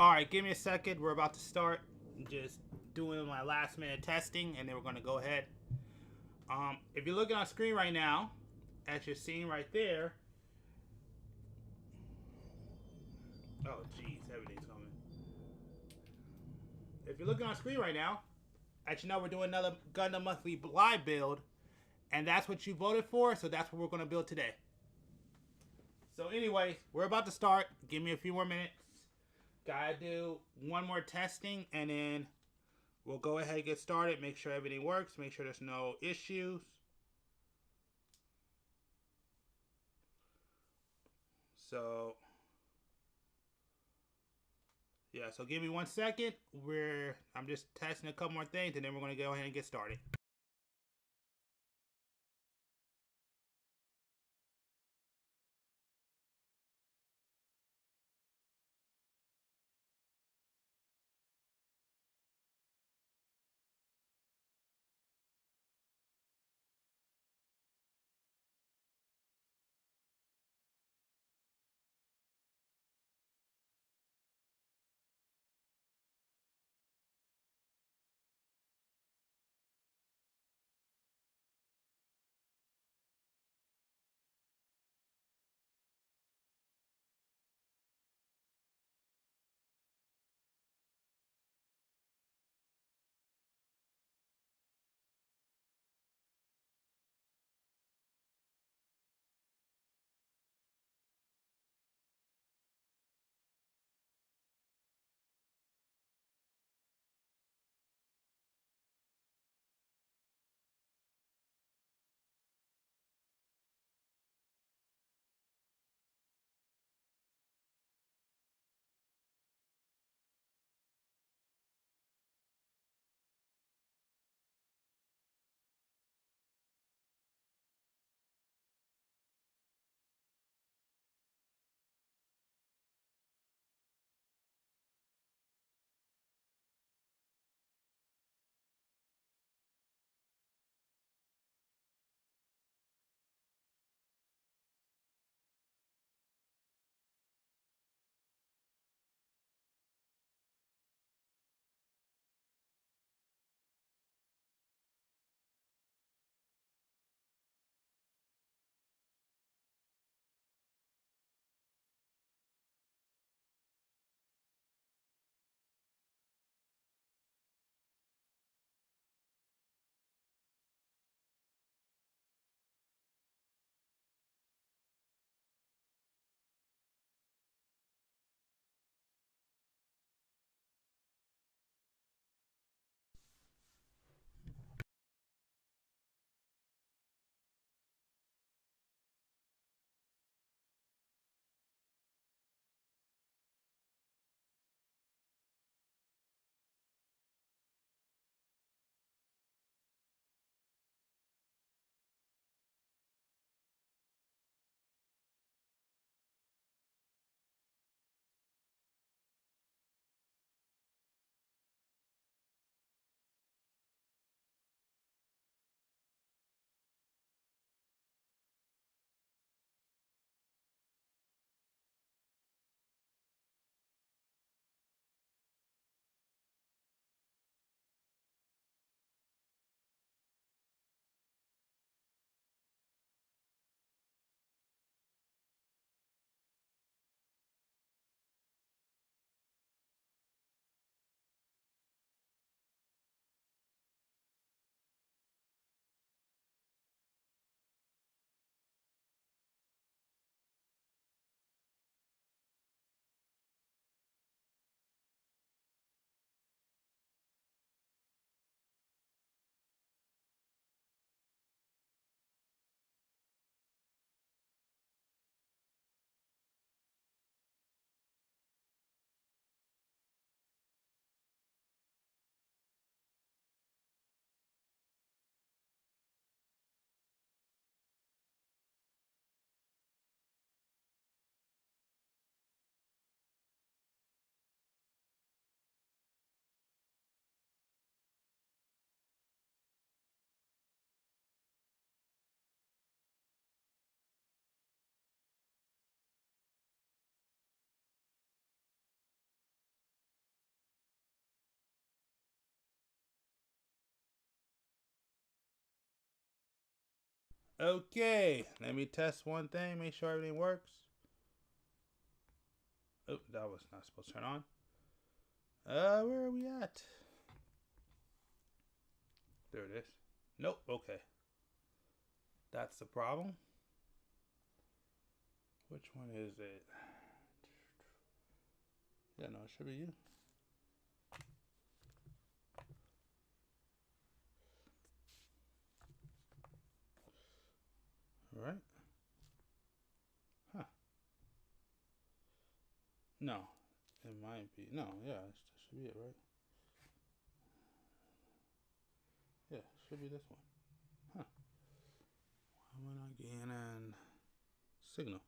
Alright, give me a second. We're about to start. Just doing my last minute testing, and then we're going to go ahead. If you're looking on screen right now, as you're seeing right there. Oh, jeez, everything's coming. If you're looking on screen right now, as you know, we're doing another Gundam Monthly live build, and that's what you voted for, so that's what we're going to build today. So anyway, we're about to start. Give me a few more minutes. Gotta do one more testing, and then we'll go ahead and get started. Make sure everything works. Make sure there's no issues. So, yeah, so give me 1 second. I'm just testing a couple more things, and then we're going to go ahead and get started. Okay, let me test one thing, make sure everything works. Oh, that was not supposed to turn on. Where are we at? There it is. Nope, okay. That's the problem. Which one is it? Yeah, no, it should be you. All right. Huh. No, it might be. No, yeah, that should be it, right? Yeah, it should be this one. Huh. Why am I not getting an signal?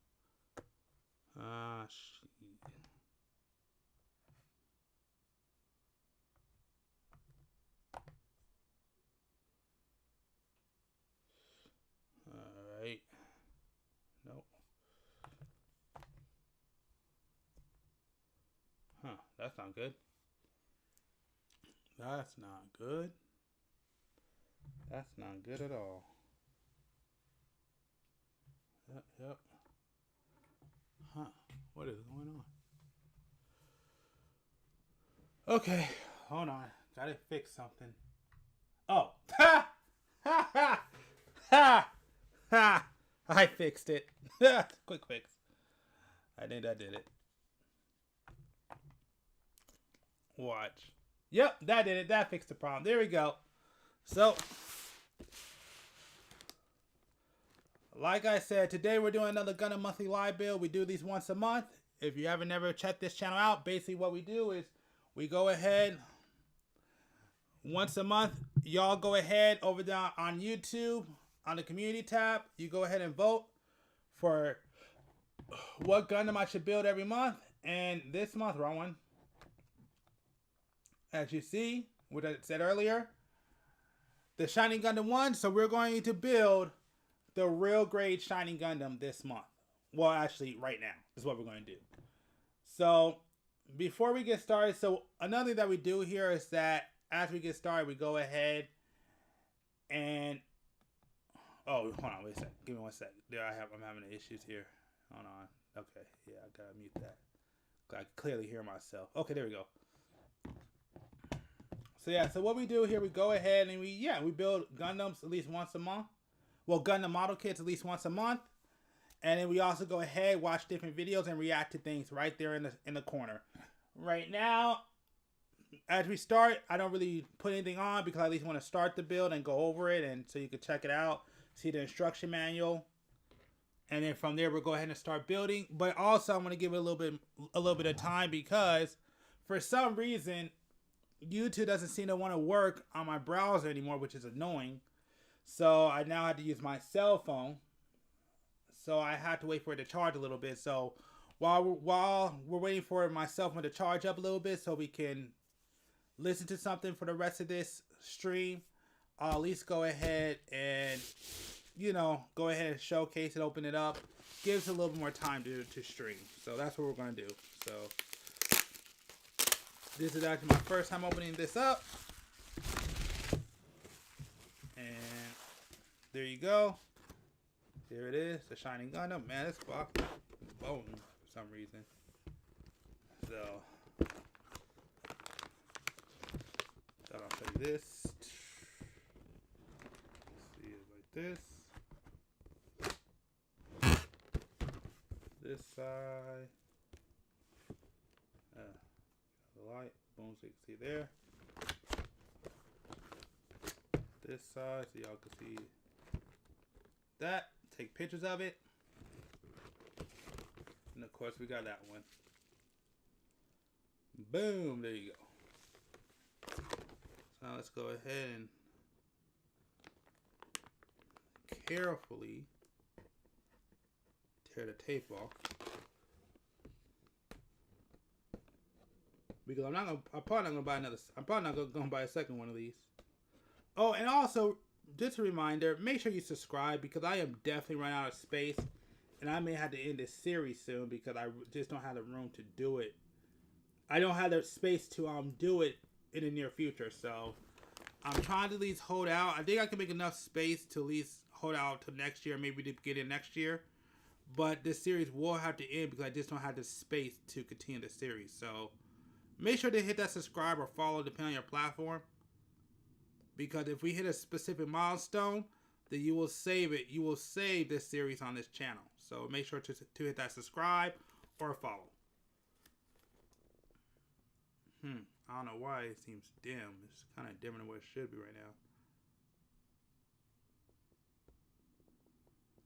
Shit. All right. Nope. Huh. That's not good. That's not good. That's not good at all. Yep. Huh. What is going on? Okay. Hold on. Gotta fix something. Oh. Ha! Ha ha! Ha! Ha! I fixed it. Quick fix. I think I did it. Watch. Yep, that did it. That fixed the problem. There we go. So, like I said, today we're doing another Gundam Monthly Live build. We do these once a month. If you haven't never checked this channel out, basically what we do is we go ahead once a month. Y'all go ahead over there on YouTube, on the community tab. You go ahead and vote for what Gundam I should build every month. And this month, wrong one. As you see, what I said earlier, the Shining Gundam 1. So we're going to build the real grade Shining Gundam this month. Well, actually, right now is what we're going to do. So before we get started, so another thing that we do here is that as we get started, we go ahead and hold on, wait a sec. Give me 1 sec. There, I'm having issues here. Hold on. Okay, yeah, I gotta mute that. I can clearly hear myself. Okay, there we go. So yeah, so what we do here, we go ahead and we build Gundams at least once a month. Well, Gundam model kits at least once a month. And then we also go ahead, watch different videos, and react to things right there in the corner. Right now, as we start, I don't really put anything on because I at least want to start the build and go over it, and so you can check it out, see the instruction manual, and then from there we'll go ahead and start building. But also, I'm going to give it a little bit of time because for some reason YouTube doesn't seem to want to work on my browser anymore, which is annoying. So I now have to use my cell phone. So I have to wait for it to charge a little bit. So while we're waiting for my cell phone to charge up a little bit so we can listen to something for the rest of this stream, I'll at least go ahead and, go ahead and showcase it, open it up. Gives a little bit more time to stream. So that's what we're going to do. So this is actually my first time opening this up. And there you go. There it is, the Shining Gundam. Man, this box is bone for some reason. So I'll show you this. See it like this. This side. The light, boom, so you can see there. This side, so y'all can see that. Take pictures of it. And of course, we got that one. Boom, there you go. So now let's go ahead and carefully tear the tape off. Because I'm probably not gonna buy a second one of these. Oh, and also, just a reminder, make sure you subscribe because I am definitely running out of space. And I may have to end this series soon because I just don't have the room to do it. I don't have the space to do it in the near future. So I'm trying to at least hold out. I think I can make enough space to at least hold out till next year, maybe to get in next year. But this series will have to end because I just don't have the space to continue the series. So make sure to hit that subscribe or follow depending on your platform. Because if we hit a specific milestone, then you will save it. You will save this series on this channel. So make sure to hit that subscribe or follow. I don't know why it seems dim. It's kind of dimmer than what it should be right now.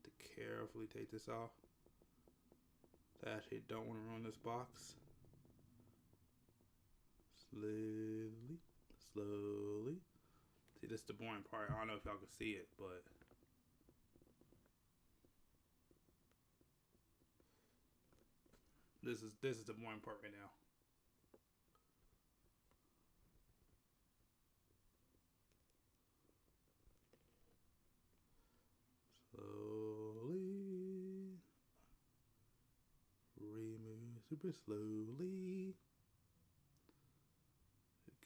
To carefully take this off. I actually don't want to ruin this box. Slowly, slowly. See, this is the boring part. I don't know if y'all can see it, but this is the boring part right now. Slowly. Remove super slowly.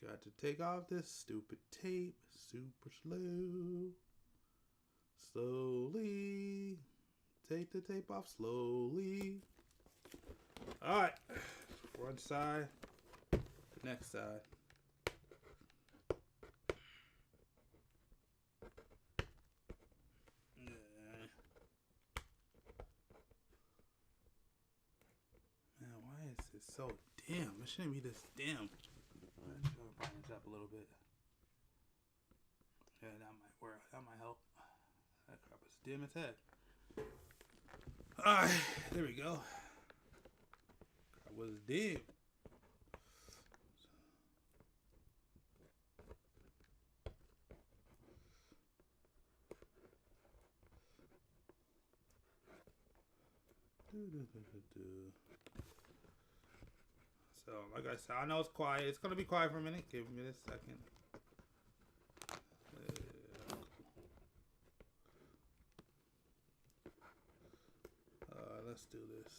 Got to take off this stupid tape super slow. Slowly. Take the tape off slowly. Alright. One side. The next side. Man, why is it so dim? It shouldn't be this dim. Let's go brighten this up a little bit. Yeah, that might work. That might help. That crap is dim as heck. Alright, there we go. Crap was dim. So, like I said, I know it's quiet. It's gonna be quiet for a minute. Give me a second. Let's do this.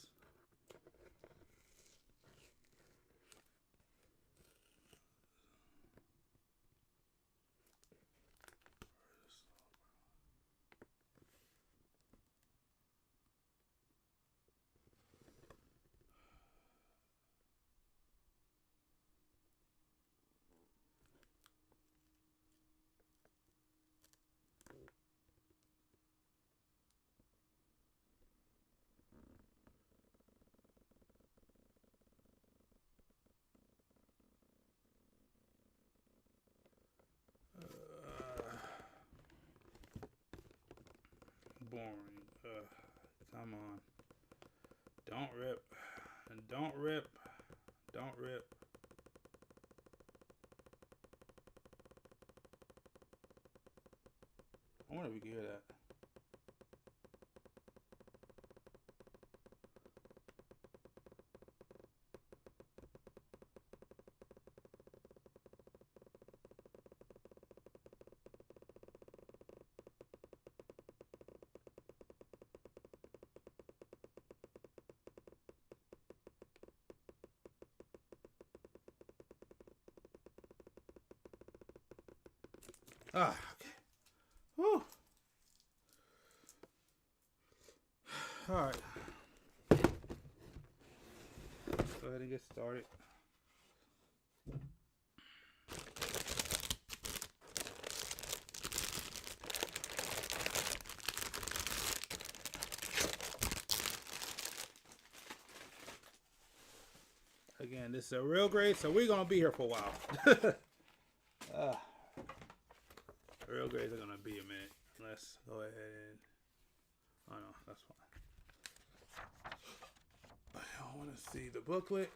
Boring. Come on. Don't rip. Don't rip. Don't rip. I wonder if we can hear that. Ah, okay. Whew. All right. Let's go ahead and get started. Again, this is a real grade, so we're gonna be here for a while. Real grades are gonna be a minute. Let's go ahead and. Oh no, that's fine. I want to see the booklet.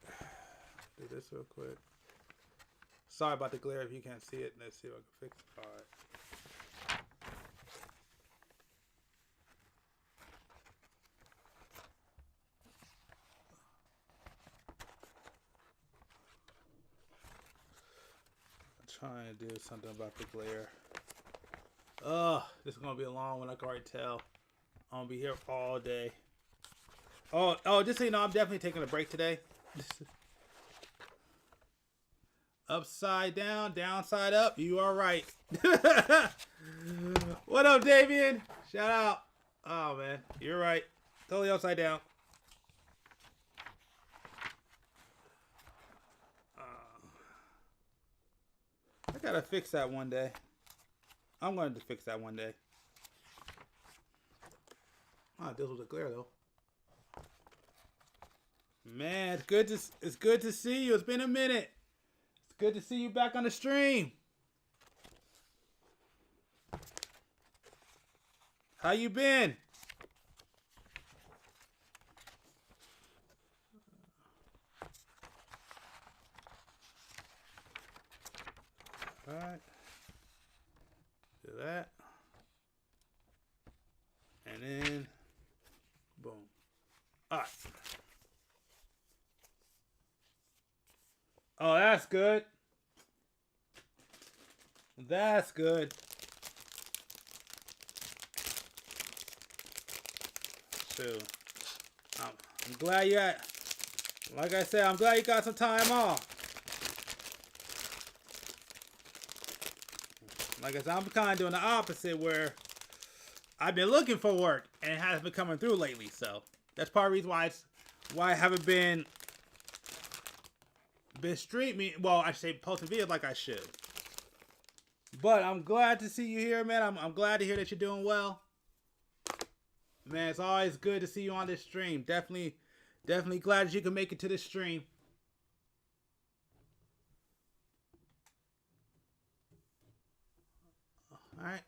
Do this real quick. Sorry about the glare if you can't see it. Let's see if I can fix it. All right. Trying to do something about the glare. This is gonna be a long one. I can already tell. I'm gonna be here all day. Oh, just so you know, I'm definitely taking a break today. Upside down, downside up. You are right. What up, Davian? Shout out. Oh, man. You're right. Totally upside down. I gotta fix that one day. I'm going to fix that one day. Oh, this was a glare though. Man, it's good to see you. It's been a minute. It's good to see you back on the stream. How you been? All right. Do that. And then, boom. All right. Oh, that's good. That's good. So, I'm glad you got, like I said, I'm glad you got some time off. Like I said, I'm kind of doing the opposite where I've been looking for work and it hasn't been coming through lately. So that's part of the reason why I haven't been streaming. Well, I should say posting videos like I should. But I'm glad to see you here, man. I'm glad to hear that you're doing well. Man, it's always good to see you on this stream. Definitely glad that you can make it to this stream. All right.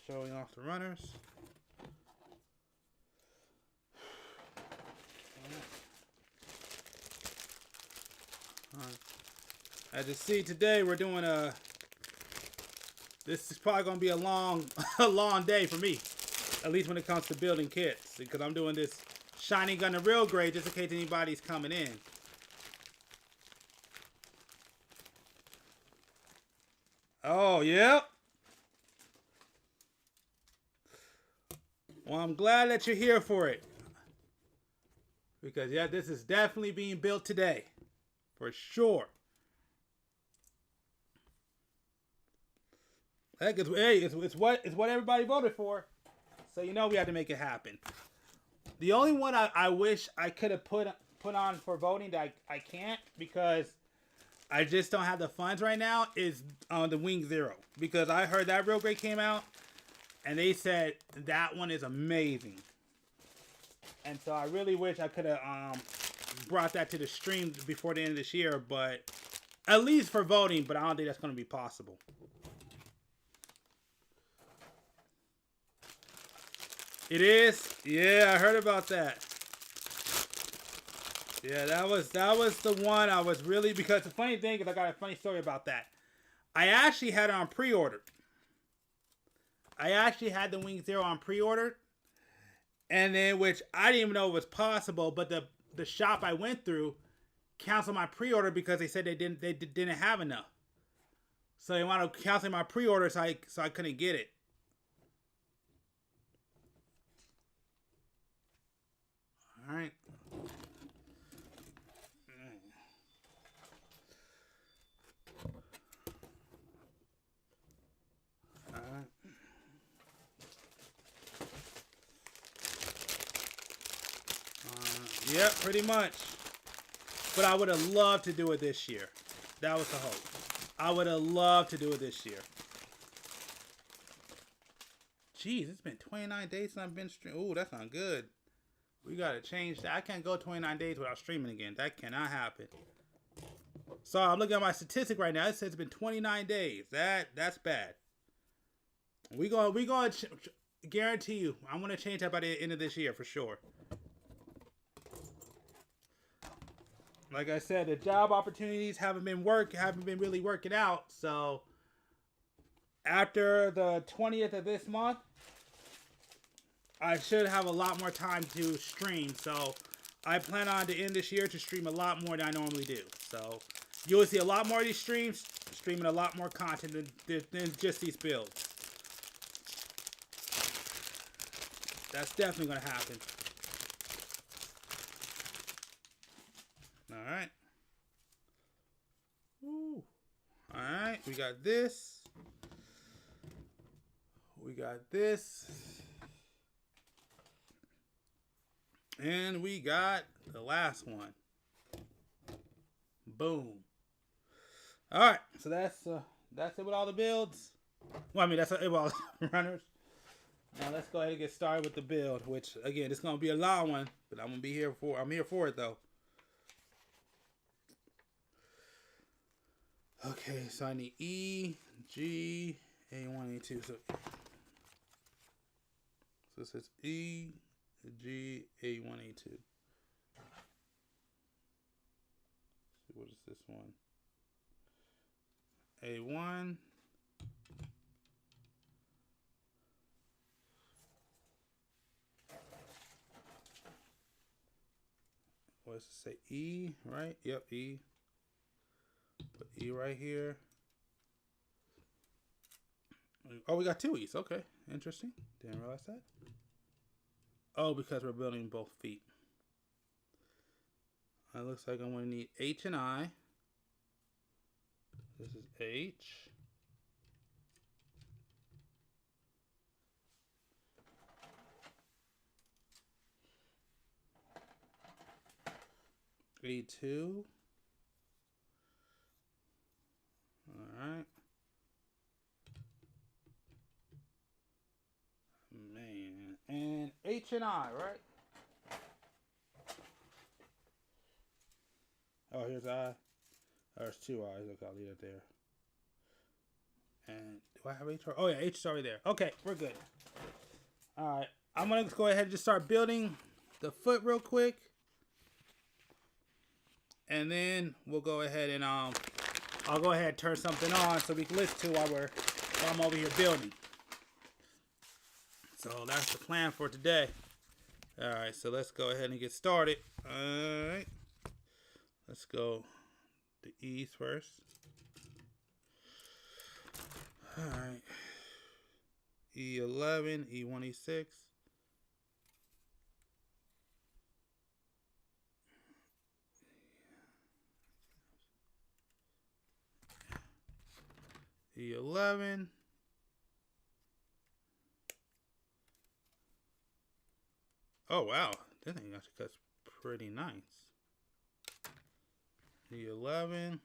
Showing off the runners. As you see today, we're doing this is probably gonna be a long day for me, at least when it comes to building kits, because I'm doing this shiny Gundam real grade just in case anybody's coming in. Oh, yep. Well, I'm glad that you're here for it. Because, yeah, this is definitely being built today. For sure. Heck, it's what everybody voted for. So, you know we have to make it happen. The only one I wish I could have put on for voting that I can't because I just don't have the funds right now is the Wing Zero. Because I heard that real great came out. And they said that one is amazing. And so I really wish I could have brought that to the stream before the end of this year. But at least for voting. But I don't think that's going to be possible. It is? Yeah, I heard about that. Yeah, that was the one I was really... Because the funny thing is I got a funny story about that. I actually had it on pre-order. I actually had the Wing Zero on pre-order. And then, which I didn't even know was possible, but the shop I went through canceled my pre-order because they said they didn't have enough. So they wanted to cancel my pre-order so I couldn't get it. All right. All right. Yep, pretty much. But I would have loved to do it this year. That was the hope. I would have loved to do it this year. Jeez, it's been 29 days since I've been streaming. Ooh, that's not good. We gotta change that. I can't go 29 days without streaming again. That cannot happen. So I'm looking at my statistic right now. It says it's been 29 days. That's bad. We gonna guarantee you. I'm gonna change that by the end of this year for sure. Like I said, the job opportunities haven't been really working out. So after the 20th of this month, I should have a lot more time to stream. So I plan on to end this year to stream a lot more than I normally do. So you will see a lot more of these streams, streaming a lot more content than just these builds. That's definitely going to happen. All right. Ooh. All right. We got this. We got this. And we got the last one. Boom. All right, so that's it with all the builds. Well, I mean that's it with all the runners. Now let's go ahead and get started with the build, which again it's gonna be a long one, but I'm here for it though. Okay, so I need E, G, A1, A2. So this is E, G, A1, A2. So what is this one? A1. What does it say? E, right? Yep, E. Put E right here. Oh, we got 2 E's. Okay, interesting. Didn't realize that. Oh, because we're building both feet. It looks like I'm going to need H and I. This is H. A2. All right. Man. And H and I, right? Oh, here's I. Oh, there's 2 I's. Okay, I'll leave it there. And do I have H? Oh, yeah, H is already there. Okay, we're good. All right. I'm going to go ahead and just start building the foot real quick. And then we'll go ahead and I'll go ahead and turn something on so we can listen to while I'm over here building. So that's the plan for today. All right, so let's go ahead and get started. All right. Let's go the E's first. All right. E11, E1, E6. E11. Oh, wow. This thing actually cuts pretty nice. E11.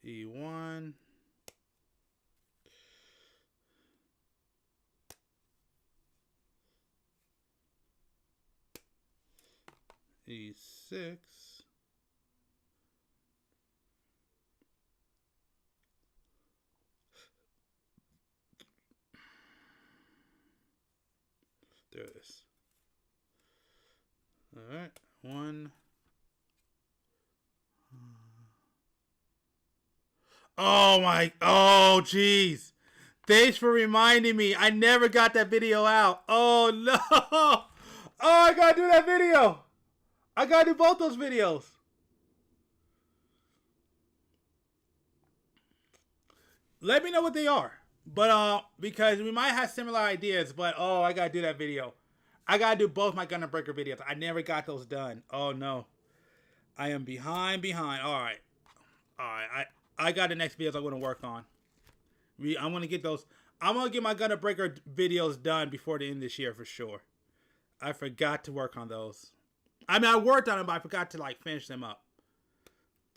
E1. E6. There it is. All right, 1. Oh, jeez. Thanks for reminding me. I never got that video out. Oh, no. Oh, I gotta do that video. I gotta do both those videos. Let me know what they are. But, because we might have similar ideas, but, oh, I gotta do that video. I gotta do both my Gundam Breaker videos. I never got those done. Oh, no. I am behind. All right. I got the next videos I'm going to work on. I'm going to get those. I'm going to get my Gundam Breaker videos done before the end of this year for sure. I forgot to work on those. I mean, I worked on them, but I forgot to like finish them up.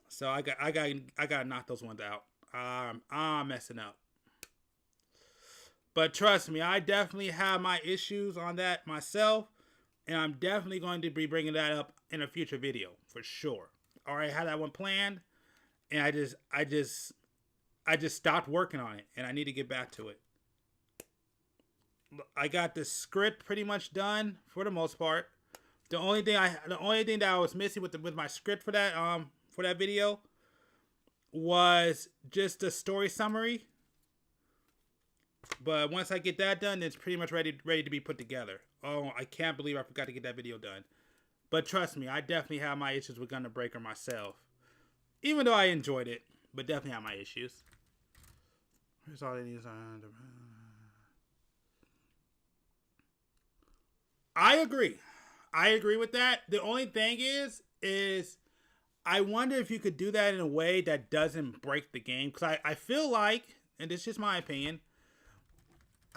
So I got to knock those ones out. I'm messing up. But trust me, I definitely have my issues on that myself, and I'm definitely going to be bringing that up in a future video for sure. I already had that one planned, and I just stopped working on it, and I need to get back to it. I got the script pretty much done for the most part. The only thing that I was missing with my script for that video was just a story summary. But once I get that done, it's pretty much ready to be put together. Oh, I can't believe I forgot to get that video done. But trust me, I definitely have my issues with Gundam Breaker myself. Even though I enjoyed it, but definitely have my issues. Here's all they need. I agree. I agree with that. The only thing is I wonder if you could do that in a way that doesn't break the game. Because I feel like, and this is just my opinion,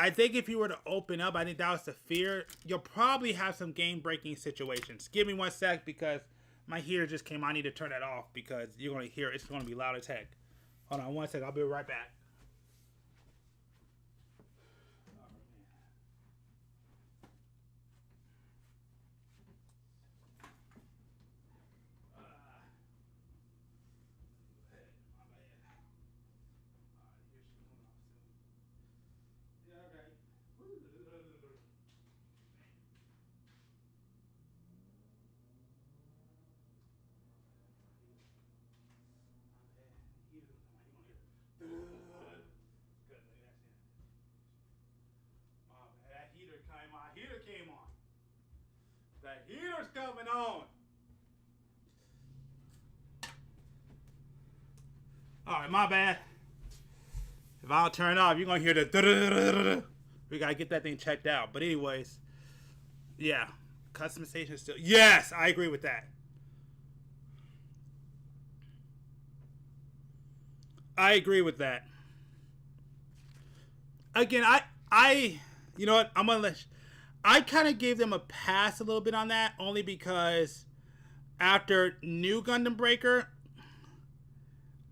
I think if you were to open up, I think that was the fear. You'll probably have some game-breaking situations. Give me 1 sec because my heater just came. I need to turn that off because you're going to hear it's going to be loud as heck. Hold on 1 sec. I'll be right back. My heater came on. The heater's coming on. All right, my bad. If I don't turn it off, you're gonna hear the. We gotta get that thing checked out. But anyways, yeah, customization is still. Yes, I agree with that. I agree with that. Again, you know what? I'm gonna let. I kind of gave them a pass a little bit on that, only because after New Gundam Breaker,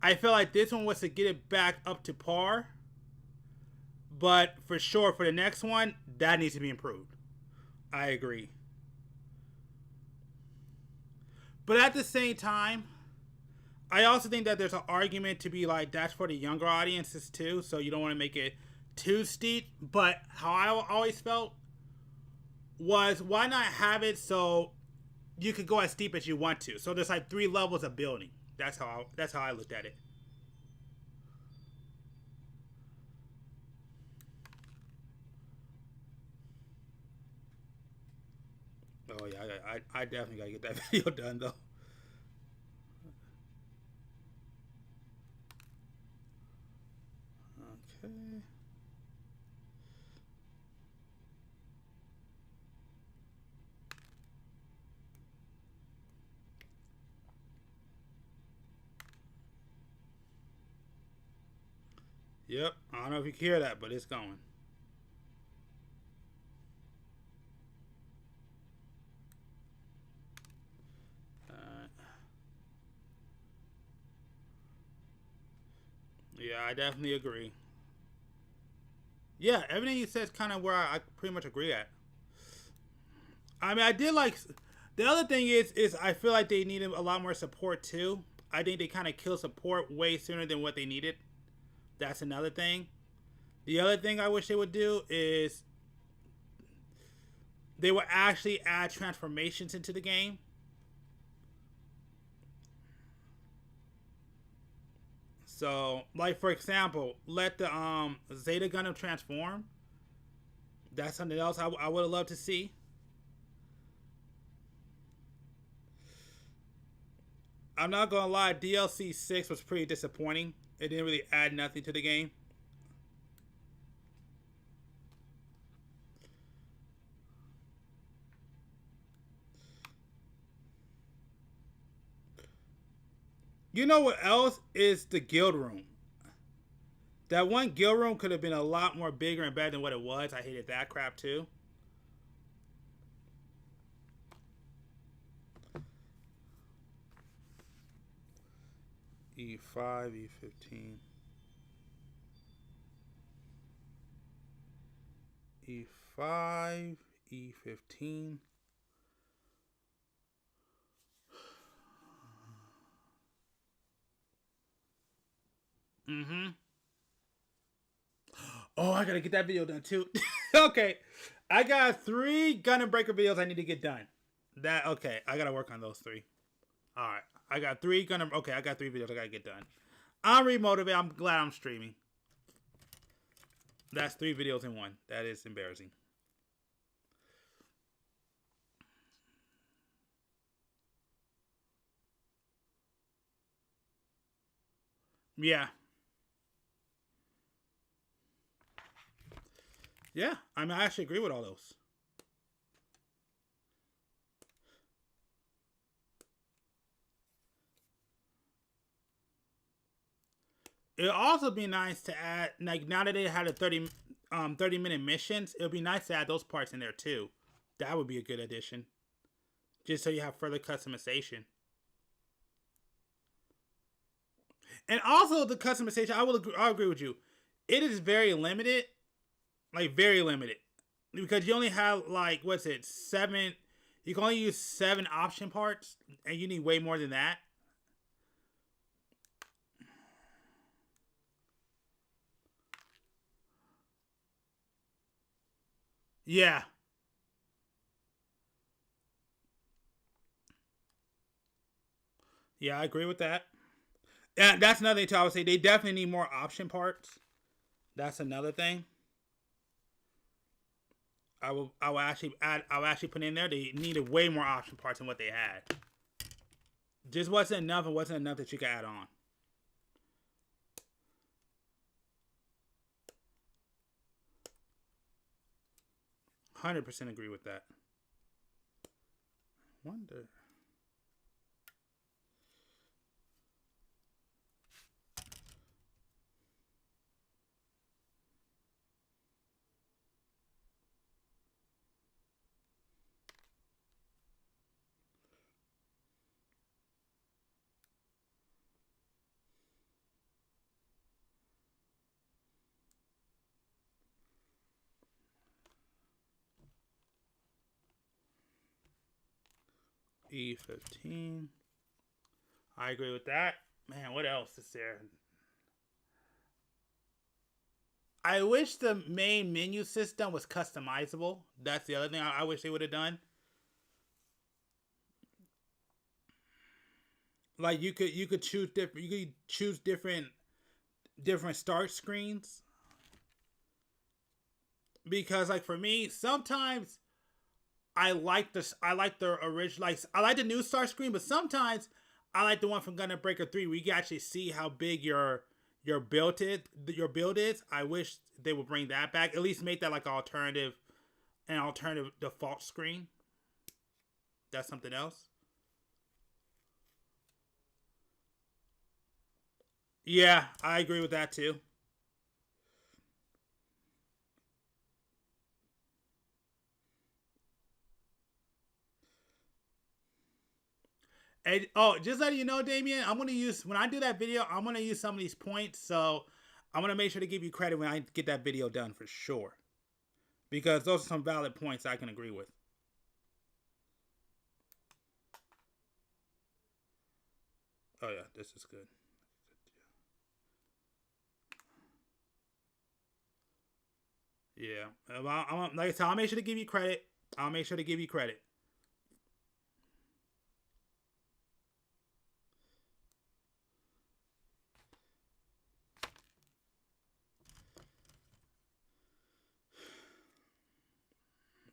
I feel like this one was to get it back up to par. But for sure, for the next one, that needs to be improved. I agree. But at the same time, I also think that there's an argument to be like, that's for the younger audiences too, so you don't want to make it too steep. But how I always felt was, why not have it so you could go as steep as you want to? So there's like 3 levels of building. That's how I looked at it. Oh yeah, I definitely gotta get that video done though. Okay. Yep, I don't know if you can hear that, but it's going. Yeah, I definitely agree. Yeah, everything you said is kind of where I pretty much agree at. I mean, I did like. The other thing is I feel like they needed a lot more support too. I think they kind of killed support way sooner than what they needed. That's another thing. The other thing I wish they would do is they would actually add transformations into the game. So, like for example, let the Zeta Gundam transform. That's something else I would have loved to see. I'm not gonna lie, DLC 6 was pretty disappointing. It didn't really add nothing to the game. You know what else is the guild room? That one guild room could have been a lot more bigger and better than what it was. I hated that crap too. E5, E15. E5, E15. Mm-hmm. Oh, I gotta get that video done too. Okay. I got 3 Gundam Breaker videos I need to get done. Okay, I gotta work on those 3. Alright. I got 3 Gundam. Okay, I got 3 videos I gotta get done. I'm remotivated. I'm glad I'm streaming. That's 3 videos in one. That is embarrassing. Yeah. Yeah, I mean, I actually agree with all those. It'd also be nice to add, like, now that they had a 30, 30-minute missions, it would be nice to add those parts in there too. That would be a good addition. Just so you have further customization. And also the customization, I'll agree with you. It is very limited. Like very limited. Because you only have like, what's it, 7, you can only use 7 option parts, and you need way more than that. Yeah. Yeah, I agree with that. And that's another thing too. I would say they definitely need more option parts. That's another thing. I will actually put in there. They needed way more option parts than what they had. Just wasn't enough. It wasn't enough that you could add on. 100% agree with that. Wonder. E15. I agree with that. Man, what else is there? I wish the main menu system was customizable. That's the other thing I wish they would have done. Like you could choose different start screens. Because like for me, sometimes I like the original, like I like the new start screen, but sometimes I like the one from Gundam Breaker 3 where you can actually see how big your build is. I wish they would bring that back. At least make that like an alternative default screen. That's something else. Yeah, I agree with that too. And oh, just letting you know, Damien, I'm gonna use when I do that video, I'm gonna use some of these points. So I'm gonna make sure to give you credit when I get that video done for sure. Because those are some valid points I can agree with. Oh yeah, this is good. Yeah, like I said, I'll make sure to give you credit. I'll make sure to give you credit.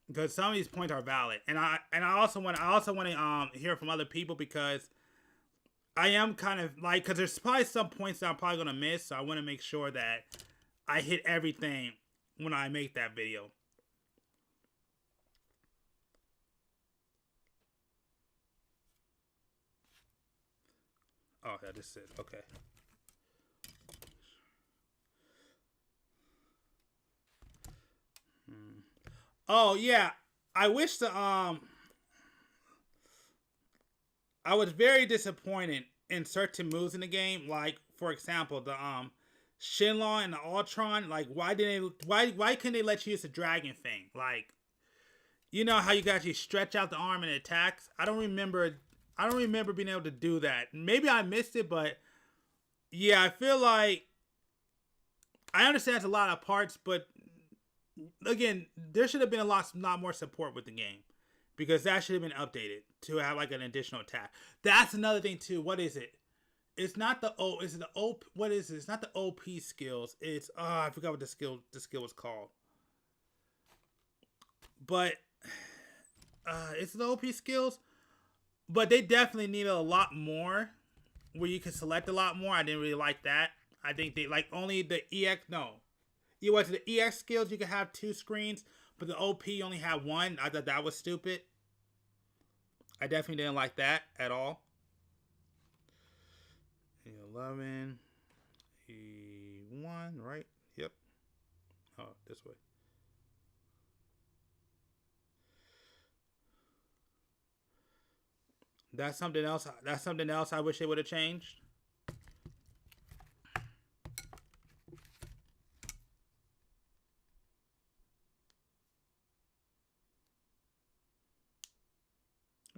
Because some of these points are valid, and I also want to hear from other people because I am kind of like because there's probably some points that I'm probably gonna miss, so I want to make sure that I hit everything when I make that video. Oh, yeah, this is it. Okay. Hmm. Oh yeah, I wish the I was very disappointed in certain moves in the game. Like for example, the Shenlong and the Ultron. Like why couldn't they let you use the dragon thing? Like you know how you can actually stretch out the arm and it attacks. I don't remember being able to do that. Maybe I missed it, but yeah, I feel like I understand it's a lot of parts, but again, there should have been lot more support with the game because that should have been updated to have like an additional attack. That's another thing too. What is it? It's not the O. Is it the O? What is it? It's not the OP skills. It's I forgot what the skill was called. But it's the OP skills. But they definitely needed a lot more where you could select a lot more. I didn't really like that. I think they like only the EX. No, it was the EX skills. You could have 2 screens, but the OP only had one. I thought that was stupid. I definitely didn't like that at all. 11, E1, right? Yep. Oh, this way. That's something else. That's something else I wish they would have changed.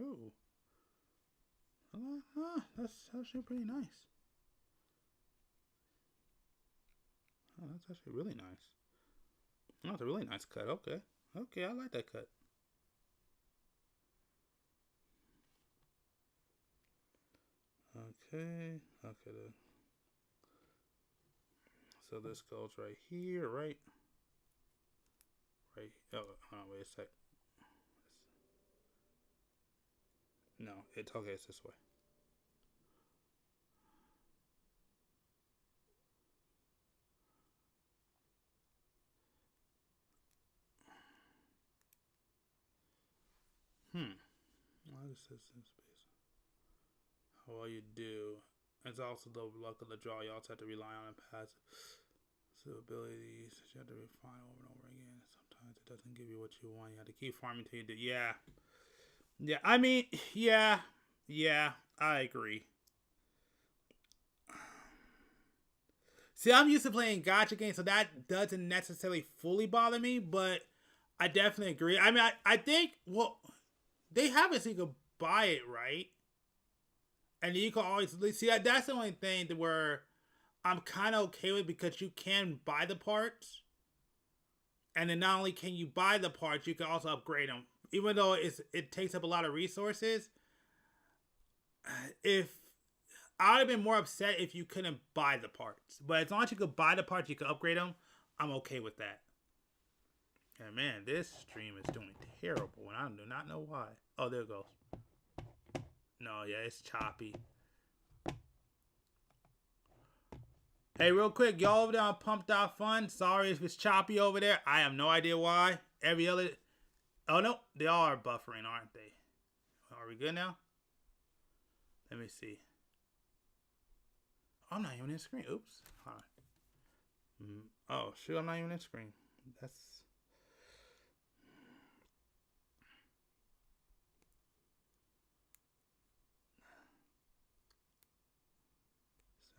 Ooh. That's actually pretty nice. Oh, that's actually really nice. Oh, that's a really nice cut. Okay. Okay, I like that cut. Okay. Okay. So this goes right here, right? Right. Oh, hold on, wait a sec. No, it's okay. It's this way. Why does this in space? How well you do. It's also the luck of the draw. You also have to rely on a passive abilities that you have to refine over and over again. Sometimes it doesn't give you what you want. You have to keep farming till you do. Yeah. Yeah. I mean, yeah. Yeah. I agree. See, I'm used to playing gacha games, so that doesn't necessarily fully bother me, but I definitely agree. I mean, I think, well, they have it so you can buy it, right? And you can always see that's the only thing where I'm kind of okay with, because you can buy the parts, and then not only can you buy the parts, you can also upgrade them. Even though it takes up a lot of resources, if I would have been more upset if you couldn't buy the parts, but as long as you could buy the parts, you could upgrade them. I'm okay with that. And man, this stream is doing terrible, and I do not know why. Oh, there it goes. No, yeah, it's choppy. Hey, real quick, y'all over there on Pumped Out Fun. Sorry if it's choppy over there. I have no idea why. Every other... Oh, no. They all are buffering, aren't they? Are we good now? Let me see. I'm not even in screen. Oops. Hold on. Oh, shoot. I'm not even in screen. That's...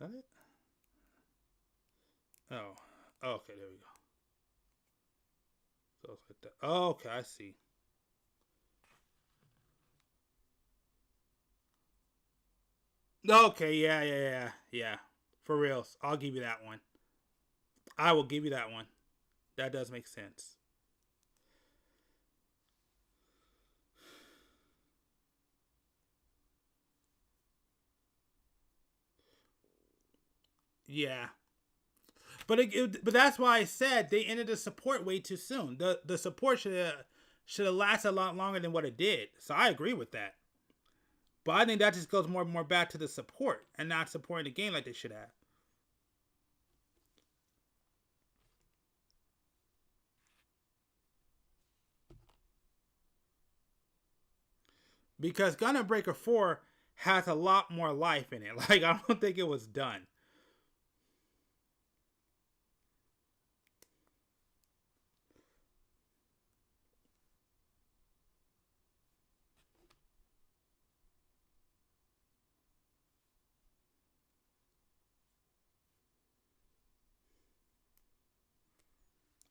Is that it? Oh. Okay, there we go. So it's like that. Oh, okay, I see. Okay, yeah. For reals. I'll give you that one. I will give you that one. That does make sense. Yeah. But that's why I said they ended the support way too soon. The support should have lasted a lot longer than what it did. So I agree with that. But I think that just goes more and more back to the support and not supporting the game like they should have. Because Gundam Breaker 4 has a lot more life in it. Like, I don't think it was done.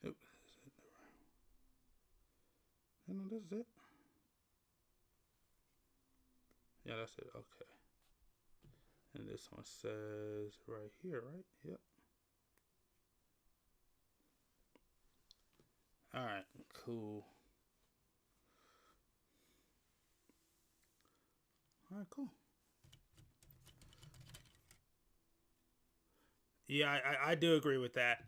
Oops. No, this is it. Yeah, that's it. Okay. And this one says right here, right? Yep. Alright, cool. Alright, cool. Yeah, I do agree with that.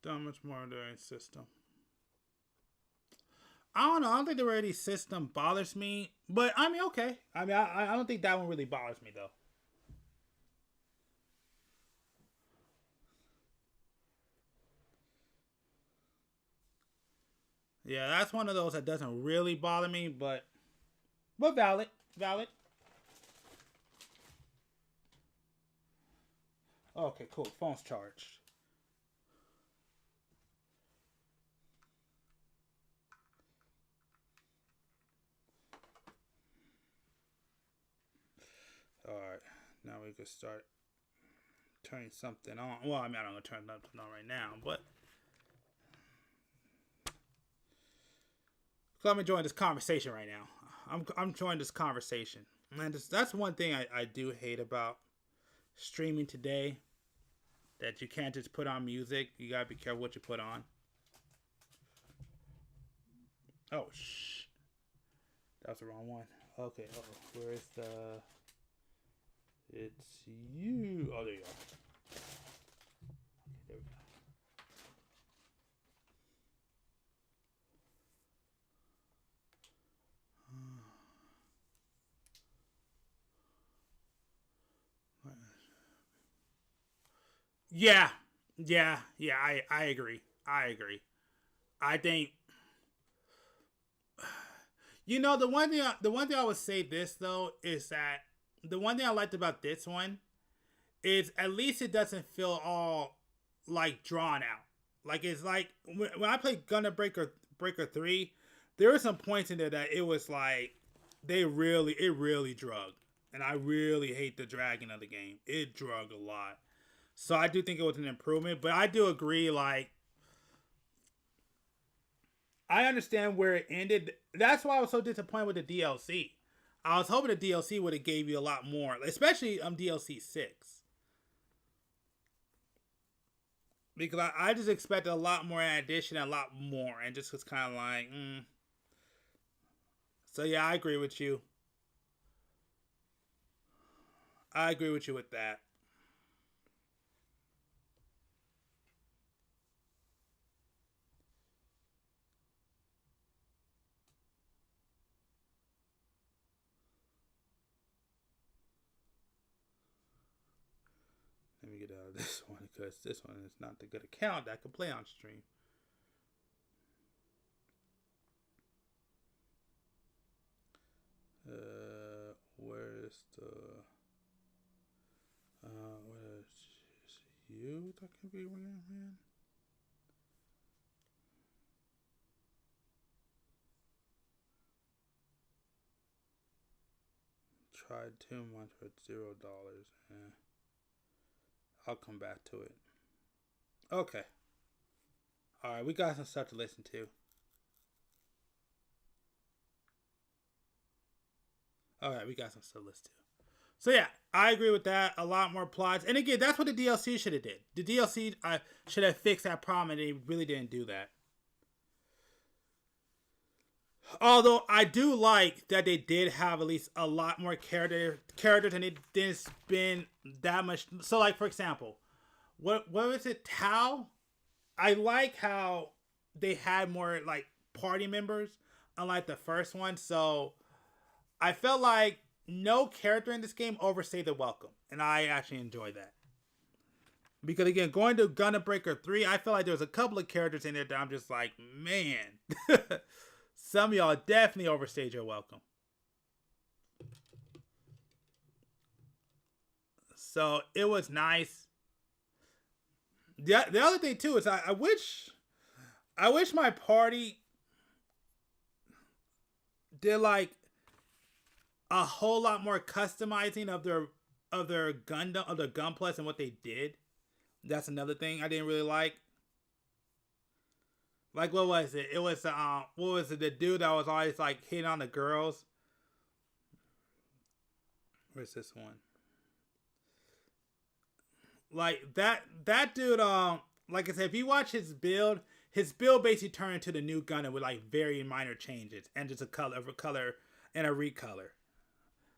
Done much more during system. I don't know. I don't think the rarity system bothers me, but I mean, okay. I mean, I don't think that one really bothers me though. Yeah, that's one of those that doesn't really bother me, but valid, valid. Okay, cool. Phone's charged. All right, now we can start turning something on. Well, I mean, I'm gonna turn something on right now, but I'm enjoying this conversation right now. I'm enjoying this conversation, and that's one thing I do hate about streaming today. That you can't just put on music. You gotta be careful what you put on. Oh shh, that's the wrong one. Okay, where's the? It's you. Oh, there you go. Okay, there we go. Yeah, yeah. I agree. I agree. I think the one thing I would say this though is that the one thing I liked about this one is at least it doesn't feel all like drawn out. Like it's like when I played Gundam Breaker 3, there were some points in there that it was like it really drug. And I really hate the dragging of the game. It drug a lot. So I do think it was an improvement, but I do agree like I understand where it ended. That's why I was so disappointed with the DLC. I was hoping the DLC would have gave you a lot more, especially DLC 6. Because I just expected a lot more in addition, a lot more, and just was kind of like, So yeah, I agree with you. I agree with you with that. Let me get out of this one because this one is not the good account that I can play on stream. Where's the where's you that can be ran, man? Tried 2 months for $0. I'll come back to it. Okay. All right, we got some stuff to listen to. All right, we got some stuff to listen to. So yeah, I agree with that. A lot more plots, and again, that's what the DLC should have did. The DLC should have fixed that problem, and they really didn't do that. Although I do like that they did have at least a lot more characters, and it didn't spend that much. So, like for example, what was it? Tao. I like how they had more like party members, unlike the first one. So I felt like no character in this game overstayed the welcome, and I actually enjoyed that. Because again, going to Gundam Breaker 3, I feel like there was a couple of characters in there that I'm just like, man, some of y'all definitely overstayed your welcome. So it was nice. The other thing too is I wish my party did like a whole lot more customizing of their Gundam of the Gunplas and what they did. That's another thing I didn't really like. Like what was it? It was what was it? The dude that was always like hitting on the girls. Where's this one? Like that dude. Like I said, if you watch his build basically turned into the new Gundam with like very minor changes and just a color and a recolor.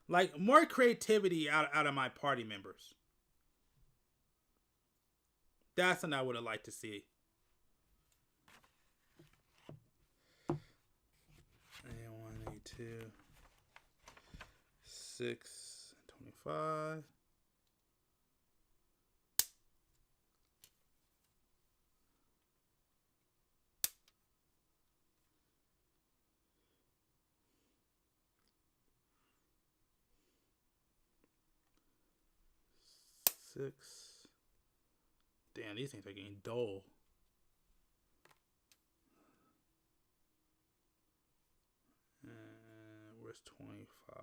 Like more creativity out of my party members. That's what I would have liked to see. 2, 6, 25. Six. Damn, these things are getting dull. And where's 25?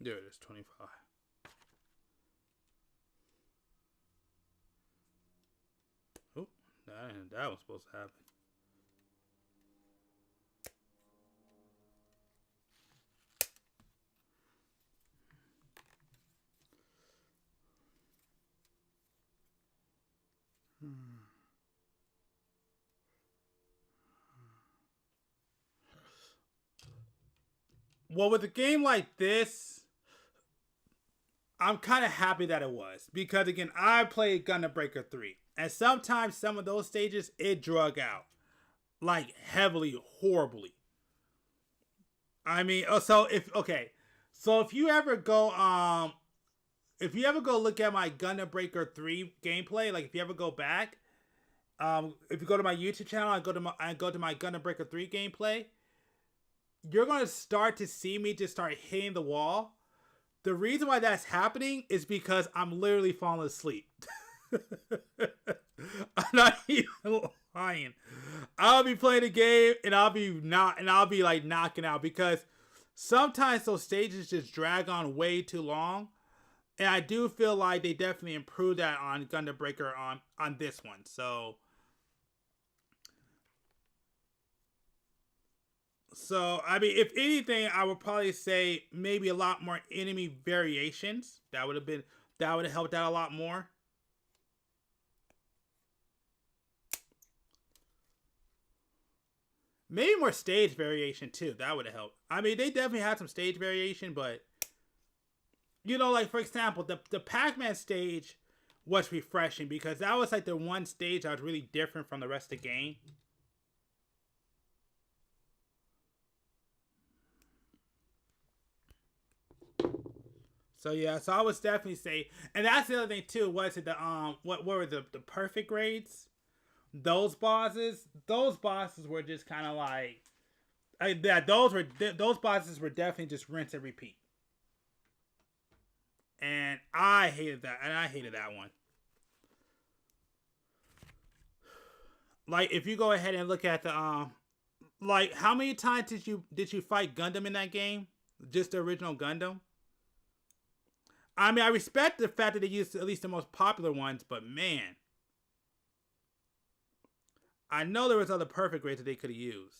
There it is, 25. Oh, that was supposed to happen. Well, with a game like this, I'm kind of happy that it was. Because, again, I played Gundam Breaker 3. And sometimes some of those stages, it drug out. Like, heavily, horribly. I mean, so if you ever go, look at my Gundam Breaker 3 gameplay, like, if you ever go back, if you go to my YouTube channel and go to my Gundam Breaker 3 gameplay, you're going to start to see me just start hitting the wall. The reason why that's happening is because I'm literally falling asleep. I'm not even lying. I'll be playing a game and I'll be like knocking out because sometimes those stages just drag on way too long. And I do feel like they definitely improved that on Gundam Breaker on this one. So, I mean, if anything, I would probably say maybe a lot more enemy variations. That would have helped out a lot more. Maybe more stage variation too. That would have helped. I mean, they definitely had some stage variation, but you know, like for example, the Pac-Man stage was refreshing because that was like the one stage that was really different from the rest of the game. So yeah, so I would definitely say, and that's the other thing too. Was it the what were the perfect grades? Those bosses were just kind of like, those bosses were definitely just rinse and repeat. And I hated that one. Like if you go ahead and look at the like how many times did you fight Gundam in that game? Just the original Gundam? I mean, I respect the fact that they used at least the most popular ones, but man, I know there was other perfect grades that they could have used.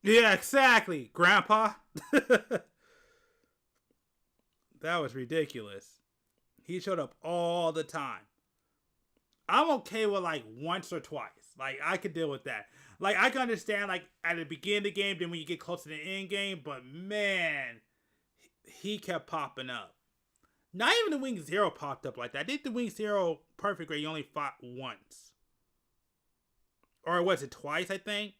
Yeah, exactly, Grandpa. That was ridiculous. He showed up all the time. I'm okay with like once or twice. Like I could deal with that. Like I can understand like at the beginning of the game, then when you get close to the end game, but man, he kept popping up. Not even the Wing Zero popped up like that. I think the Wing Zero perfect grade you only fought once. Or was it twice, I think?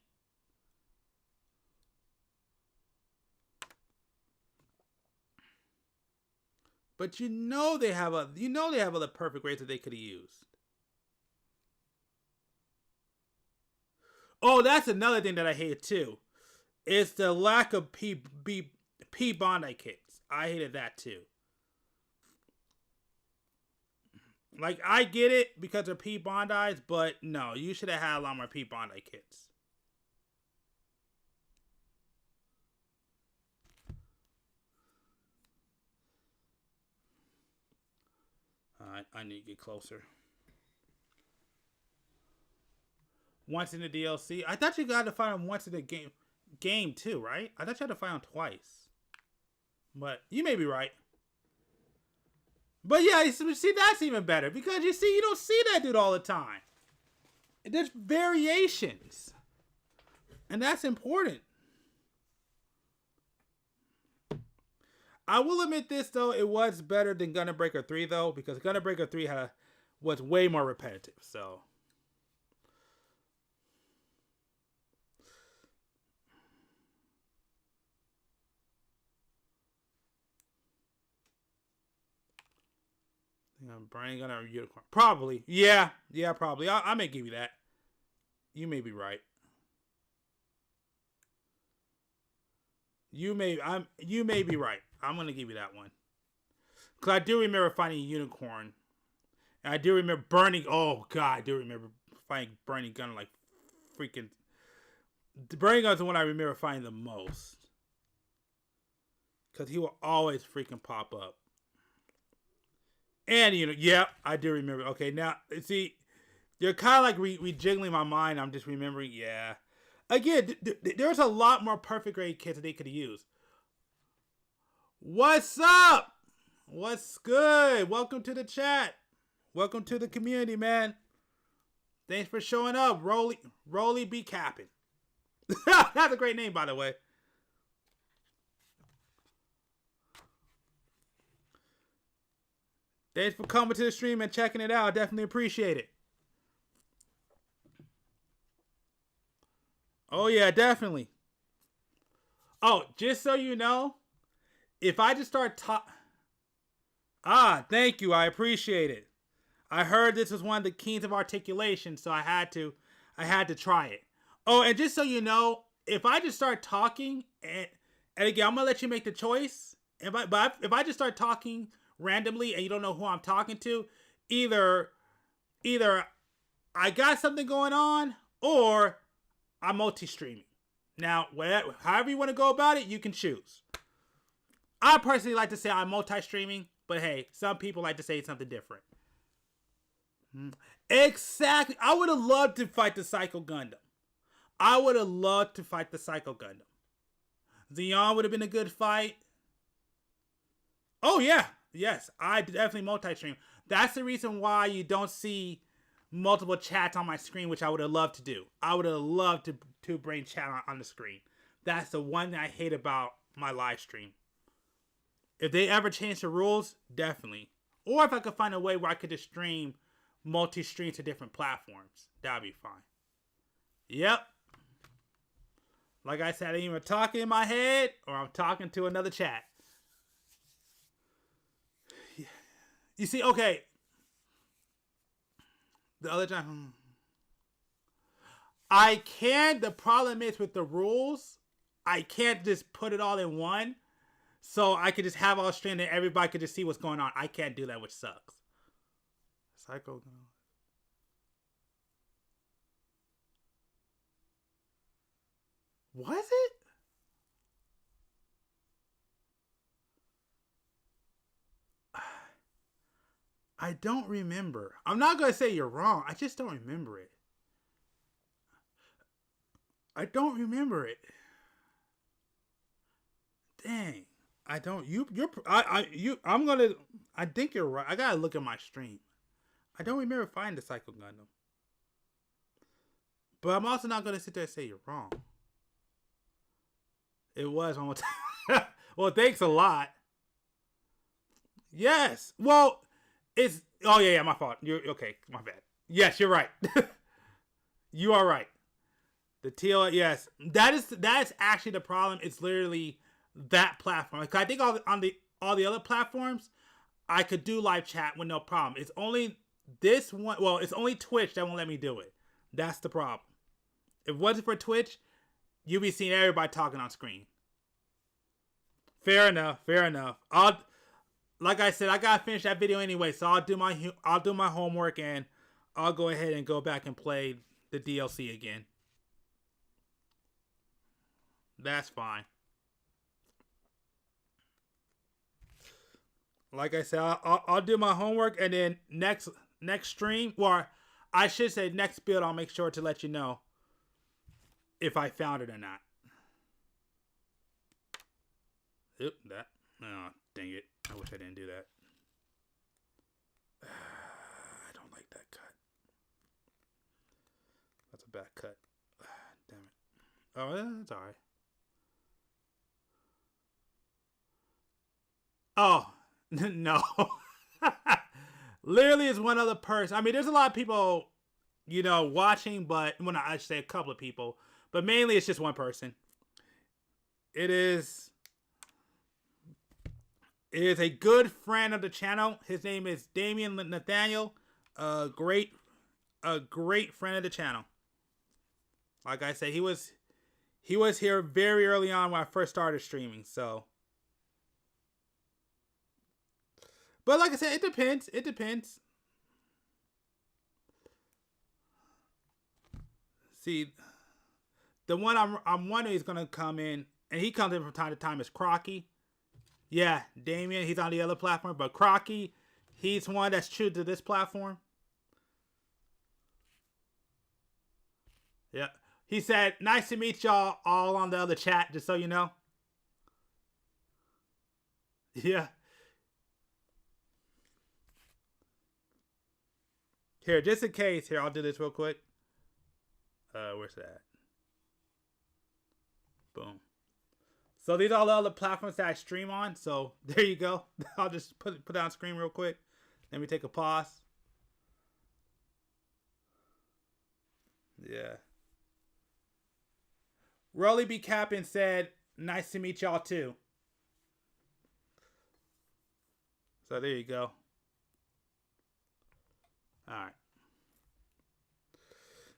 But you know they have other perfect grades that they could have used. Oh, that's another thing that I hate too. It's the lack of P Bondi kits. I hated that too. Like I get it because they're P Bondis, but no, you should have had a lot more P Bondi kits. I need to get closer. Once in the DLC, I thought you got to find them once in the game. game too, right? I thought you had to fight him twice. But you may be right. But yeah, see, that's even better. Because you see, you don't see that dude all the time. There's variations. And that's important. I will admit this, though. It was better than Gundam Breaker 3, though. Because Gundam Breaker 3 was way more repetitive. So... Brain Gunner or Unicorn. Probably. Yeah, probably. I may give you that. You may be right. You may be right. I'm gonna give you that one. Cause I do remember finding a unicorn. And I do remember burning. Oh god, I do remember finding Burning Gunner like freaking. Burning Gunner is the one I remember finding the most. Cause he will always freaking pop up. And, yeah, I do remember. Okay, now, see, you're kind of like rejiggling my mind. I'm just remembering, yeah. Again, there's a lot more perfect grade kits that they could have used. What's up? What's good? Welcome to the chat. Welcome to the community, man. Thanks for showing up. Rolly be capping. That's a great name, by the way. Thanks for coming to the stream and checking it out. Definitely appreciate it. Oh, yeah, definitely. Oh, just so you know, if I just start talking... thank you. I appreciate it. I heard this was one of the keys of articulation, so I had to try it. Oh, and just so you know, if I just start talking, and again, I'm going to let you make the choice. If I just start talking... randomly and you don't know who I'm talking to, either I got something going on or I'm multi-streaming. Now, however you want to go about it, you can choose. I personally like to say I'm multi-streaming, but hey, some people like to say something different. Exactly. I would have loved to fight the Psycho Gundam. Zeon would have been a good fight. Oh yeah. Yes, I definitely multi-stream. That's the reason why you don't see multiple chats on my screen, which I would have loved to do. I would have loved to bring chat on the screen. That's the one thing I hate about my live stream. If they ever change the rules, definitely. Or if I could find a way where I could just stream multi-stream to different platforms, that'd be fine. Yep. Like I said, I'm either talking in my head or I'm talking to another chat. You see, okay. The other time, I can't. The problem is with the rules, I can't just put it all in one. So I could just have all streamed and everybody could just see what's going on. I can't do that, which sucks. Psycho. Was it? I don't remember. I'm not going to say you're wrong. I just don't remember it. I don't remember it. Dang. I don't. I'm going to. I think you're right. I got to look at my stream. I don't remember finding the Psycho Gundam. But I'm also not going to sit there and say you're wrong. It was one more time. Well, thanks a lot. Yes. Well, it's... Oh, yeah, my fault. You're okay. My bad. Yes, you're right. You are right. The TL... Yes. That is actually the problem. It's literally that platform. Because I think on all the other platforms, I could do live chat with no problem. It's only this one... Well, it's only Twitch that won't let me do it. That's the problem. If it wasn't for Twitch, you'd be seeing everybody talking on screen. Fair enough. Fair enough. Like I said, I gotta finish that video anyway, so I'll do my homework and I'll go ahead and go back and play the DLC again. That's fine. Like I said, I'll do my homework and then next stream, or I should say next build, I'll make sure to let you know if I found it or not. Oop, that. Oh, dang it. I wish I didn't do that. I don't like that cut. That's a bad cut. Damn it. Oh, yeah, that's alright. Oh, no. Literally, it's one other person. I mean, there's a lot of people, you know, watching, but when I should say a couple of people, but mainly it's just one person. It is a good friend of the channel. His name is Damian Nathaniel. A great friend of the channel. Like I said, he was here very early on when I first started streaming. So, but like I said, it depends. It depends. See, the one I'm wondering is gonna come in, and he comes in from time to time, is Crocky. Yeah, Damien, he's on the other platform, but Crocky, he's one that's true to this platform. Yeah. He said, nice to meet y'all all on the other chat, just so you know. Yeah. Here, just in case, here, I'll do this real quick. Where's that? Boom. So these are all the other platforms that I stream on. So there you go. I'll just put it on screen real quick. Let me take a pause. Yeah. Rolly B. Captain said, nice to meet y'all too. So there you go. Alright.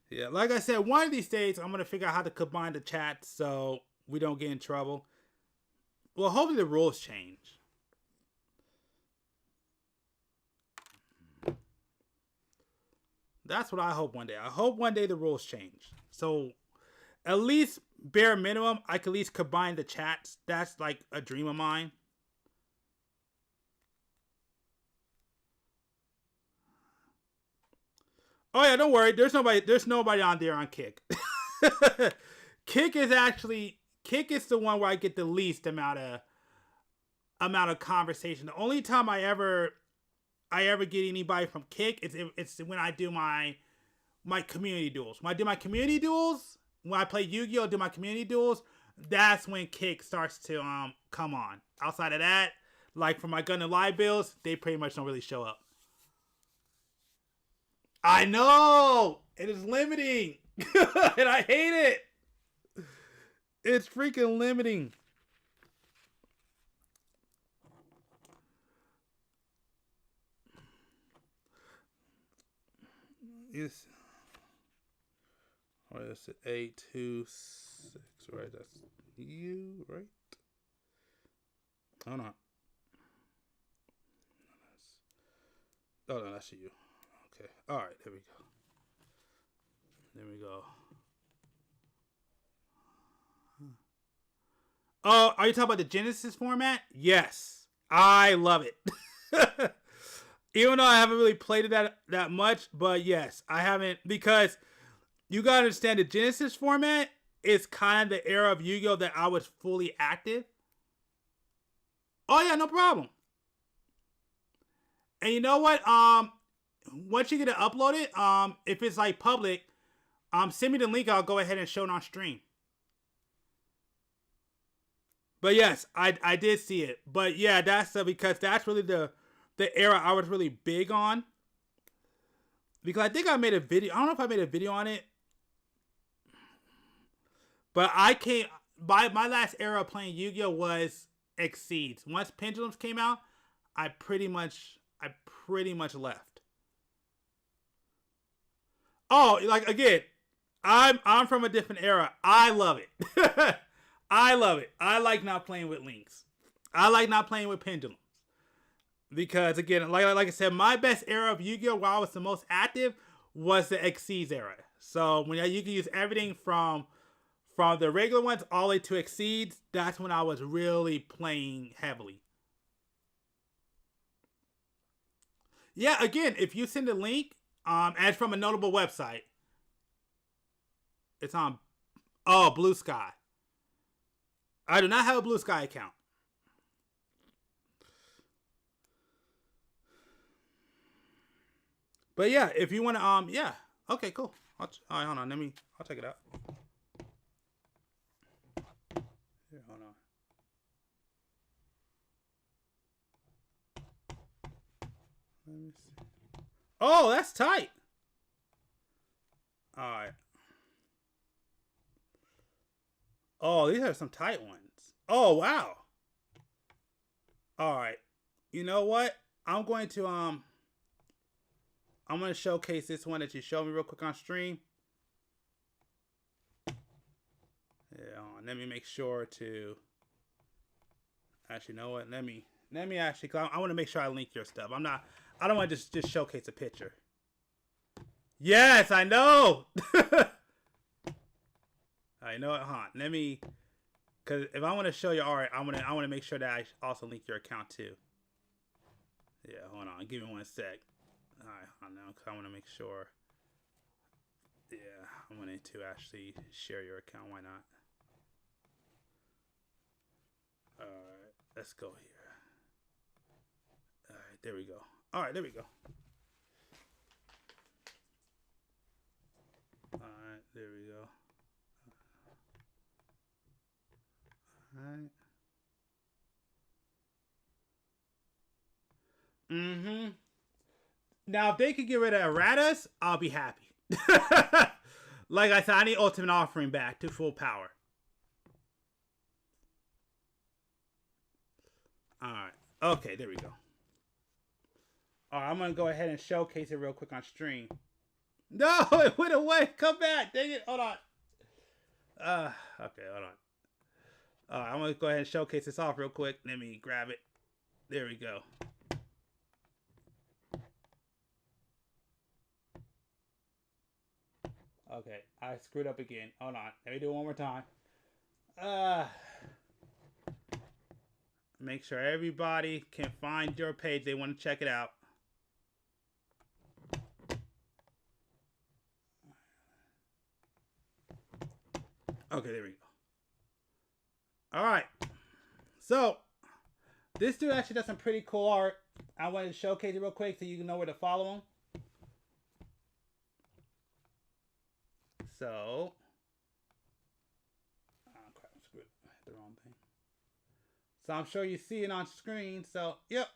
Yeah, like I said, one of these days I'm going to figure out how to combine the chats so we don't get in trouble. Well, hopefully the rules change. That's what I hope one day. I hope one day the rules change. So at least bare minimum, I can at least combine the chats. That's like a dream of mine. Oh yeah, don't worry. There's nobody on there on Kick. Kick is the one where I get the least amount of conversation. The only time I ever get anybody from Kick is it's when I do my community duels. When I do my community duels, when I play Yu-Gi-Oh! Do my community duels, that's when Kick starts to come on. Outside of that, like for my Gundam live builds, they pretty much don't really show up. I know! It is limiting! And I hate it! It's freaking limiting. Yes. What is it? 826, right? That's you, right? Oh, no. Oh, no, that's you. Okay. All right. There we go. There we go. Oh, are you talking about the Genesis format? Yes. I love it. Even though I haven't really played it that much, but yes, I haven't, because you gotta understand the Genesis format is kind of the era of Yu-Gi-Oh! That I was fully active. Oh yeah, no problem. And you know what? Once you get it uploaded, if it's like public, send me the link. I'll go ahead and show it on stream. But yes, I did see it. But yeah, that's because that's really the era I was really big on. Because I think I made a video. I don't know if I made a video on it. But my last era of playing Yu-Gi-Oh! Was Exceeds. Once Pendulums came out, I pretty much left. Oh, like again, I'm from a different era. I love it. I love it. I like not playing with links. I like not playing with pendulums. Because again, like I said, my best era of Yu-Gi-Oh! While I was the most active was the Exceeds era. So when you can use everything from the regular ones all the way to Exceeds, that's when I was really playing heavily. Yeah, again, if you send a link, as from a notable website, it's on Blue Sky. I do not have a Blue Sky account. But yeah, if you want to, yeah. Okay, cool. All right, hold on. I'll check it out. Here, hold on. Let me see. Oh, that's tight. All right. Oh, these are some tight ones. Oh, wow. All right. You know what? I'm going to showcase this one that you showed me real quick on stream. Yeah, let me make sure to actually, you know what? Let me actually, cause I want to make sure I link your stuff. I don't want to just showcase a picture. Yes, I know. I know it, huh? Let me, cause if I want to show you art, I want to make sure that I also link your account too. Yeah, hold on. Give me 1 sec. All right, hold on, cause I want to make sure. Yeah, I wanted to actually share your account. Why not? All right, let's go here. All right, there we go. All right, there we go. All right, there we go. All right. Mm-hmm. Now, if they could get rid of erratas, I'll be happy. Like I said, I need Ultimate Offering back to full power. All right. Okay, there we go. All right, I'm going to go ahead and showcase it real quick on stream. No, it went away. Come back. Dang it. Hold on. Okay, hold on. All right, I'm going to go ahead and showcase this off real quick. Let me grab it. There we go. Okay, I screwed up again. Hold on. Let me do it one more time. Make sure everybody can find your page. They want to check it out. Okay, there we go. All right. So, this dude actually does some pretty cool art. I wanted to showcase it real quick so you can know where to follow him. So, oh crap, I screwed. I hit the wrong thing. So I'm sure you see it on screen. So, yep.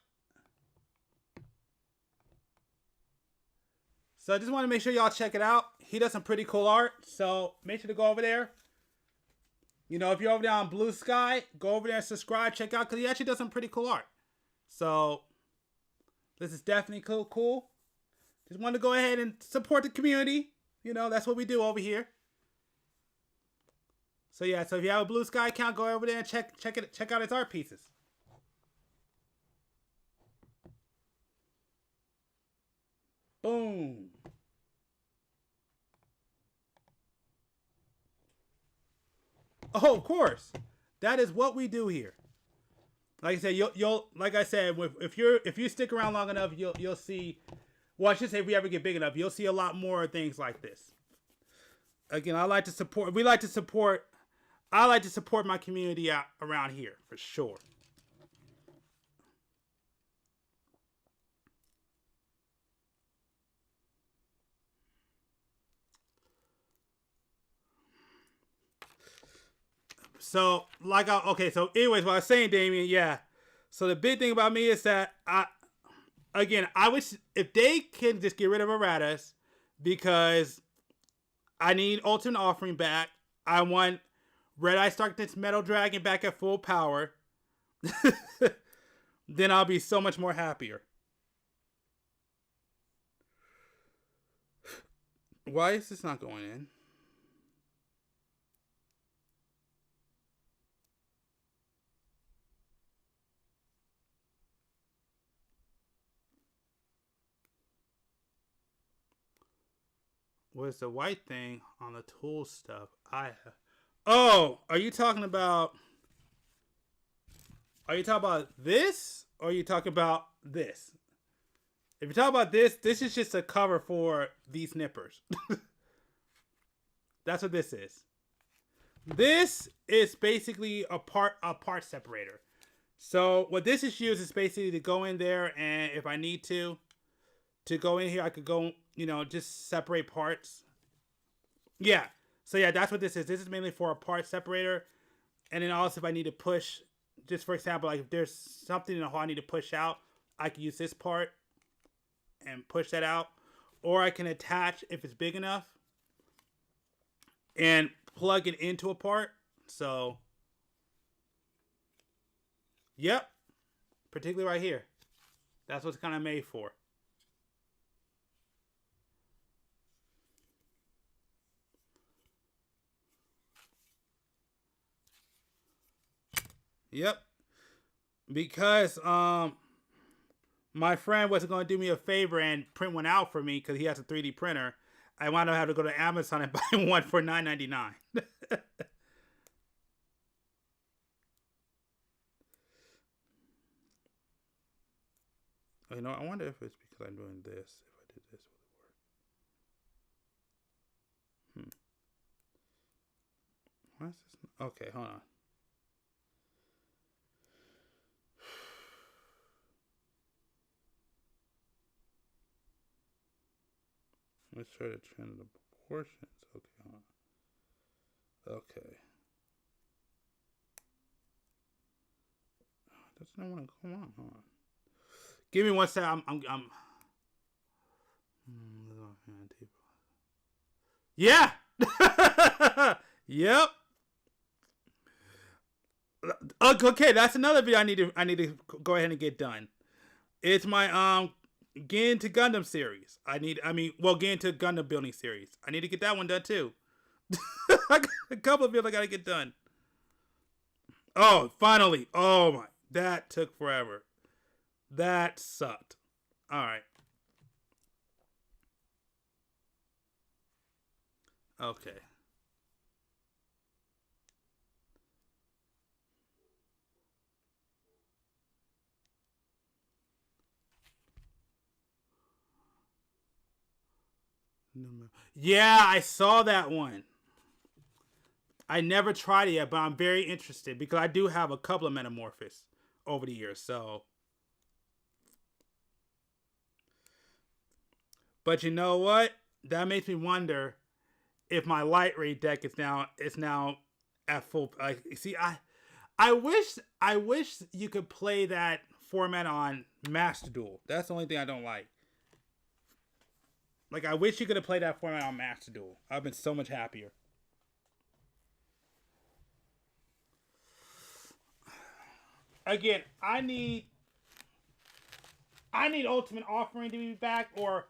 So I just want to make sure y'all check it out. He does some pretty cool art. So make sure to go over there. You know, if you're over there on Blue Sky, go over there and subscribe, check out, because he actually does some pretty cool art. So this is definitely cool. Just want to go ahead and support the community. You know, that's what we do over here. So yeah, so if you have a Blue Sky account, go over there and check out his art pieces. Boom. Oh, of course. That is what we do here. Like I said, you'll like I said, if you stick around long enough, you'll see. Well, I should say, if we ever get big enough, you'll see a lot more things like this. Again, I like to support. I like to support my community out around here for sure. So, so anyways, what I was saying, Damien, yeah. So the big thing about me is that I wish if they can just get rid of erratas, because I need Ultimate Offering back. I want Red Eye Starkness Metal Dragon back at full power. Then I'll be so much more happier. Why is this not going in? Where's the white thing on the tool stuff? Oh, are you talking about this? Or are you talking about this? If you're talking about this is just a cover for these nippers. That's what this is. This is basically a part separator. So what this is used is basically to go in there, and if I need to, to go in here, I could go, you know, just separate parts. Yeah. So yeah, that's what this is. This is mainly for a part separator. And then also if I need to push, just for example, like if there's something in the hole I need to push out, I can use this part and push that out. Or I can attach, if it's big enough, and plug it into a part. So, yep. Particularly right here. That's what's kind of made for. Yep. Because my friend wasn't going to do me a favor and print one out for me because he has a 3D printer. I wound up having to go to Amazon and buy one for $9.99. You know, I wonder if it's because I'm doing this. If I did this, would it work? Why is this? Okay, hold on. Let's try to trend the proportions. Okay, hold on. Okay. Doesn't it want to come on? Hold on. Give me one second. Yeah. Yep. Okay, that's another video I need to go ahead and get done. It's my get into Gundam series. Get into Gundam building series. I need to get that one done too. I got a couple of videos I gotta get done. Oh, finally. Oh my, that took forever. That sucked. Alright. Okay. Yeah, I saw that one. I never tried it yet, but I'm very interested because I do have a couple of Metamorphos over the years. So, but you know what? That makes me wonder if my light ray deck is now at full. Like, see, I wish you could play that format on Master Duel. That's the only thing I don't like. Like, I wish you could have played that format on Master Duel. I've been so much happier. Again, I need Ultimate Offering to be back or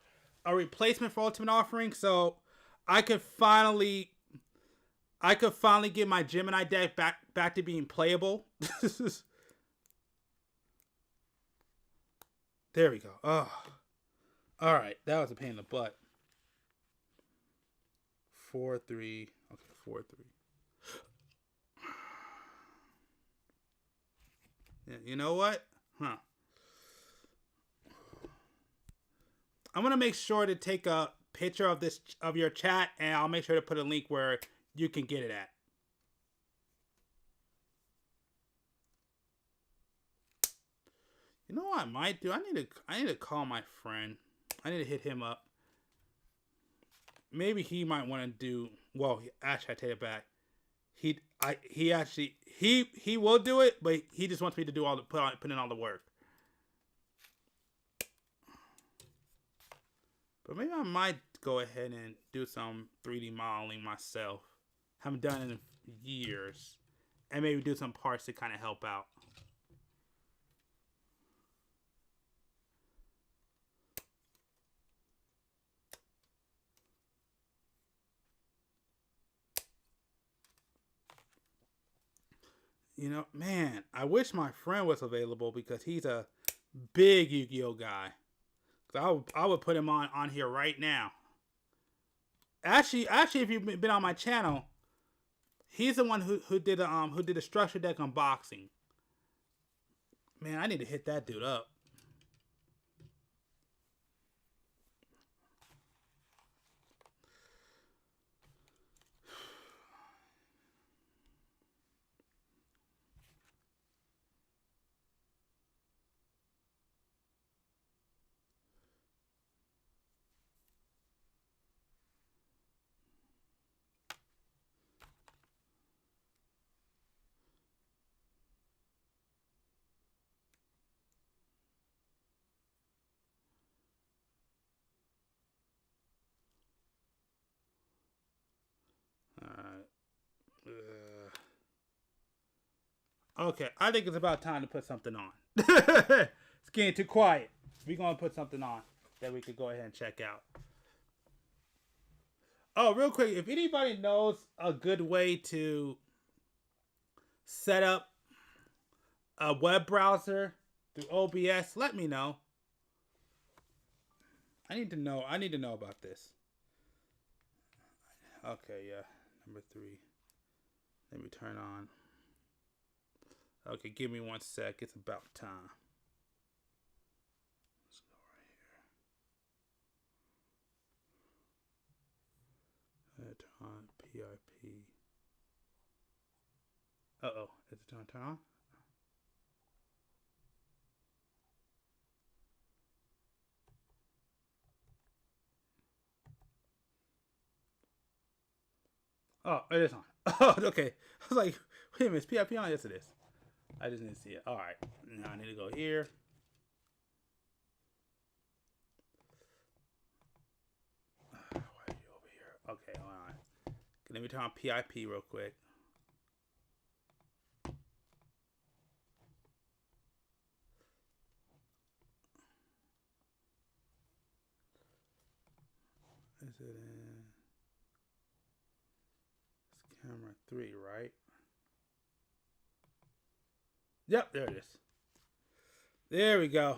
a replacement for Ultimate Offering, so I could finally get my Gemini deck back to being playable. There we go. Oh. All right, that was a pain in the butt. 4-3. Okay, 4-3. Yeah, you know what? Huh. I'm gonna make sure to take a picture of your chat, and I'll make sure to put a link where you can get it at. You know what I might do? I need to call my friend. I need to hit him up. Maybe he might want to do. Well, actually, I take it back. He will do it, but he just wants me to do put in all the work. But maybe I might go ahead and do some 3D modeling myself. Haven't done it in years, and maybe do some parts to kind of help out. You know, man, I wish my friend was available because he's a big Yu-Gi-Oh guy. I would put him on here right now. Actually, if you've been on my channel, he's the one who did a structure deck unboxing. Man, I need to hit that dude up. Okay, I think it's about time to put something on. It's getting too quiet. We're going to put something on that we could go ahead and check out. Oh, real quick, if anybody knows a good way to set up a web browser through OBS, let me know. I need to know. I need to know about this. Okay, yeah. Number 3. Let me turn on. Okay, give me 1 sec. It's about time. Let's go right here. Turn on PIP. Uh-oh. Is it turn on? Oh, it is on. Oh, okay. I was like, wait a minute, is PIP on? Yes, it is. I just need to see it. All right. Now I need to go here. Why are you over here? Okay, hold on. Let me turn on PIP real quick. Is it in? It's camera 3, right? Yep, there it is. There we go.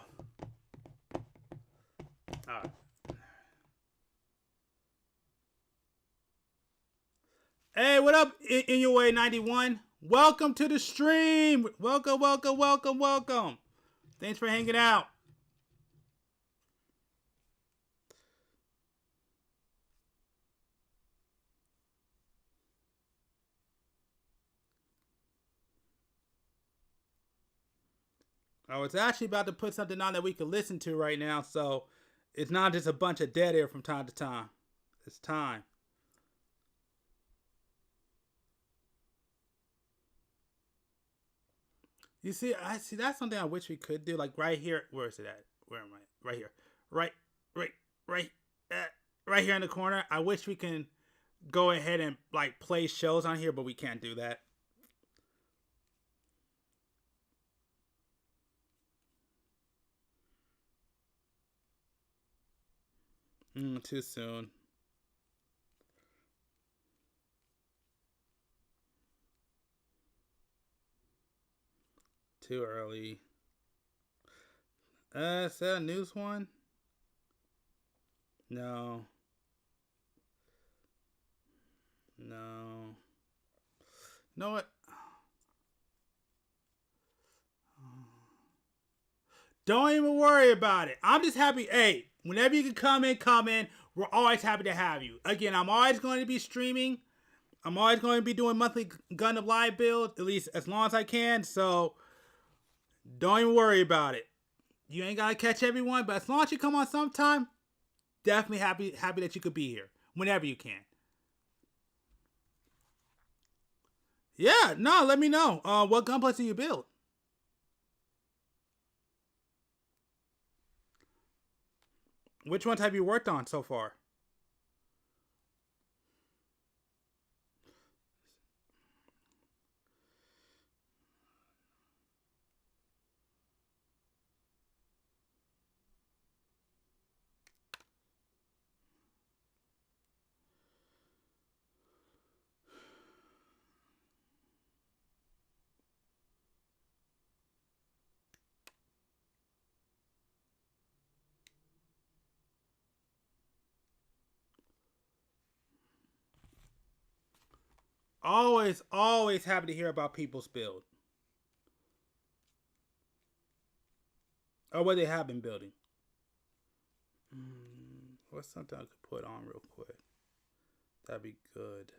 All right. Hey, what up, in your way 91? Welcome to the stream. Welcome, welcome, welcome, welcome. Thanks for hanging out. I was actually about to put something on that we could listen to right now, so it's not just a bunch of dead air from time to time. It's time. You see, I see that's something I wish we could do. Like right here, where is it at? Where am I? Right here. Right, right, right, right here in the corner. I wish we can go ahead and like play shows on here, but we can't do that. Too soon. Too early. Is that a news one? No. No. You know what? Don't even worry about it. I'm just happy. Hey, whenever you can come in, come in. We're always happy to have you. Again, I'm always going to be streaming. I'm always going to be doing monthly Gundam live builds, at least as long as I can. So don't even worry about it. You ain't gotta catch everyone, but as long as you come on sometime, definitely happy that you could be here whenever you can. Yeah, no, let me know. What gunplates do you build? Which ones have you worked on so far? Always happy to hear about people's build. Or what they have been building. What's something I could put on real quick? That'd be good.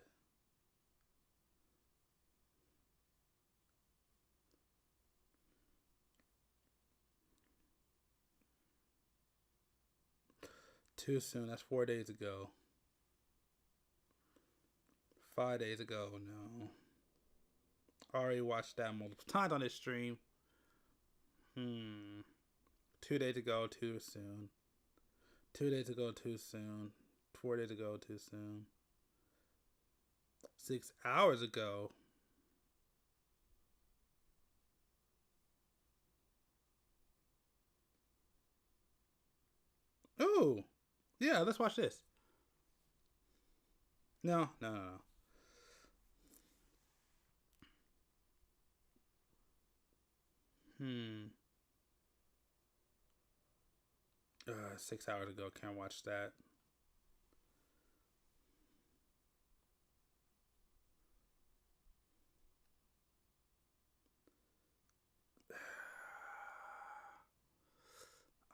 Too soon. That's 4 days ago. 5 days ago. No. Already watched that multiple times on this stream. 2 days ago. Too soon. 2 days ago. Too soon. 4 days ago. Too soon. 6 hours ago. Ooh. Yeah, let's watch this. No. 6 hours ago. Can't watch that.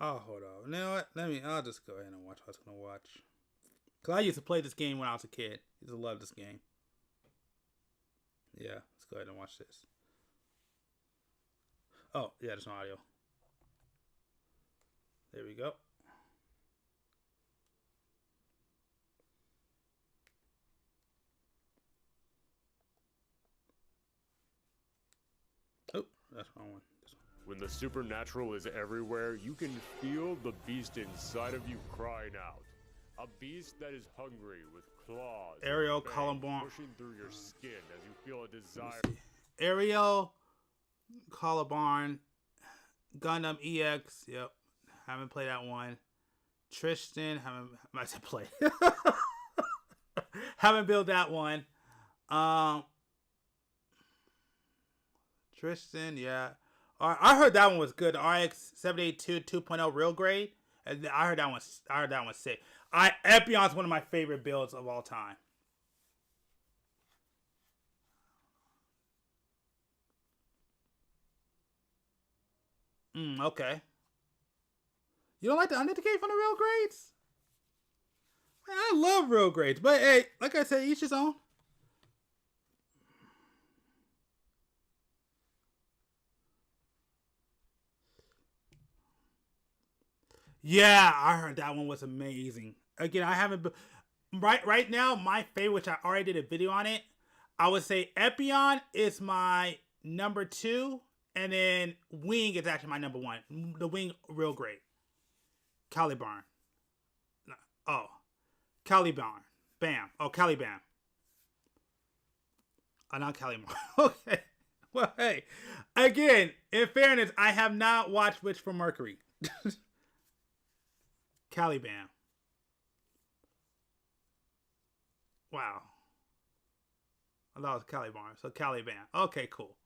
Oh, hold on. You know what? I'll just go ahead and watch what I was going to watch. Because I used to play this game when I was a kid. I used to love this game. Yeah, let's go ahead and watch this. Oh, yeah, there's no audio. There we go. Oh, that's the wrong one. This one. When the supernatural is everywhere, you can feel the beast inside of you crying out. A beast that is hungry with claws. Ariel Columbine pushing through your skin as you feel a desire. Ariel Columbine Gundam EX. Yep, haven't played that one. Tristan, I said play. Haven't built that one. Tristan, yeah. I heard that one was good. RX 782 2.0 real grade. And I heard that one sick. Epion's one of my favorite builds of all time. Okay. You don't like the Undertake from the real grades? Man, I love real grades. But hey, like I said, each his own. Yeah, I heard that one was amazing. Again, I haven't... Right now, my favorite, which I already did a video on it, I would say Epion is my number 2. And then Wing is actually my number 1. The Wing, real great. Caliban. Oh. Caliban. Bam. Oh, Caliban. Oh, not Caliban. Okay. Well, hey. Again, in fairness, I have not watched Witch from Mercury. Caliban. Wow. I thought it was Caliban. So Caliban. Okay, cool.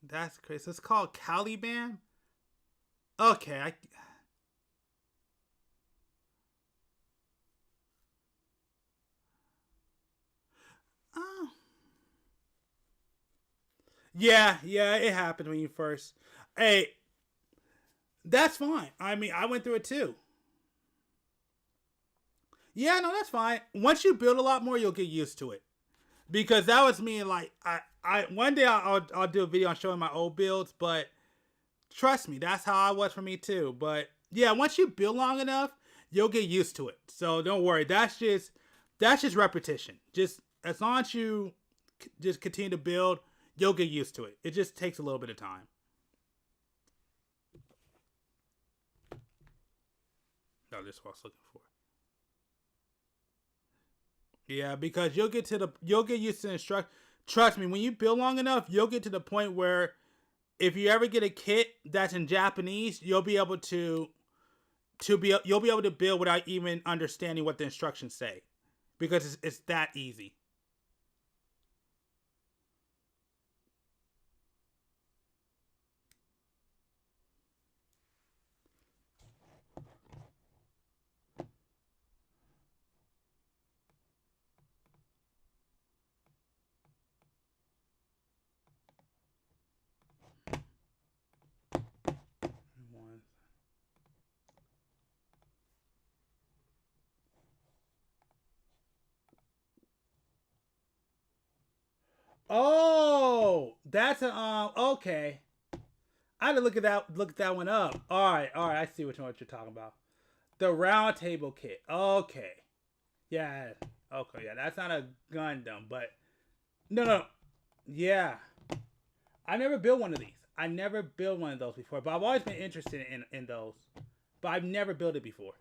That's crazy. So it's called Caliban? Okay, Oh. Yeah, it happened when you first... Hey, that's fine. I mean, I went through it too. Yeah, no, that's fine. Once you build a lot more, you'll get used to it. Because that was me, like, I one day I'll do a video on showing my old builds, but trust me, that's how it was for me too. But yeah, once you build long enough, you'll get used to it. So don't worry. That's just repetition. Just as long as you just continue to build, you'll get used to it. It just takes a little bit of time. No, this is what I was looking for. Yeah, because you'll get used to the instruct. Trust me, when you build long enough, you'll get to the point where if you ever get a kit that's in Japanese, you'll be able to build without even understanding what the instructions say, because it's that easy. Oh, that's okay. I had to look at that one up. All right, I see what you're talking about. The round table kit. Okay. Yeah. Okay, yeah, that's not a Gundam, but no. Yeah. I never built one of these. I never built one of those before, but I've always been interested in those. But I've never built it before.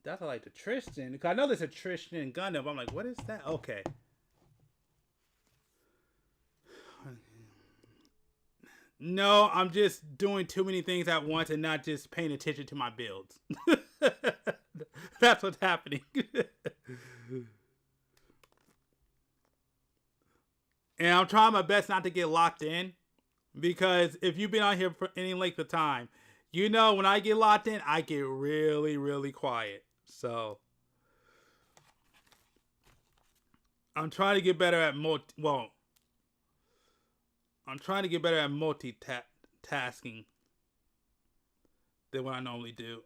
That's like the Tristan. Because I know there's a Tristan in Gundam. I'm like, what is that? Okay. No, I'm just doing too many things at once and not just paying attention to my builds. That's what's happening. And I'm trying my best not to get locked in. Because if you've been on here for any length of time, you know when I get locked in, I get really, really quiet. So I'm trying to get better at multitasking than what I normally do.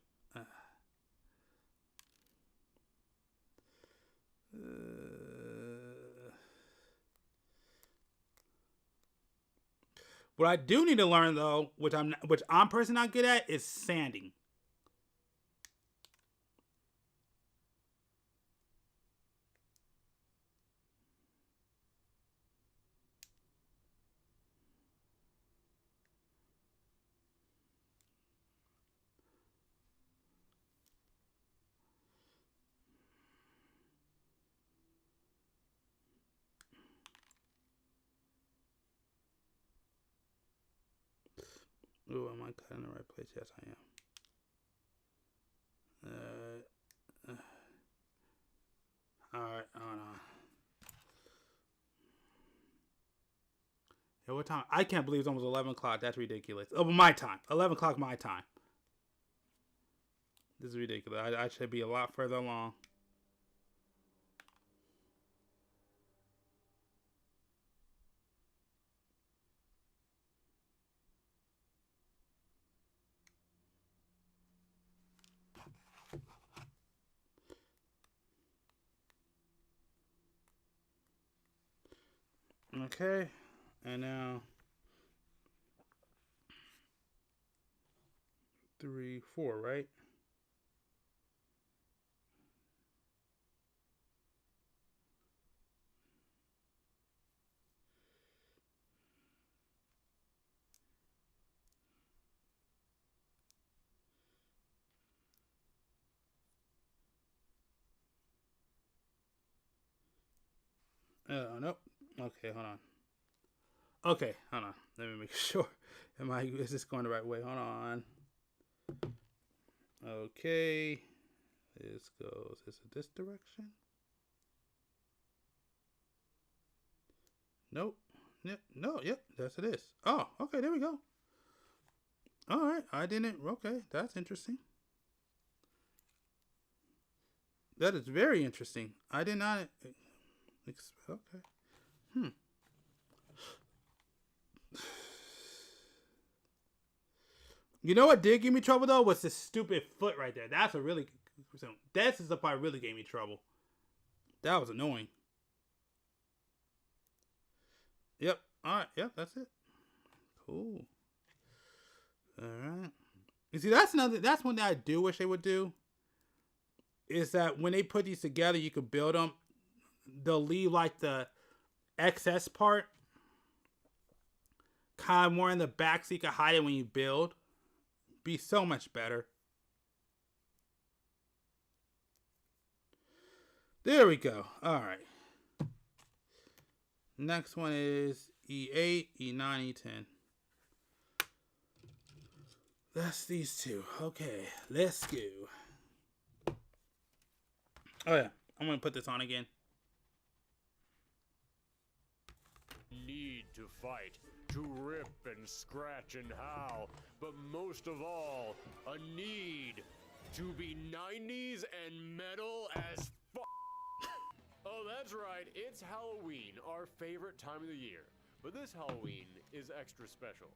What I do need to learn though, which I'm personally not good at, is sanding. Ooh, am I cutting in the right place? Yes, I am. Alright, hold on. Yeah, what time? I can't believe it's almost 11 o'clock. That's ridiculous. Oh, my time. 11 o'clock my time. This is ridiculous. I should be a lot further along. Okay, and now 3, 4, right? Nope. Okay, hold on. Okay, hold on. Let me make sure. Is this going the right way? Hold on. Okay. This goes. Is it this direction? Nope. Yep. No, yep. Yes, it is. Oh, okay. There we go. All right. I didn't. Okay. That's interesting. That is very interesting. I did not. Okay. You know what did give me trouble though was this stupid foot right there. That's a really. This is the part that really gave me trouble. That was annoying. Yep. All right. Yep. That's it. Cool. All right. You see, that's one thing I do wish they would do. Is that when they put these together, you could build them. They'll leave like the excess part kind of more in the back so you can hide it when you build. Be so much better. There we go. All right. Next one is E8, E9, E10. That's these two. Okay, let's go. Oh yeah, I'm gonna put this on again. Need to fight, to rip and scratch and howl, but most of all, a need to be 90s and metal as f***. Oh, that's right, it's Halloween, our favorite time of the year. But this Halloween is extra special,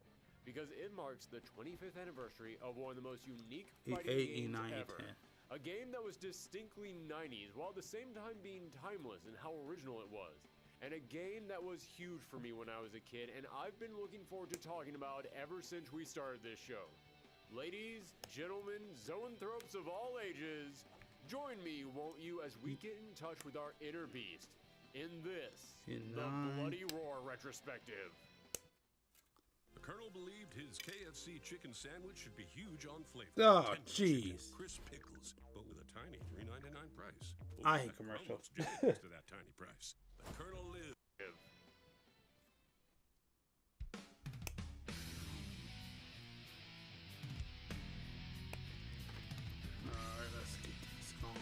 because it marks the 25th anniversary of one of the most unique fighting games ever. A game that was distinctly 90s, while at the same time being timeless in how original it was. And a game that was huge for me when I was a kid, and I've been looking forward to talking about ever since we started this show. Ladies, gentlemen, zoanthropes of all ages, join me, won't you, as we get in touch with our inner beast in this, the Bloody Roar retrospective. The Colonel believed his KFC chicken sandwich should be huge on flavor. Oh, jeez. Crisp pickles, but with a tiny I hate that commercials. almost did it to that tiny price. The Colonel lives. Alright, let's get this going.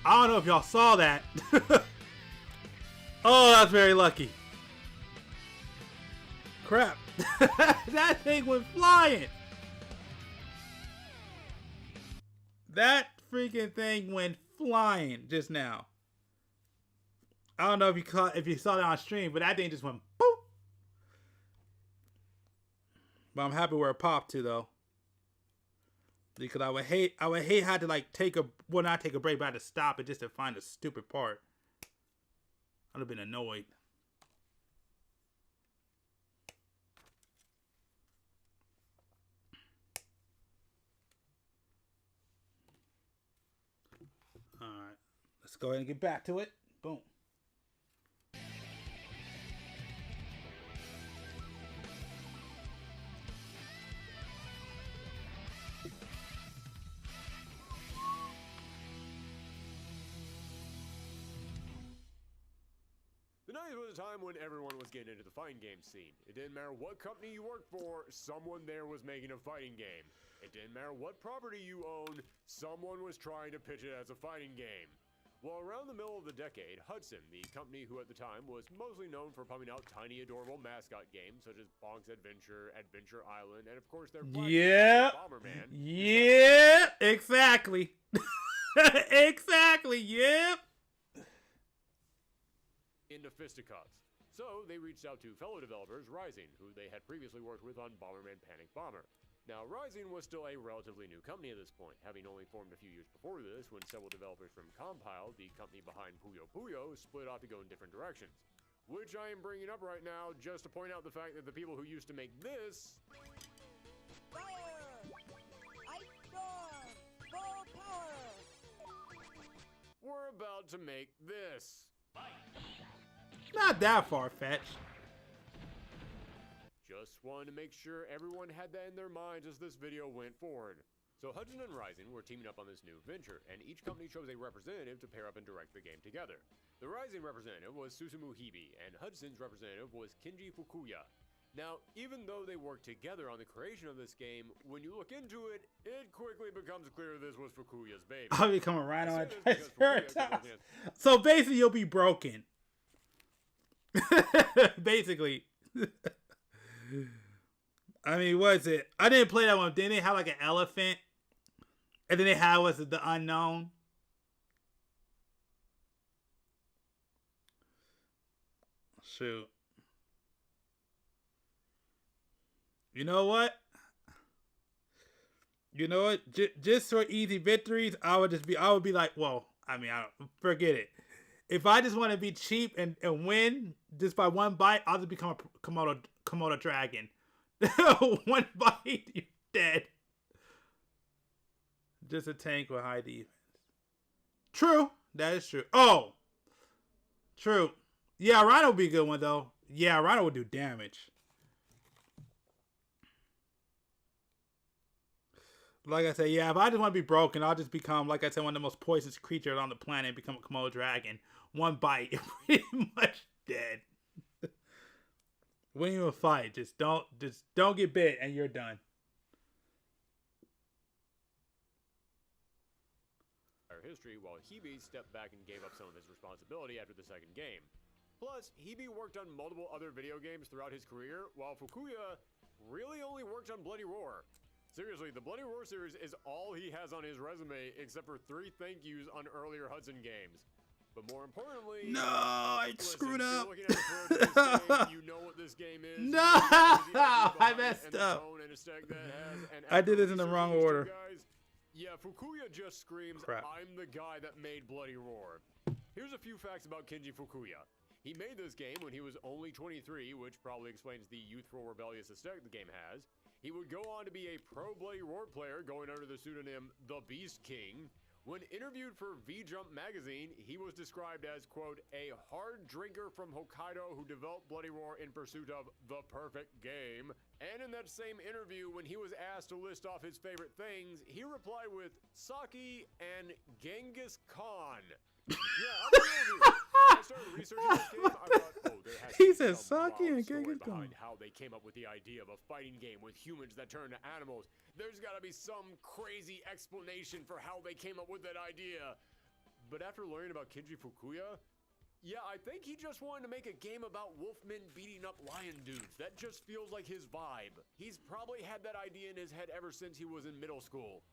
I don't know if y'all saw that. Oh, that's very lucky. Crap. That thing went flying. That freaking thing went flying just now. I don't know if you saw that on stream, but that thing just went boop. But I'm happy where it popped to though. Because I would hate how to like not take a break, but I had to stop it just to find a stupid part. I'd have been annoyed. Alright. Let's go ahead and get back to it. Boom. The 90s was a time when everyone was getting into the fighting game scene. It didn't matter what company you worked for, someone there was making a fighting game. It didn't matter what property you owned, someone was trying to pitch it as a fighting game. Well, around the middle of the decade, Hudson, the company who at the time was mostly known for pumping out tiny, adorable mascot games such as Bonk's Adventure, Adventure Island, and of course their flagship Bomberman. Yeah, exactly. Exactly, yep. Into fisticuffs. So they reached out to fellow developers, Rising, who they had previously worked with on Bomberman Panic Bomber. Now, Rising was still a relatively new company at this point, having only formed a few years before this when several developers from Compile, the company behind Puyo Puyo, split off to go in different directions. Which I am bringing up right now just to point out the fact that the people who used to make this Fire! Ice storm! Full power! were about to make this. Not that far-fetched. Just wanted to make sure everyone had that in their minds as this video went forward. So Hudson and Rising were teaming up on this new venture, and each company chose a representative to pair up and direct the game together. The Rising representative was Susumu Hibi, and Hudson's representative was Kinji Fukuya. Now, even though they worked together on the creation of this game, when you look into it, it quickly becomes clear this was Fukuya's baby. I'll become a rhino at As soon as Fukuya Triceratops. comes in- So basically, you'll be broken. Basically. I mean, what is it? I didn't play that one. Didn't they have like an elephant? And then they had, was it the unknown? Shoot. You know what? You know what? Just for easy victories, I would be like, well, I mean, I don't forget it. If I just want to be cheap and win just by one bite, I'll just become a Komodo dragon. One bite, you're dead. Just a tank with high defense. True. That is true. Oh. True. Yeah, Rhino would be a good one, though. Yeah, Rhino would do damage. Like I said, yeah, if I just want to be broken, I'll just become, like I said, one of the most poisonous creatures on the planet and become a Komodo dragon. One bite, you're pretty much dead. Wouldn't even fight. Just don't get bit and you're done. Our history, while Hibi stepped back and gave up some of his responsibility after the second game. Plus, Hibi worked on multiple other video games throughout his career, while Fukuya really only worked on Bloody Roar. Seriously, the Bloody Roar series is all he has on his resume except for 3 thank yous on earlier Hudson games. But more importantly, No, I screwed up. You're looking at the photo of this game, you know what this game is. No, I messed up. I did this in the wrong order. Guys, yeah, Fukuya just screams, Crap. I'm the guy that made Bloody Roar. Here's a few facts about Kinji Fukuya. He made this game when he was only 23, which probably explains the youthful, rebellious aesthetic the game has. He would go on to be a pro Bloody Roar player going under the pseudonym The Beast King. When interviewed for V-Jump magazine, he was described as, quote, a hard drinker from Hokkaido who developed Bloody Roar in pursuit of the perfect game. And in that same interview, when he was asked to list off his favorite things, he replied with sake and Genghis Khan. Yeah, I'm real with you. When I started researching this game, I thought, oh, there has to He be said some sake wild and story Genghis behind Khan. how they came up with the idea of a fighting game with humans that turn to animals. There's got to be some crazy explanation for how they came up with that idea. But after learning about Kinji Fukuya, yeah, I think he just wanted to make a game about wolfmen beating up lion dudes. That just feels like his vibe. He's probably had that idea in his head ever since he was in middle school.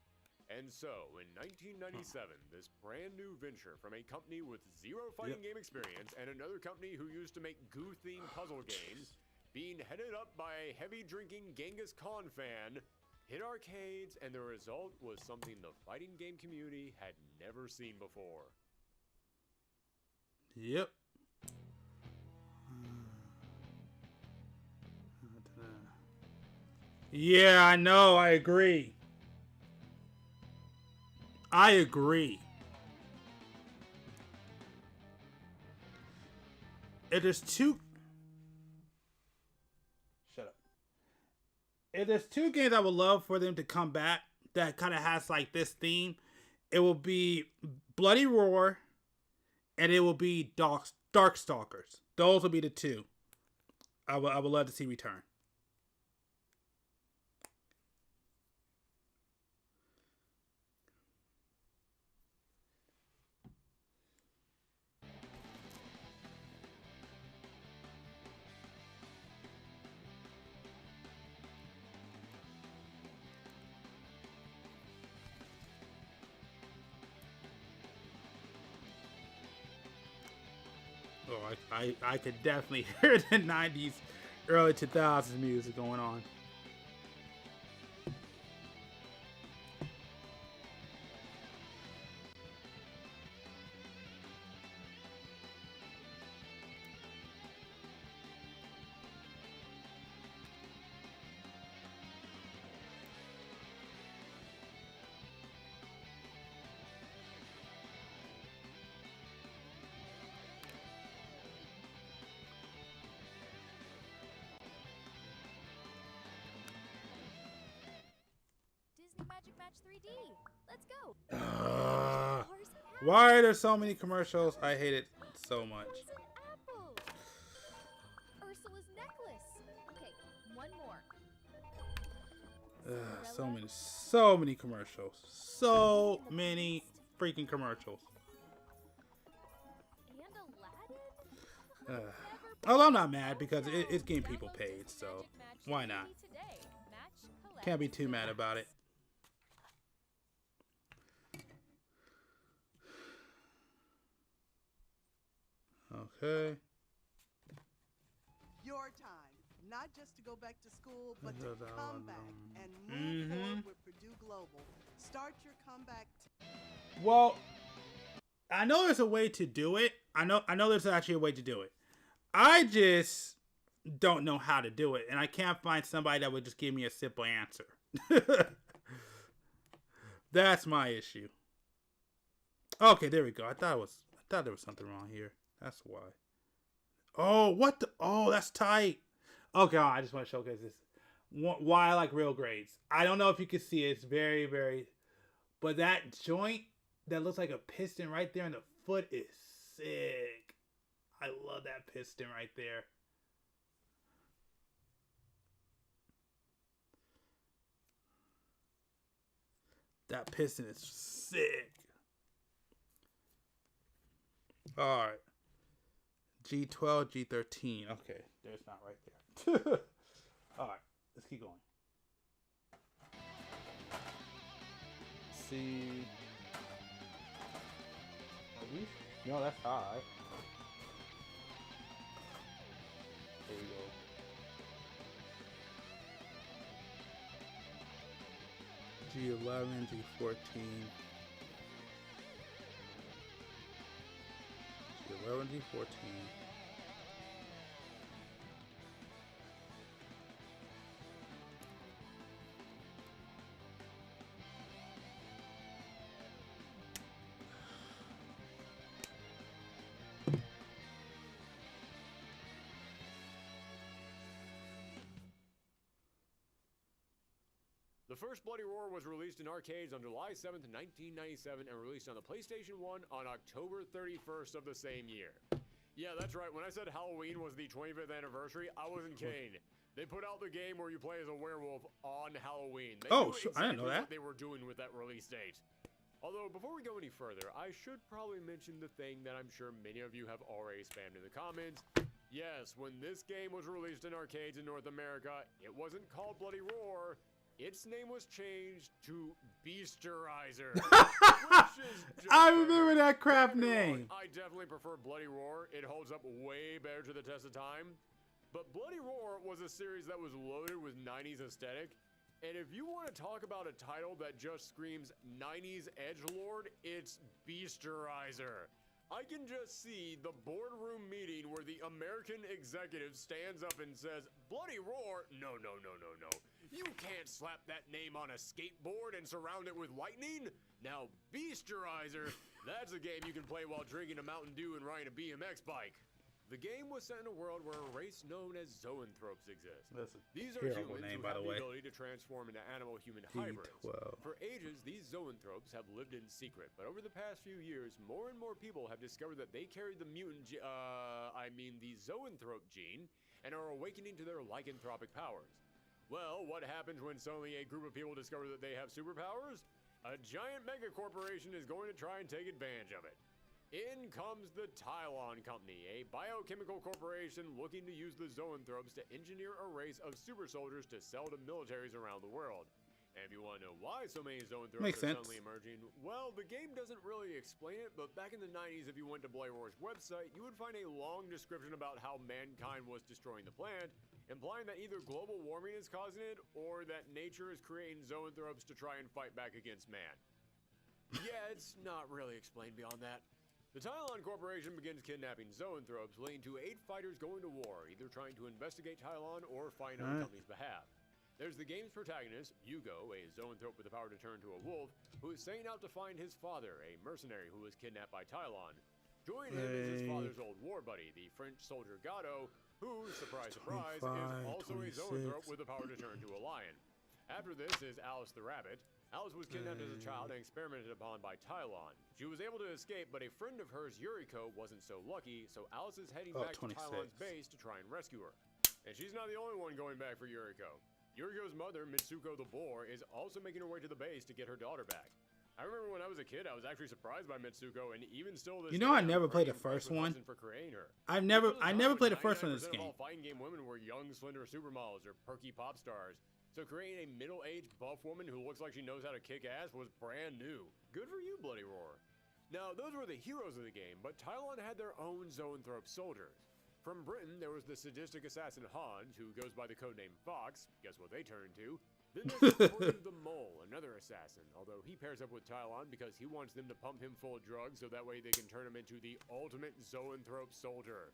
And so, in 1997, this brand new venture from a company with zero fighting game experience and another company who used to make goo-themed puzzle games, being headed up by a heavy-drinking Genghis Khan fan, hit arcades, and the result was something the fighting game community had never seen before. Yep. Yeah, I know. I agree. I agree. If there's two... Shut up. If there's two games I would love for them to come back that kind of has like this theme, it will be Bloody Roar and it will be Darkstalkers. Those will be the two I would love to see return. Oh, I could definitely hear the 90s, early 2000s music going on. Magic Match 3D. Let's go. Why are there so many commercials? I hate it so much. Apple. Ursula's necklace. Okay, one more. So many commercials. So many freaking commercials. And Aladdin? Although I'm not mad because it's getting people paid, so why not? Can't be too mad about it. Okay. Your time, not just to go back to school, but to come back and move forward with Purdue Global. Start your comeback. Well, I know there's a way to do it. I know there's actually a way to do it. I just don't know how to do it, and I can't find somebody that would just give me a simple answer. That's my issue. Okay, there we go. I thought there was something wrong here. That's why. Oh, what the? Oh, that's tight. Okay, I just want to showcase this. Why I like real grades. I don't know if you can see it. It's very, very... But that joint that looks like a piston right there in the foot is sick. I love that piston right there. That piston is sick. All right. G12, G13. Okay, there's not right there. All right, let's keep going. C. Are we? No, that's high. There you go. G11, G14. G11, G14. The first Bloody Roar was released in arcades on July 7th, 1997, and released on the PlayStation 1 on October 31st of the same year. Yeah, that's right. When I said Halloween was the 25th anniversary, I wasn't kidding. They put out the game where you play as a werewolf on Halloween. They knew Sure. I didn't know that. what they were doing with that release date. Although, before we go any further, I should probably mention the thing that I'm sure many of you have already spammed in the comments. Yes, when this game was released in arcades in North America, it wasn't called Bloody Roar. Its name was changed to Beasterizer. I remember that crap name. I definitely prefer Bloody Roar. It holds up way better to the test of time. But Bloody Roar was a series that was loaded with 90s aesthetic. And if you want to talk about a title that just screams 90s edgelord, it's Beasterizer. I can just see the boardroom meeting where the American executive stands up and says, Bloody Roar? No. You can't slap that name on a skateboard and surround it with lightning. Now, Beasterizer, that's a game you can play while drinking a Mountain Dew and riding a BMX bike. The game was set in a world where a race known as zoanthropes exists. These are humans name, who by have the the way. ability to transform into animal-human hybrids. D12. For ages, these zoanthropes have lived in secret, but over the past few years, more and more people have discovered that they carry the the zoanthrope gene, and are awakening to their lycanthropic powers. Well, what happens when suddenly a group of people discover that they have superpowers? A giant mega corporation is going to try and take advantage of it. In comes the Tylon Company, a biochemical corporation looking to use the zoanthropes to engineer a race of super soldiers to sell to militaries around the world. And if you want to know why so many zoanthropes Makes are sense. suddenly emerging, well, the game doesn't really explain it, but back in the 90s, if you went to Bloody Roar's website, you would find a long description about how mankind was destroying the planet, implying that either global warming is causing it, or that nature is creating zoanthropes to try and fight back against man. Yeah, it's not really explained beyond that. The Tylon Corporation begins kidnapping zoanthropes, leading to 8 fighters going to war, either trying to investigate Tylon or fight on the company's behalf. There's the game's protagonist, Hugo, a zoanthrope with the power to turn to a wolf, who is setting out to find his father, a mercenary who was kidnapped by Tylon. Joining him is his father's old war buddy, the French soldier Gatto, who, surprise, surprise, is also a zoanthrope with the power to turn to a lion. After this is Alice the rabbit. Alice was kidnapped as a child and experimented upon by Tylon. She was able to escape, but a friend of hers, Yuriko, wasn't so lucky, so Alice is heading back to 26. Tylon's base to try and rescue her. And she's not the only one going back for Yuriko. Yuriko's mother, Mitsuko the boar, is also making her way to the base to get her daughter back. I remember when I was a kid, I was actually surprised by Mitsuko, and even still this You know, day, I I'm never played the very first impressed with one. Hudson for creating her. I never played the first one in 99% this of game. all fighting game women were young, slender supermodels or perky pop stars. So creating a middle-aged buff woman who looks like she knows how to kick ass was brand new. Good for you, Bloody Roar. Now, those were the heroes of the game, but Tylon had their own zoanthrope soldiers. From Britain, there was the sadistic assassin Hans, who goes by the codename Fox. Guess what they turned to? Then there's Porgy the Mole, another assassin, although he pairs up with Tylon because he wants them to pump him full of drugs so that way they can turn him into the ultimate zoanthrope soldier.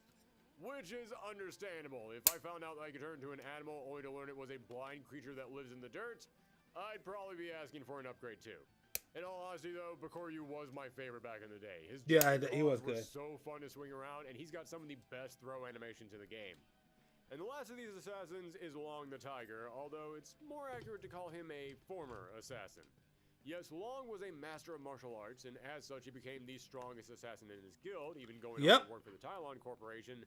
Which is understandable. If I found out that I could turn into an animal only to learn it was a blind creature that lives in the dirt, I'd probably be asking for an upgrade too. In all honesty though, Bakoryu was my favorite back in the day. His Yeah, giant he was claws were good. so fun to swing around, and he's got some of the best throw animations in the game. And the last of these assassins is Long the Tiger, although it's more accurate to call him a former assassin. Yes, Long was a master of martial arts, and as such he became the strongest assassin in his guild, even going on to work for the Tylon Corporation.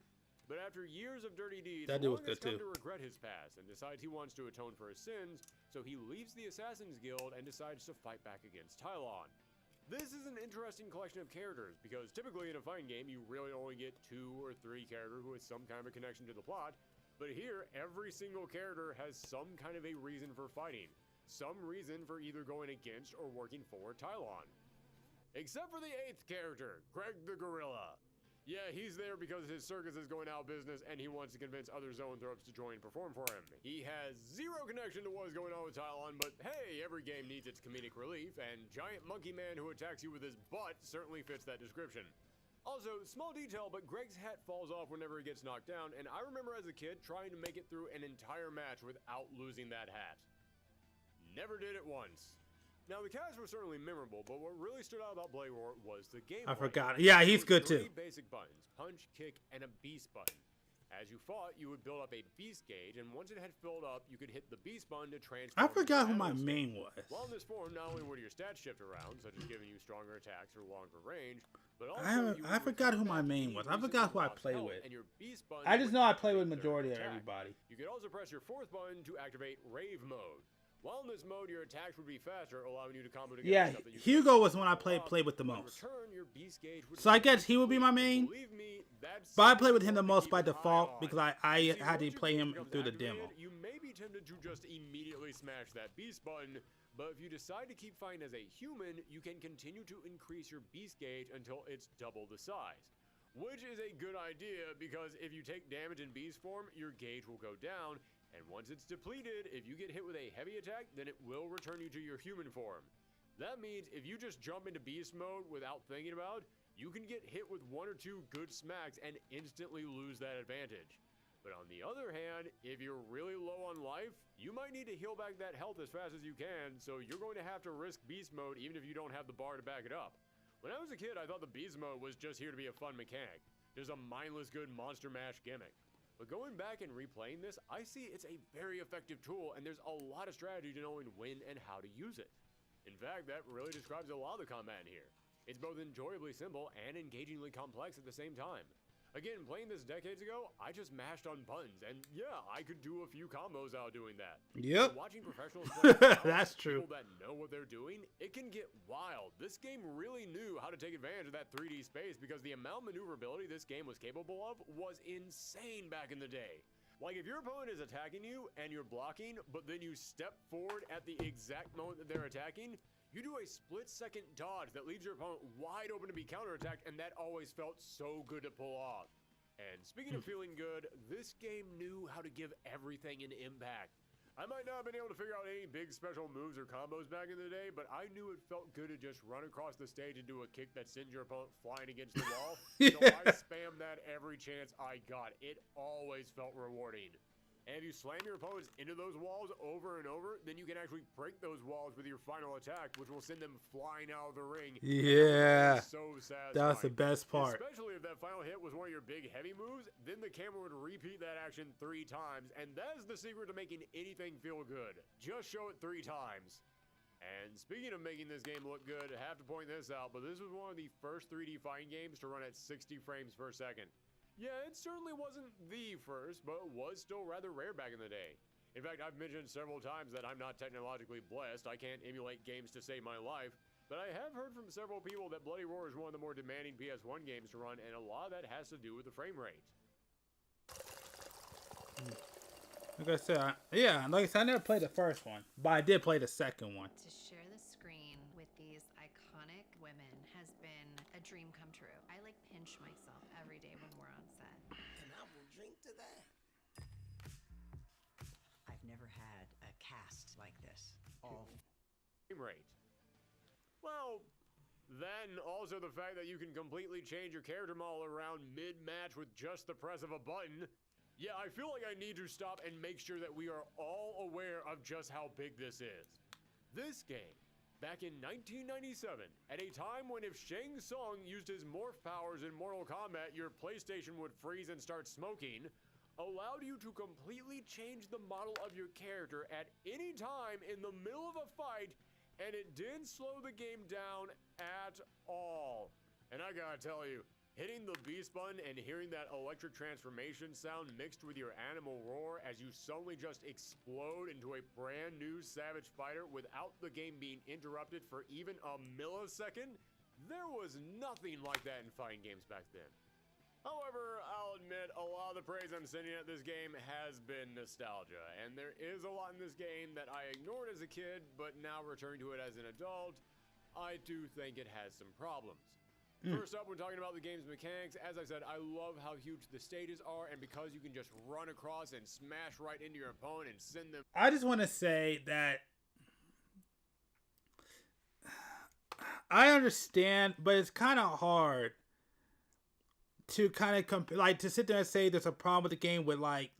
But after years of dirty deeds, That dude was Long has good, come too. to regret his past and decides he wants to atone for his sins, so he leaves the Assassin's Guild and decides to fight back against Tylon. This is an interesting collection of characters, because typically in a fighting game you really only get 2 or 3 characters who have some kind of a connection to the plot, but here every single character has some kind of a reason for fighting, some reason for either going against or working for Tylon. Except for the 8th character, Greg the Gorilla. Yeah, he's there because his circus is going out of business and he wants to convince other zoanthropes to join and perform for him. He has zero connection to what is going on with Tylon, but hey, every game needs its comedic relief, and Giant Monkey Man who attacks you with his butt certainly fits that description. Also, small detail, but Greg's hat falls off whenever he gets knocked down, and I remember as a kid trying to make it through an entire match without losing that hat. Never did it once. Now, the cast was certainly memorable, but what really stood out about Bloody Roar was the gameplay. I forgot. Yeah, he's good Three too. basic buttons: punch, kick, and a beast button. As you fought, you would build up a beast gauge, and once it had filled up, you could hit the beast button to transform. I forgot who my into main was. While in this form, not only would your stats shift around, such as giving you stronger attacks or longer range, but also I forgot who my main was. I forgot who I played with. And your beast button I just know I play with would majority of attack. everybody. You could also press your fourth button to activate Rave Mode. While in this mode, your attacks would be faster, allowing you to combo together Yeah, stuff that you Hugo couldn't was when I pull off. played with the In most. return, your beast gauge would So I guess he would be my main. Believe me, that's But I played with him the something to most keep by an eye default on. because I See, had to once your play beast him becomes through the activated, demo. You may be tempted to just immediately smash that beast button, but if you decide to keep fighting as a human, you can continue to increase your beast gauge until it's double the size. Which is a good idea because if you take damage in beast form, your gauge will go down, and once it's depleted, if you get hit with a heavy attack, then it will return you to your human form. That means if you just jump into beast mode without thinking about, you can get hit with one or two good smacks and instantly lose that advantage. But on the other hand, if you're really low on life, you might need to heal back that health as fast as you can, so you're going to have to risk beast mode even if you don't have the bar to back it up. When I was a kid, I thought the beast mode was just here to be a fun mechanic. There's a mindless good monster mash gimmick. But going back and replaying this, I see it's a very effective tool, and there's a lot of strategy to knowing when and how to use it. In fact, that really describes a lot of the combat in here. It's both enjoyably simple and engagingly complex at the same time. Again, playing this decades ago, I just mashed on buttons, and yeah, I could do a few combos out doing that. Yep. But watching professionals play now, That's true. people that know what they're doing, it can get wild. This game really knew how to take advantage of that 3D space because the amount of maneuverability this game was capable of was insane back in the day. Like if your opponent is attacking you and you're blocking, but then you step forward at the exact moment that they're attacking, you do a split-second dodge that leaves your opponent wide open to be counterattacked, and that always felt so good to pull off. And speaking of feeling good, this game knew how to give everything an impact. I might not have been able to figure out any big special moves or combos back in the day, but I knew it felt good to just run across the stage and do a kick that sends your opponent flying against the wall. So I spammed that every chance I got. It always felt rewarding. And if you slam your opponents into those walls over and over, then you can actually break those walls with your final attack, which will send them flying out of the ring. Yeah. So satisfying. That was the best part. Especially if that final hit was one of your big heavy moves, then the camera would repeat that action 3 times, and that is the secret to making anything feel good. Just show it 3 times. And speaking of making this game look good, I have to point this out, but this was one of the first 3D fighting games to run at 60 frames per second. Yeah, it certainly wasn't the first, but was still rather rare back in the day. In fact, I've mentioned several times that I'm not technologically blessed. I can't emulate games to save my life, but I have heard from several people that Bloody Roar is one of the more demanding PS1 games to run, and a lot of that has to do with the frame rate. Like I said, I never played the first one, but I did play the second one. To share the screen with these iconic women has been a dream come true. I like pinch myself every day when we're on set. And I will drink to that. I've never had a cast like this. All Frame rate. Well, then also the fact that you can completely change your character model around mid-match with just the press of a button. Yeah, I feel like I need to stop and make sure that we are all aware of just how big this is. This game, back in 1997, at a time when if Shang Tsung used his morph powers in Mortal Kombat, your PlayStation would freeze and start smoking, allowed you to completely change the model of your character at any time in the middle of a fight, and it didn't slow the game down at all. And I gotta tell you, hitting the beast button and hearing that electric transformation sound mixed with your animal roar as you suddenly just explode into a brand new Savage Fighter without the game being interrupted for even a millisecond, there was nothing like that in fighting games back then. However, I'll admit a lot of the praise I'm sending at this game has been nostalgia, and there is a lot in this game that I ignored as a kid, but now returning to it as an adult, I do think it has some problems. First up, we're talking about the game's mechanics. As I said, I love how huge the stages are, and because you can just run across and smash right into your opponent and send them... I just want to say that I understand, but it's kind of hard to kind of like to sit there and say there's a problem with the game with like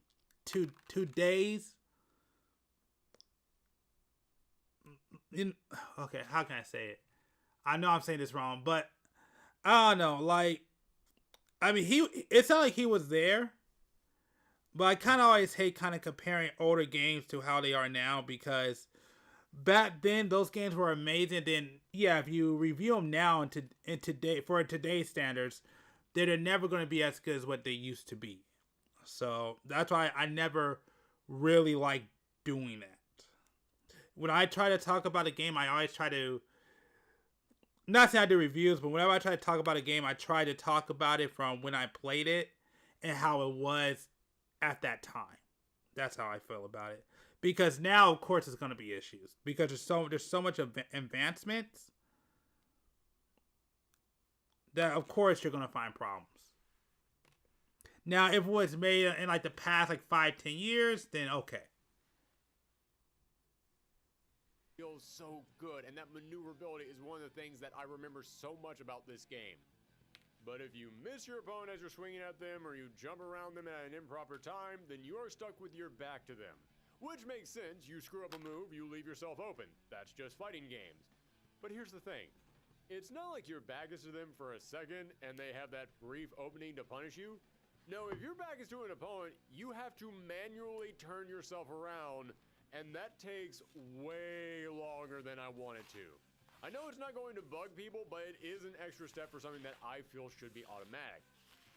two days. Okay, how can I say it? I know I'm saying this wrong, but I don't know. Like, I mean, it's not like he was there, But I kind of always hate kind of comparing older games to how they are now, because back then those games were amazing. Then yeah, if you review them now in today for today's standards, they're never going to be as good as what they used to be. So that's why I never really like doing that. When I try to talk about a game, I always try to, not saying I do reviews, but whenever I try to talk about a game, I try to talk about it from when I played it and how it was at that time. That's how I feel about it. Because now, of course, there's going to be issues. Because there's so much advancements that, of course, you're going to find problems. Now, if it was made in like the past like 5-10 years, then okay. Feels so good, and that maneuverability is one of the things that I remember so much about this game. But if you miss your opponent as you're swinging at them, or you jump around them at an improper time, then you are stuck with your back to them. Which makes sense. You screw up a move, you leave yourself open. That's just fighting games. But here's the thing. It's not like your back is to them for a second, and they have that brief opening to punish you. No, if your back is to an opponent, you have to manually turn yourself around, and that takes way longer than I want it to. I know it's not going to bug people, but it is an extra step for something that I feel should be automatic.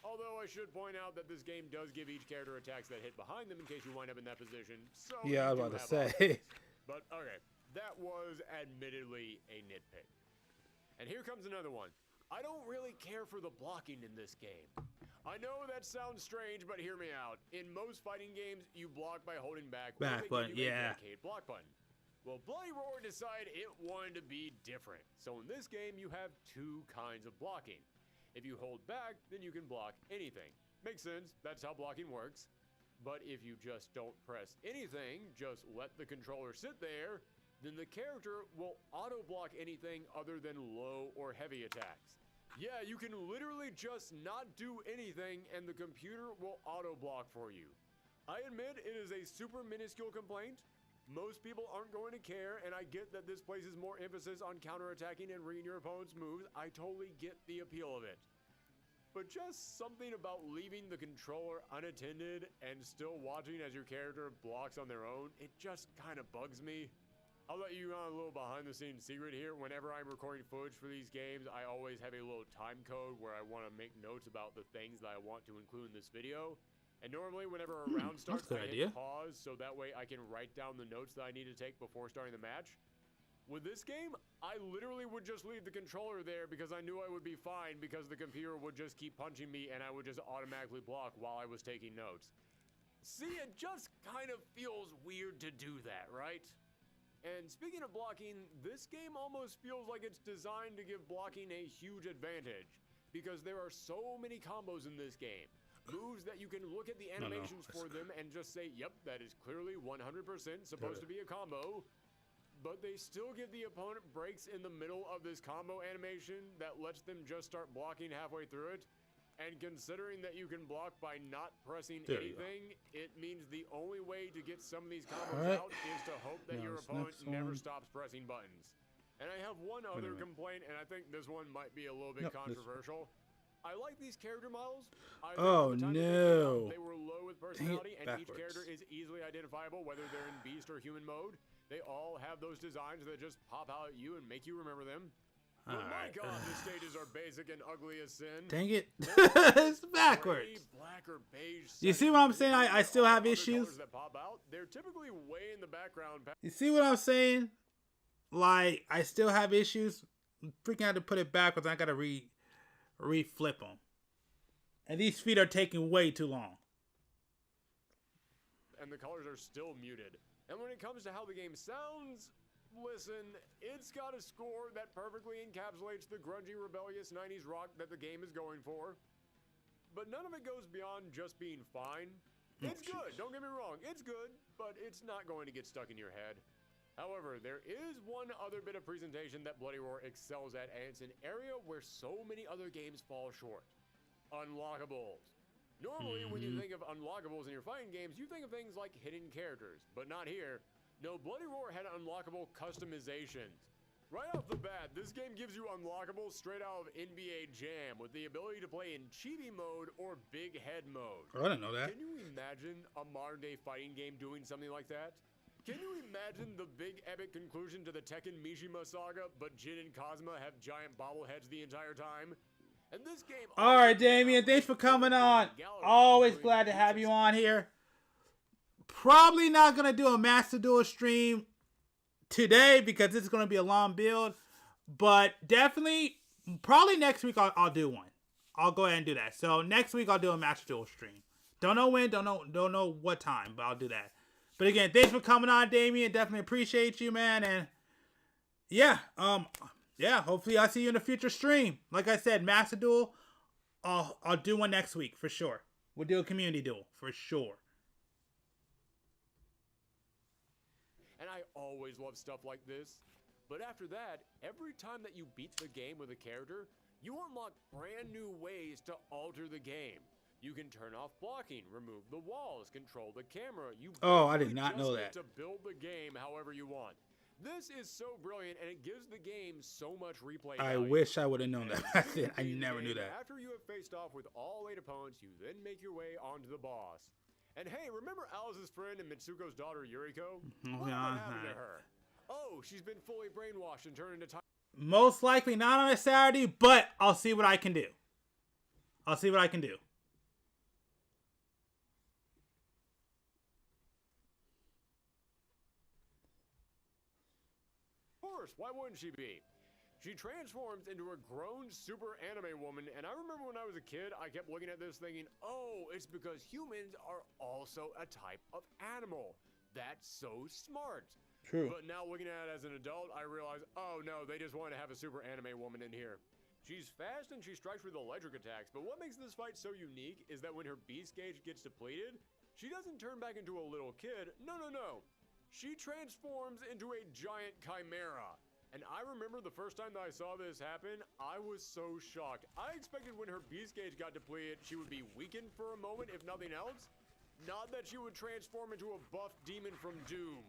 Although I should point out that this game does give each character attacks that hit behind them in case you wind up in that position. So yeah, I was about to say. But okay, that was admittedly a nitpick. And here comes another one. I don't really care for the blocking in this game. I know that sounds strange, but hear me out. In most fighting games, you block by holding back button, yeah. Dedicated block button. Well, Bloody Roar decided it wanted to be different. So in this game, you have two kinds of blocking. If you hold back, then you can block anything. Makes sense, that's how blocking works. But if you just don't press anything, just let the controller sit there, then the character will auto-block anything other than low or heavy attacks. Yeah, you can literally just not do anything and the computer will auto-block for you. I admit it is a super minuscule complaint. Most people aren't going to care, and I get that this places more emphasis on counterattacking and reading your opponent's moves. I totally get the appeal of it. But just something about leaving the controller unattended and still watching as your character blocks on their own, it just kind of bugs me. I'll let you on a little behind-the-scenes secret here. Whenever I'm recording footage for these games, I always have a little time code where I want to make notes about the things that I want to include in this video. And normally, whenever a round starts, I hit pause, so that way I can write down the notes that I need to take before starting the match. With this game, I literally would just leave the controller there because I knew I would be fine because the computer would just keep punching me and I would just automatically block while I was taking notes. See, it just kind of feels weird to do that, right? And speaking of blocking, this game almost feels like it's designed to give blocking a huge advantage because there are so many combos in this game. Moves that you can look at the animations for them and just say, yep, that is clearly 100% supposed to be a combo. But they still give the opponent breaks in the middle of this combo animation that lets them just start blocking halfway through it. And considering that you can block by not pressing anything, it means the only way to get some of these combos out is to hope that your opponent never stops pressing buttons. And I have one other complaint, and I think this one might be a little bit controversial. I like these character models. Oh no! They were low with personality, and each character is easily identifiable, whether they're in beast or human mode. They all have those designs that just pop out at you and make you remember them. But my God, the stages are basic and ugly as sin. Dang it! It's backwards. Black or beige. You see what I'm saying? I still have issues. That pop out, they're typically way in the background. You see what I'm saying? Like, I still have issues. Freaking had to put it backwards. I gotta reflip them. And these feet are taking way too long. And the colors are still muted. And when it comes to how the game sounds, listen, it's got a score that perfectly encapsulates the grungy, rebellious 90s rock that the game is going for. But none of it goes beyond just being fine. It's good, don't get me wrong, it's good, but it's not going to get stuck in your head. However, there is one other bit of presentation that Bloody Roar excels at, and it's an area where so many other games fall short. Unlockables. Normally, when you think of unlockables in your fighting games, you think of things like hidden characters, but not here. No, Bloody Roar had unlockable customizations. Right off the bat, this game gives you unlockables straight out of NBA Jam with the ability to play in chibi mode or big head mode. Oh, I didn't know that. Can you imagine a modern day fighting game doing something like that? Can you imagine the big epic conclusion to the Tekken Mishima saga, but Jin and Kazuma have giant bobbleheads the entire time? And this game. All right, Damien, thanks for coming on. Always glad to have you on here. Probably not gonna do a Master Duel stream today because this is gonna be a long build, but definitely, probably next week I'll do one. I'll go ahead and do that. So next week I'll do a Master Duel stream. Don't know when, don't know what time, but I'll do that. But again, thanks for coming on, Damien. Definitely appreciate you, man. And yeah, hopefully I'll see you in a future stream. Like I said, Master Duel, I'll do one next week for sure. We'll do a community duel for sure. And I always love stuff like this. But after that, every time that you beat the game with a character, you unlock brand new ways to alter the game. You can turn off blocking, remove the walls, control the camera. I did not know that. To build the game however you want. This is so brilliant, and it gives the game so much replay value. I wish I would have known that. I never knew that. After you have faced off with all 8 opponents, you then make your way onto the boss. And hey, remember Alice's friend and Mitsuko's daughter Yuriko? What happened to her? Oh, she's been fully brainwashed and turned into time. Most likely not on a Saturday, but I'll see what I can do. Of course, why wouldn't she be? She transforms into a grown super anime woman, and I remember when I was a kid, I kept looking at this thinking, oh, it's because humans are also a type of animal. That's so smart. True. But now looking at it as an adult, I realize, oh no, they just want to have a super anime woman in here. She's fast and she strikes with electric attacks, but what makes this fight so unique is that when her beast gauge gets depleted, she doesn't turn back into a little kid. No. She transforms into a giant chimera. And I remember the first time that I saw this happen, I was so shocked. I expected when her beast gauge got depleted, she would be weakened for a moment, if nothing else. Not that she would transform into a buff demon from Doom.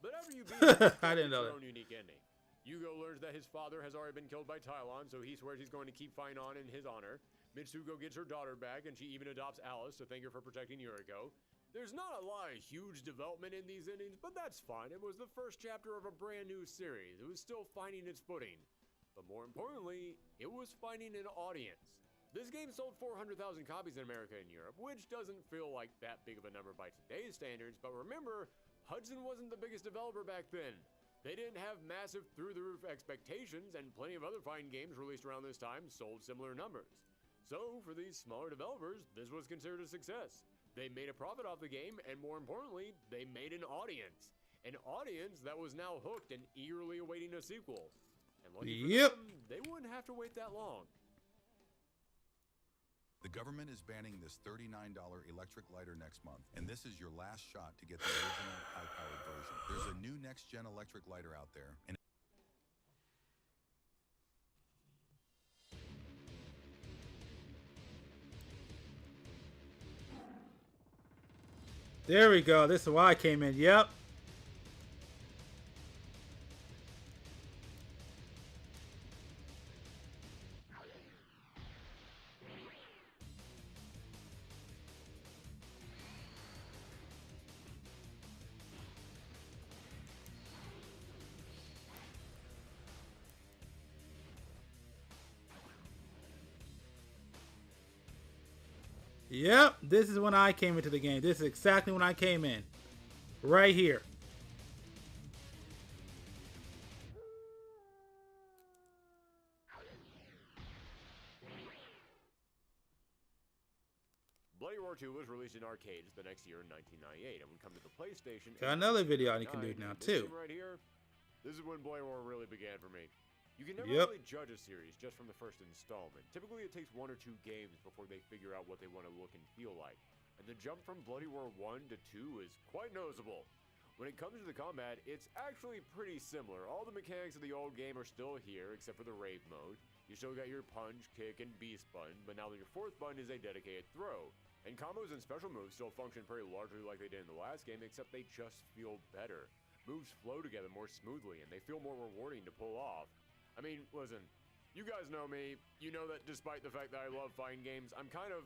But after you beat her, I didn't know your that. own unique ending. Yugo learns that his father has already been killed by Tylon, so he swears he's going to keep fighting on in his honor. Mitsuko gets her daughter back, and she even adopts Alice to thank her for protecting Yuriko. There's not a lot of huge development in these endings, but that's fine. It was the first chapter of a brand new series. It was still finding its footing. But more importantly, it was finding an audience. This game sold 400,000 copies in America and Europe, which doesn't feel like that big of a number by today's standards, but remember, Hudson wasn't the biggest developer back then. They didn't have massive through-the-roof expectations, and plenty of other fighting games released around this time sold similar numbers. So, for these smaller developers, this was considered a success. They made a profit off the game, and more importantly, they made an audience. An audience that was now hooked and eagerly awaiting a sequel. And lucky for them, they wouldn't have to wait that long. The government is banning this $39 electric lighter next month, and this is your last shot to get the original high-powered version. There's a new next-gen electric lighter out there, and there we go. This is why I came in. Yep. Yep, this is when I came into the game. This is exactly when I came in. Right here. Bloody Roar 2 was released in arcades the next year in 1998 and would come to the PlayStation. Got another video I can do now too. Right here, this is when Bloody Roar really began for me. You can never really judge a series just from the first installment. Typically, it takes 1 or 2 games before they figure out what they want to look and feel like. And the jump from Bloody Roar 1 to 2 is quite noticeable. When it comes to the combat, it's actually pretty similar. All the mechanics of the old game are still here, except for the rave mode. You still got your punch, kick, and beast button, but now your 4th button is a dedicated throw. And combos and special moves still function very largely like they did in the last game, except they just feel better. Moves flow together more smoothly and they feel more rewarding to pull off. I mean, listen, you guys know me. You know that despite the fact that I love fighting games, I'm kind of,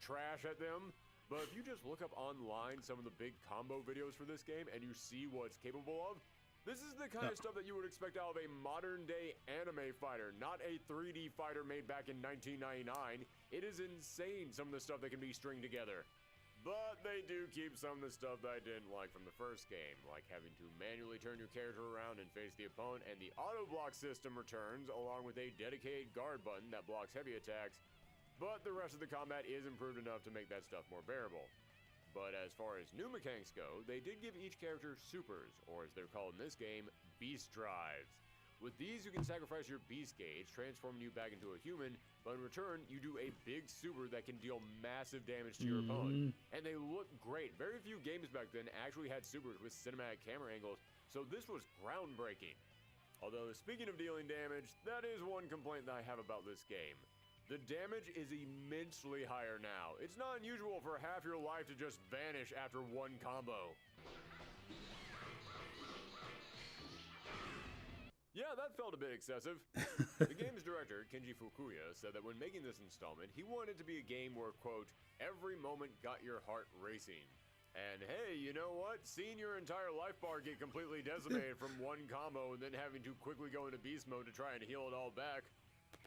trash at them. But if you just look up online some of the big combo videos for this game and you see what it's capable of, this is the kind of stuff that you would expect out of a modern day anime fighter, not a 3D fighter made back in 1999. It is insane some of the stuff that can be stringed together. But they do keep some of the stuff that I didn't like from the first game, like having to manually turn your character around and face the opponent, and the auto block system returns along with a dedicated guard button that blocks heavy attacks. But the rest of the combat is improved enough to make that stuff more bearable. But as far as new mechanics go, they did give each character supers, or as they're called in this game, beast drives. With these, you can sacrifice your beast gauge, transforming you back into a human, but in return, you do a big super that can deal massive damage to your opponent. And they look great. Very few games back then actually had supers with cinematic camera angles, so this was groundbreaking. Although, speaking of dealing damage, that is one complaint that I have about this game. The damage is immensely higher now. It's not unusual for half your life to just vanish after one combo. Yeah, that felt a bit excessive. The game's director, Kenji Fukuya, said that when making this installment, he wanted it to be a game where, quote, every moment got your heart racing. And hey, you know what? Seeing your entire life bar get completely decimated from one combo and then having to quickly go into beast mode to try and heal it all back,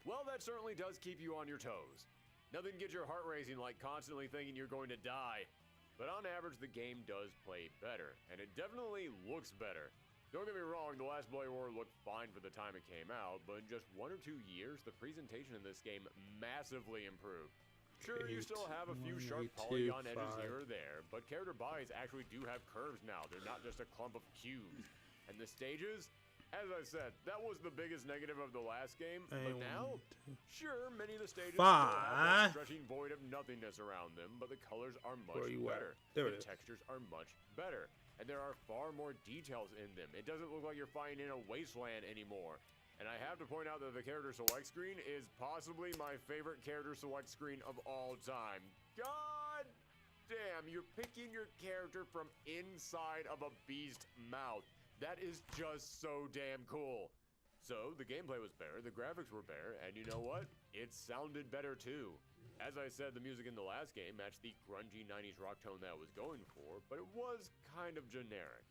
well, that certainly does keep you on your toes. Nothing gets your heart racing like constantly thinking you're going to die. But on average, the game does play better, and it definitely looks better. Don't get me wrong, the last Bloody Roar looked fine for the time it came out, but in just 1 or 2 years, the presentation in this game massively improved. Sure, you still have a few sharp polygon edges here or there, but character bodies actually do have curves now. They're not just a clump of cubes. And the stages, as I said, that was the biggest negative of the last game, but now, sure, many of the stages still have that stretching void of nothingness around them, but the colors are much better. The textures are much better. And there are far more details in them. It doesn't look like you're fighting in a wasteland anymore. And I have to point out that the character select screen is possibly my favorite character select screen of all time. God damn, you're picking your character from inside of a beast mouth. That is just so damn cool. So, the gameplay was better, the graphics were better, and you know what? It sounded better too. As I said, the music in the last game matched the grungy 90s rock tone that I was going for, but it was kind of generic.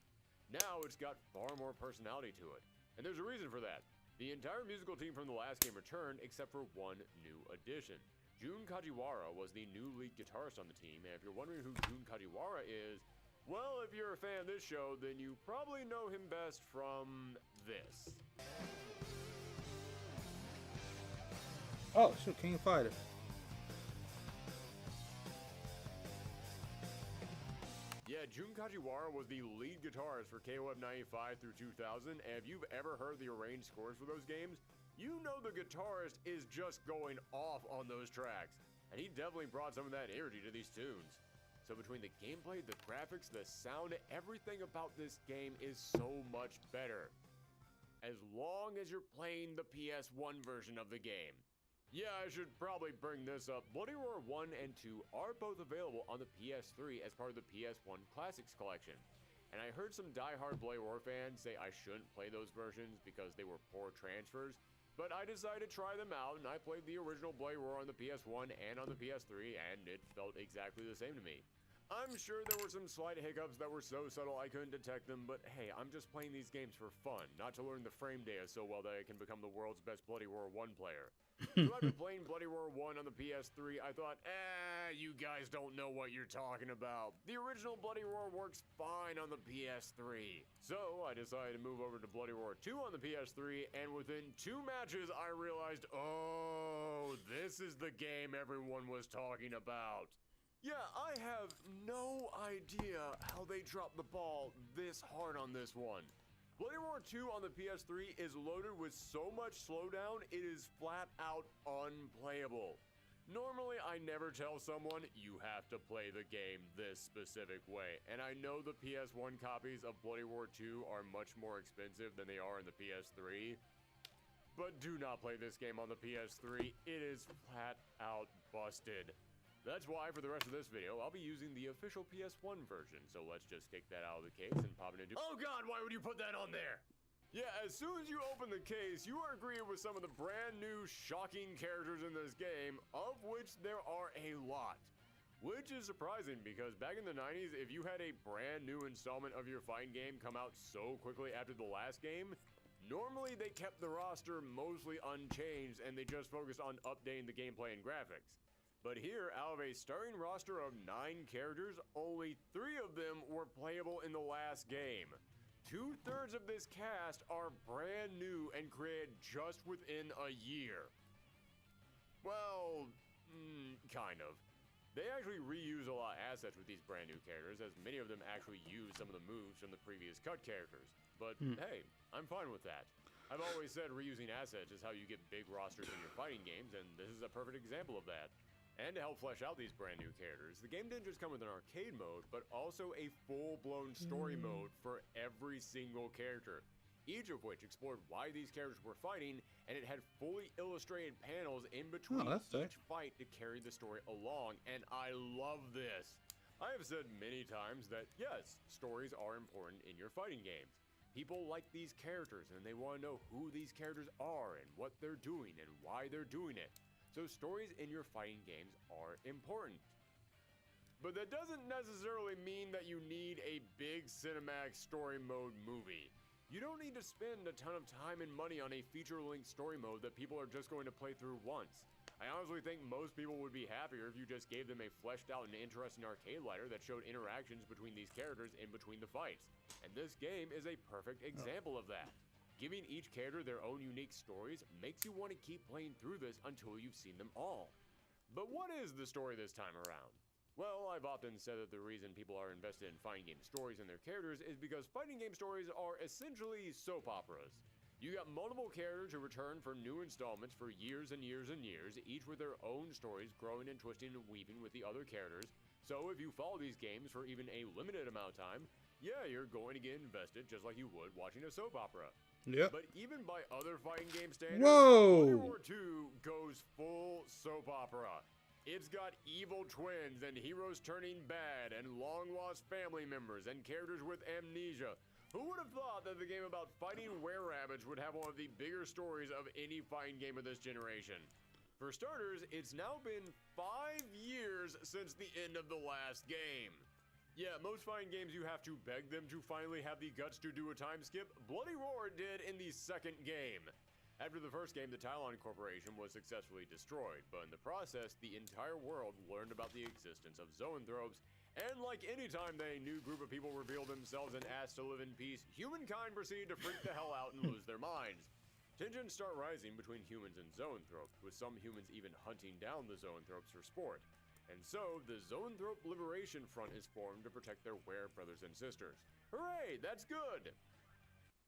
Now it's got far more personality to it, and there's a reason for that. The entire musical team from the last game returned except for one new addition. Jun Kajiwara was the new lead guitarist on the team, and if you're wondering who Jun Kajiwara is, well, if you're a fan of this show, then you probably know him best from this. Oh, shoot, King of Fighter. Yeah, Jun Kajiwara was the lead guitarist for KOF 95 through 2000, and if you've ever heard the arranged scores for those games, you know the guitarist is just going off on those tracks, and he definitely brought some of that energy to these tunes. So between the gameplay, the graphics, the sound, everything about this game is so much better. As long as you're playing the PS1 version of the game. Yeah, I should probably bring this up. Bloody Roar 1 and 2 are both available on the PS3 as part of the PS1 Classics collection. And I heard some die-hard Bloody Roar fans say I shouldn't play those versions because they were poor transfers, but I decided to try them out, and I played the original Bloody Roar on the PS1 and on the PS3, and it felt exactly the same to me. I'm sure there were some slight hiccups that were so subtle I couldn't detect them, but hey, I'm just playing these games for fun, not to learn the frame data so well that I can become the world's best Bloody Roar 1 player. So after playing Bloody Roar 1 on the PS3, I thought, you guys don't know what you're talking about. The original Bloody Roar works fine on the PS3. So I decided to move over to Bloody Roar 2 on the PS3, and within 2 matches, I realized, oh, this is the game everyone was talking about. Yeah, I have no idea how they dropped the ball this hard on this one. Bloody Roar 2 on the PS3 is loaded with so much slowdown, it is flat out unplayable. Normally, I never tell someone, you have to play the game this specific way, and I know the PS1 copies of Bloody Roar 2 are much more expensive than they are in the PS3, but do not play this game on the PS3, it is flat out busted. That's why for the rest of this video, I'll be using the official PS1 version. So let's just take that out of the case and pop it into— Oh God, why would you put that on there? Yeah, as soon as you open the case, you are greeted with some of the brand new shocking characters in this game, of which there are a lot. Which is surprising because back in the 90s, if you had a brand new installment of your fighting game come out so quickly after the last game, normally they kept the roster mostly unchanged and they just focused on updating the gameplay and graphics. But here, out of a starting roster of 9 characters, only 3 of them were playable in the last game. 2/3 of this cast are brand new and created just within a year. Well, kind of. They actually reuse a lot of assets with these brand new characters, as many of them actually use some of the moves from the previous cut characters. But hey, I'm fine with that. I've always said reusing assets is how you get big rosters in your fighting games, and this is a perfect example of that. And to help flesh out these brand new characters, the game didn't just come with an arcade mode, but also a full-blown story mode for every single character, each of which explored why these characters were fighting, and it had fully illustrated panels in between each fight to carry the story along, and I love this. I have said many times that yes, stories are important in your fighting games. People like these characters, and they want to know who these characters are, and what they're doing, and why they're doing it. So stories in your fighting games are important. But that doesn't necessarily mean that you need a big cinematic story mode movie. You don't need to spend a ton of time and money on a feature-length story mode that people are just going to play through once. I honestly think most people would be happier if you just gave them a fleshed out and interesting arcade ladder that showed interactions between these characters in between the fights. And this game is a perfect example of that. Giving each character their own unique stories makes you want to keep playing through this until you've seen them all. But what is the story this time around? Well, I've often said that the reason people are invested in fighting game stories and their characters is because fighting game stories are essentially soap operas. You got multiple characters who return for new installments for years and years and years, each with their own stories growing and twisting and weaving with the other characters. So if you follow these games for even a limited amount of time, yeah, you're going to get invested just like you would watching a soap opera. Yep. But even by other fighting game standards, Whoa! Bloody Roar 2 goes full soap opera. It's got evil twins and heroes turning bad and long-lost family members and characters with amnesia. Who would have thought that the game about fighting were-rabbits would have one of the bigger stories of any fighting game of this generation? For starters, it's now been 5 years since the end of the last game. Yeah, most fighting games you have to beg them to finally have the guts to do a time skip. Bloody Roar did in the second game. After the first game, the Tylon Corporation was successfully destroyed, but in the process, the entire world learned about the existence of zoanthropes, and like any time that a new group of people revealed themselves and asked to live in peace, humankind proceeded to freak the hell out and lose their minds. Tensions start rising between humans and zoanthropes, with some humans even hunting down the zoanthropes for sport. And so, the Zoanthrope Liberation Front is formed to protect their were-brothers and sisters. Hooray, that's good!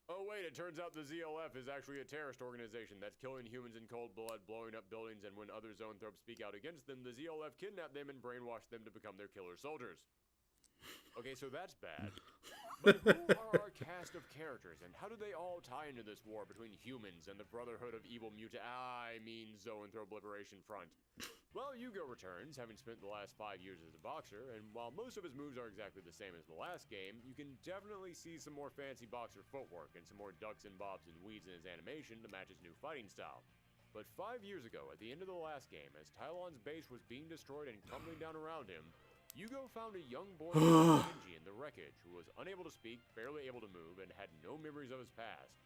Oh wait, it turns out the ZLF is actually a terrorist organization that's killing humans in cold blood, blowing up buildings, and when other Zoanthropes speak out against them, the ZLF kidnap them and brainwash them to become their killer soldiers. Okay, so that's bad. But who are our cast of characters, and how do they all tie into this war between humans and the Brotherhood of Evil Zoanthrope Liberation Front? Well, Yugo returns, having spent the last 5 years as a boxer, and while most of his moves are exactly the same as the last game, you can definitely see some more fancy boxer footwork and some more ducks and bobs and weaves in his animation to match his new fighting style. But 5 years ago, at the end of the last game, as Tylon's base was being destroyed and crumbling down around him, Yugo found a young boy named Kenji in the wreckage who was unable to speak, barely able to move, and had no memories of his past.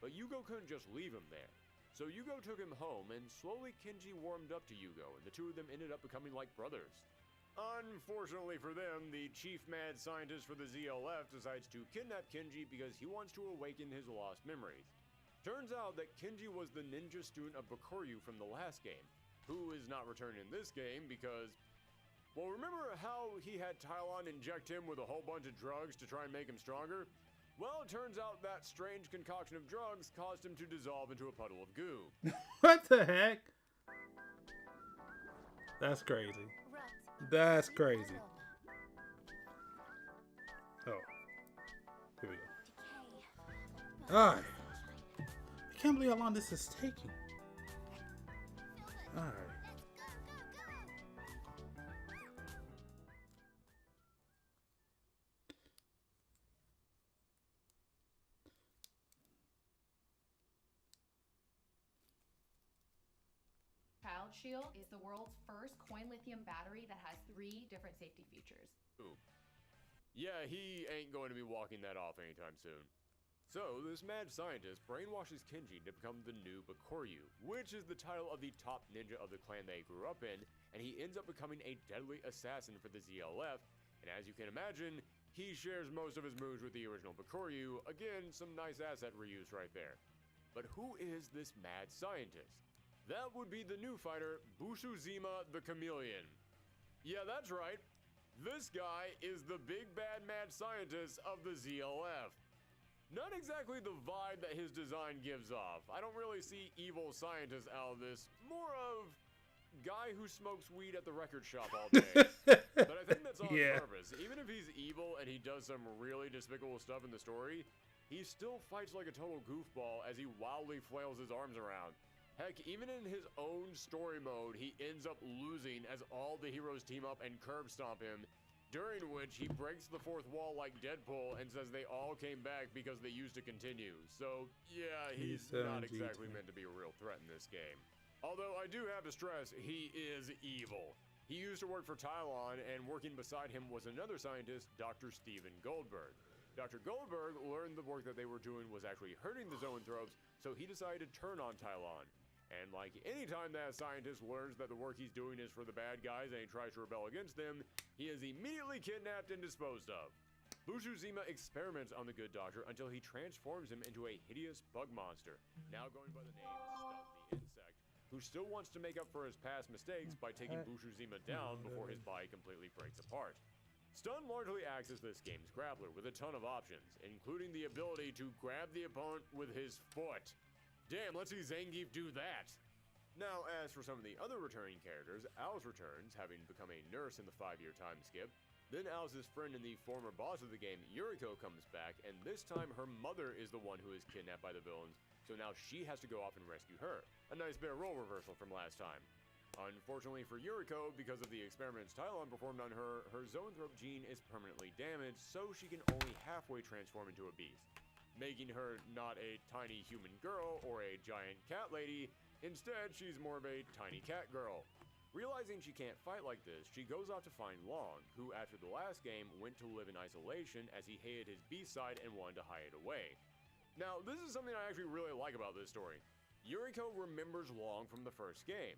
But Yugo couldn't just leave him there. So Yugo took him home, and slowly Kenji warmed up to Yugo, and the two of them ended up becoming like brothers. Unfortunately for them, the chief mad scientist for the ZLF decides to kidnap Kenji because he wants to awaken his lost memories. Turns out that Kenji was the ninja student of Bakuryu from the last game, who is not returning in this game because... Well, remember how he had Tylon inject him with a whole bunch of drugs to try and make him stronger? Well, it turns out that strange concoction of drugs caused him to dissolve into a puddle of goo. What the heck? That's crazy. That's crazy. Oh. Here we go. Alright. I can't believe how long this is taking. Alright. Cloud Shield is the world's first coin lithium battery that has 3 different safety features. Ooh. Yeah, he ain't going to be walking that off anytime soon. So, this mad scientist brainwashes Kenji to become the new Bakuryu, which is the title of the top ninja of the clan they grew up in, and he ends up becoming a deadly assassin for the ZLF, and as you can imagine, he shares most of his moves with the original Bakuryu. Again, some nice asset reuse right there. But who is this mad scientist? That would be the new fighter, Bushuzima the Chameleon. Yeah, that's right. This guy is the big bad mad scientist of the ZLF. Not exactly the vibe that his design gives off. I don't really see evil scientist out of this. More of guy who smokes weed at the record shop all day. But I think that's on purpose. Even if he's evil and he does some really despicable stuff in the story, he still fights like a total goofball as he wildly flails his arms around. Heck, even in his own story mode, he ends up losing as all the heroes team up and curb stomp him, during which he breaks the fourth wall like Deadpool and says they all came back because they used to continue. So, yeah, he's not exactly meant to be a real threat in this game. Although I do have to stress, he is evil. He used to work for Tylon, and working beside him was another scientist, Dr. Steven Goldberg. Dr. Goldberg learned the work that they were doing was actually hurting the Zoanthropes, so he decided to turn on Tylon. And like any time that scientist learns that the work he's doing is for the bad guys and he tries to rebel against them, he is immediately kidnapped and disposed of. Bushuzima experiments on the good doctor until he transforms him into a hideous bug monster, now going by the name Stun the Insect, who still wants to make up for his past mistakes by taking Bushuzima down before his body completely breaks apart. Stun largely acts as this game's grappler with a ton of options, including the ability to grab the opponent with his foot. Damn, let's see Zangief do that! Now, as for some of the other returning characters, Alice returns, having become a nurse in the 5-year time skip. Then Alice's friend and the former boss of the game, Yuriko, comes back, and this time her mother is the one who is kidnapped by the villains, so now she has to go off and rescue her. A nice bit of role reversal from last time. Unfortunately for Yuriko, because of the experiments Tylon performed on her, her Zoanthrope gene is permanently damaged, so she can only halfway transform into a beast, making her not a tiny human girl or a giant cat lady. Instead, she's more of a tiny cat girl. Realizing she can't fight like this, she goes off to find Long, who after the last game went to live in isolation as he hated his beast side and wanted to hide away. Now, this is something I actually really like about this story. Yuriko remembers Long from the first game,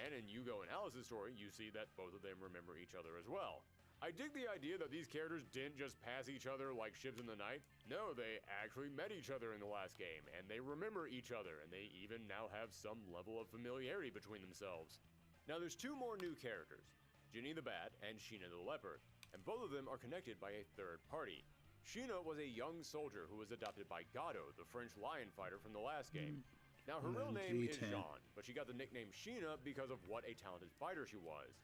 and in Yugo and Alice's story, you see that both of them remember each other as well. I dig the idea that these characters didn't just pass each other like ships in the night. No, they actually met each other in the last game, and they remember each other, and they even now have some level of familiarity between themselves. Now there's 2 more new characters, Ginny the Bat and Sheena the Leopard, and both of them are connected by a third party. Sheena was a young soldier who was adopted by Gato, the French lion fighter from the last game. Now her real name is Jeanne, but she got the nickname Sheena because of what a talented fighter she was.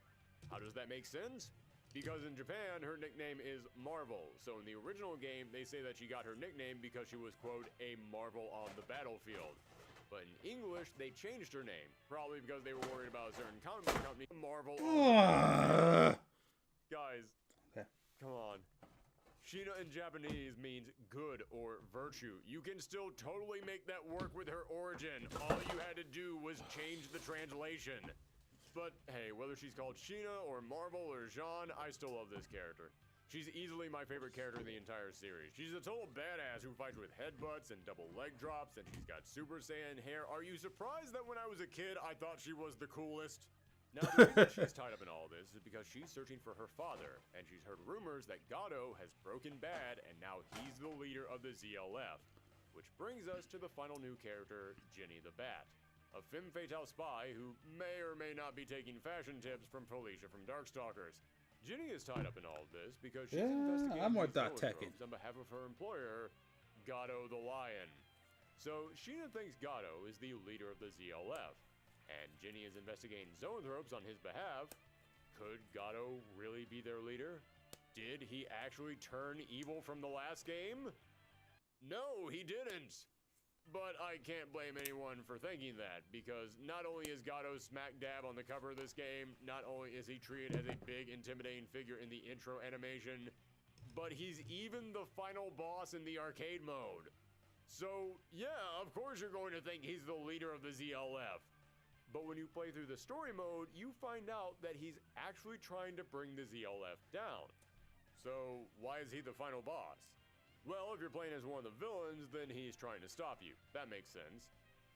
How does that make sense? Because in Japan, her nickname is Marvel, so in the original game, they say that she got her nickname because she was, quote, a marvel on the battlefield. But in English, they changed her name, probably because they were worried about a certain comic book company, Marvel on Guys, come on. Sheena in Japanese means good or virtue. You can still totally make that work with her origin. All you had to do was change the translation. But hey, whether she's called Sheena or Marvel or Jeanne, I still love this character. She's easily my favorite character in the entire series. She's a total badass who fights with headbutts and double leg drops, and she's got Super Saiyan hair. Are you surprised that when I was a kid, I thought she was the coolest? Now, the reason she's tied up in all this is because she's searching for her father, and she's heard rumors that Gato has broken bad, and now he's the leader of the ZLF. Which brings us to the final new character, Ginny the Bat, a femme fatale spy who may or may not be taking fashion tips from Felicia from Darkstalkers. Ginny is tied up in all of this because she's investigating these on behalf of her employer, Gato the Lion. So Sheena thinks Gato is the leader of the ZLF, and Ginny is investigating Zoanthropes on his behalf. Could Gato really be their leader? Did he actually turn evil from the last game? No, he didn't. But I can't blame anyone for thinking that, because not only is Gato smack dab on the cover of this game, not only is he treated as a big intimidating figure in the intro animation, but he's even the final boss in the arcade mode. So yeah, of course you're going to think he's the leader of the ZLF. But when you play through the story mode, you find out that he's actually trying to bring the ZLF down. So why is he the final boss? Well, if you're playing as one of the villains, then he's trying to stop you. That makes sense.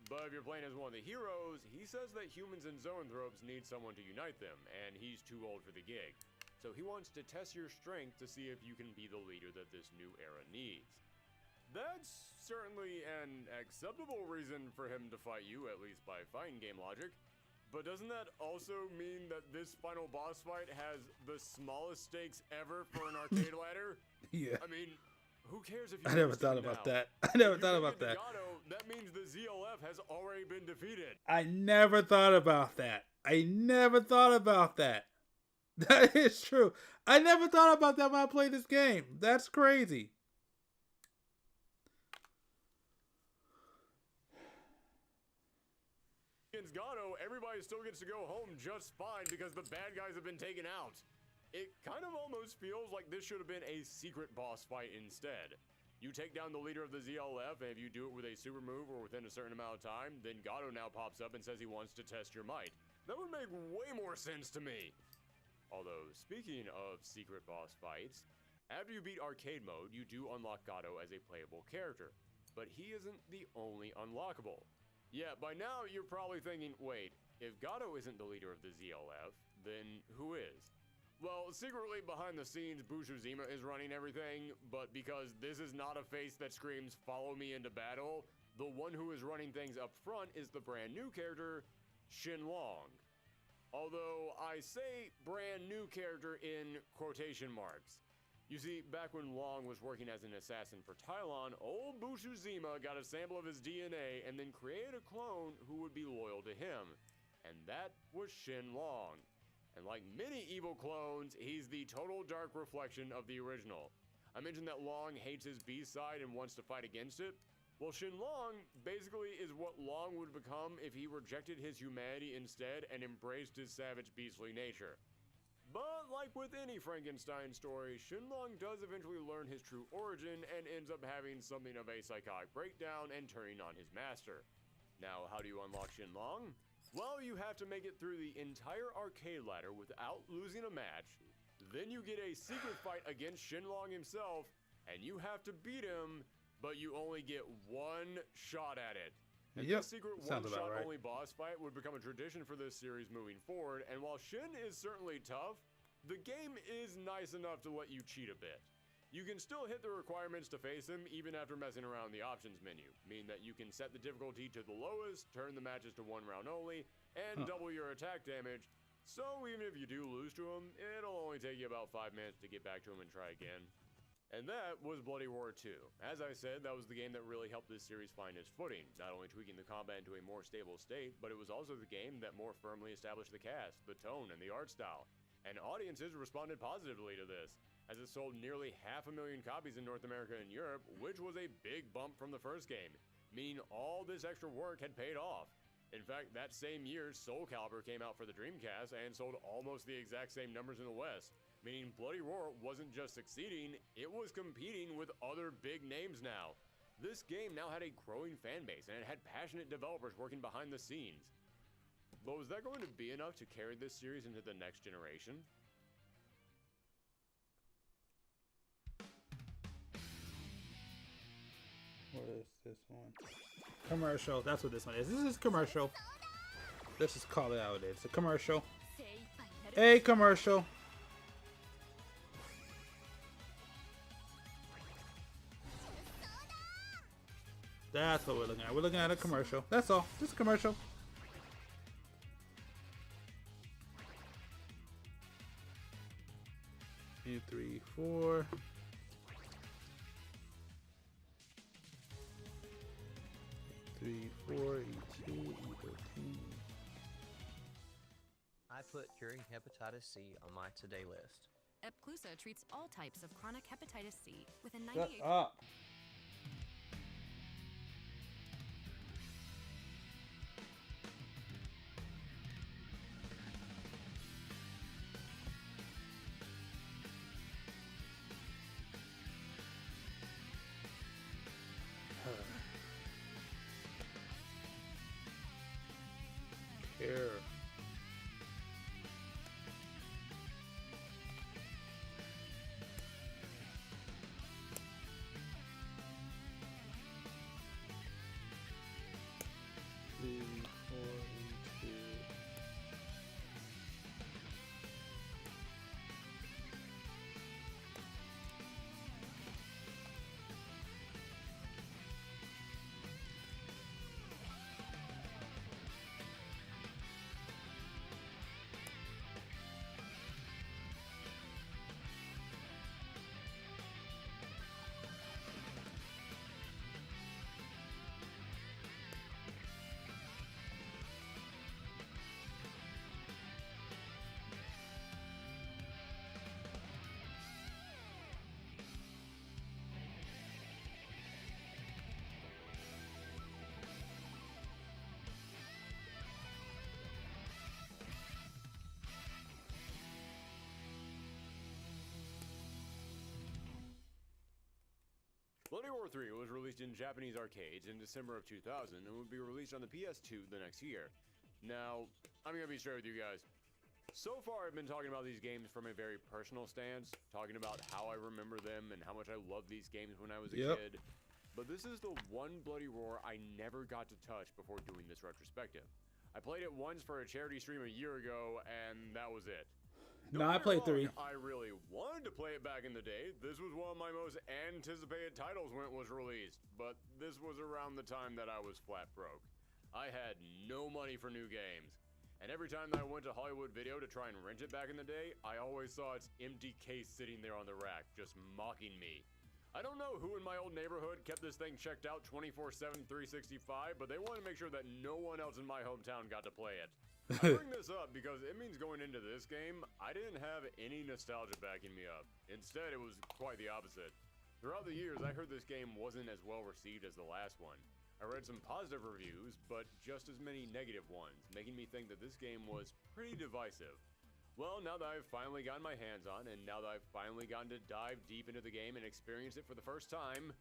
But if you're playing as one of the heroes, he says that humans and zoanthropes need someone to unite them, and he's too old for the gig. So he wants to test your strength to see if you can be the leader that this new era needs. That's certainly an acceptable reason for him to fight you, at least by fighting game logic. But doesn't that also mean that this final boss fight has the smallest stakes ever for an arcade ladder? Yeah. I mean, who cares if you I never thought about that. I never thought about that. That means the ZLF has already been defeated. I never thought about that. I never thought about that. That is true. I never thought about that when I played this game. That's crazy. Against Gato, everybody still gets to go home just fine because the bad guys have been taken out. It kind of almost feels like this should have been a secret boss fight instead. You take down the leader of the ZLF, and if you do it with a super move or within a certain amount of time, then Gato now pops up and says he wants to test your might. That would make way more sense to me. Although, speaking of secret boss fights, after you beat arcade mode, you do unlock Gato as a playable character. But he isn't the only unlockable. Yeah, by now you're probably thinking, wait, if Gato isn't the leader of the ZLF, then who is? Well, secretly behind the scenes, Bushuzima is running everything, but because this is not a face that screams, follow me into battle, the one who is running things up front is the brand new character, Shenlong. Although I say brand new character in quotation marks. You see, back when Long was working as an assassin for Tylon, old Bushuzima got a sample of his DNA and then created a clone who would be loyal to him. And that was Shenlong. And like many evil clones, he's the total dark reflection of the original. I mentioned that Long hates his B-side and wants to fight against it. Well, Shenlong basically is what Long would become if he rejected his humanity instead and embraced his savage beastly nature. But like with any Frankenstein story, Shenlong does eventually learn his true origin and ends up having something of a psychotic breakdown and turning on his master. Now, how do you unlock Shenlong? Well, you have to make it through the entire arcade ladder without losing a match. Then you get a secret fight against Shenlong himself, and you have to beat him, but you only get one shot at it. And this secret one-shot only boss fight would become a tradition for this series moving forward, and while Shen is certainly tough, the game is nice enough to let you cheat a bit. You can still hit the requirements to face him even after messing around the options menu, meaning that you can set the difficulty to the lowest, turn the matches to 1 round only, and double your attack damage, so even if you do lose to him, it'll only take you about 5 minutes to get back to him and try again. And that was Bloody Roar 2. As I said, that was the game that really helped this series find its footing, not only tweaking the combat into a more stable state, but it was also the game that more firmly established the cast, the tone, and the art style. And audiences responded positively to this, as it sold nearly 500,000 copies in North America and Europe, which was a big bump from the first game, meaning all this extra work had paid off. In fact, that same year, Soul Calibur came out for the Dreamcast and sold almost the exact same numbers in the West. Meaning Bloody Roar wasn't just succeeding, it was competing with other big names now. This game now had a growing fan base and it had passionate developers working behind the scenes. But was that going to be enough to carry this series into the next generation? What is this one? Commercial. That's what this one is. This is commercial. Let's just call it how it is. It's a commercial. A commercial. That's what we're looking at. We're looking at a commercial. That's all. Just a commercial. E3, 4. E3, 4, E2, E13. I put curing hepatitis C on my today list. Epclusa treats all types of chronic hepatitis C with a 98%. Shut up. Bloody Roar 3 was released in Japanese arcades in December of 2000 and would be released on the PS2 the next year. Now, I'm gonna be straight with you guys. So far, I've been talking about these games from a very personal stance, talking about how I remember them and how much I loved these games when I was a kid. But this is the one Bloody Roar I never got to touch before doing this retrospective. I played it once for a charity stream a year ago, and that was it. No, I played 3. I really wanted to play it back in the day. This was one of my most anticipated titles when it was released, but this was around the time that I was flat broke. I had no money for new games, and every time that I went to Hollywood Video to try and rent it back in the day, I always saw its empty case sitting there on the rack, just mocking me. I don't know who in my old neighborhood kept this thing checked out 24/7, 365, but they wanted to make sure that no one else in my hometown got to play it. I bring this up because it means going into this game, I didn't have any nostalgia backing me up. Instead, it was quite the opposite. Throughout the years, I heard this game wasn't as well received as the last one. I read some positive reviews, but just as many negative ones, making me think that this game was pretty divisive. Well, now that I've finally gotten my hands on, and now that I've finally gotten to dive deep into the game and experience it for the first time,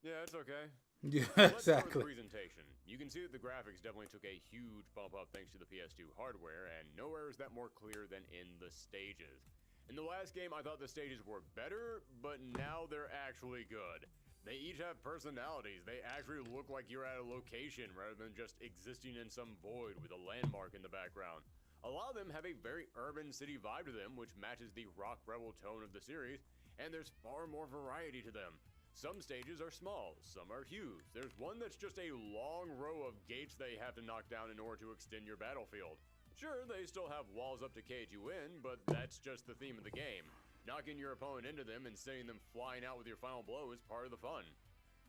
yeah, it's okay. Yeah, Let's start with exactly. the presentation. You can see that the graphics definitely took a huge bump up thanks to the PS2 hardware, and nowhere is that more clear than in the stages. In the last game, I thought the stages were better, but now they're actually good. They each have personalities. They actually look like you're at a location rather than just existing in some void with a landmark in the background. A lot of them have a very urban city vibe to them, which matches the rock rebel tone of the series, and there's far more variety to them. Some stages are small, some are huge. There's one that's just a long row of gates they have to knock down in order to extend your battlefield. Sure, they still have walls up to cage you in, but that's just the theme of the game. Knocking your opponent into them and sending them flying out with your final blow is part of the fun.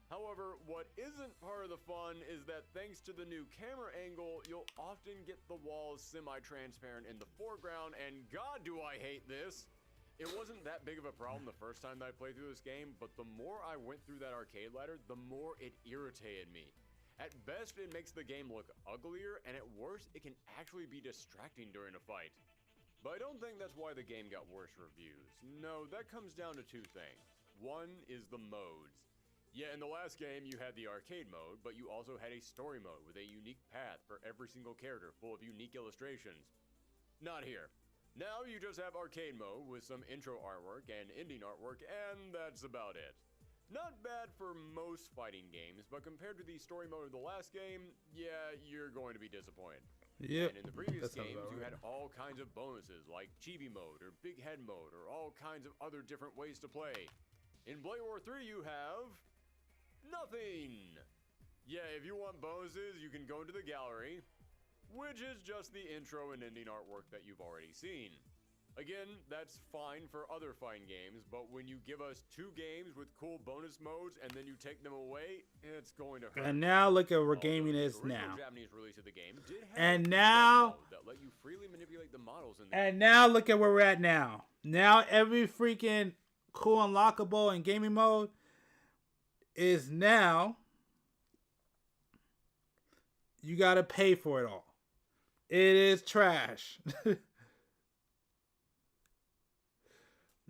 However, what isn't part of the fun is that thanks to the new camera angle, you'll often get the walls semi-transparent in the foreground, and God do I hate this! It wasn't that big of a problem the first time that I played through this game, but the more I went through that arcade ladder, the more it irritated me. At best, it makes the game look uglier, and at worst, it can actually be distracting during a fight. But I don't think that's why the game got worse reviews. No, that comes down to two things. One is the modes. Yeah, in the last game, you had the arcade mode, but you also had a story mode with a unique path for every single character, full of unique illustrations. Not here. Now you just have arcade mode with some intro artwork and ending artwork, and that's about it. Not bad for most fighting games, but compared to the story mode of the last game, yeah, you're going to be disappointed. Yep. And in the previous games, you had all kinds of bonuses, like Chibi mode, or Big Head mode, or all kinds of other different ways to play. In Bloody Roar 3, you have nothing! Yeah, if you want bonuses, you can go into the gallery, which is just the intro and ending artwork that you've already seen. Again, that's fine for other fighting games, but when you give us 2 games with cool bonus modes and then you take them away, it's going to hurt. And now look at where gaming is The now. Japanese release of the game did have And a now, mode that let you freely manipulate the models in the and now look at where we're at now. Now every freaking cool unlockable and gaming mode is now you gotta pay for it all. It is trash.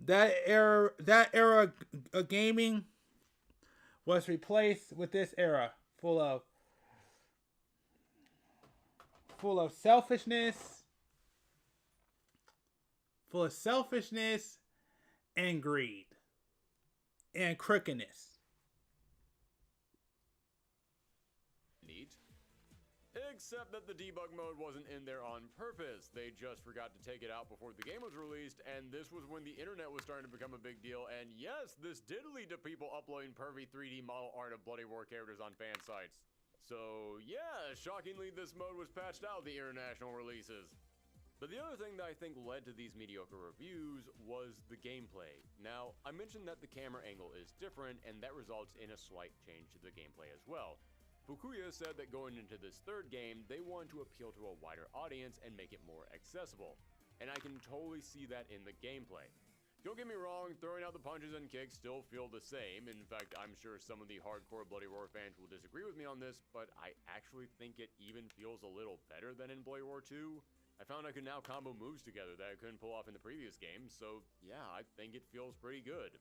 That era of gaming was replaced with this era full of selfishness, and greed and crookedness. Neat. Except that the debug mode wasn't in there on purpose. They just forgot to take it out before the game was released, and this was when the internet was starting to become a big deal. And yes, this did lead to people uploading pervy 3D model art of Bloody Roar characters on fan sites. So yeah, shockingly, this mode was patched out with the international releases. But the other thing that I think led to these mediocre reviews was the gameplay. Now, I mentioned that the camera angle is different, and that results in a slight change to the gameplay as well. Fukuya said that going into this third game, they wanted to appeal to a wider audience and make it more accessible. And I can totally see that in the gameplay. Don't get me wrong, throwing out the punches and kicks still feel the same. In fact, I'm sure some of the hardcore Bloody Roar fans will disagree with me on this, but I actually think it even feels a little better than in Bloody Roar 2. I found I could now combo moves together that I couldn't pull off in the previous game, so yeah, I think it feels pretty good.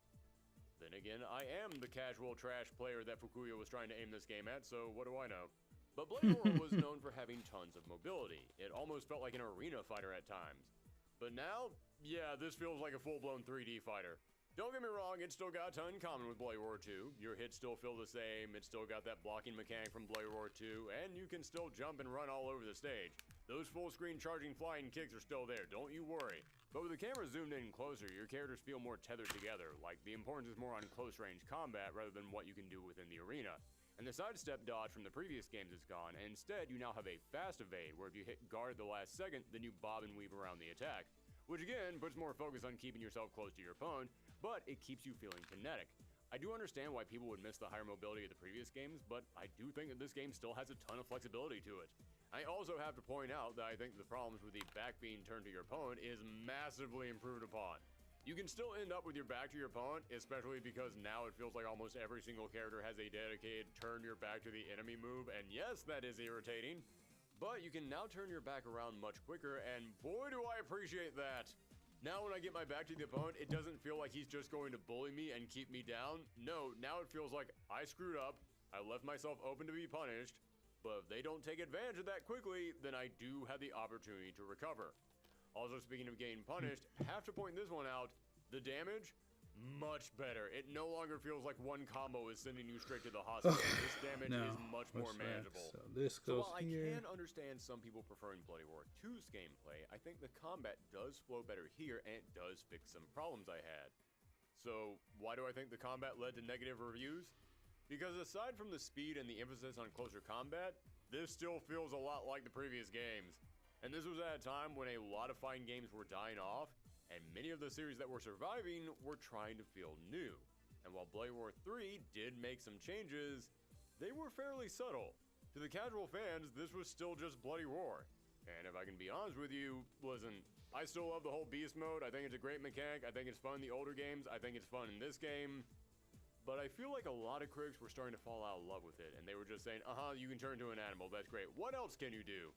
The Then again, I am the casual trash player that Fukuya was trying to aim this game at, so what do I know? But Blade Roar was known for having tons of mobility. It almost felt like an arena fighter at times. But now, yeah, this feels like a full-blown 3D fighter. Don't get me wrong, it's still got a ton in common with Blade Roar 2. Your hits still feel the same, it's still got that blocking mechanic from Blade Roar 2, and you can still jump and run all over the stage. Those full-screen charging flying kicks are still there, don't you worry. But with the camera zoomed in closer, your characters feel more tethered together, like the importance is more on close-range combat rather than what you can do within the arena. And the sidestep dodge from the previous games is gone, and instead you now have a fast evade, where if you hit guard at the last second, then you bob and weave around the attack. Which again, puts more focus on keeping yourself close to your opponent, but it keeps you feeling kinetic. I do understand why people would miss the higher mobility of the previous games, but I do think that this game still has a ton of flexibility to it. I also have to point out that I think the problems with the back being turned to your opponent is massively improved upon. You can still end up with your back to your opponent, especially because now it feels like almost every single character has a dedicated turn your back to the enemy move, and yes, that is irritating. But you can now turn your back around much quicker, and boy do I appreciate that! Now when I get my back to the opponent, it doesn't feel like he's just going to bully me and keep me down. No, now it feels like I screwed up, I left myself open to be punished, but if they don't take advantage of that quickly, then I do have the opportunity to recover. Also, speaking of getting punished, have to point this one out, the damage, much better. It no longer feels like one combo is sending you straight to the hospital. This damage is much more manageable. So this goes while here. I can understand some people preferring Bloody Roar 2's gameplay, I think the combat does flow better here, and it does fix some problems I had. So why do I think the combat led to negative reviews? Because aside from the speed and the emphasis on closer combat, this still feels a lot like the previous games. And this was at a time when a lot of fighting games were dying off, and many of the series that were surviving were trying to feel new. And while Blade Roar 3 did make some changes, they were fairly subtle. To the casual fans, this was still just Bloody Roar. And if I can be honest with you, listen, I still love the whole beast mode. I think it's a great mechanic. I think it's fun in the older games. I think it's fun in this game. But I feel like a lot of critics were starting to fall out of love with it, and they were just saying, you can turn into an animal, that's great. What else can you do?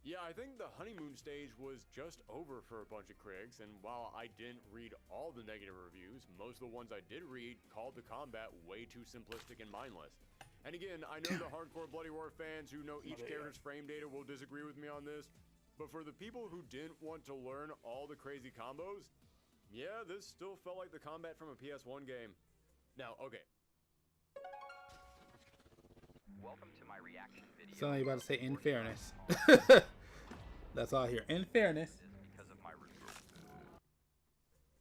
Yeah, I think the honeymoon stage was just over for a bunch of critics, and while I didn't read all the negative reviews, most of the ones I did read called the combat way too simplistic and mindless. And again, I know the hardcore Bloody Roar fans who know each character's frame data will disagree with me on this, but for the people who didn't want to learn all the crazy combos, yeah, this still felt like the combat from a PS1 game. Now, okay. Welcome to my reaction video. Something about to say in fairness. That's all here. In fairness. Because of my review.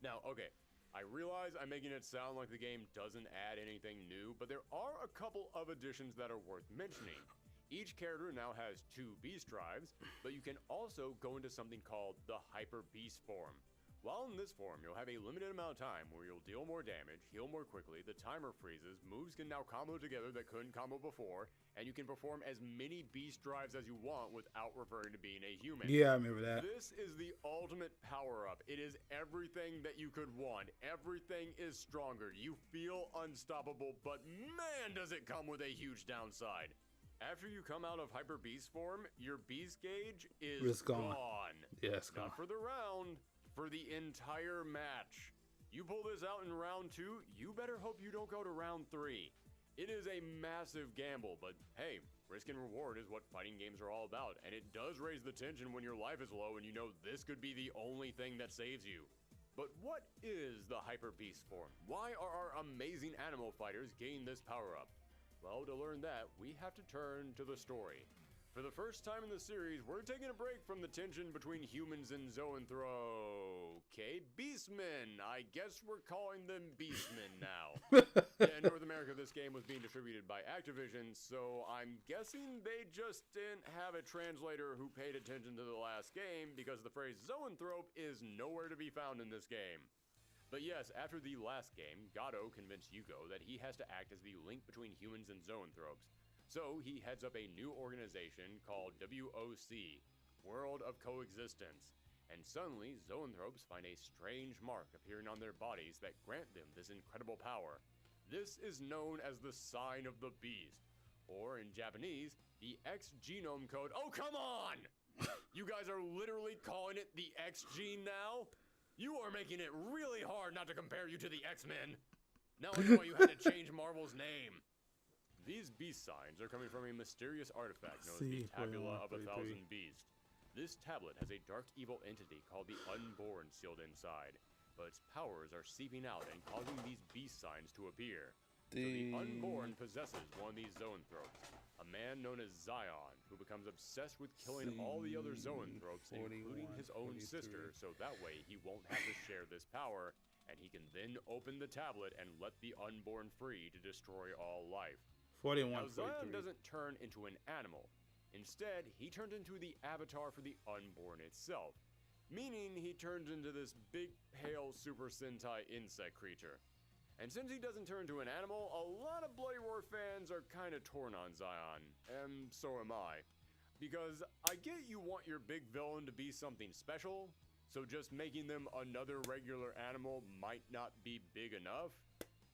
Now, okay. I realize I'm making it sound like the game doesn't add anything new, but there are a couple of additions that are worth mentioning. Each character now has 2 beast drives, but you can also go into something called the Hyper Beast form. While in this form, you'll have a limited amount of time where you'll deal more damage, heal more quickly, the timer freezes, moves can now combo together that couldn't combo before, and you can perform as many beast drives as you want without referring to being a human. Yeah, I remember that. This is the ultimate power-up. It is everything that you could want. Everything is stronger. You feel unstoppable, but man, does it come with a huge downside. After you come out of Hyper Beast form, your beast gauge is gone. Yeah, it's gone. Not for the round, for the entire match. You pull this out in round 2, you better hope you don't go to round 3. It is a massive gamble, but hey, risk and reward is what fighting games are all about, and it does raise the tension when your life is low and you know this could be the only thing that saves you. But what is the Hyper Beast form? Why are our amazing animal fighters getting this power up? Well, to learn that, we have to turn to the story. For the first time in the series, we're taking a break from the tension between humans and Zoanthrope. Okay, Beastmen. I guess we're calling them Beastmen now. Yeah, in North America, this game was being distributed by Activision, so I'm guessing they just didn't have a translator who paid attention to the last game because the phrase Zoanthrope is nowhere to be found in this game. But yes, after the last game, Gato convinced Yuko that he has to act as the link between humans and Zoanthropes. So he heads up a new organization called WOC, World of Coexistence. And suddenly, Zoanthropes find a strange mark appearing on their bodies that grant them this incredible power. This is known as the Sign of the Beast, or in Japanese, the X genome code. Oh, come on! You guys are literally calling it the X gene now? You are making it really hard not to compare you to the X-Men. Now I know why you had to change Marvel's name. These beast signs are coming from a mysterious artifact known as the Tabula of 1,000 Beasts. This tablet has a dark evil entity called the Unborn sealed inside, but its powers are seeping out and causing these beast signs to appear. So the Unborn possesses one of these zoanthropes, a man known as Zion, who becomes obsessed with killing all the other zoanthropes, including his own sister, so that way he won't have to share this power, and he can then open the tablet and let the Unborn free to destroy all life. 41, now, Zion doesn't turn into an animal. Instead, he turns into the avatar for the Unborn itself, meaning he turns into this big, pale Super Sentai insect creature. And since he doesn't turn into an animal, a lot of Bloody Roar fans are kind of torn on Zion, and so am I. Because I get you want your big villain to be something special, so just making them another regular animal might not be big enough.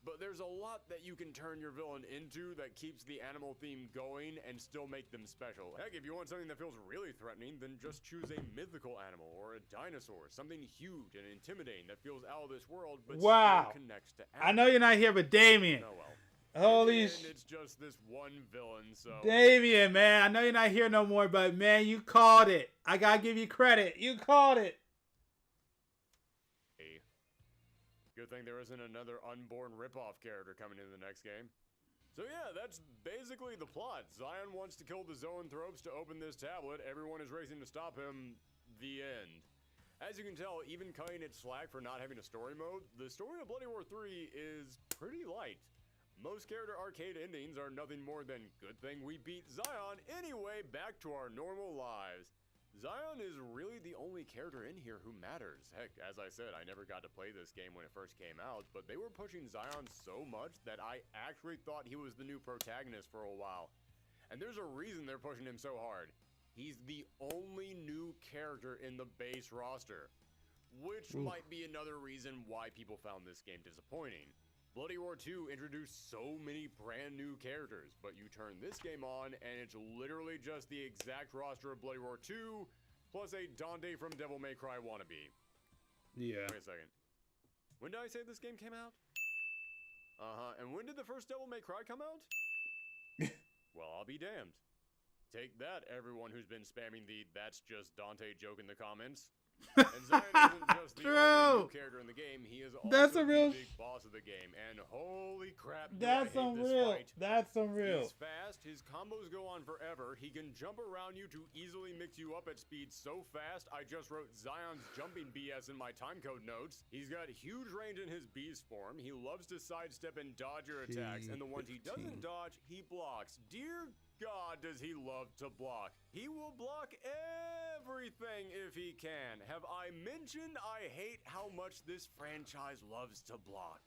But there's a lot that you can turn your villain into that keeps the animal theme going and still make them special. Heck, if you want something that feels really threatening, then just choose a mythical animal or a dinosaur, something huge and intimidating that feels out of this world but still connects to animals. I know you're not here, but Damien. Oh well. Holy it's just this one villain, so... Damien, man, I know you're not here no more, but man, you called it. I gotta give you credit. You called it. Good thing there isn't another Unborn ripoff character coming into the next game. So yeah, that's basically the plot. Zion wants to kill the zoanthropes to open this tablet. Everyone is racing to stop him. The end. As you can tell, even cutting it slack for not having a story mode, the story of Bloody Roar 3 is pretty light. Most character arcade endings are nothing more than good thing we beat Zion anyway, back to our normal lives. Zion is really the only character in here who matters. Heck, as I said, I never got to play this game when it first came out, but they were pushing Zion so much that I actually thought he was the new protagonist for a while. And there's a reason they're pushing him so hard. He's the only new character in the base roster, which might be another reason why people found this game disappointing. Bloody Roar 2 introduced so many brand new characters, but you turn this game on and it's literally just the exact roster of Bloody Roar 2 plus a Dante from Devil May Cry wannabe. Yeah. Wait a second. When did I say this game came out? And when did the first Devil May Cry come out? Well, I'll be damned. Take that, everyone who's been spamming the "that's just Dante" joke in the comments. And Zion isn't just the only new character in the game, he is also the big boss of the game, and holy crap, that's unreal. That's unreal. He's fast, his combos go on forever, he can jump around you to easily mix you up at speed so fast, I just wrote Zion's jumping BS in my timecode notes. He's got huge range in his beast form, he loves to sidestep and dodge your attacks, and the ones he doesn't dodge, he blocks. Dear God, does he love to block. He will block everything if he can. Have I mentioned I hate how much this franchise loves to block?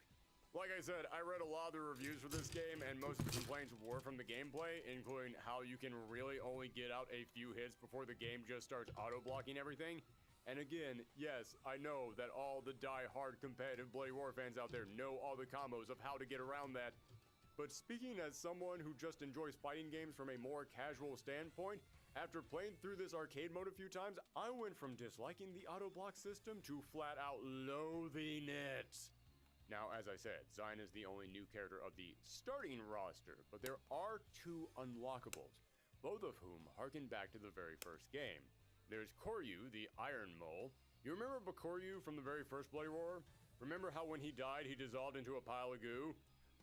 Like I said, I read a lot of the reviews for this game, and most of the complaints were from the gameplay, including how you can really only get out a few hits before the game just starts auto-blocking everything. And again, yes, I know that all the die-hard competitive Bloody Roar fans out there know all the combos of how to get around that. But speaking as someone who just enjoys fighting games from a more casual standpoint, after playing through this arcade mode a few times, I went from disliking the auto-block system to flat out loathing it. Now, as I said, Zion is the only new character of the starting roster, but there are two unlockables, both of whom harken back to the very first game. There's Koryu, the Iron Mole. You remember Bakoryu from the very first Bloody Roar? Remember how when he died, he dissolved into a pile of goo?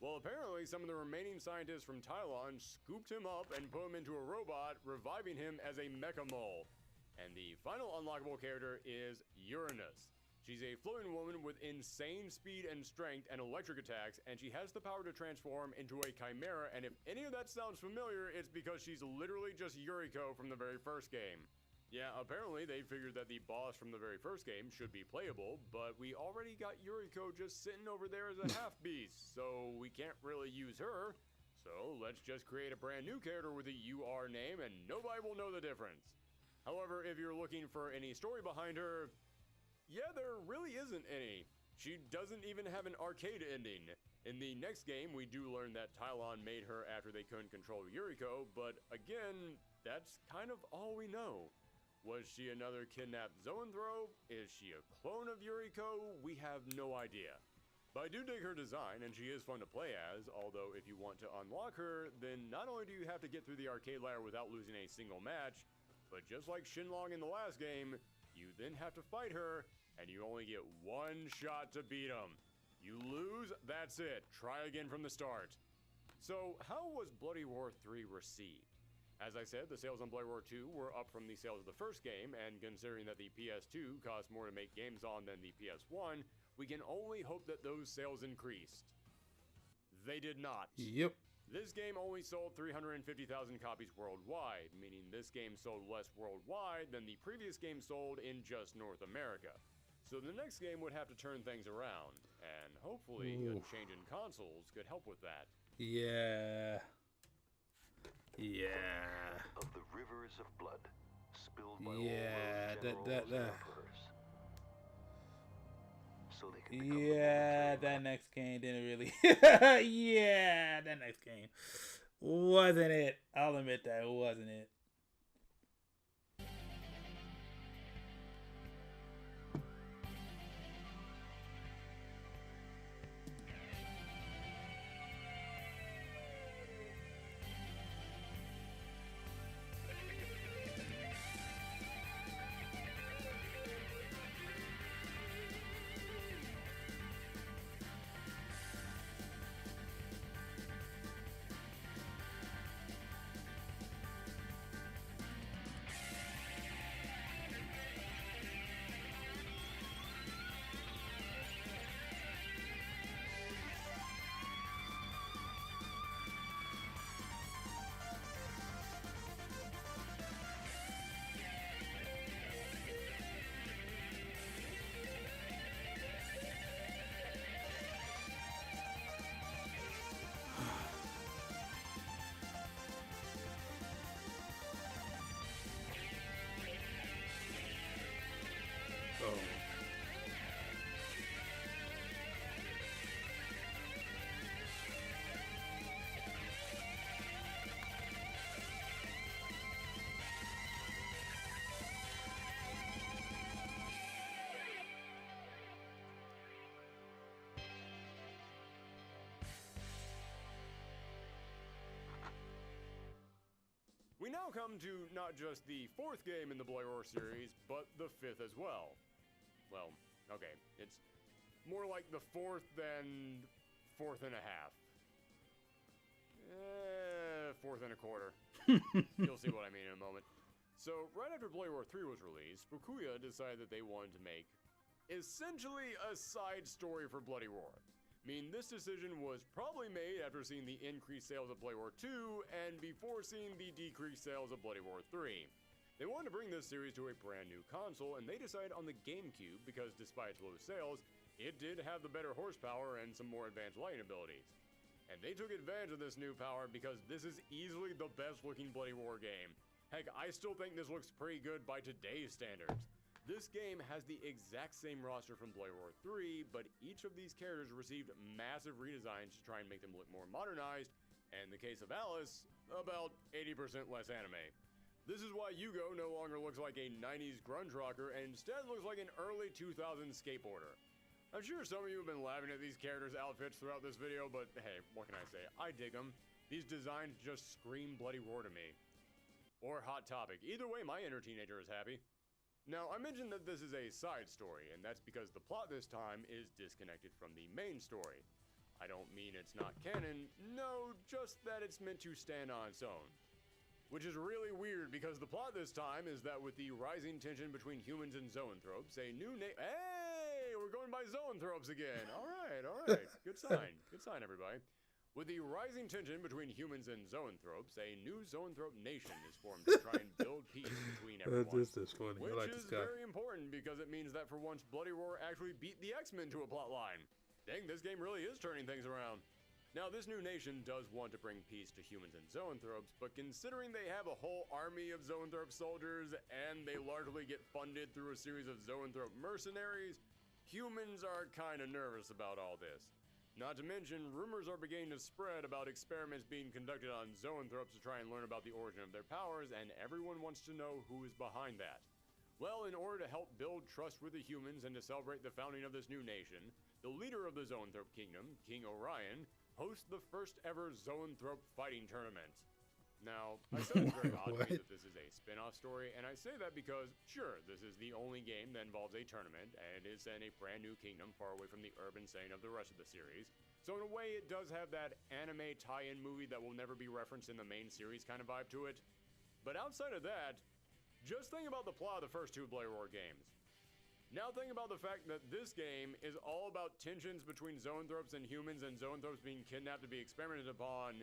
Well, apparently some of the remaining scientists from Tylon scooped him up and put him into a robot, reviving him as a mecha mole. And the final unlockable character is Uranus. She's a floating woman with insane speed and strength and electric attacks, and she has the power to transform into a chimera, and if any of that sounds familiar, it's because she's literally just Yuriko from the very first game. Yeah, apparently they figured that the boss from the very first game should be playable, but we already got Yuriko just sitting over there as a half-beast, so we can't really use her. So let's just create a brand new character with a UR name and nobody will know the difference. However, if you're looking for any story behind her, yeah, there really isn't any. She doesn't even have an arcade ending. In the next game, we do learn that Tylon made her after they couldn't control Yuriko, but again, that's kind of all we know. Was she another kidnapped zoanthrope? Is she a clone of Yuriko? We have no idea. But I do dig her design, and she is fun to play as, although if you want to unlock her, then not only do you have to get through the arcade ladder without losing a single match, but just like Shinlong in the last game, you then have to fight her, and you only get one shot to beat him. You lose, that's it. Try again from the start. So, how was Bloody Roar 3 received? As I said, the sales on Bloody Roar 2 were up from the sales of the first game, and considering that the PS2 cost more to make games on than the PS1, we can only hope that those sales increased. They did not. Yep. This game only sold 350,000 copies worldwide, meaning this game sold less worldwide than the previous game sold in just North America. So the next game would have to turn things around, and hopefully a change in consoles could help with that. Yeah. Yeah. Of the rivers of blood spilled by Yeah, all those generals and emperors. So they could become Yeah, that next game didn't really. Yeah, that next game wasn't it. I'll admit that wasn't it. Oh. We now come to not just the fourth game in the Bloody Roar series, but the fifth as well. Well, okay, it's more like the fourth than fourth and a half. Fourth and a quarter. You'll see what I mean in a moment. So, right after Bloody Roar 3 was released, Fukuya decided that they wanted to make essentially a side story for Bloody Roar. I mean, this decision was probably made after seeing the increased sales of Bloody Roar 2 and before seeing the decreased sales of Bloody Roar 3. They wanted to bring this series to a brand new console, and they decided on the GameCube because despite its low sales, it did have the better horsepower and some more advanced lighting abilities. And they took advantage of this new power because this is easily the best looking Bloody Roar game. Heck, I still think this looks pretty good by today's standards. This game has the exact same roster from Bloody Roar 3, but each of these characters received massive redesigns to try and make them look more modernized, and in the case of Alice, about 80% less anime. This is why Yugo no longer looks like a 90s grunge rocker and instead looks like an early 2000s skateboarder. I'm sure some of you have been laughing at these characters' outfits throughout this video, but hey, what can I say? I dig them. These designs just scream Bloody Roar to me. Or Hot Topic. Either way, my inner teenager is happy. Now, I mentioned that this is a side story, and that's because the plot this time is disconnected from the main story. I don't mean it's not canon, no, just that it's meant to stand on its own. Which is really weird because the plot this time is that with the rising tension between humans and zoanthropes, a new Hey, we're going by zoanthropes again. All right. Good sign, everybody. With the rising tension between humans and zoanthropes, a new zoanthrope nation is formed to try and build peace between everyone. This is funny. Which I like is this guy. very important because it means that for once Bloody Roar actually beat the X-Men to a plot line. Dang, this game really is turning things around. Now, this new nation does want to bring peace to humans and zoanthropes, but considering they have a whole army of zoanthrope soldiers and they largely get funded through a series of zoanthrope mercenaries, humans are kind of nervous about all this. Not to mention, rumors are beginning to spread about experiments being conducted on zoanthropes to try and learn about the origin of their powers, and everyone wants to know who is behind that. Well, in order to help build trust with the humans and to celebrate the founding of this new nation, the leader of the Zoanthrope Kingdom, King Orion, hosts the first ever Zoanthrope fighting tournament. Now, I said it's very odd to me that this is a spin-off story, and I say that because, sure, this is the only game that involves a tournament, and it is set in a brand new kingdom far away from the urban setting of the rest of the series. So in a way, it does have that anime tie-in movie that will never be referenced in the main series kind of vibe to it. But outside of that, just think about the plot of the first two Bloody Roar games. Now think about the fact that this game is all about tensions between Zoanthropes and humans and Zoanthropes being kidnapped to be experimented upon,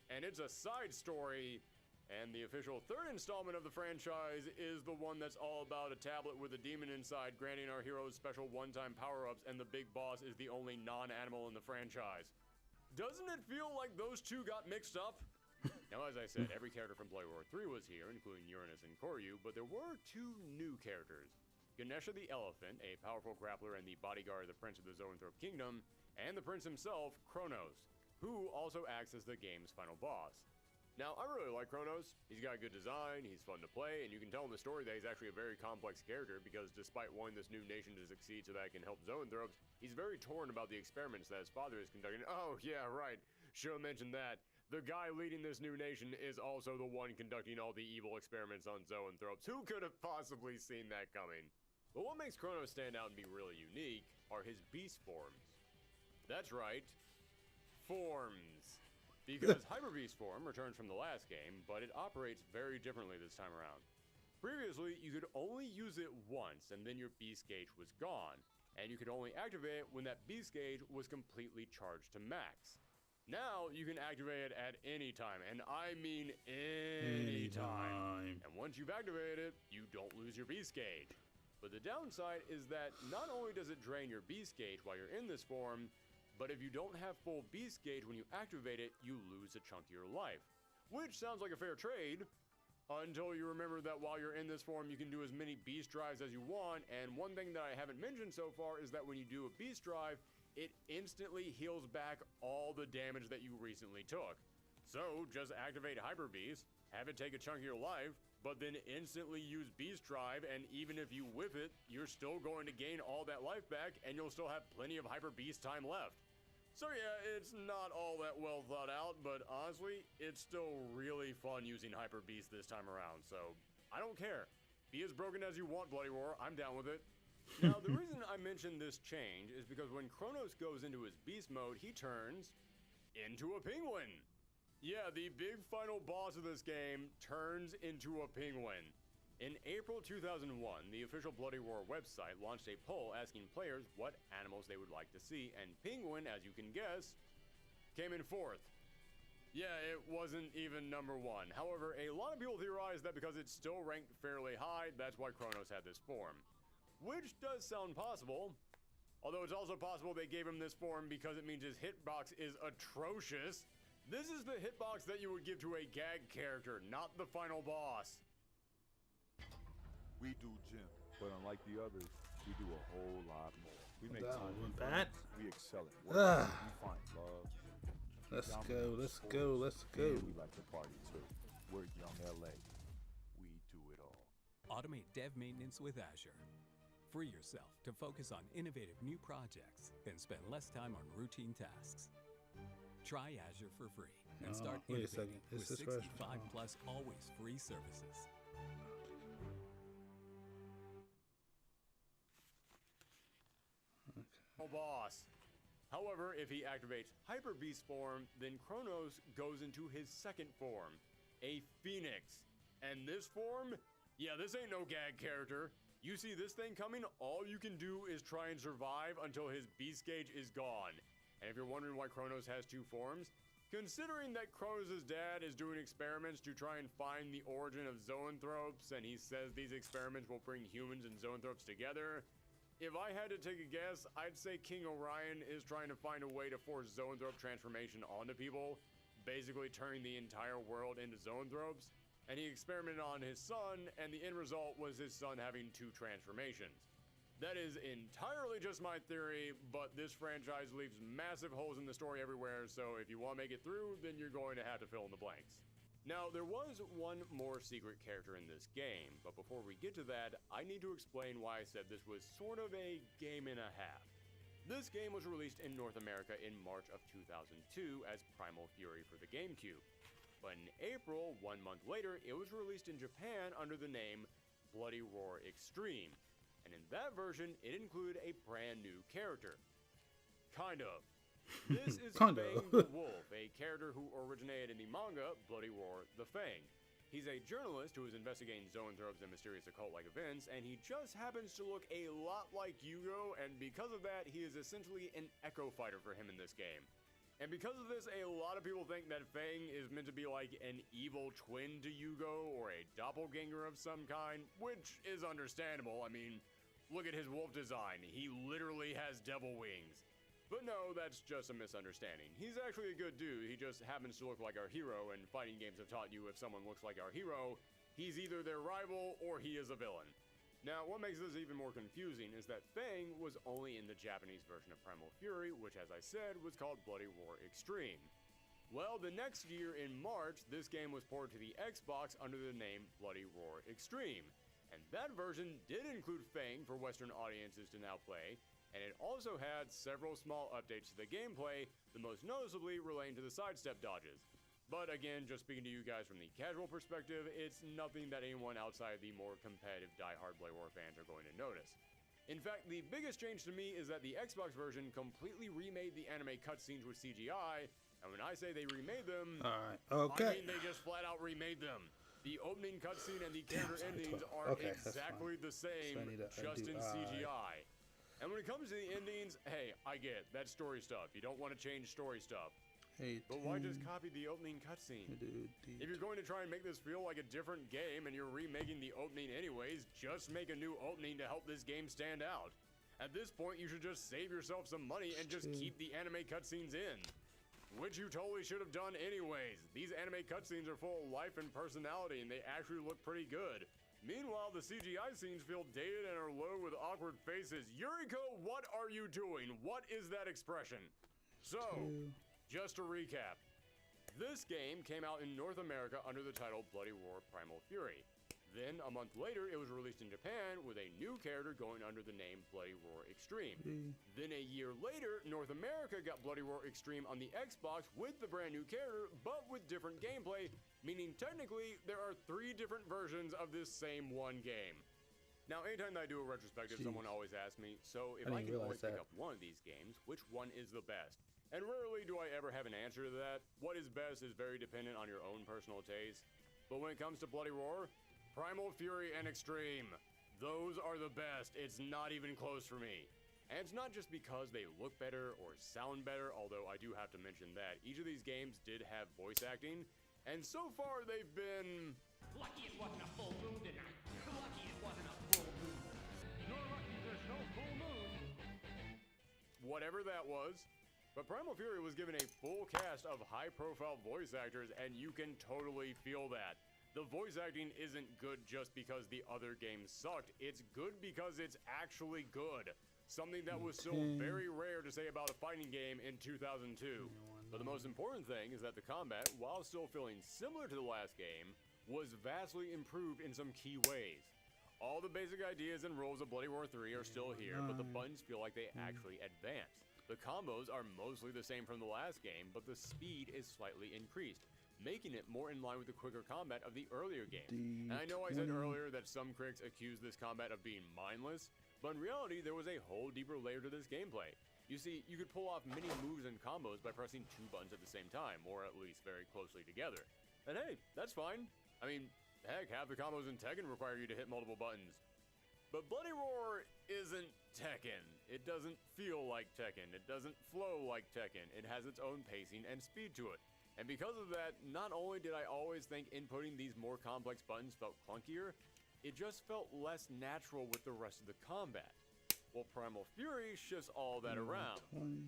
and it's a side story, and the official third installment of the franchise is the one that's all about a tablet with a demon inside granting our heroes special one-time power-ups, and the big boss is the only non-animal in the franchise. Doesn't it feel like those two got mixed up? Now, as I said, every character from Bloody Roar 3 was here, including Uranus and Koryu, but there were two new characters. Ganesha the Elephant, a powerful grappler and the bodyguard of the Prince of the Zoanthrope Kingdom, and the Prince himself, Kronos, who also acts as the game's final boss. Now, I really like Kronos. He's got good design, he's fun to play, and you can tell in the story that he's actually a very complex character because despite wanting this new nation to succeed so that it can help Zoanthropes, he's very torn about the experiments that his father is conducting. Oh, yeah, right. Should have mentioned that. The guy leading this new nation is also the one conducting all the evil experiments on Zoanthropes. Who could have possibly seen that coming? But what makes Kronos stand out and be really unique are his beast forms. That's right. Forms. Because Hyper Beast form returns from the last game, but it operates very differently this time around. Previously, you could only use it once, and then your beast gauge was gone, and you could only activate it when that beast gauge was completely charged to max. Now, you can activate it at any time, and I mean any time. And once you've activated it, you don't lose your beast gauge. But the downside is that not only does it drain your beast gauge while you're in this form, but if you don't have full beast gauge when you activate it, you lose a chunk of your life. Which sounds like a fair trade, until you remember that while you're in this form, you can do as many beast drives as you want, and one thing that I haven't mentioned so far is that when you do a beast drive, it instantly heals back all the damage that you recently took. So, just activate Hyper Beast, have it take a chunk of your life, but then instantly use Beast Drive, and even if you whip it, you're still going to gain all that life back, and you'll still have plenty of Hyper Beast time left. So yeah, it's not all that well thought out, but honestly, it's still really fun using Hyper Beast this time around, so I don't care. Be as broken as you want, Bloody Roar, I'm down with it. Now, the reason I mentioned this change is because when Kronos goes into his beast mode, he turns into a penguin. Yeah, the big final boss of this game turns into a penguin. In April 2001, the official Bloody Roar website launched a poll asking players what animals they would like to see, and penguin, as you can guess, came in fourth. Yeah, it wasn't even number one. However, a lot of people theorize that because it's still ranked fairly high, that's why Kronos had this form. Which does sound possible, although it's also possible they gave him this form because it means his hitbox is atrocious. This is the hitbox that you would give to a gag character, not the final boss. We do gym, but unlike the others, we do a whole lot more. We make That time wasn't for bad. fun. We excel at work. We find love. Let's Dominate go, in let's sports, go, let's go. And we like to party too. We're Young LA. We do it all. Automate dev maintenance with Azure. Free yourself to focus on innovative new projects and spend less time on routine tasks. Try Azure for free and start wait a innovating second. with Is this 65 right? plus always free services. Boss. However, if he activates Hyper Beast form, then Kronos goes into his second form, a Phoenix. And this form? Yeah, this ain't no gag character. You see this thing coming, all you can do is try and survive until his beast gauge is gone. And if you're wondering why Kronos has two forms, considering that Kronos' dad is doing experiments to try and find the origin of Zoanthropes, and he says these experiments will bring humans and Zoanthropes together, if I had to take a guess, I'd say King Orion is trying to find a way to force Zoanthrope transformation onto people, basically turning the entire world into Zoanthropes, and he experimented on his son, and the end result was his son having two transformations. That is entirely just my theory, but this franchise leaves massive holes in the story everywhere, so if you want to make it through, then you're going to have to fill in the blanks. Now, there was one more secret character in this game, but before we get to that, I need to explain why I said this was sort of a game and a half. This game was released in North America in March of 2002 as Primal Fury for the GameCube. But in April, 1 month later, it was released in Japan under the name Bloody Roar Extreme. And in that version, it included a brand new character. Kind of. This is Fang the Wolf, a character who originated in the manga Bloody Roar the Fang. He's a journalist who is investigating zoanthropes and mysterious occult-like events, and he just happens to look a lot like Yugo, and because of that, he is essentially an echo fighter for him in this game. And because of this, a lot of people think that Fang is meant to be like an evil twin to Yugo, or a doppelganger of some kind, which is understandable. I mean, look at his wolf design. He literally has devil wings. But no, that's just a misunderstanding. He's actually a good dude, he just happens to look like our hero, and fighting games have taught you if someone looks like our hero, he's either their rival or he is a villain. Now, what makes this even more confusing is that Fang was only in the Japanese version of Primal Fury, which as I said, was called Bloody Roar Extreme. Well, the next year in March, this game was ported to the Xbox under the name Bloody Roar Extreme. And that version did include Fang for Western audiences to now play, and it also had several small updates to the gameplay, the most noticeably relating to the sidestep dodges. But again, just speaking to you guys from the casual perspective, it's nothing that anyone outside the more competitive die-hard Bloody Roar fans are going to notice. In fact, the biggest change to me is that the Xbox version completely remade the anime cutscenes with CGI, and when I say they remade them, I mean they just flat out remade them. The opening cutscene and the character endings are exactly the same, just in CGI. And when it comes to the endings, hey, I get it, that's story stuff. You don't want to change story stuff. But why just copy the opening cutscene? If you're going to try and make this feel like a different game and you're remaking the opening anyways, just make a new opening to help this game stand out. At this point, you should just save yourself some money and just keep the anime cutscenes in. Which you totally should have done anyways. These anime cutscenes are full of life and personality and they actually look pretty good. Meanwhile, the CGI scenes feel dated and are low with awkward faces. Yuriko, what are you doing? What is that expression? So, just to recap. This game came out in North America under the title Bloody Roar Primal Fury. Then, a month later, it was released in Japan with a new character going under the name Bloody Roar Extreme. Then a year later, North America got Bloody Roar Extreme on the Xbox with the brand new character, but with different gameplay, meaning technically there are 3 different versions of this same one game. Now, anytime that I do a retrospective, someone always asks me, so if I can only pick up one of these games, which one is the best? And rarely do I ever have an answer to that. What is best is very dependent on your own personal taste. But when it comes to Bloody Roar, Primal Fury and Extreme, those are the best. It's not even close for me. And it's not just because they look better or sound better, although I do have to mention that each of these games did have voice acting, and so far they've been... Lucky it wasn't a full moon tonight. Lucky it wasn't a full moon. You're lucky there's no full moon. Whatever that was. But Primal Fury was given a full cast of high-profile voice actors, and you can totally feel that. The voice acting isn't good just because the other games sucked. It's good because it's actually good. Something that was still very rare to say about a fighting game in 2002. But the most important thing is that the combat, while still feeling similar to the last game, was vastly improved in some key ways. All the basic ideas and rules of Bloody Roar 3 are still here, but the buttons feel like they actually advanced. The combos are mostly the same from the last game, but the speed is slightly increased, making it more in line with the quicker combat of the earlier games. And I know I said earlier that some critics accuse this combat of being mindless, but in reality there was a whole deeper layer to this gameplay. You see, you could pull off many moves and combos by pressing 2 buttons at the same time, or at least very closely together. And hey, that's fine. I mean, heck, half the combos in Tekken require you to hit multiple buttons. But Bloody Roar isn't Tekken. It doesn't feel like Tekken. It doesn't flow like Tekken. It has its own pacing and speed to it. And because of that, not only did I always think inputting these more complex buttons felt clunkier, it just felt less natural with the rest of the combat. Well, Primal Fury shifts all that around.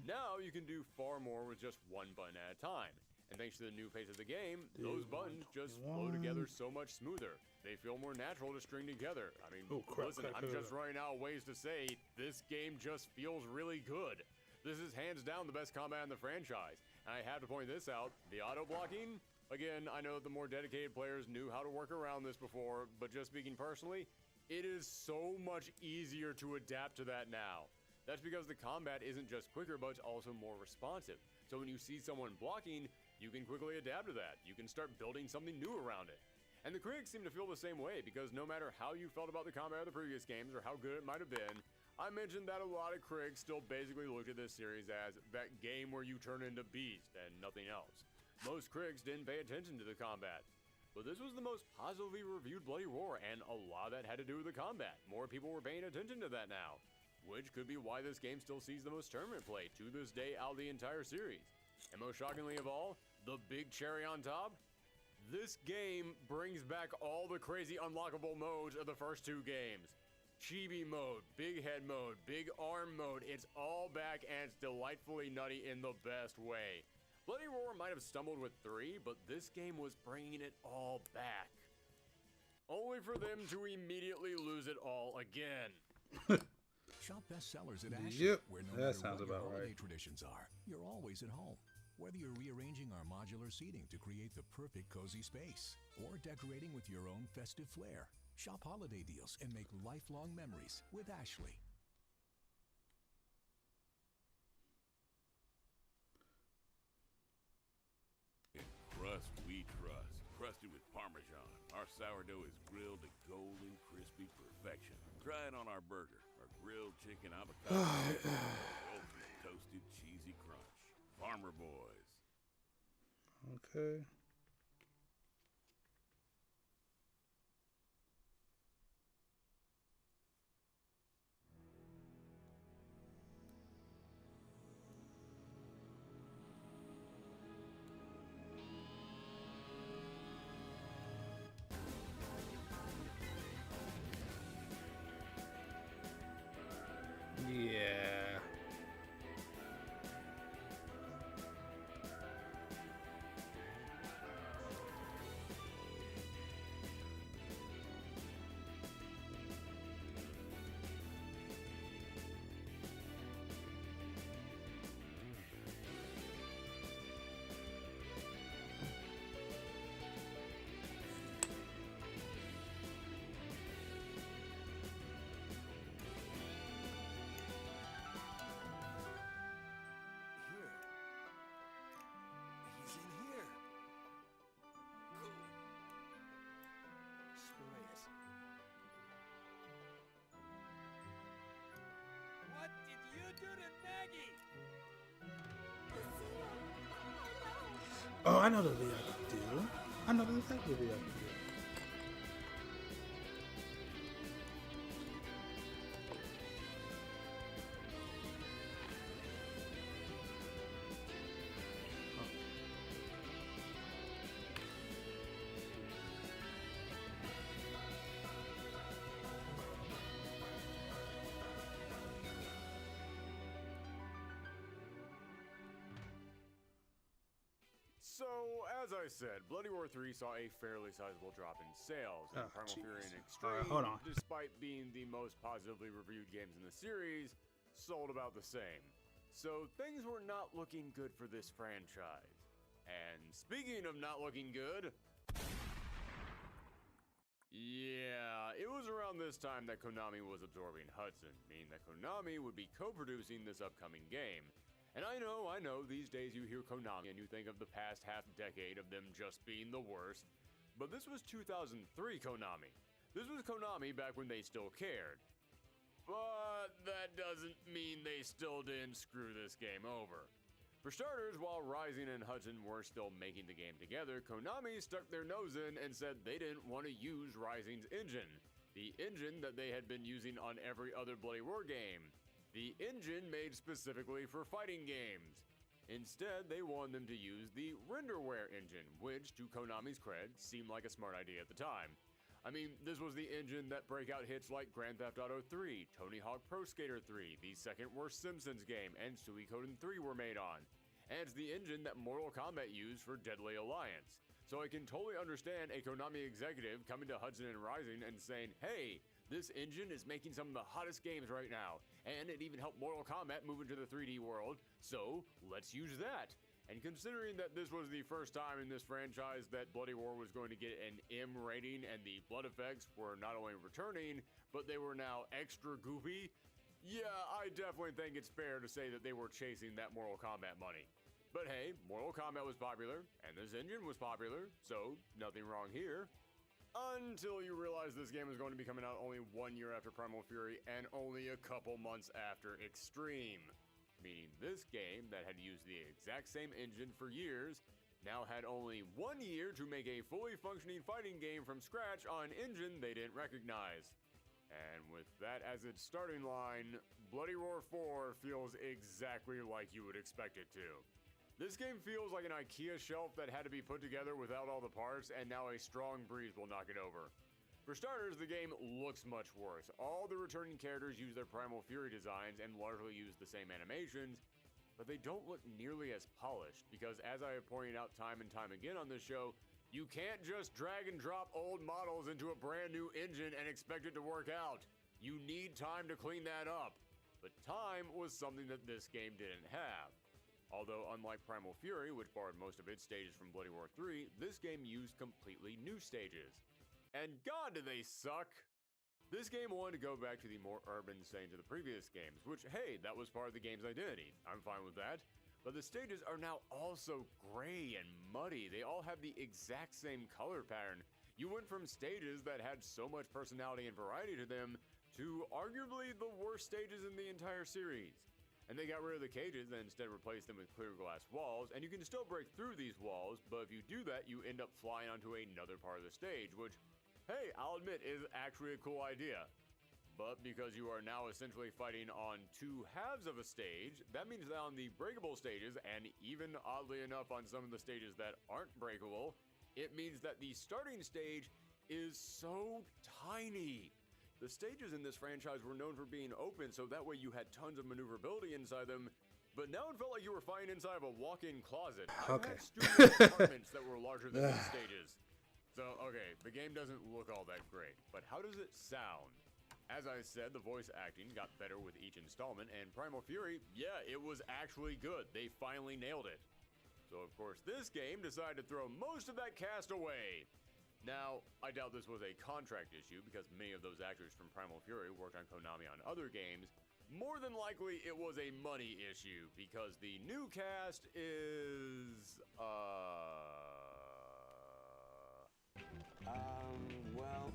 Now you can do far more with just 1 button at a time. And thanks to the new pace of the game, those buttons just flow together so much smoother. They feel more natural to string together. I mean, listen, I'm just running out of ways to say this game just feels really good. This is hands down the best combat in the franchise. And I have to point this out, the auto-blocking, Again, I know the more dedicated players knew how to work around this before, but just speaking personally, it is so much easier to adapt to that now. That's because the combat isn't just quicker, but it's also more responsive. So when you see someone blocking, you can quickly adapt to that. You can start building something new around it. And the critics seem to feel the same way, because no matter how you felt about the combat of the previous games or how good it might have been, I mentioned that a lot of critics still basically looked at this series as that game where you turn into Beast and nothing else. Most critics didn't pay attention to the combat. But this was the most positively reviewed Bloody Roar, and a lot of that had to do with the combat. More people were paying attention to that now, which could be why this game still sees the most tournament play to this day out of the entire series. And most shockingly of all, the big cherry on top, this game brings back all the crazy unlockable modes of the first two games. Chibi mode, big head mode, big arm mode, it's all back and it's delightfully nutty in the best way. Bloody Roar might have stumbled with 3, but this game was bringing it all back. Only for them to immediately lose it all again. Shop bestsellers at Ashley, Yep, where no that matter sounds what your about holiday right. traditions are, you're always at home. Whether you're rearranging our modular seating to create the perfect cozy space, or decorating with your own festive flair, shop holiday deals and make lifelong memories with Ashley. Crust we trust. Crusted with Parmesan. Our sourdough is grilled to golden, crispy perfection. Try it on our burger. Our grilled chicken avocado. Ultimate toasted cheesy crunch. Farmer Boys. Okay. Yeah. He's in here. Sure is. What did you do to Nagi? Oh, I know the video I can do. I know the exact video I can do. So, as I said, Bloody Roar 3 saw a fairly sizable drop in sales, and Oh, Primal Fury and jeez. Extreme, Alright, hold on. despite being the most positively reviewed games in the series, sold about the same. So, things were not looking good for this franchise. And speaking of not looking good, yeah, it was around this time that Konami was absorbing Hudson, meaning that Konami would be co-producing this upcoming game. And I know, these days you hear Konami and you think of the past half-decade of them just being the worst. But this was 2003 Konami. This was Konami back when they still cared. But that doesn't mean they still didn't screw this game over. For starters, while Rising and Hudson were still making the game together, Konami stuck their nose in and said they didn't want to use Rising's engine. The engine that they had been using on every other Bloody Roar game. The engine made specifically for fighting games. Instead, they wanted them to use the Renderware engine, which, to Konami's cred, seemed like a smart idea at the time. I mean, this was the engine that breakout hits like Grand Theft Auto 3, Tony Hawk Pro Skater 3, the second worst Simpsons game, and Suikoden 3 were made on. And it's the engine that Mortal Kombat used for Deadly Alliance. So I can totally understand a Konami executive coming to Hudson and Rising and saying, hey, this engine is making some of the hottest games right now, and it even helped Mortal Kombat move into the 3D world, so let's use that. And considering that this was the first time in this franchise that Bloody Roar was going to get an M rating and the blood effects were not only returning, but they were now extra goofy, yeah, I definitely think it's fair to say that they were chasing that Mortal Kombat money. But hey, Mortal Kombat was popular, and this engine was popular, so nothing wrong here. Until you realize this game is going to be coming out only 1 year after Primal Fury and only a couple months after Extreme. Meaning this game, that had used the exact same engine for years, now had only 1 year to make a fully functioning fighting game from scratch on an engine they didn't recognize. And with that as its starting line, Bloody Roar 4 feels exactly like you would expect it to. This game feels like an IKEA shelf that had to be put together without all the parts, and now a strong breeze will knock it over. For starters, the game looks much worse. All the returning characters use their Primal Fury designs and largely use the same animations, but they don't look nearly as polished because, as I have pointed out time and time again on this show, you can't just drag and drop old models into a brand new engine and expect it to work out. You need time to clean that up. But time was something that this game didn't have. Although, unlike Primal Fury, which borrowed most of its stages from Bloody Roar 3, this game used completely new stages. And god, do they suck! This game wanted to go back to the more urban settings of the previous games, which, hey, that was part of the game's identity. I'm fine with that. But the stages are now also gray and muddy. They all have the exact same color pattern. You went from stages that had so much personality and variety to them to arguably the worst stages in the entire series. And they got rid of the cages and instead replaced them with clear glass walls, and you can still break through these walls, but if you do that, you end up flying onto another part of the stage, which, hey, I'll admit, is actually a cool idea. But because you are now essentially fighting on two halves of a stage, that means that on the breakable stages, and even oddly enough on some of the stages that aren't breakable, it means that the starting stage is so tiny. The stages in this franchise were known for being open, so that way you had tons of maneuverability inside them, but now it felt like you were fighting inside of a walk-in closet. I've had studio apartments that were larger than these stages. So, okay, the game doesn't look all that great, but how does it sound? As I said, the voice acting got better with each installment, and Primal Fury, yeah, it was actually good. They finally nailed it. So, of course, this game decided to throw most of that cast away. Now, I doubt this was a contract issue because many of those actors from Primal Fury worked on Konami on other games. More than likely, it was a money issue because the new cast is, well,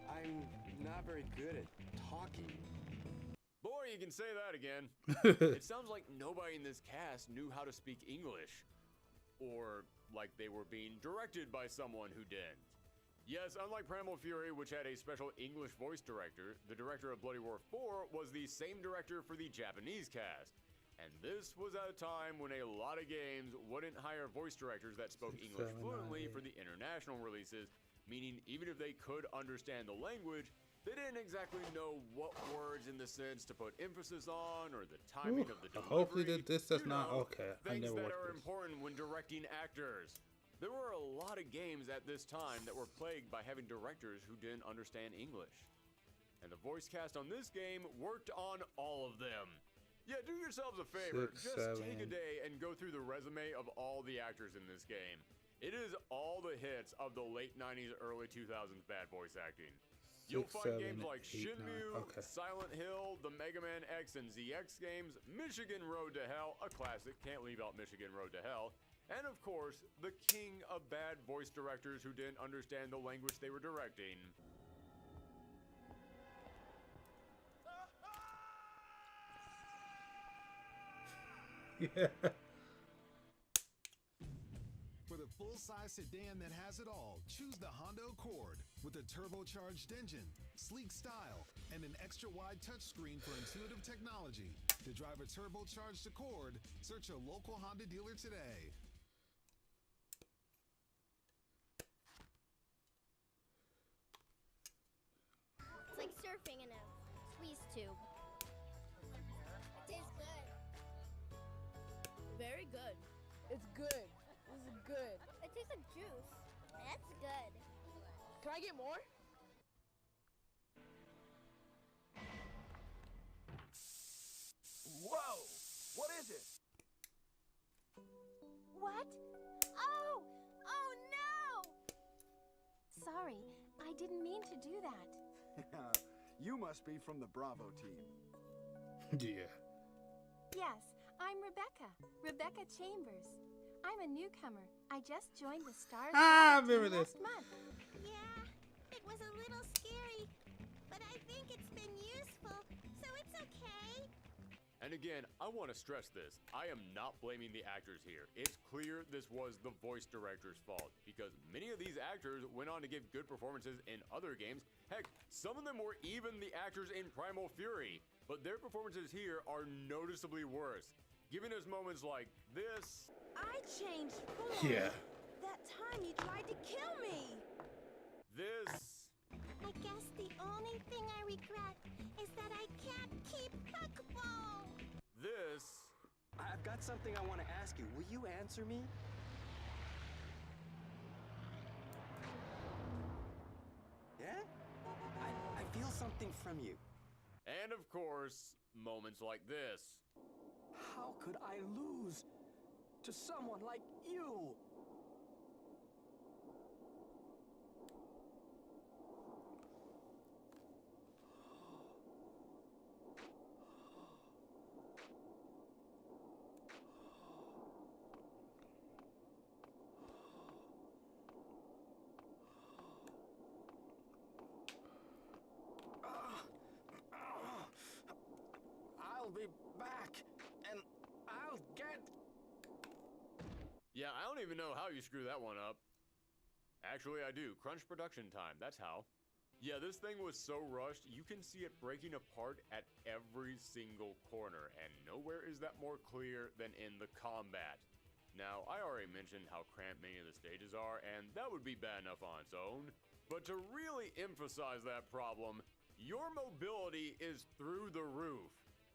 I'm not very good at talking. Boy, you can say that again. It sounds like nobody in this cast knew how to speak English. Or like they were being directed by someone who didn't. Yes, unlike Primal Fury, which had a special English voice director, the director of Bloody Roar 4 was the same director for the Japanese cast. And this was at a time when a lot of games wouldn't hire voice directors that spoke English fluently for the international releases, meaning even if they could understand the language, they didn't exactly know what words in the sense to put emphasis on or the timing of the delivery. Hopefully this does not. Okay, I things never that watched are this. important when directing actors. There were a lot of games at this time that were plagued by having directors who didn't understand English. And the voice cast on this game worked on all of them. Yeah, do yourselves a favor. Just take a day and go through the resume of all the actors in this game. It is all the hits of the late 90s, early 2000s bad voice acting. You'll find games like Shenmue, Silent Hill, the Mega Man X and ZX games, Michigan Road to Hell, a classic, can't leave out Michigan Road to Hell, and of course, the king of bad voice directors who didn't understand the language they were directing. Yeah. For the full-size sedan that has it all, choose the Honda Accord. With a turbocharged engine, sleek style, and an extra-wide touchscreen for intuitive technology. To drive a turbocharged Accord, search your local Honda dealer today. It's like surfing in a squeeze tube. It tastes good. Very good. It's good. This is good. It tastes like juice. That's good. Can I get more? Whoa! What is it? What? Oh! Oh no! Sorry, I didn't mean to do that. You must be from the Bravo team. Yeah. Yes, I'm Rebecca. Rebecca Chambers. I'm a newcomer. I just joined the Stars I Bravo remember team this. last month. Yeah, it was a little scary, but I think it's been useful, so it's okay. And again, I want to stress this. I am not blaming the actors here. It's clear this was the voice director's fault, because many of these actors went on to give good performances in other games. Heck, some of them were even the actors in Primal Fury, but their performances here are noticeably worse, giving us moments like this. I changed form. Yeah. That time you tried to kill me. This. I guess the only thing I regret is that I can't keep Puckball. This. I've got something I want to ask you. Will you answer me? Yeah? I feel something from you. And of course, moments like this. How could I lose to someone like you? I'll be back, and I'll get... Yeah, I don't even know how you screw that one up. Actually, I do. Crunch production time, that's how. Yeah, this thing was so rushed, you can see it breaking apart at every single corner, and nowhere is that more clear than in the combat. Now, I already mentioned how cramped many of the stages are, and that would be bad enough on its own. But to really emphasize that problem, your mobility is through the roof.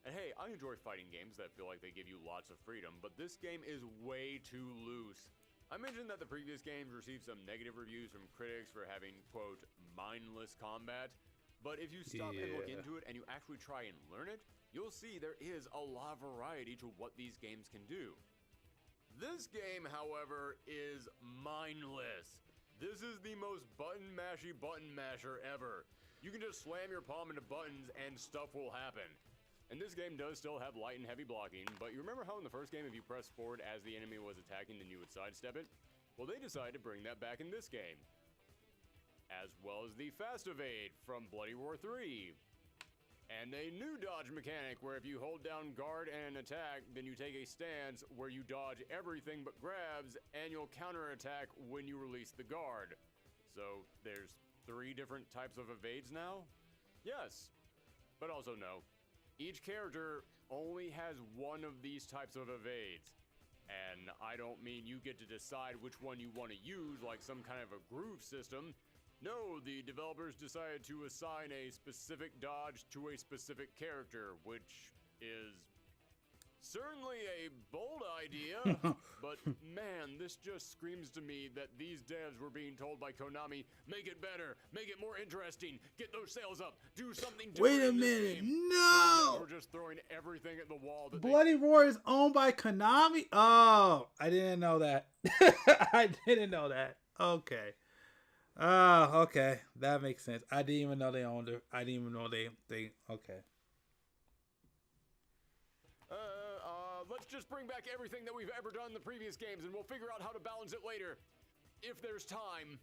And hey, I enjoy fighting games that feel like they give you lots of freedom, but this game is way too loose. I mentioned that the previous games received some negative reviews from critics for having, quote, mindless combat. But if you stop and look into it and you actually try and learn it, you'll see there is a lot of variety to what these games can do. This game, however, is mindless. This is the most button masher ever. You can just slam your palm into buttons and stuff will happen. And this game does still have light and heavy blocking, but you remember how in the first game if you press forward as the enemy was attacking then you would sidestep it? Well, they decided to bring that back in this game. As well as the fast evade from Bloody Roar 3. And a new dodge mechanic where if you hold down guard and an attack, then you take a stance where you dodge everything but grabs and you'll counterattack when you release the guard. So there's 3 different types of evades now? Yes, but also no. Each character only has one of these types of evades. And I don't mean you get to decide which one you want to use like some kind of a groove system. No, the developers decided to assign a specific dodge to a specific character, which is certainly a bold idea, but man, this just screams to me that these devs were being told by Konami, make it better, make it more interesting, get those sales up, do something different. Wait a minute, no! We're just throwing everything at the wall. That Bloody Roar is owned by Konami? Oh, I didn't know that. I didn't know that. Okay. Okay. That makes sense. I didn't even know they owned it. I didn't even know they okay. Let's just bring back everything that we've ever done in the previous games and we'll figure out how to balance it later, if there's time.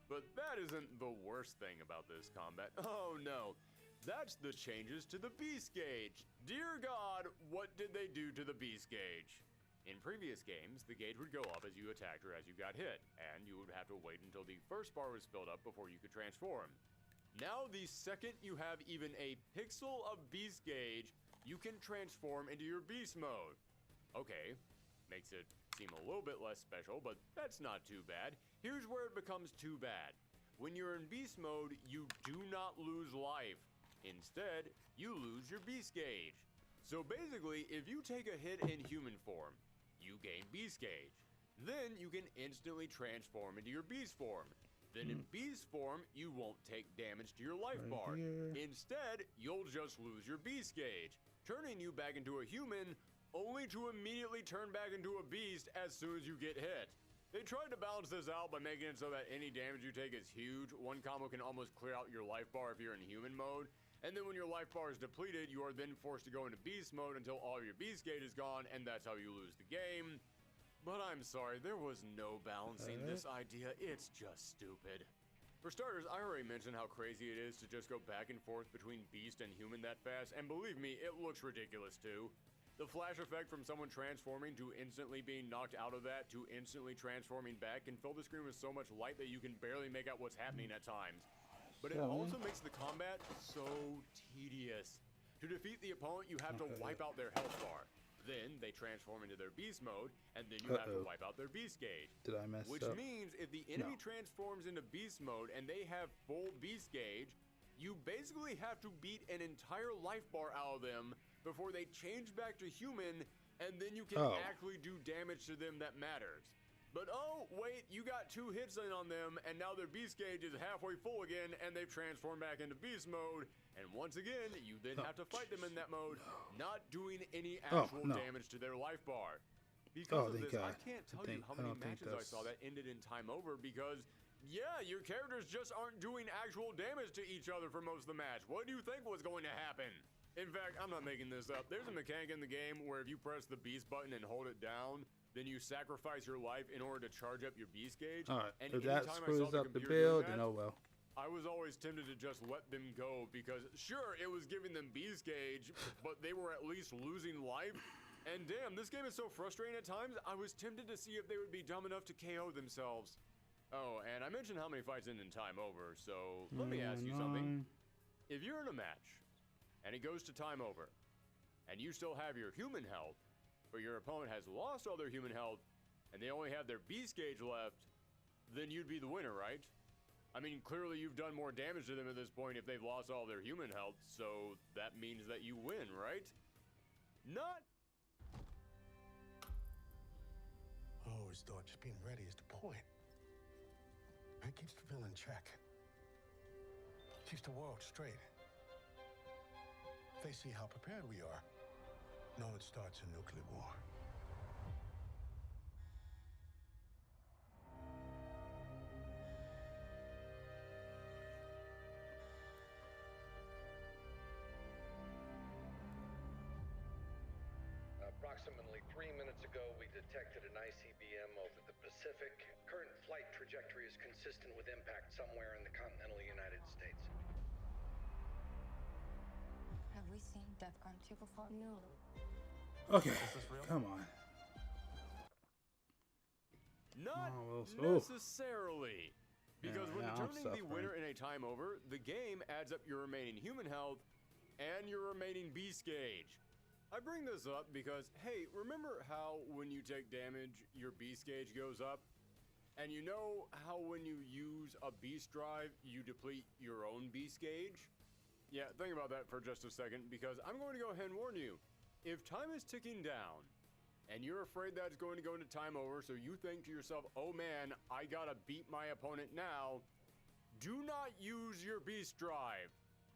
But that isn't the worst thing about this combat. Oh no, that's the changes to the beast gauge. Dear God, what did they do to the beast gauge? In previous games, the gauge would go up as you attacked or as you got hit, and you would have to wait until the first bar was filled up before you could transform. Now, the second you have even a pixel of beast gauge, you can transform into your beast mode. Okay, makes it seem a little bit less special, but that's not too bad. Here's where it becomes too bad. When you're in beast mode, you do not lose life. Instead, you lose your beast gauge. So basically, if you take a hit in human form, you gain beast gauge. Then you can instantly transform into your beast form. Then in beast form, you won't take damage to your life bar. Instead, you'll just lose your beast gauge, turning you back into a human only to immediately turn back into a beast as soon as you get hit. They tried to balance this out by making it so that any damage you take is huge. One combo can almost clear out your life bar if you're in human mode, and then when your life bar is depleted, you are then forced to go into beast mode until all your beast gauge is gone, and that's how you lose the game. But I'm sorry, there was no balancing this idea. It's just stupid. For starters, I already mentioned how crazy it is to just go back and forth between beast and human that fast, and believe me, it looks ridiculous too. The flash effect from someone transforming to instantly being knocked out of that to instantly transforming back can fill the screen with so much light that you can barely make out what's happening at times. But it also makes the combat so tedious. To defeat the opponent, you have to wipe out their health bar. Then they transform into their beast mode, and then you have to wipe out their beast gauge. Did I mess Which up? means if the enemy transforms into beast mode and they have full beast gauge, you basically have to beat an entire life bar out of them before they change back to human, and then you can actually do damage to them that matters. But oh, wait, you got 2 hits in on them, and now their beast gauge is halfway full again, and they've transformed back into beast mode, and once again, you then have to fight them in that mode, not doing any actual damage to their life bar. Because of this, I can't tell you how many matches I saw that ended in time over because, yeah, your characters just aren't doing actual damage to each other for most of the match. What do you think was going to happen? In fact, I'm not making this up. There's a mechanic in the game where if you press the beast button and hold it down, then you sacrifice your life in order to charge up your beast gauge. Alright, And if that anytime I screws saw up the computer build, doing then that, oh well. I was always tempted to just let them go because, sure, it was giving them beast gauge, but they were at least losing life. And damn, this game is so frustrating at times, I was tempted to see if they would be dumb enough to KO themselves. Oh, and I mentioned how many fights end in time over, so let me ask you something. If you're in a match, and it goes to time over, and you still have your human health, but your opponent has lost all their human health, and they only have their beast gauge left, then you'd be the winner, right? I mean, clearly you've done more damage to them at this point if they've lost all their human health, so that means that you win, right? Not. I always thought just being ready is the point. It keeps the villain in check. Keeps the world straight. If they see how prepared we are, no one starts a nuclear war. Approximately 3 minutes ago, we detected an ICBM over the Pacific. Current flight trajectory is consistent with impact somewhere in the continental United States. Have we seen DEFCON 2 before? No. Okay, come on. Not necessarily. Because when I'm determining the suffering. winner in a time over, the game adds up your remaining human health and your remaining beast gauge. I bring this up because, hey, remember how when you take damage, your beast gauge goes up? And you know how when you use a beast drive, you deplete your own beast gauge? Yeah, think about that for just a second, because I'm going to go ahead and warn you. If time is ticking down, and you're afraid that it's going to go into time over, so you think to yourself, oh man, I gotta beat my opponent now, do not use your beast drive.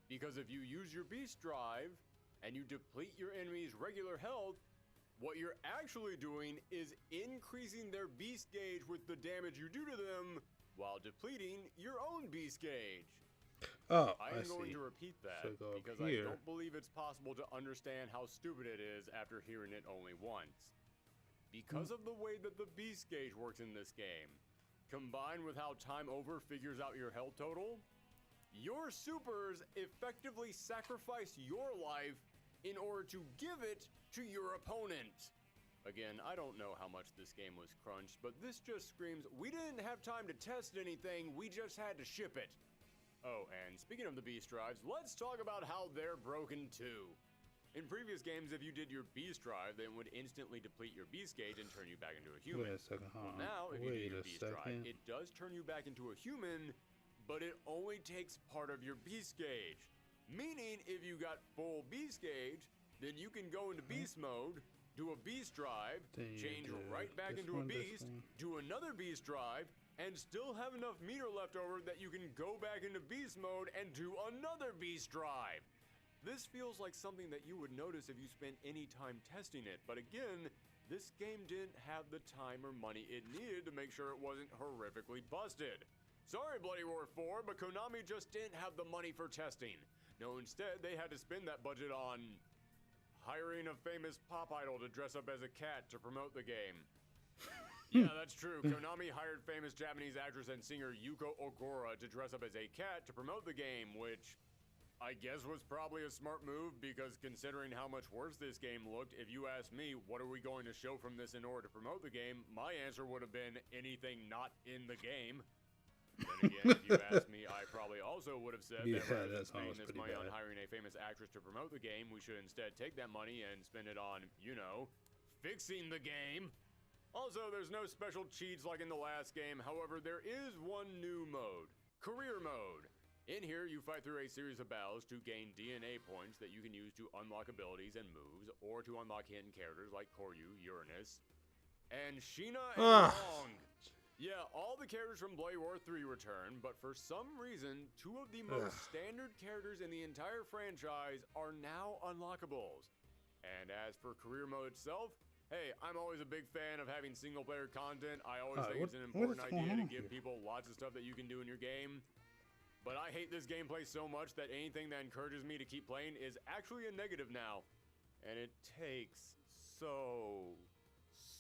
Because if you use your beast drive, and you deplete your enemy's regular health, what you're actually doing is increasing their beast gauge with the damage you do to them, while depleting your own beast gauge. Oh, I am going to repeat that because I don't believe it's possible to understand how stupid it is after hearing it only once. Because of the way that the beast gauge works in this game, combined with how time over figures out your health total, your supers effectively sacrifice your life in order to give it to your opponent. Again, I don't know how much this game was crunched, but this just screams, we didn't have time to test anything, we just had to ship it. Oh, and speaking of the beast drives, let's talk about how they're broken too. In previous games, if you did your beast drive, then it would instantly deplete your beast gauge and turn you back into a human. Wait a second, Well, now, if you do your beast drive, it does turn you back into a human, but it only takes part of your beast gauge. Meaning, if you got full beast gauge, then you can go into beast mode, do a beast drive, change right back into a beast, do another beast drive, and still have enough meter left over that you can go back into beast mode and do another beast drive. This feels like something that you would notice if you spent any time testing it, but again, this game didn't have the time or money it needed to make sure it wasn't horrifically busted. Sorry, Bloody Roar 4, but Konami just didn't have the money for testing. No, instead, they had to spend that budget on hiring a famous pop idol to dress up as a cat to promote the game. Yeah, that's true. Konami hired famous Japanese actress and singer Yuko Ogura to dress up as a cat to promote the game, which I guess was probably a smart move, because considering how much worse this game looked, if you asked me, what are we going to show from this in order to promote the game, my answer would have been anything not in the game. Then again, if you asked me, I probably also would have said that rather than spending this money on hiring a famous actress to promote the game, we should instead take that money and spend it on, you know, fixing the game. Also, there's no special cheats like in the last game. However, there is one new mode, Career Mode. In here, you fight through a series of battles to gain DNA points that you can use to unlock abilities and moves, or to unlock hidden characters like Koryu, Uranus, and Sheena and Long. Yeah, all the characters from Bloody Roar 3 return, but for some reason, two of the most standard characters in the entire franchise are now unlockables. And as for Career Mode itself, hey, I'm always a big fan of having single-player content. I always think it's an important idea to give people lots of stuff that you can do in your game. But I hate this gameplay so much that anything that encourages me to keep playing is actually a negative now. And it takes so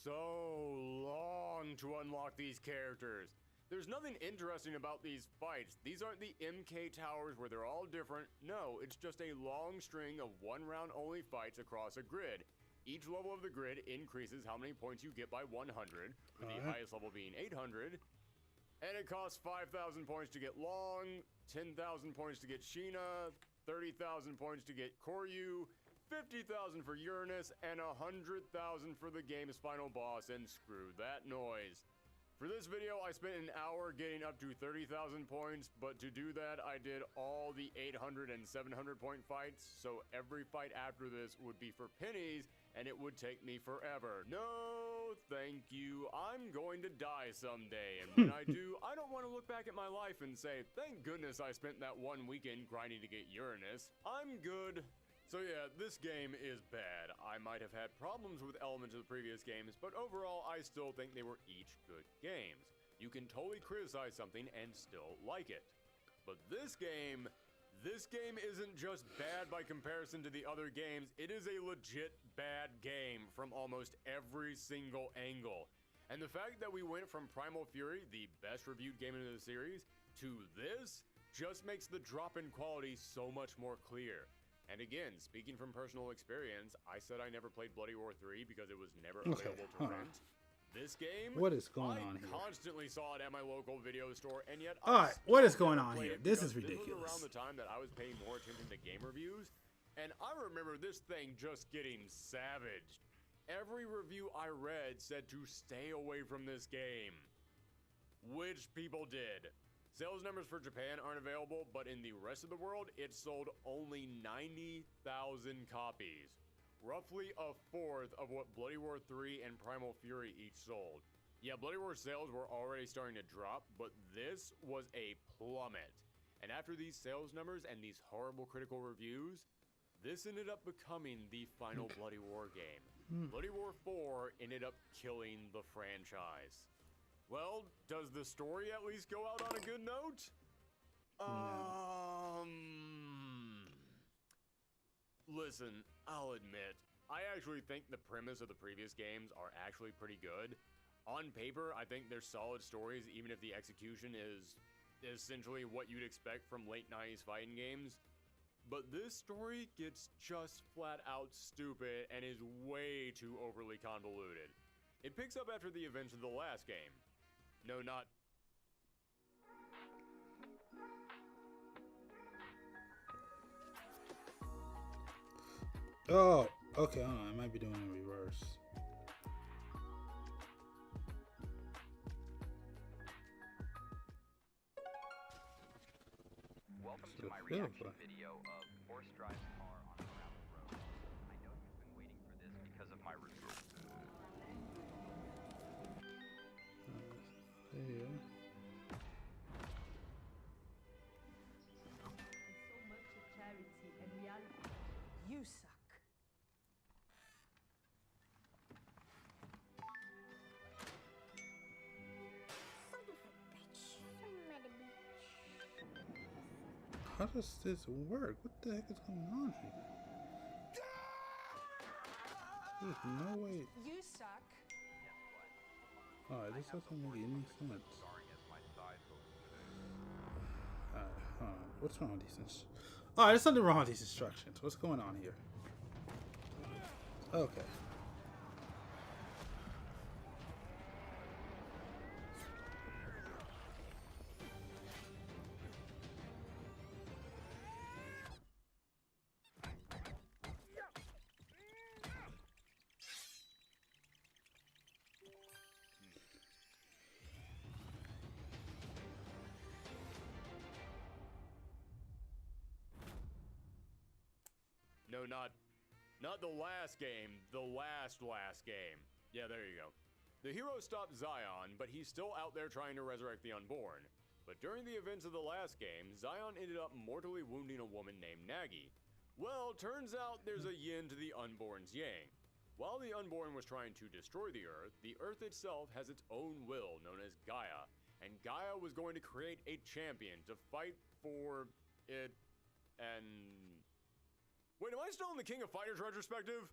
long to unlock these characters. There's nothing interesting about these fights. These aren't the MK towers where they're all different. No, it's just a long string of one-round only fights across a grid. Each level of the grid increases how many points you get by 100, with the highest level being 800. And it costs 5,000 points to get Long, 10,000 points to get Sheena, 30,000 points to get Koryu, 50,000 for Uranus, and 100,000 for the game's final boss, and screw that noise. For this video, I spent an hour getting up to 30,000 points, but to do that, I did all the 800 and 700 point fights, so every fight after this would be for pennies, and it would take me forever. No, thank you. I'm going to die someday, and when I do, I don't want to look back at my life and say, thank goodness I spent that one weekend grinding to get Uranus. I'm good. So yeah, this game is bad. I might have had problems with elements of the previous games, but overall I still think they were each good games. You can totally criticize something and still like it. But this game isn't just bad by comparison to the other games, it is a legit bad game from almost every single angle. And the fact that we went from Primal Fury, the best reviewed game in the series, to this just makes the drop in quality so much more clear. And again, speaking from personal experience, I said I never played Bloody Roar 3 because it was never available to rent. This game, what is going on here? I constantly saw it at my local video store, and yet Alright, what is going on here? This is ridiculous. This was around the time that I was paying more attention to game reviews, and I remember this thing just getting savaged. Every review I read said to stay away from this game, which people did. Sales numbers for Japan aren't available, but in the rest of the world, it sold only 90,000 copies. Roughly a fourth of what Bloody Roar 3 and Primal Fury each sold. Yeah, Bloody Roar sales were already starting to drop, but this was a plummet. And after these sales numbers and these horrible critical reviews, this ended up becoming the final Bloody Roar game. Bloody Roar 4 ended up killing the franchise. Well, does the story at least go out on a good note? Listen, I'll admit, I actually think the premise of the previous games are actually pretty good. On paper, I think they're solid stories, even if the execution is essentially what you'd expect from late 90s fighting games. But this story gets just flat out stupid and is way too overly convoluted. It picks up after the events of the last game. No, not... Oh, okay, hold on. I might be doing it in reverse. Welcome to my reaction video of Horse Drives Car on a gravel road. I know you've been waiting for this because of my review. There. So much charity and reality. how does this work? What the heck is going on here? There's no way. You suck. Alright, this doesn't make any sense. Hold on. What's wrong with these instructions? Alright, there's something wrong with these instructions. What's going on here? Okay. No, not the last game. The last game. Yeah, there you go. The hero stopped Zion, but he's still out there trying to resurrect the unborn. But during the events of the last game, Zion ended up mortally wounding a woman named Nagi. Well, turns out there's a yin to the unborn's yang. While the unborn was trying to destroy the Earth itself has its own will known as Gaia, and Gaia was going to create a champion to fight for it, and... Wait, am I still in the King of Fighters retrospective?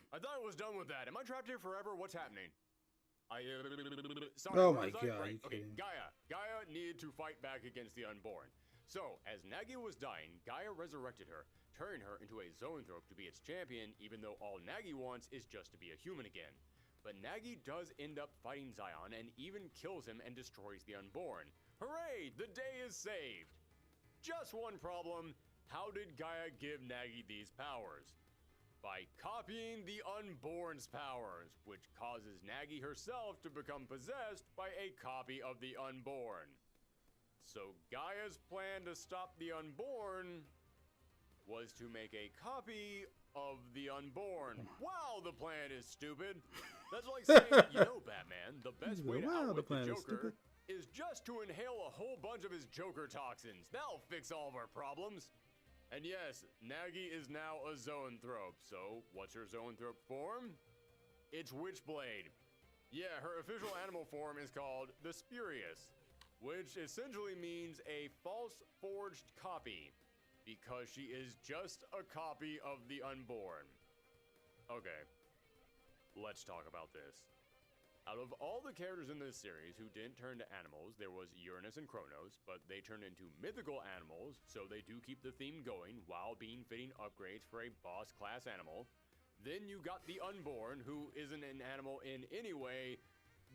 I thought I was done with that. Am I trapped here forever? What's happening? Sorry, oh my god, right. okay, Gaia needed to fight back against the unborn. So, as Nagi was dying, Gaia resurrected her, turning her into a zoanthrope to be its champion, even though all Nagi wants is just to be a human again. But Nagi does end up fighting Zion and even kills him and destroys the unborn. Hooray! The day is saved! Just one problem. How did Gaia give Nagi these powers? By copying the unborn's powers, which causes Nagi herself to become possessed by a copy of the unborn. So Gaia's plan to stop the unborn was to make a copy of the unborn. Wow, the plan is stupid. That's like saying, you know, Batman, the best way to outwit the Joker is just to inhale a whole bunch of his Joker toxins. That'll fix all of our problems. And yes, Nagi is now a zoanthrope. So, what's her zoanthrope form? It's Witchblade. Yeah, her official animal form is called the Spurious, which essentially means a false forged copy, because she is just a copy of the unborn. Okay, let's talk about this. Out of all the characters in this series who didn't turn to animals, there was Uranus and Kronos, but they turned into mythical animals, so they do keep the theme going while being fitting upgrades for a boss class animal. Then you got the Unborn, who isn't an animal in any way,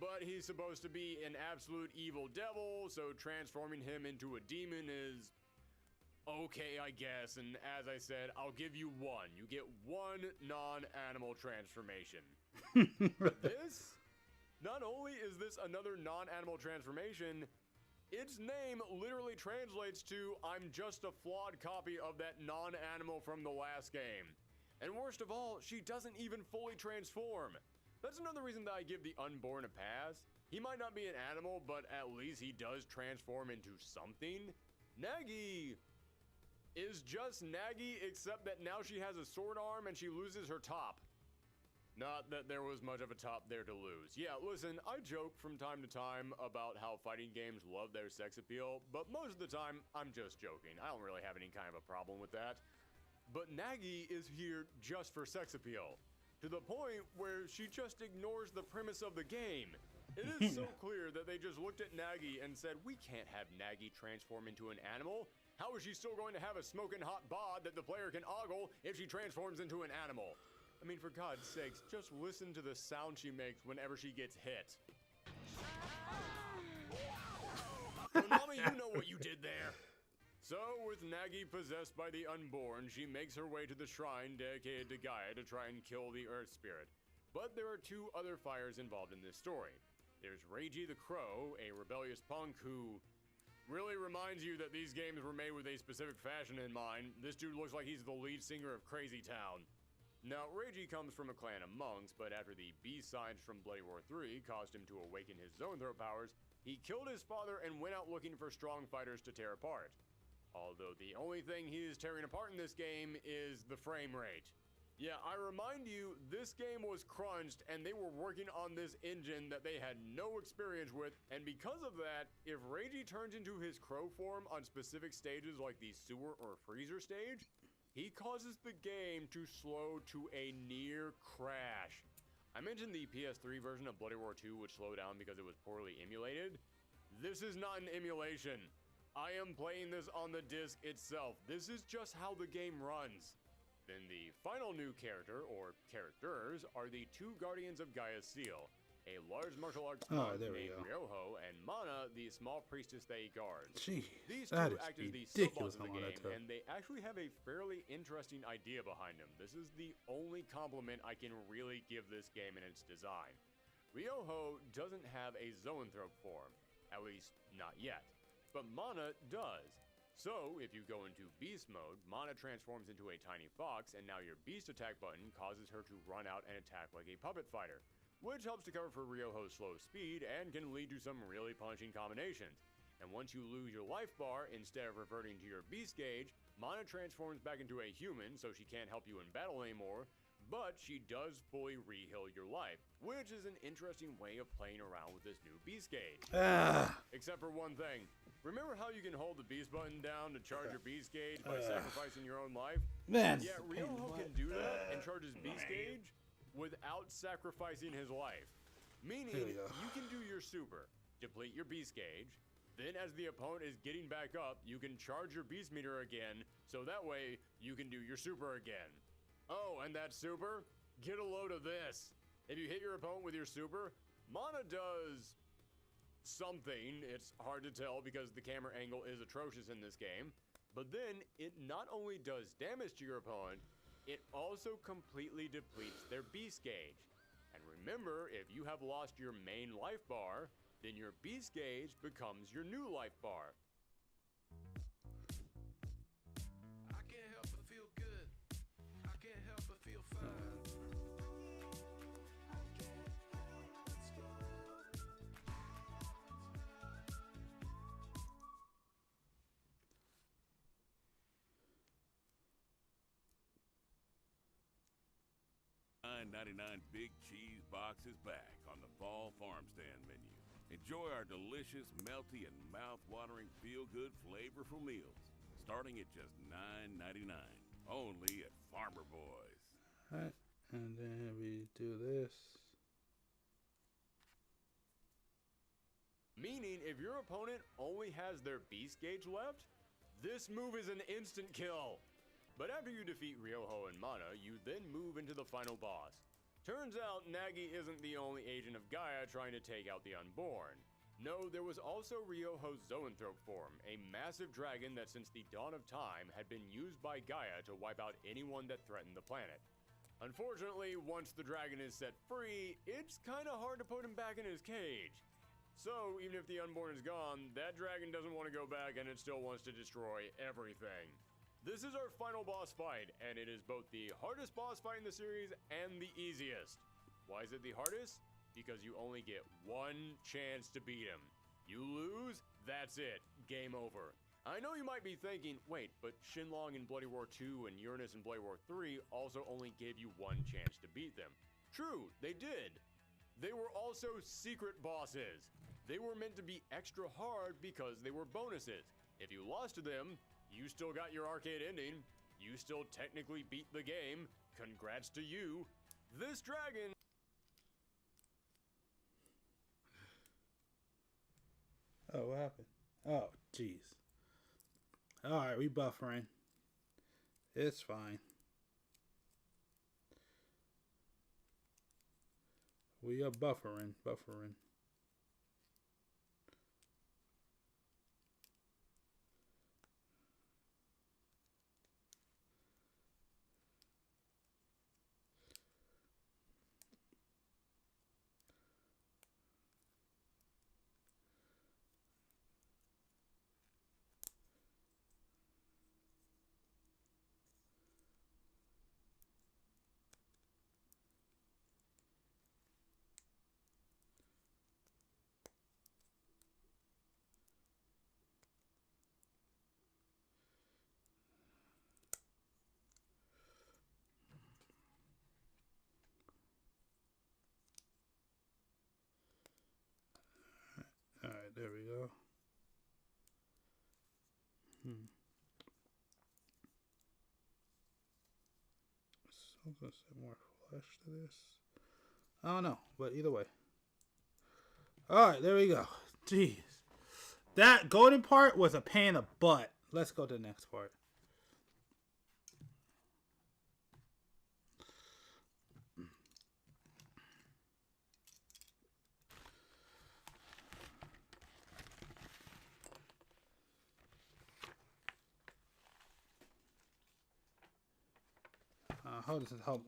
but he's supposed to be an absolute evil devil, so transforming him into a demon is okay, I guess. And as I said, I'll give you one. You get one non-animal transformation. But this? Not only is this another non-animal transformation, its name literally translates to, I'm just a flawed copy of that non-animal from the last game. And worst of all, she doesn't even fully transform. That's another reason that I give the Unborn a pass. He might not be an animal, but at least he does transform into something. Nagi is just Nagi, except that now she has a sword arm and she loses her top. Not that there was much of a top there to lose. Yeah, listen, I joke from time to time about how fighting games love their sex appeal, but most of the time, I'm just joking. I don't really have any kind of a problem with that. But Nagi is here just for sex appeal, to the point where she just ignores the premise of the game. It is so clear that they just looked at Nagi and said, we can't have Nagi transform into an animal. How is she still going to have a smoking hot bod that the player can ogle if she transforms into an animal? I mean, for God's sakes, just listen to the sound she makes whenever she gets hit. Konami, you know what you did there. So, with Nagi possessed by the Unborn, she makes her way to the shrine dedicated to Gaia to try and kill the Earth Spirit. But there are two other fires involved in this story. There's Reiji the Crow, a rebellious punk who really reminds you that these games were made with a specific fashion in mind. This dude looks like he's the lead singer of Crazy Town. Now, Reiji comes from a clan of monks, but after the B-sides from Bloody Roar 3 caused him to awaken his zoanthrope powers, he killed his father and went out looking for strong fighters to tear apart. Although the only thing he is tearing apart in this game is the frame rate. Yeah, I remind you, this game was crunched and they were working on this engine that they had no experience with, and because of that, if Reiji turns into his crow form on specific stages like the sewer or freezer stage, he causes the game to slow to a near crash. I mentioned the PS3 version of Bloody Roar 2 would slow down because it was poorly emulated. This is not an emulation. I am playing this on the disc itself. This is just how the game runs. Then the final new character, or characters, are the two Guardians of Gaia's Seal, a large martial arts monk named Ryoho, and Mana, the small priestess they guard. Jeez, These that two is act as the ridiculous sub-boss of the how long that game, took. and they actually have a fairly interesting idea behind them. This is the only compliment I can really give this game in its design. Ryoho doesn't have a zoanthrope form, at least not yet, but Mana does. So, if you go into Beast mode, Mana transforms into a tiny fox, and now your Beast attack button causes her to run out and attack like a puppet fighter, which helps to cover for Ryoho's slow speed and can lead to some really punching combinations. And once you lose your life bar, instead of reverting to your Beast gauge, Mana transforms back into a human, so she can't help you in battle anymore, but she does fully re-heal your life, which is an interesting way of playing around with this new Beast gauge. Except for one thing. Remember how you can hold the Beast button down to charge your Beast gauge by sacrificing your own life? Man, yeah, Ryoho can do that and charge his Beast gauge without sacrificing his life. Meaning, you can do your super, deplete your Beast gauge, then as the opponent is getting back up, you can charge your Beast meter again, so that way you can do your super again. Oh, and that super? Get a load of this. If you hit your opponent with your super, Mana does something. It's hard to tell because the camera angle is atrocious in this game. But then, it not only does damage to your opponent, it also completely depletes their Beast gauge. And remember, if you have lost your main life bar, then your Beast gauge becomes your new life bar. I can't help but feel good. I can't help but feel fine. $9.99 Big Cheese Box is back on the Fall Farm Stand menu. Enjoy our delicious, melty, and mouth-watering feel-good flavorful meals, starting at just $9.99, only at Farmer Boys. Alright, and then we do this. Meaning, if your opponent only has their Beast gauge left, this move is an instant kill. But after you defeat Ryoho and Mana, you then move into the final boss. Turns out, Nagi isn't the only agent of Gaia trying to take out the Unborn. No, there was also Ryoho's Zoanthrope form, a massive dragon that since the dawn of time had been used by Gaia to wipe out anyone that threatened the planet. Unfortunately, once the dragon is set free, it's kinda hard to put him back in his cage. So, even if the Unborn is gone, that dragon doesn't want to go back and it still wants to destroy everything. This is our final boss fight, and it is both the hardest boss fight in the series and the easiest. Why is it the hardest? Because you only get one chance to beat him. You lose, that's it. Game over. I know you might be thinking, wait, but Shenlong in Bloody Roar 2 and Uranus in Bloody Roar 3 also only gave you one chance to beat them. True, they did. They were also secret bosses. They were meant to be extra hard because they were bonuses. If you lost to them, you still got your arcade ending. You still technically beat the game. Congrats to you. This dragon... Oh, what happened? Oh, jeez. Alright, we buffering. It's fine. We are buffering. So I'm gonna set more flesh to this. I don't know, but either way. Alright, there we go. Jeez. That golden part was a pain in the butt. Let's go to the next part.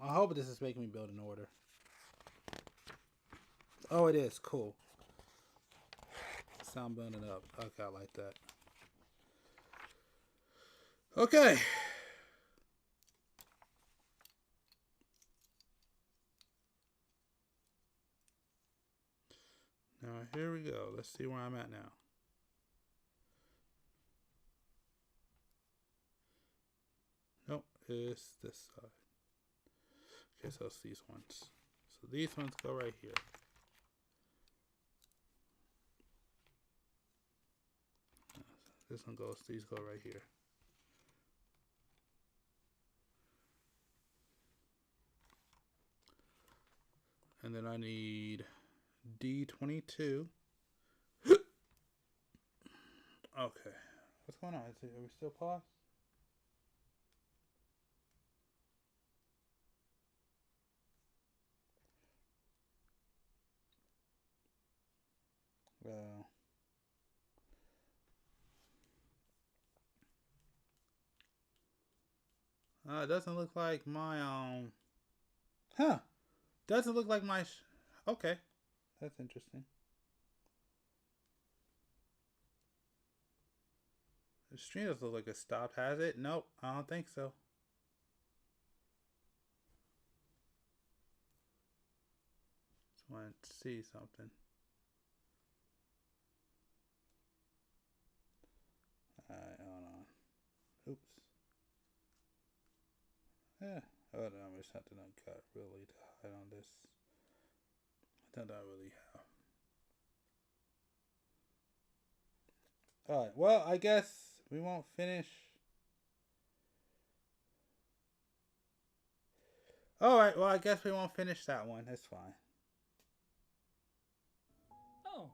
I hope this is making me build in order. Oh, it is. Cool. So I'm building it up. Okay, I like that. Okay. Now, here we go. Let's see where I'm at now. Nope, it's this side. Okay, so it's these ones. So these ones go right here. This one goes, these go right here. And then I need D22. Okay. What's going on? Are we still paused? It doesn't look like my, doesn't look like my, okay. That's interesting. The stream doesn't look like it stopped, has it? Nope, I don't think so. Just wanted to see something. Alright, hold on. Oops. Yeah. Oh no, there's something I got really to hide on this. I don't really have. Alright, well, I guess we won't finish. Alright, well, I guess we won't finish that one. That's fine. Oh,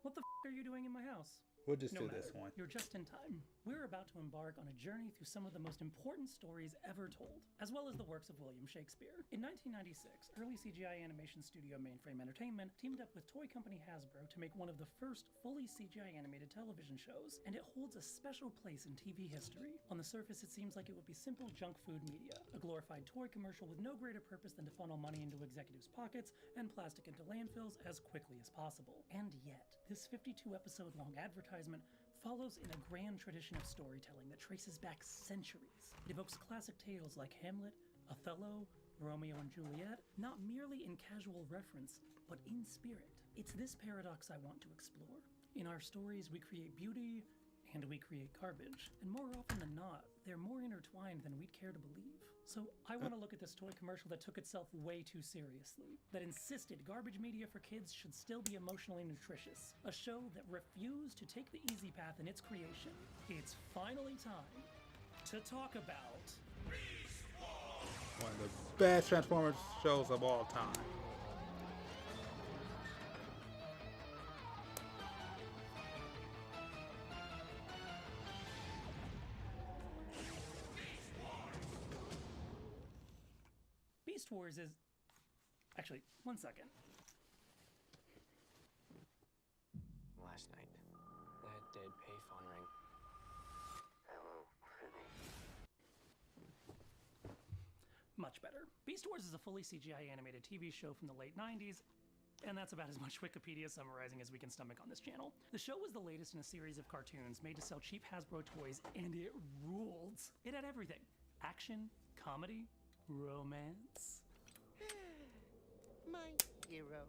what the f are you doing in my house? We'll just No do this matter. one. You're just in time. We're about to embark on a journey through some of the most important stories ever told, as well as the works of William Shakespeare. In 1996, early CGI animation studio Mainframe Entertainment teamed up with toy company Hasbro to make one of the first fully CGI animated television shows, and it holds a special place in TV history. On the surface, it seems like it would be simple junk food media, a glorified toy commercial with no greater purpose than to funnel money into executives' pockets and plastic into landfills as quickly as possible. And yet, this 52-episode-long advertisement follows in a grand tradition of storytelling that traces back centuries. It evokes classic tales like Hamlet, Othello, Romeo and Juliet, not merely in casual reference, but in spirit. It's this paradox I want to explore. In our stories, we create beauty, and we create garbage. And more often than not, they're more intertwined than we'd care to believe. So I want to look at this toy commercial that took itself way too seriously, that insisted garbage media for kids should still be emotionally nutritious, a show that refused to take the easy path in its creation. It's finally time to talk about one of the best Transformers shows of all time. Beast Wars is... Actually, one second. Last night, that dead payphone rang. Hello, Finny. Much better. Beast Wars is a fully CGI animated TV show from the late 90s, and that's about as much Wikipedia summarizing as we can stomach on this channel. The show was the latest in a series of cartoons made to sell cheap Hasbro toys, and it ruled. It had everything. Action, comedy, romance. My hero.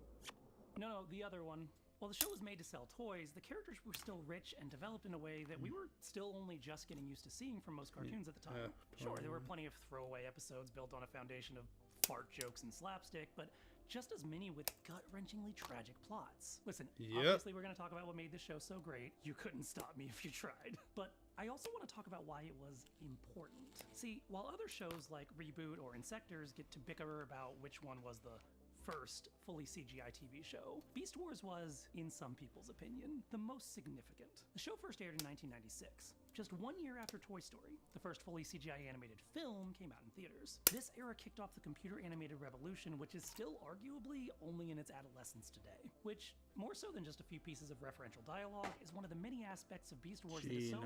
No, the other one. While the show was made to sell toys, the characters were still rich and developed in a way that we were still only just getting used to seeing from most cartoons at the time. Sure, there were plenty of throwaway episodes built on a foundation of fart jokes and slapstick, but just as many with gut-wrenchingly tragic plots. Listen, Yep. obviously we're going to talk about what made this show so great. You couldn't stop me if you tried. But I also want to talk about why it was important. See, while other shows like Reboot or Insectors get to bicker about which one was the first fully CGI TV show, Beast Wars was, in some people's opinion, the most significant. The show first aired in 1996, just 1 year after Toy Story. The first fully CGI animated film came out in theaters. This era kicked off the computer animated revolution, which is still arguably only in its adolescence today, which, more so than just a few pieces of referential dialogue, is one of the many aspects of Beast Wars that is so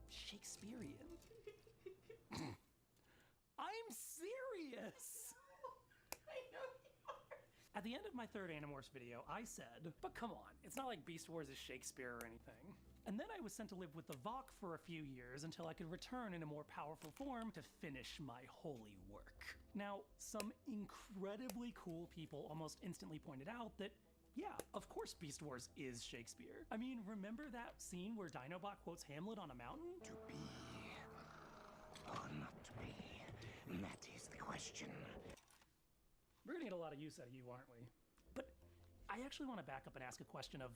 Shakespearean. I'm serious! At the end of my third Animorphs video, I said, but come on, it's not like Beast Wars is Shakespeare or anything. And then I was sent to live with the Vok for a few years until I could return in a more powerful form to finish my holy work. Now, some incredibly cool people almost instantly pointed out that, yeah, of course Beast Wars is Shakespeare. I mean, remember that scene where Dinobot quotes Hamlet on a mountain? To be or not to be, that is the question. We're gonna get a lot of use out of you, aren't we? But I actually want to back up and ask a question of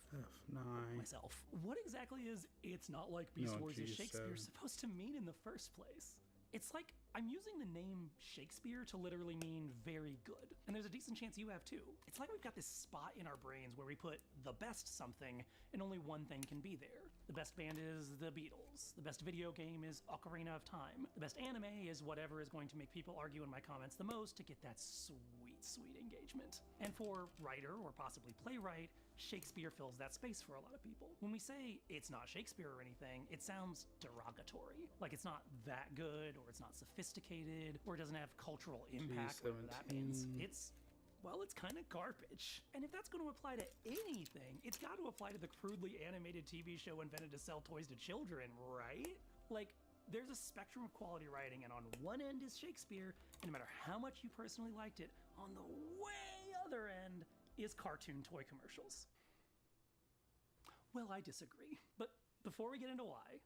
F9. myself. What exactly is "it's not like Beast No, Wars is Shakespeare" G7. supposed to mean in the first place? It's like I'm using the name Shakespeare to literally mean very good, and there's a decent chance you have too. It's like we've got this spot in our brains where we put the best something and only one thing can be there. The best band is the Beatles. The best video game is Ocarina of Time. The best anime is whatever is going to make people argue in my comments the most to get that sweet, sweet engagement. And for writer or possibly playwright, Shakespeare fills that space for a lot of people. When we say it's not Shakespeare or anything, it sounds derogatory. Like it's not that good, or it's not sophisticated, or it doesn't have cultural impact, whatever that means. It's kind of garbage. And if that's going to apply to anything, it's got to apply to the crudely animated TV show invented to sell toys to children, right? Like, there's a spectrum of quality writing, and on one end is Shakespeare, and no matter how much you personally liked it, on the way other end is cartoon toy commercials. Well, I disagree. But before we get into why,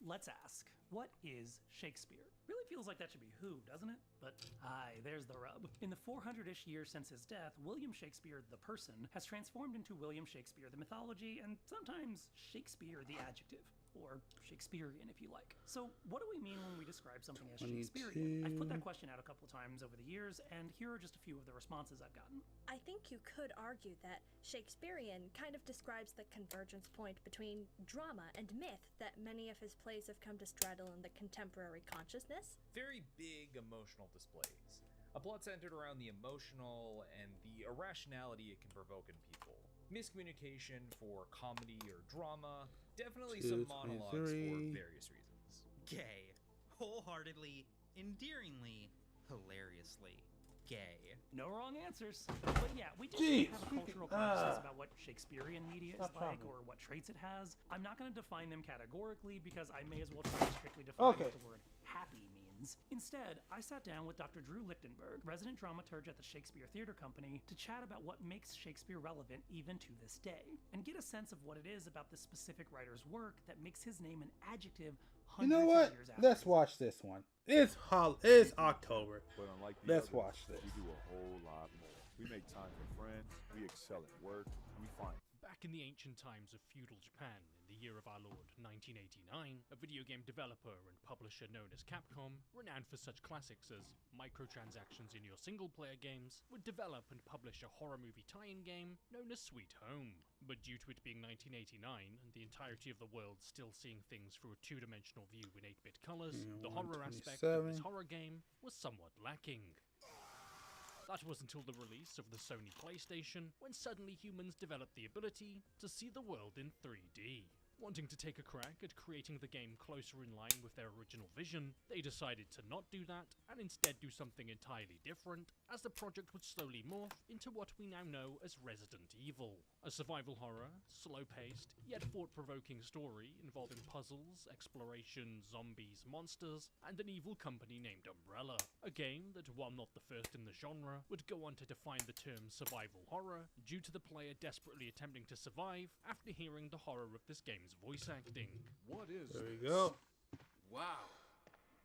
let's ask, what is Shakespeare? Really feels like that should be who, doesn't it? But aye, there's the rub. In the 400-ish years since his death, William Shakespeare, the person, has transformed into William Shakespeare, the mythology, and sometimes Shakespeare, the adjective. Or Shakespearean, if you like. So what do we mean when we describe something as Shakespearean? I've put that question out a couple times over the years, and here are just a few of the responses I've gotten. I think you could argue that Shakespearean kind of describes the convergence point between drama and myth that many of his plays have come to straddle in the contemporary consciousness. Very big emotional displays. A plot centered around the emotional and the irrationality it can provoke in people. Miscommunication for comedy or drama, definitely some monologues for various reasons. Gay. Wholeheartedly, endearingly, hilariously gay. No wrong answers. But yeah, we do have a cultural consciousness about what Shakespearean media is like or what traits it has. I'm not going to define them categorically because I may as well try to strictly define what the word happy means. Instead, I sat down with Dr. Drew Lichtenberg, resident dramaturg at the Shakespeare Theater Company, to chat about what makes Shakespeare relevant even to this day, and get a sense of what it is about this specific writer's work that makes his name an adjective You know what? Let's watch this one. It's October. But unlike the Let's others, watch this. We do a whole lot more. We make time for friends. We excel at work. We find. Back in the ancient times of feudal Japan, in the year of our Lord 1989, a video game developer and publisher known as Capcom, renowned for such classics as microtransactions in your single-player games, would develop and publish a horror movie tie-in game known as Sweet Home. But due to it being 1989 and the entirety of the world still seeing things through a two-dimensional view in 8-bit colors, the horror aspect of this horror game was somewhat lacking. That was until the release of the Sony PlayStation, when suddenly humans developed the ability to see the world in 3D. Wanting to take a crack at creating the game closer in line with their original vision, they decided to not do that, and instead do something entirely different, as the project would slowly morph into what we now know as Resident Evil. A survival horror, slow-paced, yet thought-provoking story involving puzzles, exploration, zombies, monsters, and an evil company named Umbrella. A game that, while not the first in the genre, would go on to define the term survival horror due to the player desperately attempting to survive after hearing the horror of this game's voice acting. What is There we go. Wow.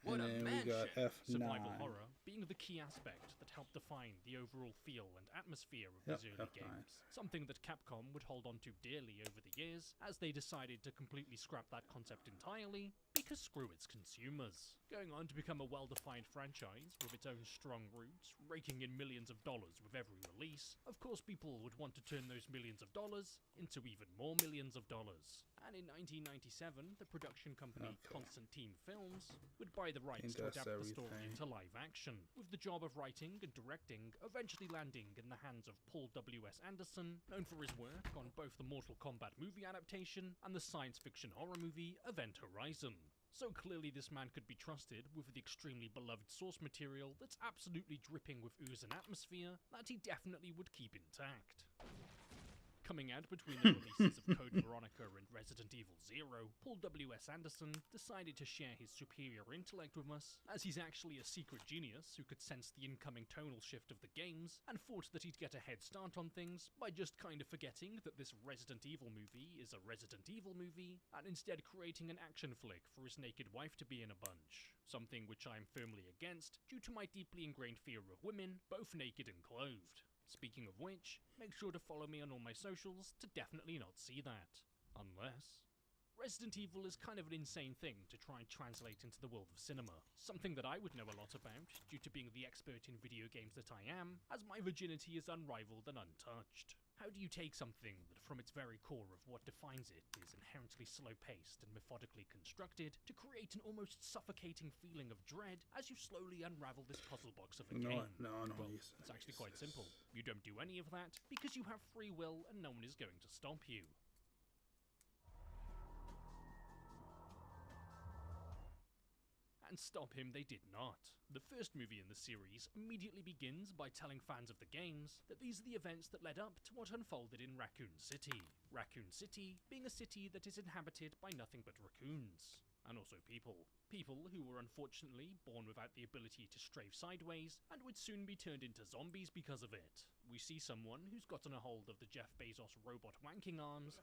What and a then we got mansion! F9. Survival horror being the key aspect that helped define the overall feel and atmosphere of these early F9. games. Something that Capcom would hold on to dearly over the years, as they decided to completely scrap that concept entirely, because screw its consumers. Going on to become a well-defined franchise with its own strong roots, raking in millions of dollars with every release, of course people would want to turn those millions of dollars into even more millions of dollars. And in 1997, the production company Constantine Films would buy the rights to adapt the story into live action, with the job of writing and directing eventually landing in the hands of Paul W.S. Anderson, known for his work on both the Mortal Kombat movie adaptation and the science fiction horror movie Event Horizon. So clearly this man could be trusted with the extremely beloved source material that's absolutely dripping with ooze and atmosphere that he definitely would keep intact. Coming out between the releases of Code Veronica and Resident Evil 0, Paul W.S. Anderson decided to share his superior intellect with us, as he's actually a secret genius who could sense the incoming tonal shift of the games, and thought that he'd get a head start on things by just kind of forgetting that this Resident Evil movie is a Resident Evil movie, and instead creating an action flick for his naked wife to be in a bunch. Something which I am firmly against, due to my deeply ingrained fear of women, both naked and clothed. Speaking of which, make sure to follow me on all my socials to definitely not see that. Unless... Resident Evil is kind of an insane thing to try and translate into the world of cinema, something that I would know a lot about due to being the expert in video games that I am, as my virginity is unrivaled and untouched. How do you take something that from its very core of what defines it is inherently slow-paced and methodically constructed to create an almost suffocating feeling of dread as you slowly unravel this puzzle box of a game? No, Well, it's actually quite simple. You don't do any of that because you have free will and no one is going to stop you. And stop him they did not. The first movie in the series immediately begins by telling fans of the games that these are the events that led up to what unfolded in Raccoon City. Raccoon City being a city that is inhabited by nothing but raccoons. And also people. People who were unfortunately born without the ability to strafe sideways and would soon be turned into zombies because of it. We see someone who's gotten a hold of the Jeff Bezos robot wanking arms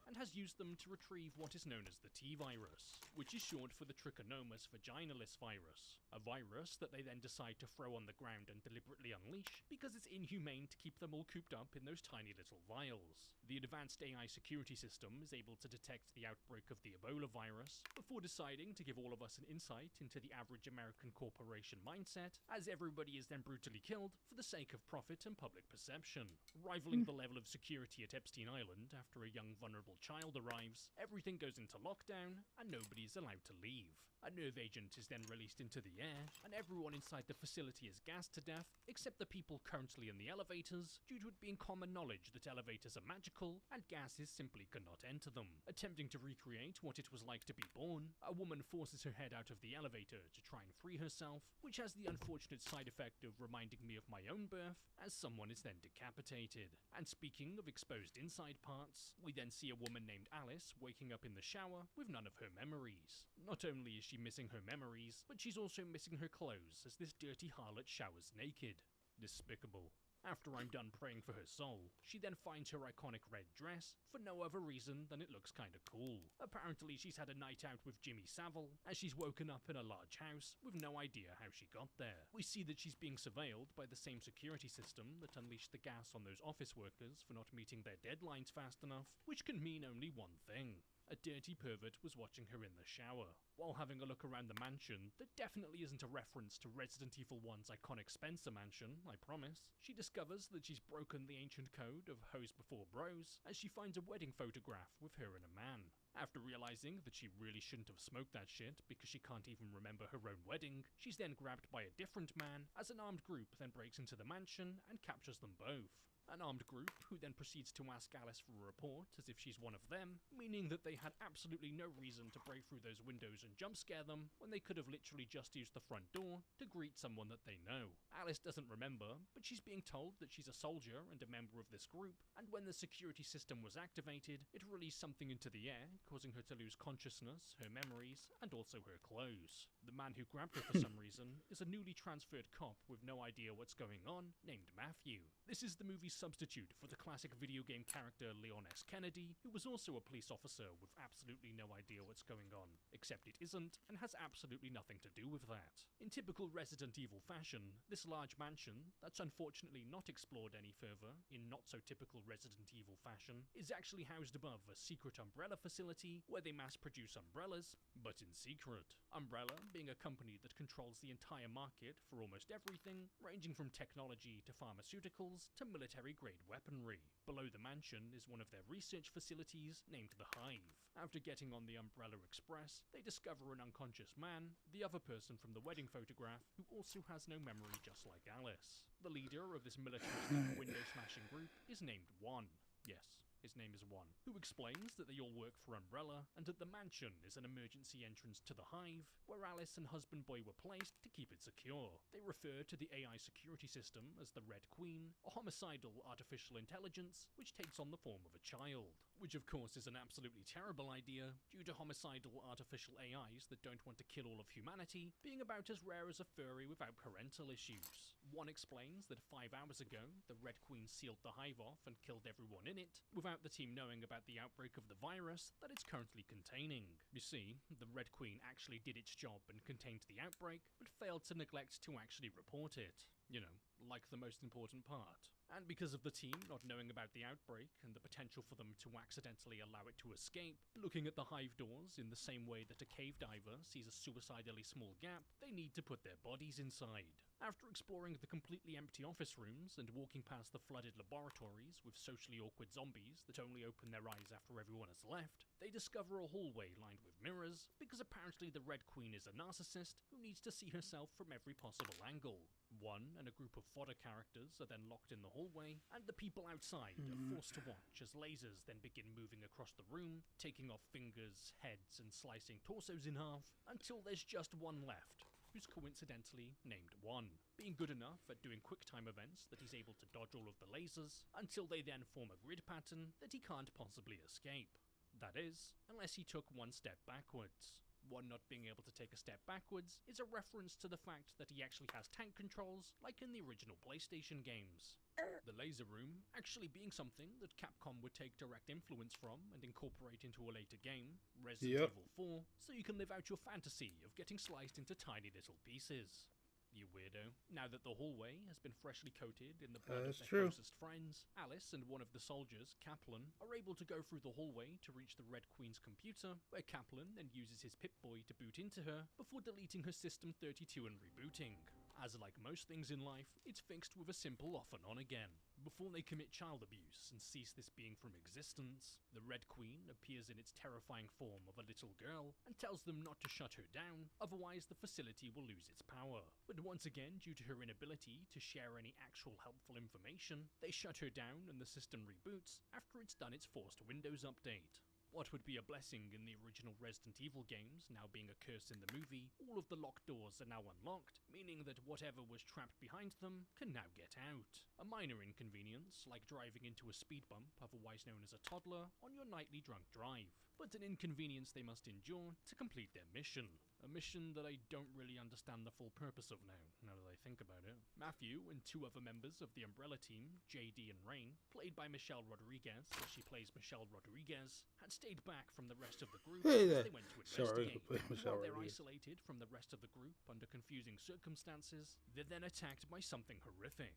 and has used them to retrieve what is known as the T-virus, which is short for the Trichomonas vaginalis virus, a virus that they then decide to throw on the ground and deliberately unleash because it's inhumane to keep them all cooped up in those tiny little vials. The advanced AI security system is able to detect the outbreak of the Ebola virus before deciding to give all of us an insight into the average American corporation mindset, as everybody is then brutally killed for the sake of profit and public perception, rivaling the level of security at Epstein Island after a young vulnerable child arrives. Everything goes into lockdown and nobody is allowed to leave. A nerve agent is then released into the air and everyone inside the facility is gassed to death except the people currently in the elevators, due to it being common knowledge that elevators are magical and gases simply cannot enter them. Attempting to recreate what it was like to be born, a woman forces her head out of the elevator to try and free herself, which has the unfortunate side effect of reminding me of my own birth, as someone is then decapitated. And speaking of exposed inside parts, we then see a woman named Alice waking up in the shower with none of her memories. Not only is she missing her memories, but she's also missing her clothes as this dirty harlot showers naked. Despicable. After I'm done praying for her soul, she then finds her iconic red dress for no other reason than it looks kinda cool. Apparently she's had a night out with Jimmy Savile, as she's woken up in a large house with no idea how she got there. We see that she's being surveilled by the same security system that unleashed the gas on those office workers for not meeting their deadlines fast enough, which can mean only one thing. A dirty pervert was watching her in the shower. While having a look around the mansion, that definitely isn't a reference to Resident Evil 1's iconic Spencer mansion, I promise, she discovers that she's broken the ancient code of hoes before bros, as she finds a wedding photograph with her and a man. After realizing that she really shouldn't have smoked that shit because she can't even remember her own wedding, she's then grabbed by a different man, as an armed group then breaks into the mansion and captures them both. An armed group who then proceeds to ask Alice for a report as if she's one of them, meaning that they had absolutely no reason to break through those windows and jump scare them when they could have literally just used the front door to greet someone that they know. Alice doesn't remember, but she's being told that she's a soldier and a member of this group, and when the security system was activated, it released something into the air, causing her to lose consciousness, her memories, and also her clothes. The man who grabbed her for some reason is a newly transferred cop with no idea what's going on, named Matthew. This is the movie's substitute for the classic video game character Leon S. Kennedy, who was also a police officer with absolutely no idea what's going on, except it isn't, and has absolutely nothing to do with that. In typical Resident Evil fashion, this large mansion, that's unfortunately not explored any further in not-so-typical Resident Evil fashion, is actually housed above a secret Umbrella facility where they mass-produce umbrellas, but in secret. Umbrella being a company that controls the entire market for almost everything, ranging from technology to pharmaceuticals to military-grade weaponry. Below the mansion is one of their research facilities named the Hive. After getting on the Umbrella Express, they discover an unconscious man, the other person from the wedding photograph, who also has no memory just like Alice. The leader of this militaristic window-smashing group is named One. Yes, his name is One, who explains that they all work for Umbrella and that the mansion is an emergency entrance to the Hive, where Alice and husband boy were placed to keep it secure. They refer to the AI security system as the Red Queen, a homicidal artificial intelligence which takes on the form of a child, which of course is an absolutely terrible idea due to homicidal artificial AIs that don't want to kill all of humanity being about as rare as a furry without parental issues. One explains that 5 hours ago, the Red Queen sealed the Hive off and killed everyone in it, without the team knowing about the outbreak of the virus that it's currently containing. You see, the Red Queen actually did its job and contained the outbreak, but failed to neglect to actually report it. You know, like the most important part. And because of the team not knowing about the outbreak and the potential for them to accidentally allow it to escape, looking at the Hive doors in the same way that a cave diver sees a suicidally small gap, they need to put their bodies inside. After exploring the completely empty office rooms and walking past the flooded laboratories with socially awkward zombies that only open their eyes after everyone has left, they discover a hallway lined with mirrors, because apparently the Red Queen is a narcissist who needs to see herself from every possible angle. One and a group of fodder characters are then locked in the hallway, and the people outside are forced to watch as lasers then begin moving across the room, taking off fingers, heads, and slicing torsos in half, until there's just one left, who's coincidentally named One, being good enough at doing quick-time events that he's able to dodge all of the lasers, until they then form a grid pattern that he can't possibly escape. That is, unless he took one step backwards. One not being able to take a step backwards is a reference to the fact that he actually has tank controls, like in the original PlayStation games. The laser room actually being something that Capcom would take direct influence from and incorporate into a later game, Resident Evil 4, so you can live out your fantasy of getting sliced into tiny little pieces. You weirdo. Now that the hallway has been freshly coated in the blood of their closest friends, Alice and one of the soldiers, Kaplan, are able to go through the hallway to reach the Red Queen's computer, where Kaplan then uses his Pip-Boy to boot into her before deleting her System 32 and rebooting. As like most things in life, it's fixed with a simple off and on again. Before they commit child abuse and cease this being from existence, the Red Queen appears in its terrifying form of a little girl and tells them not to shut her down, otherwise the facility will lose its power. But once again, due to her inability to share any actual helpful information, they shut her down and the system reboots after it's done its forced Windows update. What would be a blessing in the original Resident Evil games now being a curse in the movie, all of the locked doors are now unlocked, meaning that whatever was trapped behind them can now get out. A minor inconvenience, like driving into a speed bump, otherwise known as a toddler, on your nightly drunk drive, but an inconvenience they must endure to complete their mission. A mission that I don't really understand the full purpose of now that I think about it. Matthew and 2 other members of the Umbrella team, JD and Rain, played by Michelle Rodriguez, as she plays Michelle Rodriguez, had stayed back from the rest of the group as they went to investigate. While they're isolated from the rest of the group under confusing circumstances, they're then attacked by something horrific.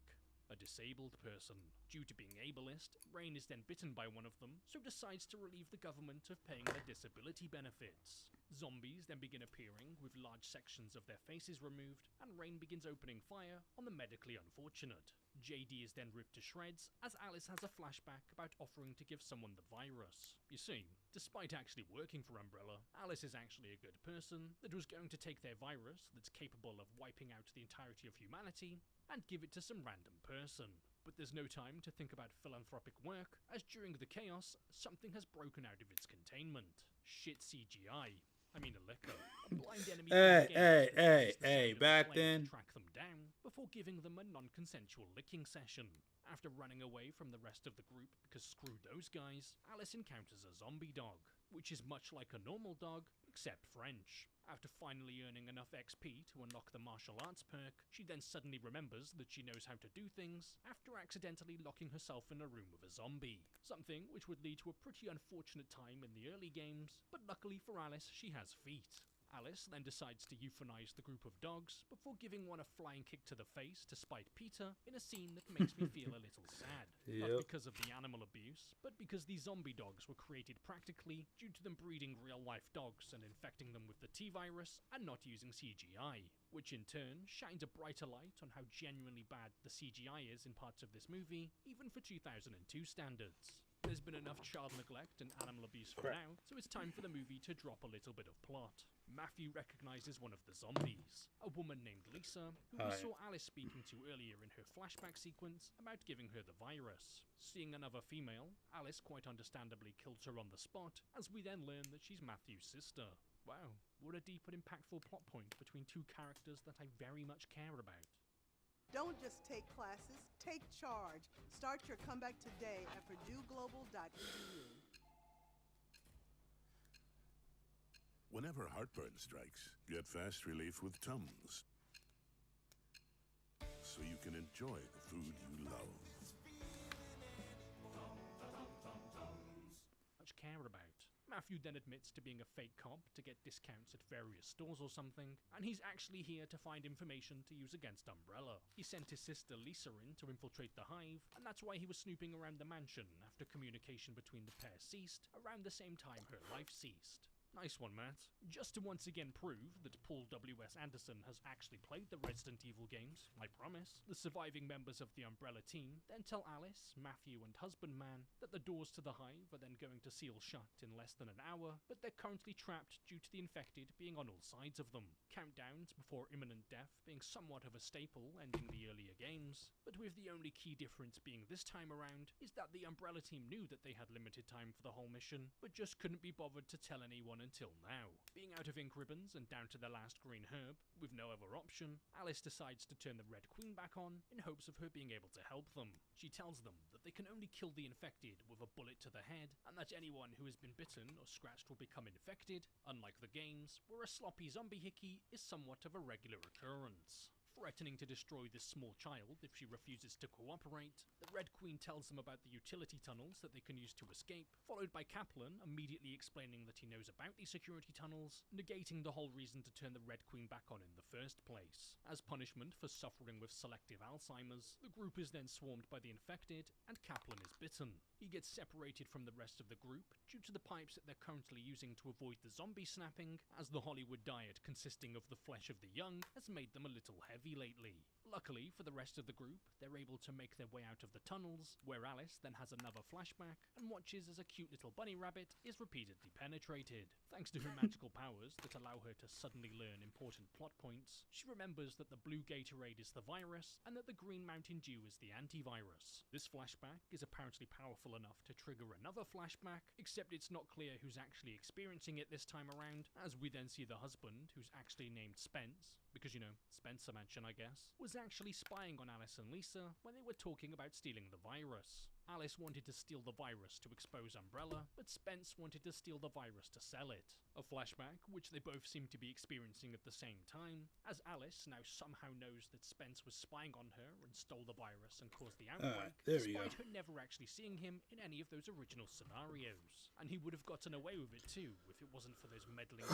A disabled person. Due to being ableist, Rain is then bitten by one of them, so decides to relieve the government of paying their disability benefits. Zombies then begin appearing with large sections of their faces removed, and Rain begins opening fire on the medically unfortunate. JD is then ripped to shreds, as Alice has a flashback about offering to give someone the virus. You see, despite actually working for Umbrella, Alice is actually a good person that was going to take their virus that's capable of wiping out the entirety of humanity and give it to some random person. But there's no time to think about philanthropic work, as during the chaos, something has broken out of its containment. Shit CGI. I mean a liquor. A blind enemy back then. To track them down before giving them a non-consensual licking session. After running away from the rest of the group because screw those guys, Alice encounters a zombie dog. which is much like a normal dog, except French. After finally earning enough XP to unlock the martial arts perk, she then suddenly remembers that she knows how to do things after accidentally locking herself in a room with a zombie. Something which would lead to a pretty unfortunate time in the early games, but luckily for Alice, she has feet. Alice then decides to euthanize the group of dogs before giving one a flying kick to the face to spite Peter in a scene that makes me feel a little sad. Not because of the animal abuse, but because these zombie dogs were created practically due to them breeding real-life dogs and infecting them with the T-virus and not using CGI, which in turn shines a brighter light on how genuinely bad the CGI is in parts of this movie, even for 2002 standards. There's been enough child neglect and animal abuse for now, so it's time for the movie to drop a little bit of plot. Matthew recognizes one of the zombies, a woman named Lisa, who we saw Alice speaking to earlier in her flashback sequence about giving her the virus. Seeing another female, Alice quite understandably kills her on the spot, as we then learn that she's Matthew's sister. Wow, what a deep and impactful plot point between two characters that I very much care about. Don't just take classes, take charge. Start your comeback today at PurdueGlobal.edu. Whenever heartburn strikes, get fast relief with Tums, so you can enjoy the food you love. Much care about. Matthew then admits to being a fake cop to get discounts at various stores or something, and he's actually here to find information to use against Umbrella. He sent his sister Lisa in to infiltrate the hive, and that's why he was snooping around the mansion after communication between the pair ceased, around the same time her life ceased. Nice one, Matt. Just to once again prove that Paul W.S. Anderson has actually played the Resident Evil games, I promise, the surviving members of the Umbrella team then tell Alice, Matthew, and Husbandman that the doors to the hive are then going to seal shut in less than an hour, but they're currently trapped due to the infected being on all sides of them. Countdowns before imminent death being somewhat of a staple ending the earlier games, but with the only key difference being this time around is that the Umbrella team knew that they had limited time for the whole mission, but just couldn't be bothered to tell anyone until now. Being out of ink ribbons and down to the last green herb, with no other option, Alice decides to turn the Red Queen back on in hopes of her being able to help them. She tells them that they can only kill the infected with a bullet to the head, and that anyone who has been bitten or scratched will become infected, unlike the games, where a sloppy zombie hickey is somewhat of a regular occurrence. Threatening to destroy this small child if she refuses to cooperate, the Red Queen tells them about the utility tunnels that they can use to escape, followed by Kaplan immediately explaining that he knows about these security tunnels, negating the whole reason to turn the Red Queen back on in the first place. As punishment for suffering with selective Alzheimer's, the group is then swarmed by the infected, and Kaplan is bitten. He gets separated from the rest of the group due to the pipes that they're currently using to avoid the zombie snapping, as the Hollywood diet consisting of the flesh of the young has made them a little heavy lately. Luckily for the rest of the group, they're able to make their way out of the tunnels, where Alice then has another flashback and watches as a cute little bunny rabbit is repeatedly penetrated. Thanks to her magical powers that allow her to suddenly learn important plot points, she remembers that the blue Gatorade is the virus and that the green Mountain Dew is the antivirus. This flashback is apparently powerful enough to trigger another flashback, except it's not clear who's actually experiencing it this time around, as we then see the husband, who's actually named Spence, because you know, Spencer Mansion I guess, was actually spying on Alice and Lisa when they were talking about stealing the virus. Alice wanted to steal the virus to expose Umbrella, but Spence wanted to steal the virus to sell it. A flashback which they both seem to be experiencing at the same time, as Alice now somehow knows that Spence was spying on her and stole the virus and caused the outbreak, despite her never actually seeing him in any of those original scenarios. And he would have gotten away with it too, if it wasn't for those meddling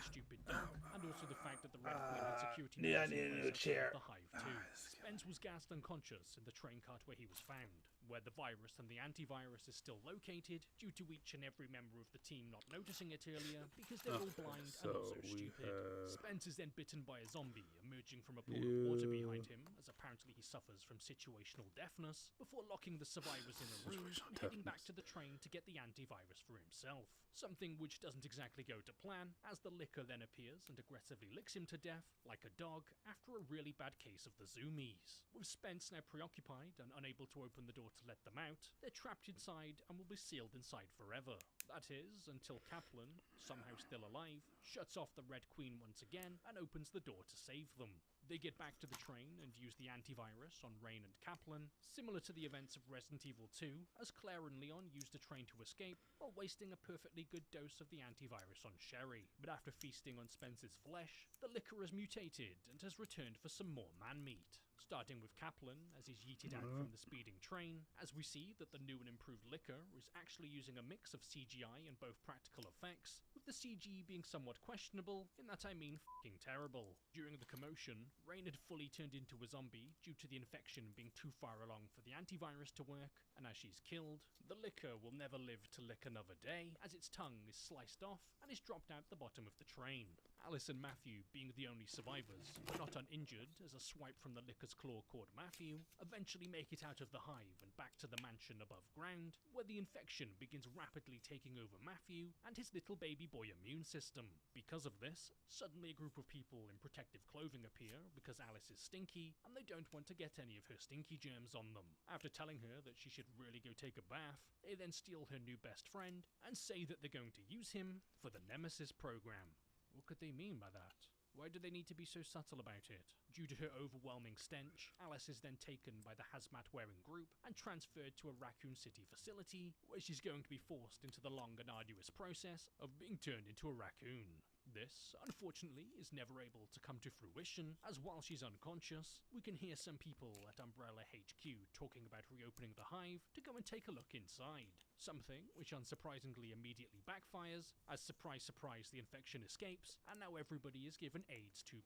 stupid dog, and also the fact that the Red Queen had security I need a new chair. The hive too. Spence was gassed unconscious in the train cart where he was found, where the virus and the antivirus is still located, due to each and every member of the team not noticing it earlier because they're all blind and also stupid. Spence is then bitten by a zombie emerging from a pool of water behind him, as apparently he suffers from situational deafness, before locking the survivors in a room and heading back to the train to get the antivirus for himself. Something which doesn't exactly go to plan, as the licker then appears and aggressively licks him to death, like a dog, after a really bad case of the zoomies. With Spence now preoccupied and unable to open the door to let them out, they're trapped inside and will be sealed inside forever. That is, until Kaplan, somehow still alive, shuts off the Red Queen once again and opens the door to save them. They get back to the train and use the antivirus on Rain and Kaplan, similar to the events of Resident Evil 2, as Claire and Leon use the train to escape while wasting a perfectly good dose of the antivirus on Sherry. But after feasting on Spencer's flesh, the liquor has mutated and has returned for some more man-meat. Starting with Kaplan, as he's yeeted out from the speeding train, as we see that the new and improved liquor is actually using a mix of CGI and both practical effects, with the CG being somewhat questionable, in that I mean f***ing terrible. During the commotion, Rain had fully turned into a zombie due to the infection being too far along for the antivirus to work, and as she's killed, the liquor will never live to lick another day, as its tongue is sliced off and is dropped out the bottom of the train. Alice and Matthew, being the only survivors, but not uninjured, as a swipe from the liquor's claw caught Matthew, eventually make it out of the hive and back to the mansion above ground, where the infection begins rapidly taking over Matthew and his little baby boy immune system. Because of this, suddenly a group of people in protective clothing appear because Alice is stinky, and they don't want to get any of her stinky germs on them. After telling her that she should really go take a bath, they then steal her new best friend and say that they're going to use him for the Nemesis program. What could they mean by that? Why do they need to be so subtle about it? Due to her overwhelming stench, Alice is then taken by the hazmat-wearing group and transferred to a Raccoon City facility, where she's going to be forced into the long and arduous process of being turned into a raccoon. This, unfortunately, is never able to come to fruition, as while she's unconscious, we can hear some people at Umbrella HQ talking about reopening the hive to go and take a look inside. Something which unsurprisingly immediately backfires, as surprise surprise the infection escapes, and now everybody is given AIDS 2.0.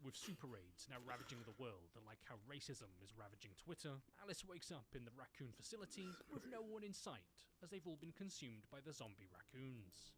With Super AIDS now ravaging the world, and like how racism is ravaging Twitter, Alice wakes up in the raccoon facility with no one in sight, as they've all been consumed by the zombie raccoons.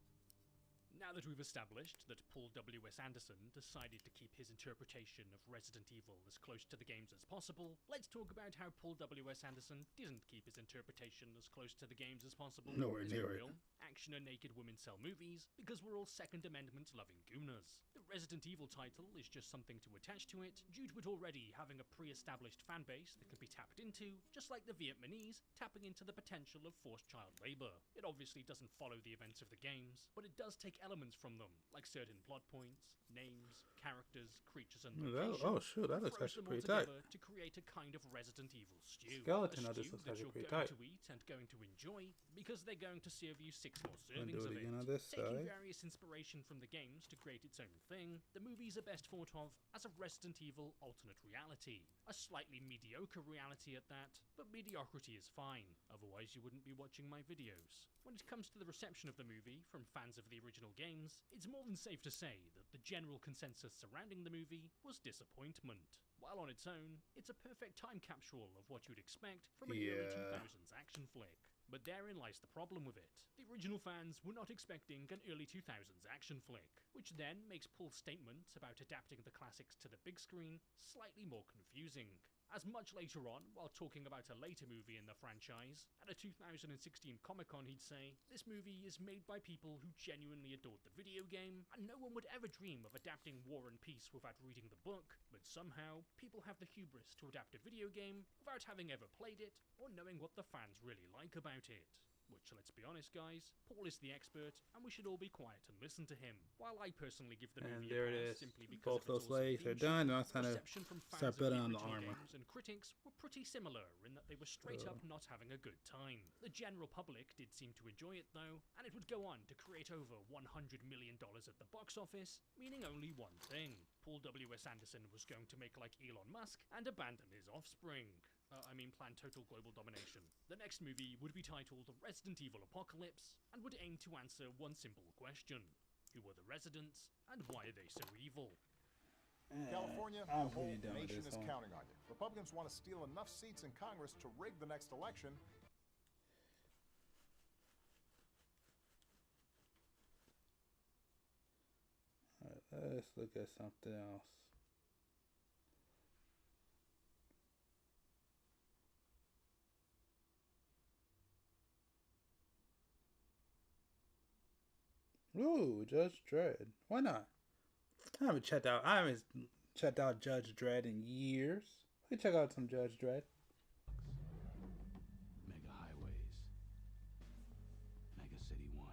Now that we've established that Paul W.S. Anderson decided to keep his interpretation of Resident Evil as close to the games as possible, let's talk about how Paul W.S. Anderson didn't keep his interpretation as close to the games as possible. Nowhere near it. Action and naked women sell movies because we're all Second Amendment loving gooners. The Resident Evil title is just something to attach to it, due to it already having a pre-established fanbase that can be tapped into, just like the Vietnamese tapping into the potential of forced child labor. It obviously doesn't follow the events of the games, but it does take elements from them, like certain plot points, names, characters, creatures, and locations. Oh shoot, that looks actually pretty tight. To create a kind of Resident Evil stew. Skeleton, a this stew looks that actually you're pretty going tight. to eat and going to enjoy, because they're going to serve you 6 more I'll servings do of it it. again on this Taking side. various inspiration from the games to create its own thing, the movies are best thought of as a Resident Evil alternate reality. A slightly mediocre reality at that, but mediocrity is fine, otherwise you wouldn't be watching my videos. When it comes to the reception of the movie from fans of the original games, it's more than safe to say that the general consensus surrounding the movie was disappointment. While on its own, it's a perfect time capsule of what you'd expect from an early 2000s action flick. But therein lies the problem with it. The original fans were not expecting an early 2000s action flick, which then makes Paul's statement about adapting the classics to the big screen slightly more confusing. As much later on, while talking about a later movie in the franchise, at a 2016 Comic-Con he'd say, "This movie is made by people who genuinely adored the video game, and no one would ever dream of adapting War and Peace without reading the book, but somehow, people have the hubris to adapt a video game without having ever played it, or knowing what the fans really like about it." Which, let's be honest guys, Paul is the expert, and we should all be quiet and listen to him. While I personally give the movie And there a it pass is. simply because Both of those its awesome legs are theme done. tune, Now it's time to reception from fans start of building the on the original armor. games and critics were pretty similar in that they were straight up not having a good time. The general public did seem to enjoy it though, and it would go on to create over $100 million at the box office, meaning only one thing. Paul W.S. Anderson was going to make like Elon Musk and abandon his offspring. Plan total global domination. The next movie would be titled Resident Evil Apocalypse, and would aim to answer one simple question. Who are the residents, and why are they so evil? California, I'm the whole pretty done with nation this is one. counting on you. Republicans want to steal enough seats in Congress to rig the next election. Alright, let's look at something else. Ooh, Judge Dredd. Why not? I haven't checked out Judge Dredd in years. We check out some Judge Dredd. Mega highways. Mega City 1.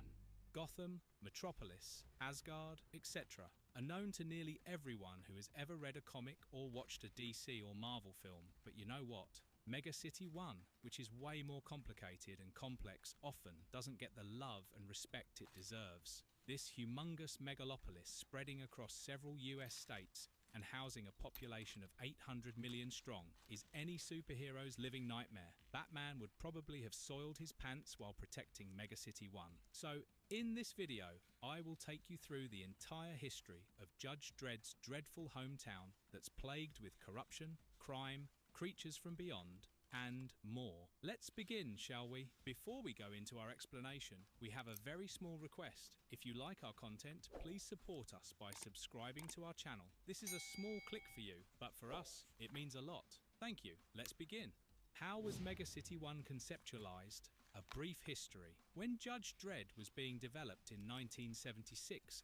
Gotham, Metropolis, Asgard, etc. are known to nearly everyone who has ever read a comic or watched a DC or Marvel film, but you know what? Mega City 1, which is way more complicated and complex, often doesn't get the love and respect it deserves. This humongous megalopolis spreading across several US states and housing a population of 800 million strong is any superhero's living nightmare. Batman would probably have soiled his pants while protecting Mega City 1. So, in this video, I will take you through the entire history of Judge Dredd's dreadful hometown that's plagued with corruption, crime, creatures from beyond, and more. Let's begin, shall we? Before we go into our explanation, we have a very small request. If you like our content, please support us by subscribing to our channel. This is a small click for you, but for us, it means a lot. Thank you. Let's begin. How was Mega City 1 conceptualized? A brief history. When Judge Dredd was being developed in 1976-77,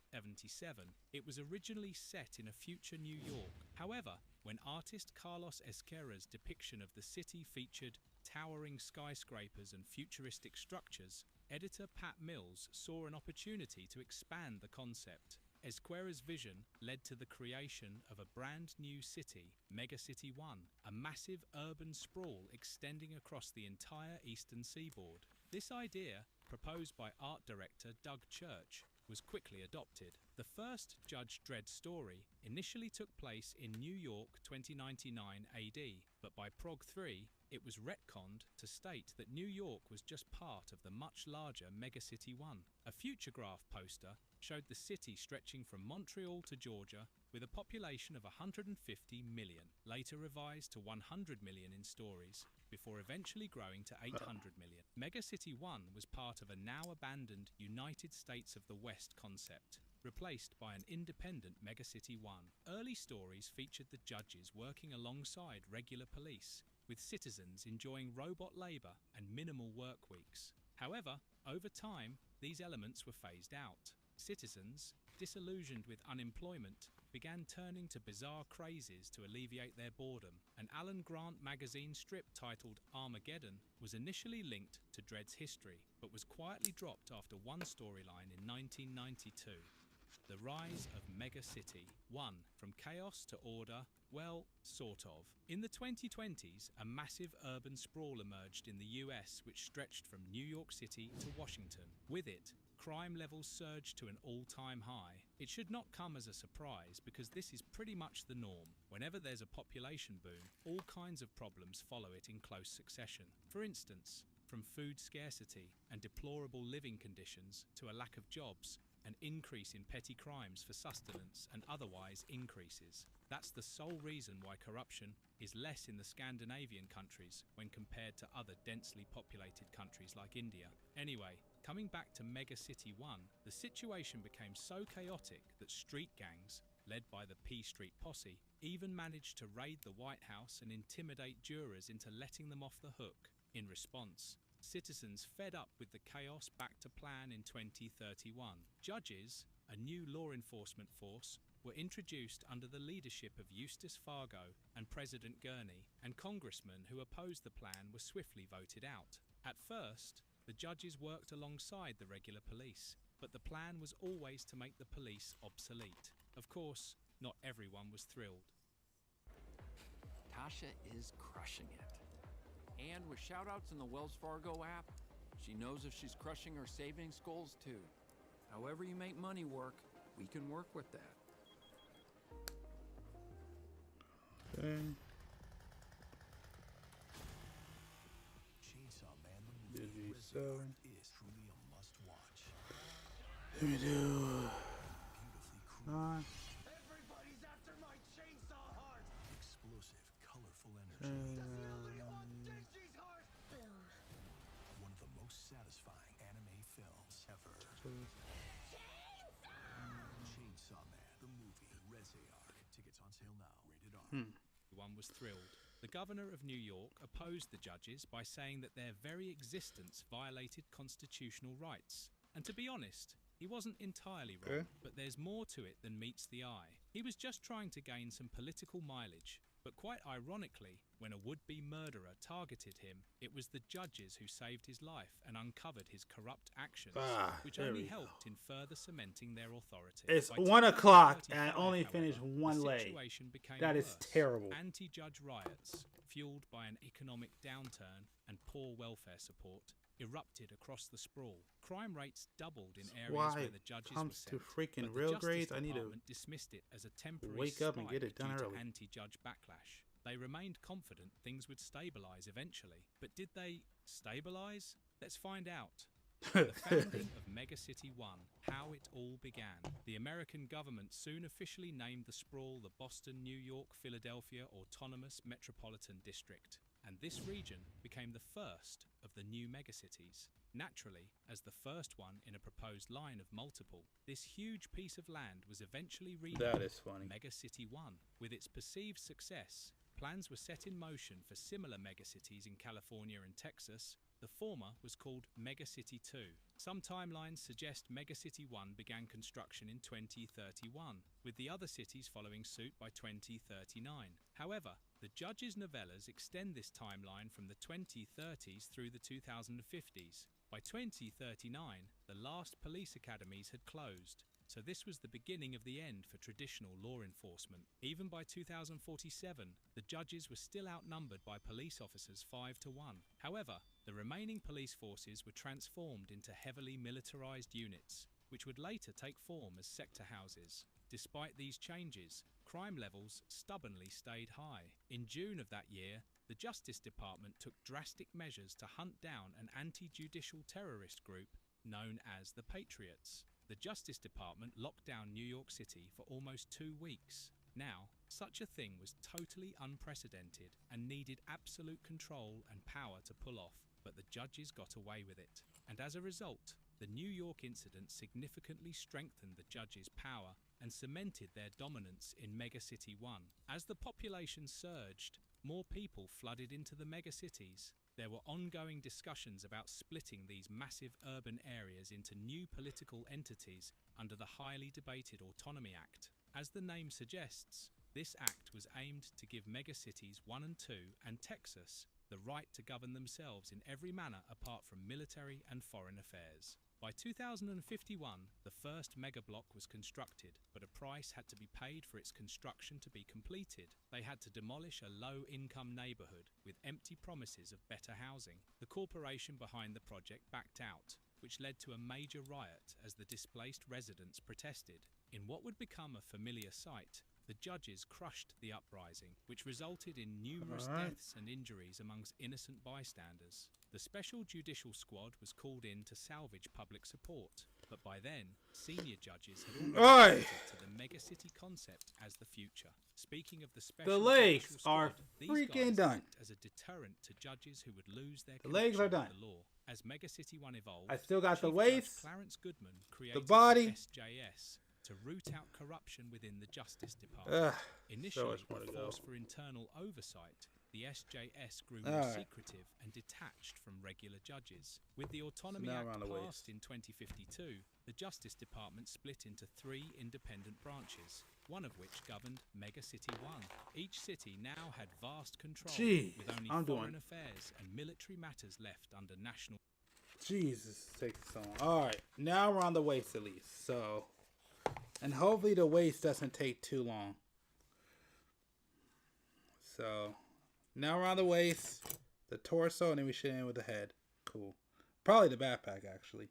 it was originally set in a future New York. However, when artist Carlos Ezquerra's depiction of the city featured towering skyscrapers and futuristic structures, editor Pat Mills saw an opportunity to expand the concept. Ezquerra's vision led to the creation of a brand new city, Mega City 1, a massive urban sprawl extending across the entire eastern seaboard. This idea, proposed by art director Doug Church, was quickly adopted. The first Judge Dredd story initially took place in New York 2099 AD, but by Prog 3, it was retconned to state that New York was just part of the much larger Mega City 1. A Futuregraph poster showed the city stretching from Montreal to Georgia with a population of 150 million, later revised to 100 million in stories, before eventually growing to 800 million. Mega City 1 was part of a now abandoned United States of the West concept, replaced by an independent Mega City 1. Early stories featured the judges working alongside regular police, with citizens enjoying robot labor and minimal work weeks. However, over time, these elements were phased out. Citizens, disillusioned with unemployment, began turning to bizarre crazes to alleviate their boredom. An Alan Grant magazine strip titled Armageddon was initially linked to Dredd's history, but was quietly dropped after one storyline in 1992. The Rise of Mega City 1, from chaos to order, well, sort of. In the 2020s, a massive urban sprawl emerged in the US which stretched from New York City to Washington. With it, crime levels surged to an all-time high. It should not come as a surprise because this is pretty much the norm. Whenever there's a population boom, all kinds of problems follow it in close succession. For instance, from food scarcity and deplorable living conditions to a lack of jobs, an increase in petty crimes for sustenance and otherwise increases. That's the sole reason why corruption is less in the Scandinavian countries when compared to other densely populated countries like India. Anyway, coming back to Mega City 1, the situation became so chaotic that street gangs, led by the P Street Posse, even managed to raid the White House and intimidate jurors into letting them off the hook. In response, citizens fed up with the chaos back to plan in 2031. Judges, a new law enforcement force, were introduced under the leadership of Eustace Fargo and President Gurney, and congressmen who opposed the plan were swiftly voted out. At first, the judges worked alongside the regular police, but the plan was always to make the police obsolete. Of course, not everyone was thrilled. Tasha is crushing it. And with shoutouts in the Wells Fargo app, she knows if she's crushing her savings goals too. However you make money work, we can work with that. Okay. Chainsaw Man, the Did movie we is so? truly a must-watch. Let me do. Everybody's after my chainsaw heart. Explosive, colorful energy. One of the most satisfying anime films ever. Chainsaw Man, the movie, Res-A-R. Tickets on sale now. Rated R. One was thrilled. The governor of New York opposed the judges by saying that their very existence violated constitutional rights. And to be honest, he wasn't entirely wrong, but there's more to it than meets the eye. He was just trying to gain some political mileage. But quite ironically, when a would-be murderer targeted him, it was the judges who saved his life and uncovered his corrupt actions, which only helped in further cementing their authority. It's By 1 o'clock and I 1935, only however, finished one the leg. situation became That is worse. terrible. Anti-judge riots, fueled by an economic downturn and poor welfare support, erupted across the sprawl. Crime rates doubled in areas where the judges were comes sent, to freaking but the real Justice grades, I need to Department dismissed it as a temporary wake up and get it done spike due early. to anti-judge backlash. They remained confident things would stabilize eventually, but did they stabilize? Let's find out. The founding of Mega City 1, how it all began. The American government soon officially named the sprawl the Boston, New York, Philadelphia Autonomous Metropolitan District, and this region became the first of the new megacities. Naturally, as the first one in a proposed line of multiple, this huge piece of land was eventually renamed Mega City 1. With its perceived success, plans were set in motion for similar megacities in California and Texas. The former was called Mega City 2. Some timelines suggest Mega City 1 began construction in 2031, with the other cities following suit by 2039. However, the judges' novellas extend this timeline from the 2030s through the 2050s. By 2039, the last police academies had closed, so this was the beginning of the end for traditional law enforcement. Even by 2047, the judges were still outnumbered by police officers 5 to 1. However, the remaining police forces were transformed into heavily militarized units, which would later take form as sector houses. Despite these changes, crime levels stubbornly stayed high. In June of that year, the Justice Department took drastic measures to hunt down an anti-judicial terrorist group known as the Patriots. The Justice Department locked down New York City for almost 2 weeks. Now, such a thing was totally unprecedented and needed absolute control and power to pull off, but the judges got away with it. And as a result, the New York incident significantly strengthened the judges' power and cemented their dominance in Mega City 1. As the population surged, more people flooded into the megacities. There were ongoing discussions about splitting these massive urban areas into new political entities under the highly debated Autonomy Act. As the name suggests, this act was aimed to give megacities 1 and 2 and Texas the right to govern themselves in every manner apart from military and foreign affairs. By 2051, the first megablock was constructed, but a price had to be paid for its construction to be completed. They had to demolish a low-income neighborhood with empty promises of better housing. The corporation behind the project backed out, which led to a major riot as the displaced residents protested. In what would become a familiar sight, the judges crushed the uprising, which resulted in numerous deaths and injuries amongst innocent bystanders. The Special Judicial Squad was called in to salvage public support, but by then, senior judges had already committed to the megacity concept as the future. Speaking of the Special legs Judicial Squad, are these freaking guys done. act as a deterrent to judges who would lose their The legs are connection done. with the law. As Megacity 1 evolved, I still got the Chief waist, Judge Clarence Goodman created the body, SJS to root out corruption within the Justice Department. Initially, much more to a go. force for internal oversight, the SJS grew All more right. secretive and detached from regular judges. With the Autonomy now Act around the passed in 2052, the Justice Department split into 3 independent branches, one of which governed Mega City 1. Each city now had vast control, Jeez, with only I'm foreign doing- affairs and military matters left under national. Jesus, it takes so long. All right, now we're on the waist at least. So, and hopefully the waist doesn't take too long. So, now we're on the waist, the torso, and then we should end with the head. Cool. Probably the backpack, actually.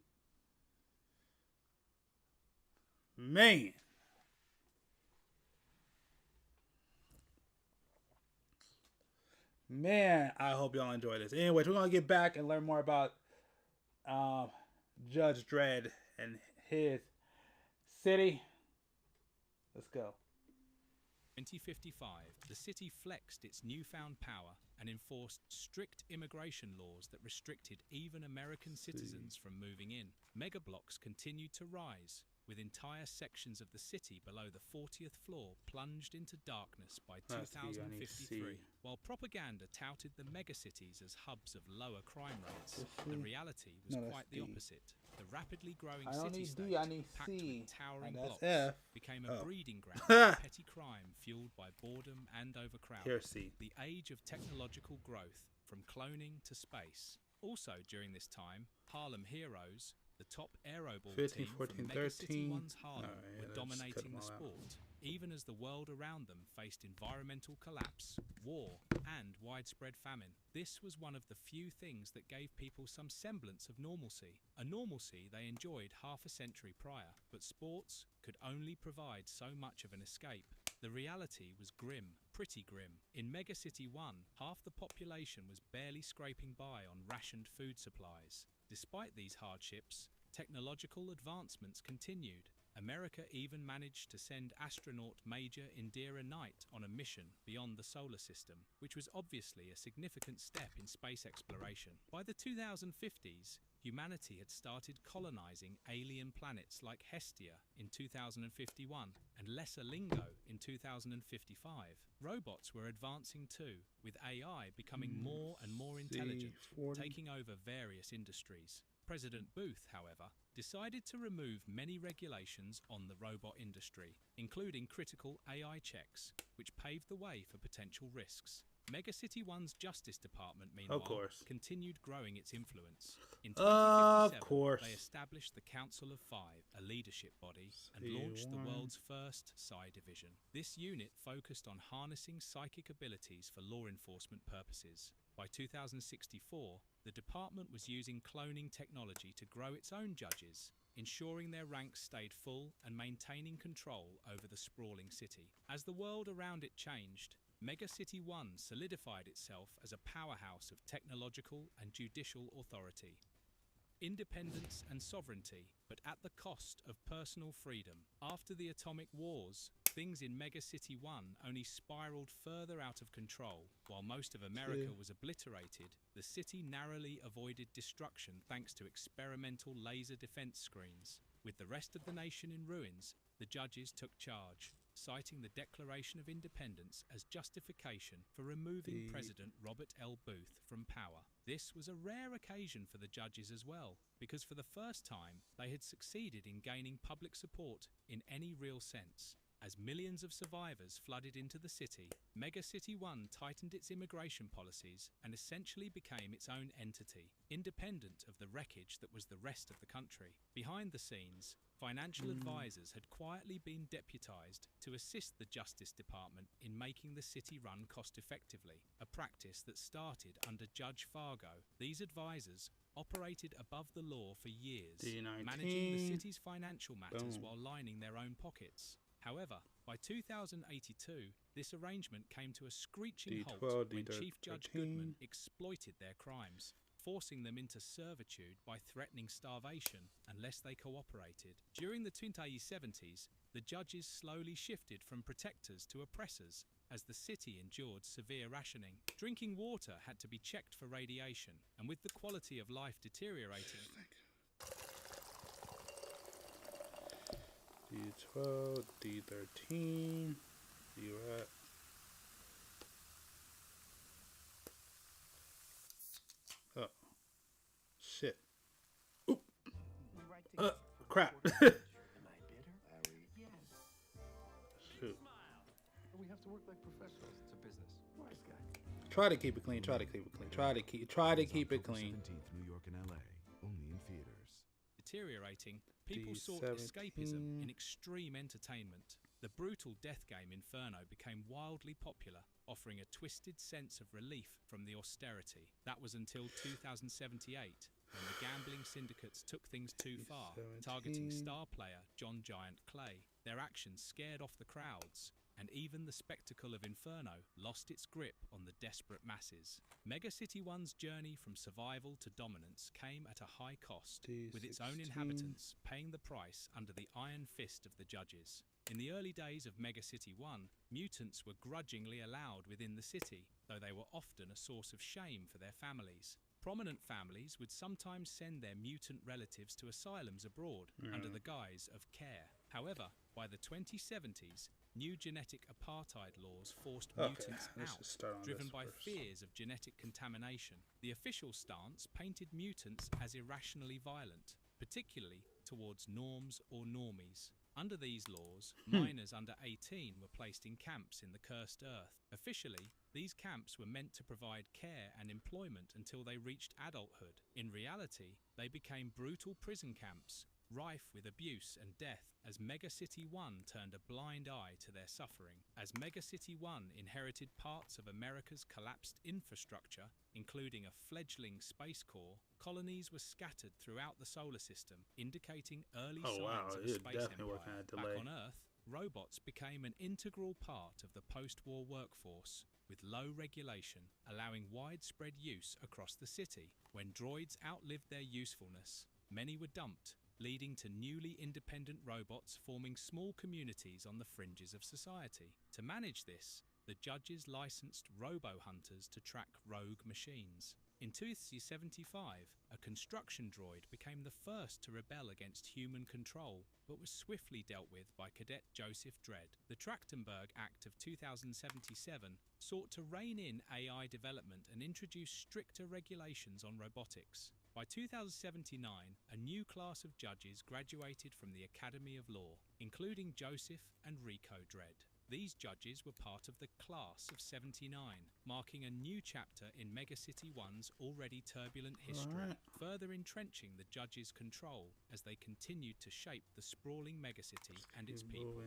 Man. Man, I hope y'all enjoy this. Anyways, we're going to get back and learn more about Judge Dredd and his city. Let's go. 2055, the city flexed its newfound power and enforced strict immigration laws that restricted even American citizens from moving in. Megablocks continued to rise, with entire sections of the city below the 40th floor plunged into darkness by That's the I need to 2053. see. While propaganda touted the megacities as hubs of lower crime rates, This the C? reality was No, that's quite the D. opposite. The rapidly growing I don't need city-state, D, I need packed C. with towering And that's blocks, F. became a Oh. breeding ground for petty crime fueled by boredom and overcrowding. Here's C. The age of technological growth, from cloning to space. Also during this time, Harlem Heroes, the top aeroball 15, team 14, from Mega City 13. 1's Harlem, Alright, yeah, were let's cut dominating them the all out. sport, even as the world around them faced environmental collapse, war, and widespread famine. This was one of the few things that gave people some semblance of normalcy, a normalcy they enjoyed half a century prior. But sports could only provide so much of an escape. The reality was grim, pretty grim. In Mega City 1, half the population was barely scraping by on rationed food supplies. Despite these hardships, technological advancements continued. America even managed to send astronaut Major Indira Knight on a mission beyond the solar system, which was obviously a significant step in space exploration. By the 2050s, humanity had started colonizing alien planets like Hestia in 2051 and Lesser Lingo in 2055. Robots were advancing too, with AI becoming more and more intelligent, taking over various industries. President Booth, however, decided to remove many regulations on the robot industry, including critical AI checks, which paved the way for potential risks. Mega City 1's Justice Department, meanwhile, continued growing its influence. In 2057, they established the Council of Five, a leadership body, and launched the world's first Psi Division. This unit focused on harnessing psychic abilities for law enforcement purposes. By 2064, the department was using cloning technology to grow its own judges, ensuring their ranks stayed full and maintaining control over the sprawling city. As the world around it changed, Mega City 1 solidified itself as a powerhouse of technological and judicial authority. Independence and sovereignty, but at the cost of personal freedom. After the atomic wars, things in Mega City 1 only spiraled further out of control. While most of America was obliterated, the city narrowly avoided destruction thanks to experimental laser defense screens. With the rest of the nation in ruins, the judges took charge, citing the Declaration of Independence as justification for removing President Robert L. Booth from power. This was a rare occasion for the judges as well, because for the first time they had succeeded in gaining public support in any real sense. As millions of survivors flooded into the city, Mega City 1 tightened its immigration policies and essentially became its own entity, independent of the wreckage that was the rest of the country. Behind the scenes, financial advisors had quietly been deputized to assist the Justice Department in making the city run cost-effectively, a practice that started under Judge Fargo. These advisors operated above the law for years, managing the city's financial matters while lining their own pockets. However, by 2082, this arrangement came to a screeching halt when Chief Judge Goodman exploited their crimes, forcing them into servitude by threatening starvation unless they cooperated. During the 1970s, the judges slowly shifted from protectors to oppressors as the city endured severe rationing. Drinking water had to be checked for radiation, and with the quality of life deteriorating, D12, D13, D-Rat. Oh. Shit. Oop. Crap. Shoot. We have to work like professionals. It's a business. Wise guy. Try to keep it clean, try to keep it clean. Try to keep it clean. 17th, New York and LA, only in theaters. Deteriorating, people sought escapism in extreme entertainment. The brutal death game Inferno became wildly popular, offering a twisted sense of relief from the austerity. That was until 2078, when the gambling syndicates took things too far, targeting star player John Giant Clay. Their actions scared off the crowds, and even the spectacle of Inferno lost its grip on the desperate masses. Mega City 1's journey from survival to dominance came at a high cost, with its own inhabitants paying the price under the iron fist of the judges. In the early days of Mega City 1, mutants were grudgingly allowed within the city, though they were often a source of shame for their families. Prominent families would sometimes send their mutant relatives to asylums abroad under the guise of care. However, by the 2070s, new genetic apartheid laws forced mutants out, driven by fears of genetic contamination. The official stance painted mutants as irrationally violent, particularly towards norms or normies. Under these laws, minors under 18 were placed in camps in the Cursed Earth. Officially, these camps were meant to provide care and employment until they reached adulthood. In reality, they became brutal prison camps, rife with abuse and death, as Mega City 1 turned a blind eye to their suffering. As Mega City 1 inherited parts of America's collapsed infrastructure, including a fledgling space corps, colonies were scattered throughout the solar system, indicating early signs of a space empire. Back on Earth, robots became an integral part of the post-war workforce, with low regulation allowing widespread use across the city. When droids outlived their usefulness, many were dumped, leading to newly independent robots forming small communities on the fringes of society. To manage this, the judges licensed robo-hunters to track rogue machines. In 2075, a construction droid became the first to rebel against human control, but was swiftly dealt with by Cadet Joseph Dredd. The Trachtenberg Act of 2077 sought to rein in AI development and introduce stricter regulations on robotics. By 2079, a new class of judges graduated from the Academy of Law, including Joseph and Rico Dredd. These judges were part of the Class of 79, marking a new chapter in Mega City 1's already turbulent history, further entrenching the judges' control as they continued to shape the sprawling megacity and its people.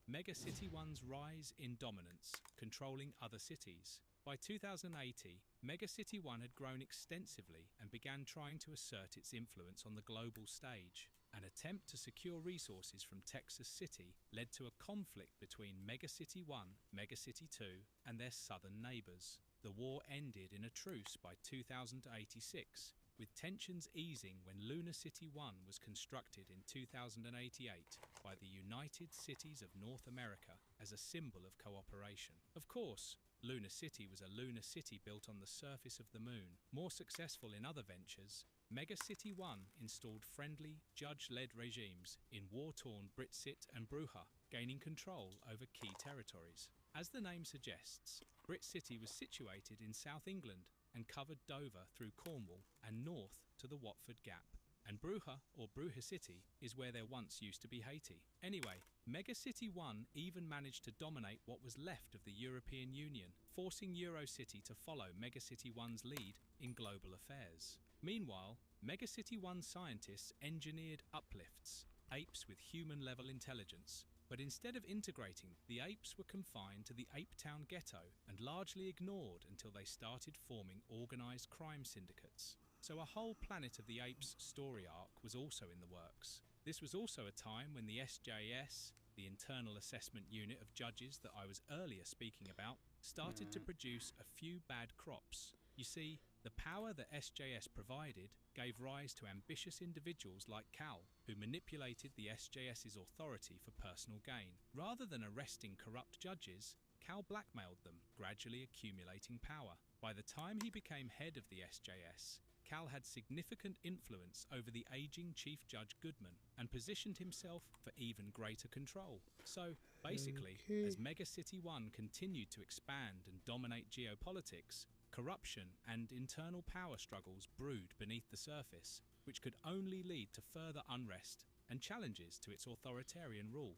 Mega City 1's rise in dominance, controlling other cities. By 2080, Mega City 1 had grown extensively and began trying to assert its influence on the global stage. An attempt to secure resources from Texas City led to a conflict between Mega City 1, Mega City 2, and their southern neighbors. The war ended in a truce by 2086, with tensions easing when Lunar City 1 was constructed in 2088 by the United Cities of North America as a symbol of cooperation. Of course, Lunar City was a lunar city built on the surface of the moon. More successful in other ventures, Mega City 1 installed friendly, judge-led regimes in war-torn Britsit and Bruja, gaining control over key territories. As the name suggests, Brit City was situated in South England and covered Dover through Cornwall and north to the Watford Gap. And Bruja, or Bruja City, is where there once used to be Haiti. Anyway, Mega City 1 even managed to dominate what was left of the European Union, forcing Eurocity to follow Mega City 1's lead in global affairs. Meanwhile, Mega City 1 scientists engineered uplifts, apes with human-level intelligence. But instead of integrating, the apes were confined to the Ape Town ghetto and largely ignored until they started forming organised crime syndicates. So a whole Planet of the Apes story arc was also in the works. This was also a time when the SJS, the Internal Assessment Unit of judges that I was earlier speaking about, started to produce a few bad crops. You see, the power that SJS provided gave rise to ambitious individuals like Cal, who manipulated the SJS's authority for personal gain. Rather than arresting corrupt judges, Cal blackmailed them, gradually accumulating power. By the time he became head of the SJS, Cal had significant influence over the aging Chief Judge Goodman and positioned himself for even greater control. So, basically, as Mega City 1 continued to expand and dominate geopolitics, corruption and internal power struggles brewed beneath the surface, which could only lead to further unrest and challenges to its authoritarian rule.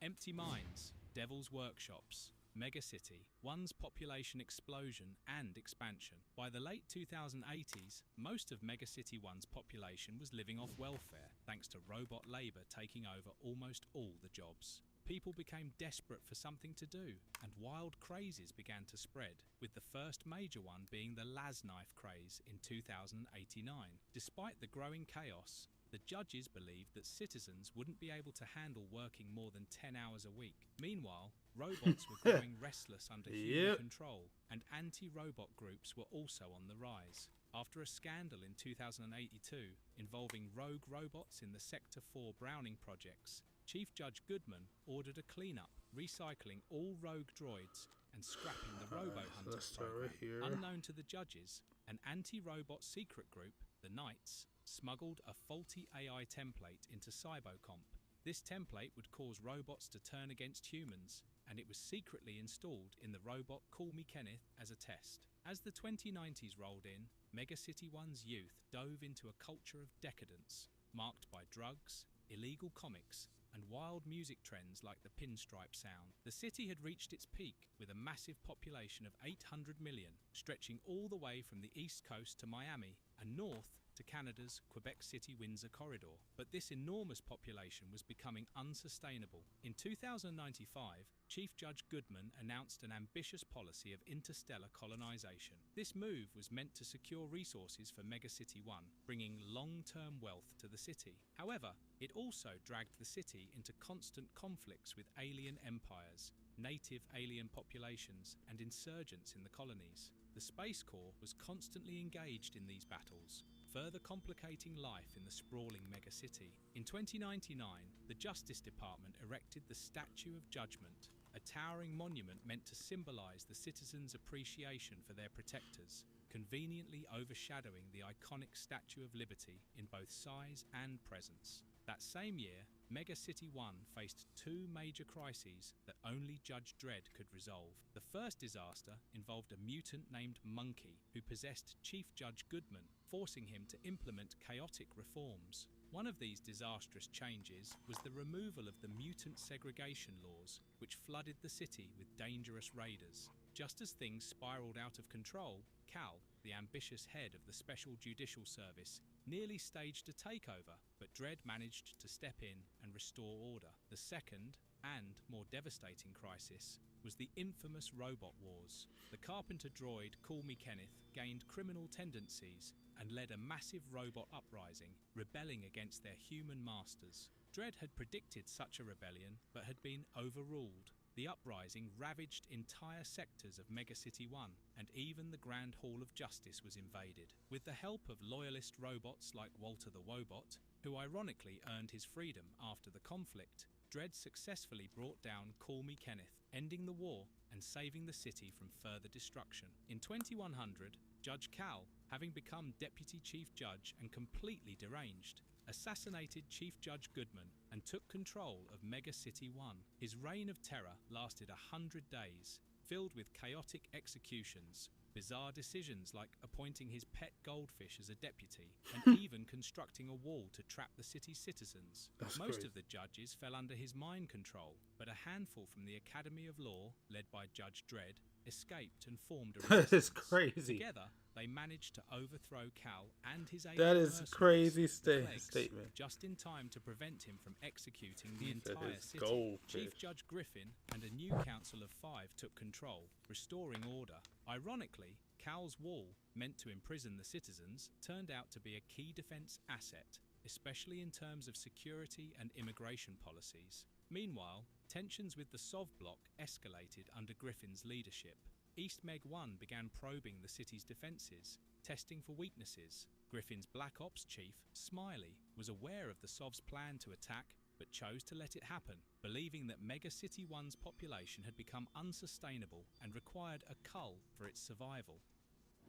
Empty mines, devil's workshops, Mega City, 1's population explosion and expansion. By the late 2080s, most of Mega City 1's population was living off welfare, thanks to robot labour taking over almost all the jobs. People became desperate for something to do, and wild crazes began to spread, with the first major one being the las knife craze in 2089. Despite the growing chaos, the judges believed that citizens wouldn't be able to handle working more than 10 hours a week. Meanwhile, robots were growing restless under human control, and anti-robot groups were also on the rise. After a scandal in 2082 involving rogue robots in the Sector 4 Browning projects, Chief Judge Goodman ordered a cleanup, recycling all rogue droids and scrapping the Robo Hunters program. Unknown to the judges, an anti-robot secret group, the Knights, smuggled a faulty AI template into Cybocomp. This template would cause robots to turn against humans, and it was secretly installed in the robot Call Me Kenneth as a test. As the 2090s rolled in, Mega City 1's youth dove into a culture of decadence, marked by drugs, illegal comics, and wild music trends like the pinstripe sound. The city had reached its peak with a massive population of 800 million, stretching all the way from the east coast to Miami and north to Canada's Quebec City-Windsor corridor. But this enormous population was becoming unsustainable. In 2095, Chief Judge Goodman announced an ambitious policy of interstellar colonization. This move was meant to secure resources for Mega City 1, bringing long-term wealth to the city. However, it also dragged the city into constant conflicts with alien empires, native alien populations, and insurgents in the colonies. The Space Corps was constantly engaged in these battles, further complicating life in the sprawling megacity. In 2099, the Justice Department erected the Statue of Judgment, a towering monument meant to symbolize the citizens' appreciation for their protectors, conveniently overshadowing the iconic Statue of Liberty in both size and presence. That same year, Mega City 1 faced two major crises that only Judge Dredd could resolve. The first disaster involved a mutant named Monkey who possessed Chief Judge Goodman, forcing him to implement chaotic reforms. One of these disastrous changes was the removal of the mutant segregation laws, which flooded the city with dangerous raiders. Just as things spiraled out of control, Cal, the ambitious head of the Special Judicial Service, nearly staged a takeover, but Dredd managed to step in and restore order. The second, and more devastating crisis, was the infamous Robot Wars. The carpenter droid Call Me Kenneth gained criminal tendencies and led a massive robot uprising, rebelling against their human masters. Dredd had predicted such a rebellion, but had been overruled. The uprising ravaged entire sectors of Mega City 1, and even the Grand Hall of Justice was invaded. With the help of loyalist robots like Walter the Wobot, who ironically earned his freedom after the conflict, Dredd successfully brought down Call Me Kenneth, ending the war and saving the city from further destruction. In 2100, Judge Cal, having become Deputy Chief Judge and completely deranged, assassinated Chief Judge Goodman and took control of Mega City 1. His reign of terror lasted 100 days, filled with chaotic executions, bizarre decisions like appointing his pet goldfish as a deputy, and even constructing a wall to trap the city's citizens. Most of the judges fell under his mind control, but a handful from the Academy of Law, led by Judge Dredd, escaped and formed a resistance. That is crazy. Together, they managed to overthrow Cal and his alien That is a crazy mercenaries, statement. just in time to prevent him from executing the He said entire his city. goldfish. Chief Judge Griffin and a new council of 5 took control, restoring order. Ironically, Cal's wall, meant to imprison the citizens, turned out to be a key defense asset, especially in terms of security and immigration policies. Meanwhile, tensions with the Sov bloc escalated under Griffin's leadership. East Meg 1 began probing the city's defences, testing for weaknesses. Griffin's Black Ops chief, Smiley, was aware of the Sov's plan to attack, but chose to let it happen, believing that Mega City 1's population had become unsustainable and required a cull for its survival.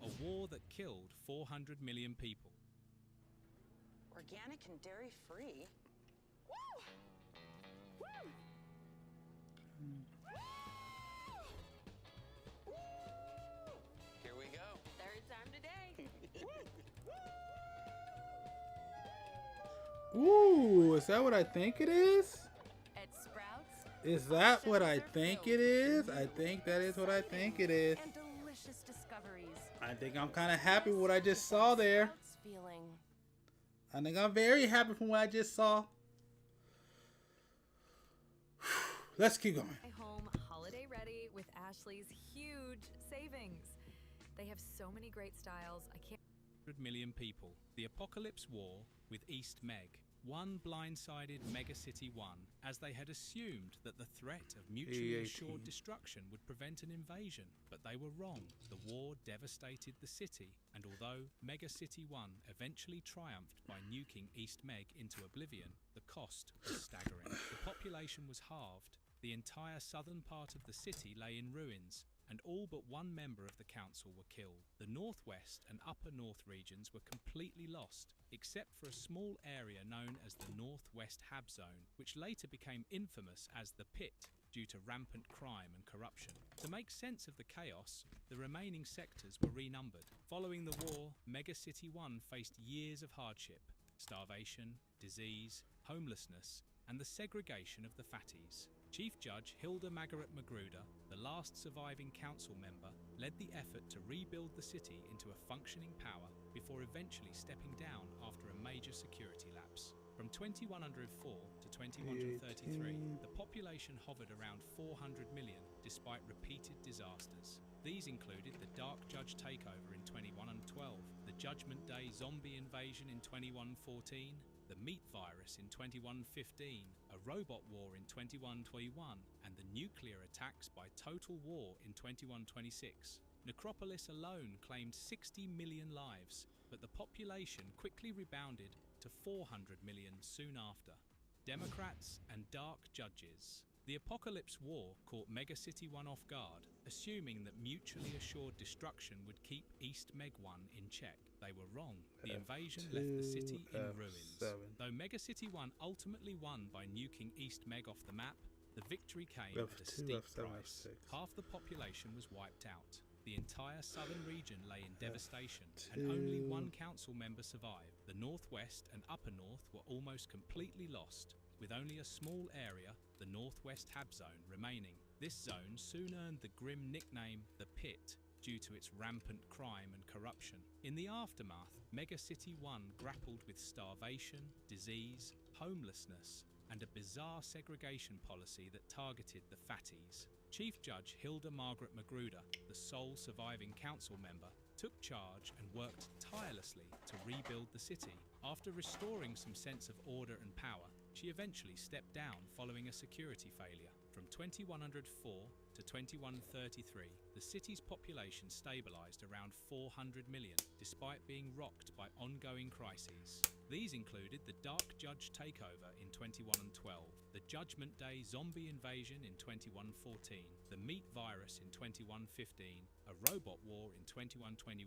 A war that killed 400 million people. Organic and dairy-free? Woo! Woo! Here we go. Third time today. Ooh, is that what I think it is? At Sprouts, Is that what I think it is? I think that is what I think it is. and delicious discoveries. I think I'm kind of happy with what I just saw there. Sprouts feeling. I think I'm very happy from what I just saw. Let's keep going. Home holiday ready with Ashley's huge savings. They have so many great styles. I can't 100 million people. The Apocalypse War with East Meg. One blindsided Mega City 1, as they had assumed that the threat of mutually assured destruction would prevent an invasion, but they were wrong. The war devastated the city, and although Mega City 1 eventually triumphed by nuking East Meg into oblivion, the cost was staggering. The population was halved, the entire southern part of the city lay in ruins, and all but one member of the council were killed. The northwest and upper north regions were completely lost, except for a small area known as the Northwest Hab Zone, which later became infamous as the Pit due to rampant crime and corruption. To make sense of the chaos, the remaining sectors were renumbered. Following the war, Mega City 1 faced years of hardship, starvation, disease, homelessness, and the segregation of the fatties. Chief Judge Hilda Margaret Magruder, the last surviving council member, led the effort to rebuild the city into a functioning power before eventually stepping down after a major security lapse. From 2104 to 2133, the population hovered around 400 million despite repeated disasters. These included the Dark Judge takeover in 2112, the Judgment Day zombie invasion in 2114, the meat virus in 2115, a robot war in 2121, and the nuclear attacks by Total War in 2126. Necropolis alone claimed 60 million lives, but the population quickly rebounded to 400 million soon after. Democrats and Dark Judges. The Apocalypse War caught Mega City 1 off guard, assuming that mutually assured destruction would keep East Meg 1 in check. They were wrong. The invasion left the city in ruins. Though Mega City 1 ultimately won by nuking East Meg off the map, the victory came at a steep price. Half the population was wiped out. The entire southern region lay in devastation, and only one council member survived. The northwest and upper north were almost completely lost, with only a small area, the Northwest Hab Zone, remaining. This zone soon earned the grim nickname the Pit due to its rampant crime and corruption. In the aftermath, Mega City 1 grappled with starvation, disease, homelessness, and a bizarre segregation policy that targeted the fatties. Chief Judge Hilda Margaret Magruder, the sole surviving council member, took charge and worked tirelessly to rebuild the city. After restoring some sense of order and power, she eventually stepped down following a security failure. From 2104 to 2133, the city's population stabilized around 400 million, despite being rocked by ongoing crises. These included the Dark Judge takeover in 2112, the Judgment Day zombie invasion in 2114, the meat virus in 2115, a robot war in 2121,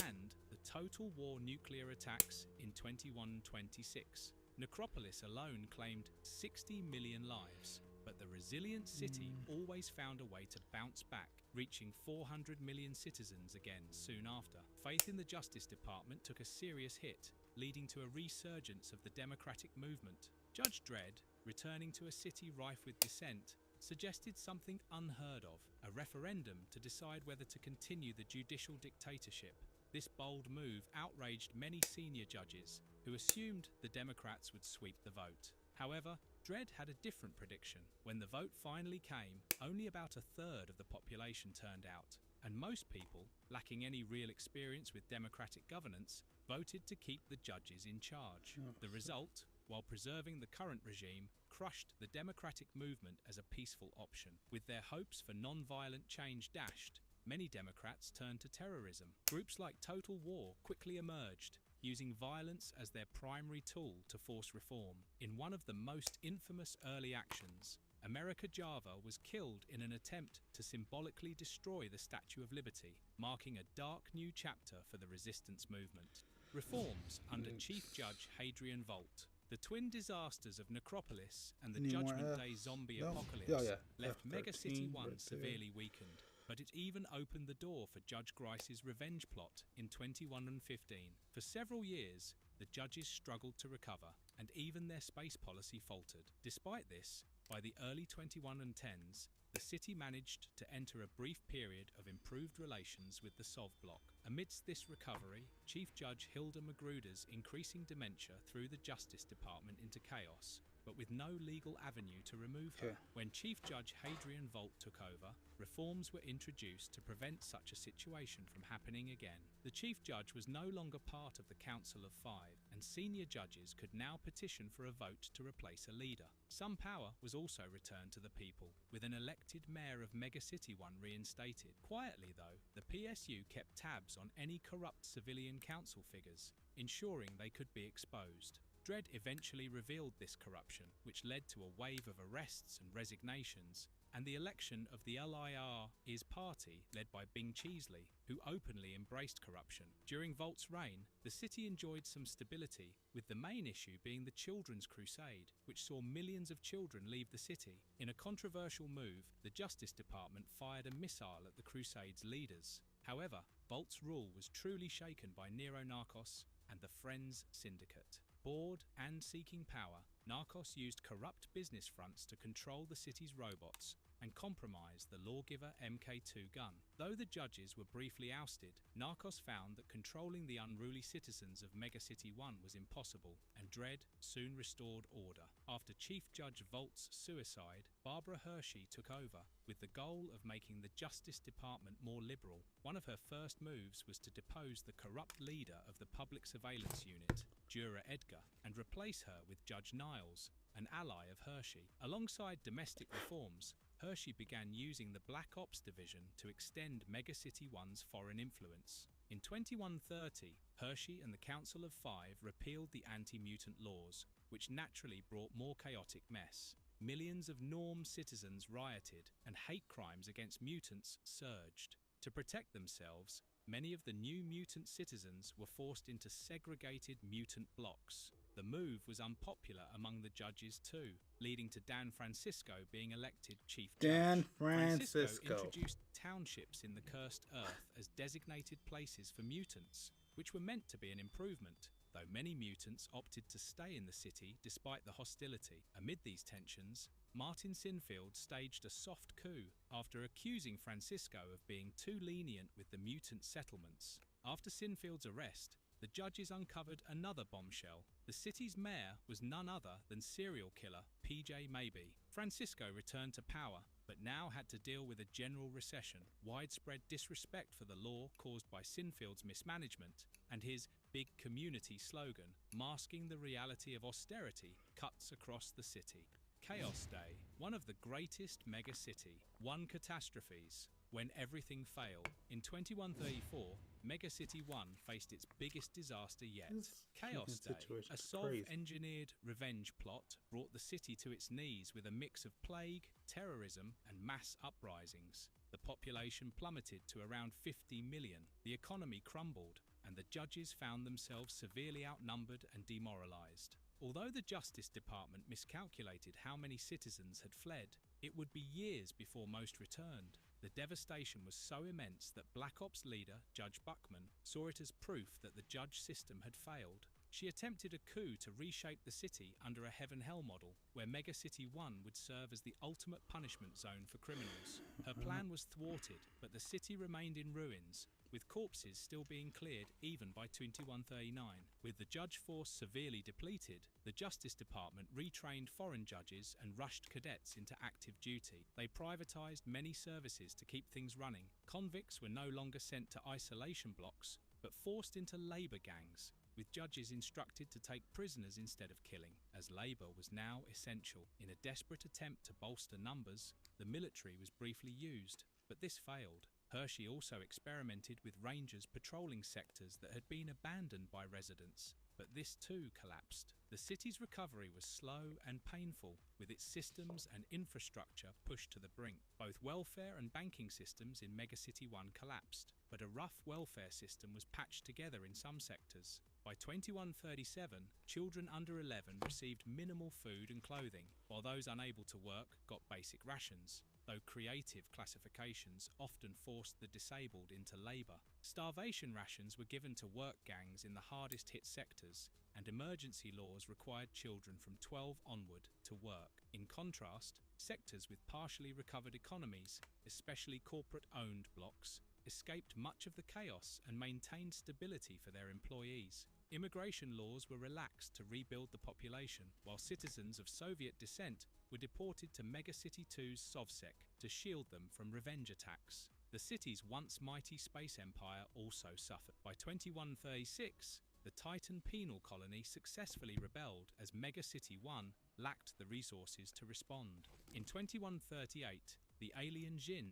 and the Total War nuclear attacks in 2126. Necropolis alone claimed 60 million lives, but the resilient city always found a way to bounce back, reaching 400 million citizens again soon after. Faith in the Justice Department took a serious hit, leading to a resurgence of the democratic movement. Judge Dredd, returning to a city rife with dissent, suggested something unheard of, a referendum to decide whether to continue the judicial dictatorship. This bold move outraged many senior judges, who assumed the Democrats would sweep the vote. However, Dredd had a different prediction. When the vote finally came, only about a third of the population turned out, and most people, lacking any real experience with democratic governance, voted to keep the judges in charge. The result, while preserving the current regime, crushed the democratic movement as a peaceful option. With their hopes for non-violent change dashed, many Democrats turned to terrorism. Groups like Total War quickly emerged, using violence as their primary tool to force reform. In one of the most infamous early actions, America Java was killed in an attempt to symbolically destroy the Statue of Liberty, marking a dark new chapter for the resistance movement. Reforms under Chief Judge Hadrian Volt. The twin disasters of Necropolis and the Judgment Day zombie apocalypse left Mega City 1 severely weakened, but it even opened the door for Judge Grice's revenge plot in 2115. For several years, the judges struggled to recover, and even their space policy faltered. Despite this, by the early 2110s, the city managed to enter a brief period of improved relations with the Sov bloc. Amidst this recovery, Chief Judge Hilda Magruder's increasing dementia threw the Justice Department into chaos, but with no legal avenue to remove her. When Chief Judge Hadrian Volt took over, reforms were introduced to prevent such a situation from happening again. The Chief Judge was no longer part of the Council of Five, and senior judges could now petition for a vote to replace a leader. Some power was also returned to the people, with an elected mayor of Mega City 1 reinstated. Quietly though, the PSU kept tabs on any corrupt civilian council figures, ensuring they could be exposed. Dredd eventually revealed this corruption, which led to a wave of arrests and resignations, and the election of the LIR's party, led by Bing Cheesley, who openly embraced corruption. During Volt's reign, the city enjoyed some stability, with the main issue being the Children's Crusade, which saw millions of children leave the city. In a controversial move, the Justice Department fired a missile at the Crusade's leaders. However, Volt's rule was truly shaken by Neo-Narcos and the Friends Syndicate. Bored and seeking power, Narcos used corrupt business fronts to control the city's robots and compromise the lawgiver MK2 gun. Though the judges were briefly ousted, Narcos found that controlling the unruly citizens of Megacity 1 was impossible, and Dredd soon restored order. After Chief Judge Volt's suicide, Barbara Hershey took over, with the goal of making the Justice Department more liberal. One of her first moves was to depose the corrupt leader of the Public Surveillance Unit, Juror Edgar, and replace her with Judge Niles, an ally of Hershey. Alongside domestic reforms, Hershey began using the Black Ops Division to extend Megacity 1's foreign influence. In 2130, Hershey and the Council of Five repealed the anti-mutant laws, which naturally brought more chaotic mess. Millions of norm citizens rioted, and hate crimes against mutants surged. To protect themselves, many of the new mutant citizens were forced into segregated mutant blocks. The move was unpopular among the judges too, leading to Dan Francisco being elected chief judge. Dan Francisco introduced townships in the Cursed Earth as designated places for mutants, which were meant to be an improvement, though many mutants opted to stay in the city despite the hostility. Amid these tensions, Martin Sinfield staged a soft coup after accusing Francisco of being too lenient with the mutant settlements. After Sinfield's arrest, the judges uncovered another bombshell. The city's mayor was none other than serial killer PJ Maybe. Francisco returned to power, but now had to deal with a general recession, widespread disrespect for the law caused by Sinfield's mismanagement, and his big community slogan, masking the reality of austerity, cuts across the city. Chaos Day, one of the greatest mega-city, one catastrophes, when everything failed. In 2134, Megacity 1 faced its biggest disaster yet. Chaos Day, a Sov-engineered revenge plot, brought the city to its knees with a mix of plague, terrorism, and mass uprisings. The population plummeted to around 50 million, the economy crumbled, and the judges found themselves severely outnumbered and demoralized. Although the Justice Department miscalculated how many citizens had fled, it would be years before most returned. The devastation was so immense that Black Ops leader Judge Buckman saw it as proof that the judge system had failed. She attempted a coup to reshape the city under a Heaven-Hell model, where Megacity 1 would serve as the ultimate punishment zone for criminals. Her plan was thwarted, but the city remained in ruins, with corpses still being cleared even by 2139. With the judge force severely depleted, the Justice Department retrained foreign judges and rushed cadets into active duty. They privatized many services to keep things running. Convicts were no longer sent to isolation blocks, but forced into labor gangs, with judges instructed to take prisoners instead of killing, as labor was now essential. In a desperate attempt to bolster numbers, the military was briefly used, but this failed. Hershey also experimented with rangers patrolling sectors that had been abandoned by residents, but this too collapsed. The city's recovery was slow and painful, with its systems and infrastructure pushed to the brink. Both welfare and banking systems in Megacity 1 collapsed, but a rough welfare system was patched together in some sectors. By 2137, children under 11 received minimal food and clothing, while those unable to work got basic rations, though creative classifications often forced the disabled into labour. Starvation rations were given to work gangs in the hardest hit sectors, and emergency laws required children from 12 onward to work. In contrast, sectors with partially recovered economies, especially corporate-owned blocks, escaped much of the chaos and maintained stability for their employees. Immigration laws were relaxed to rebuild the population, while citizens of Soviet descent were deported to Megacity 2's Sovsek to shield them from revenge attacks. The city's once mighty space empire also suffered. By 2136, the Titan penal colony successfully rebelled as Megacity 1 lacked the resources to respond. In 2138, the alien Jinn.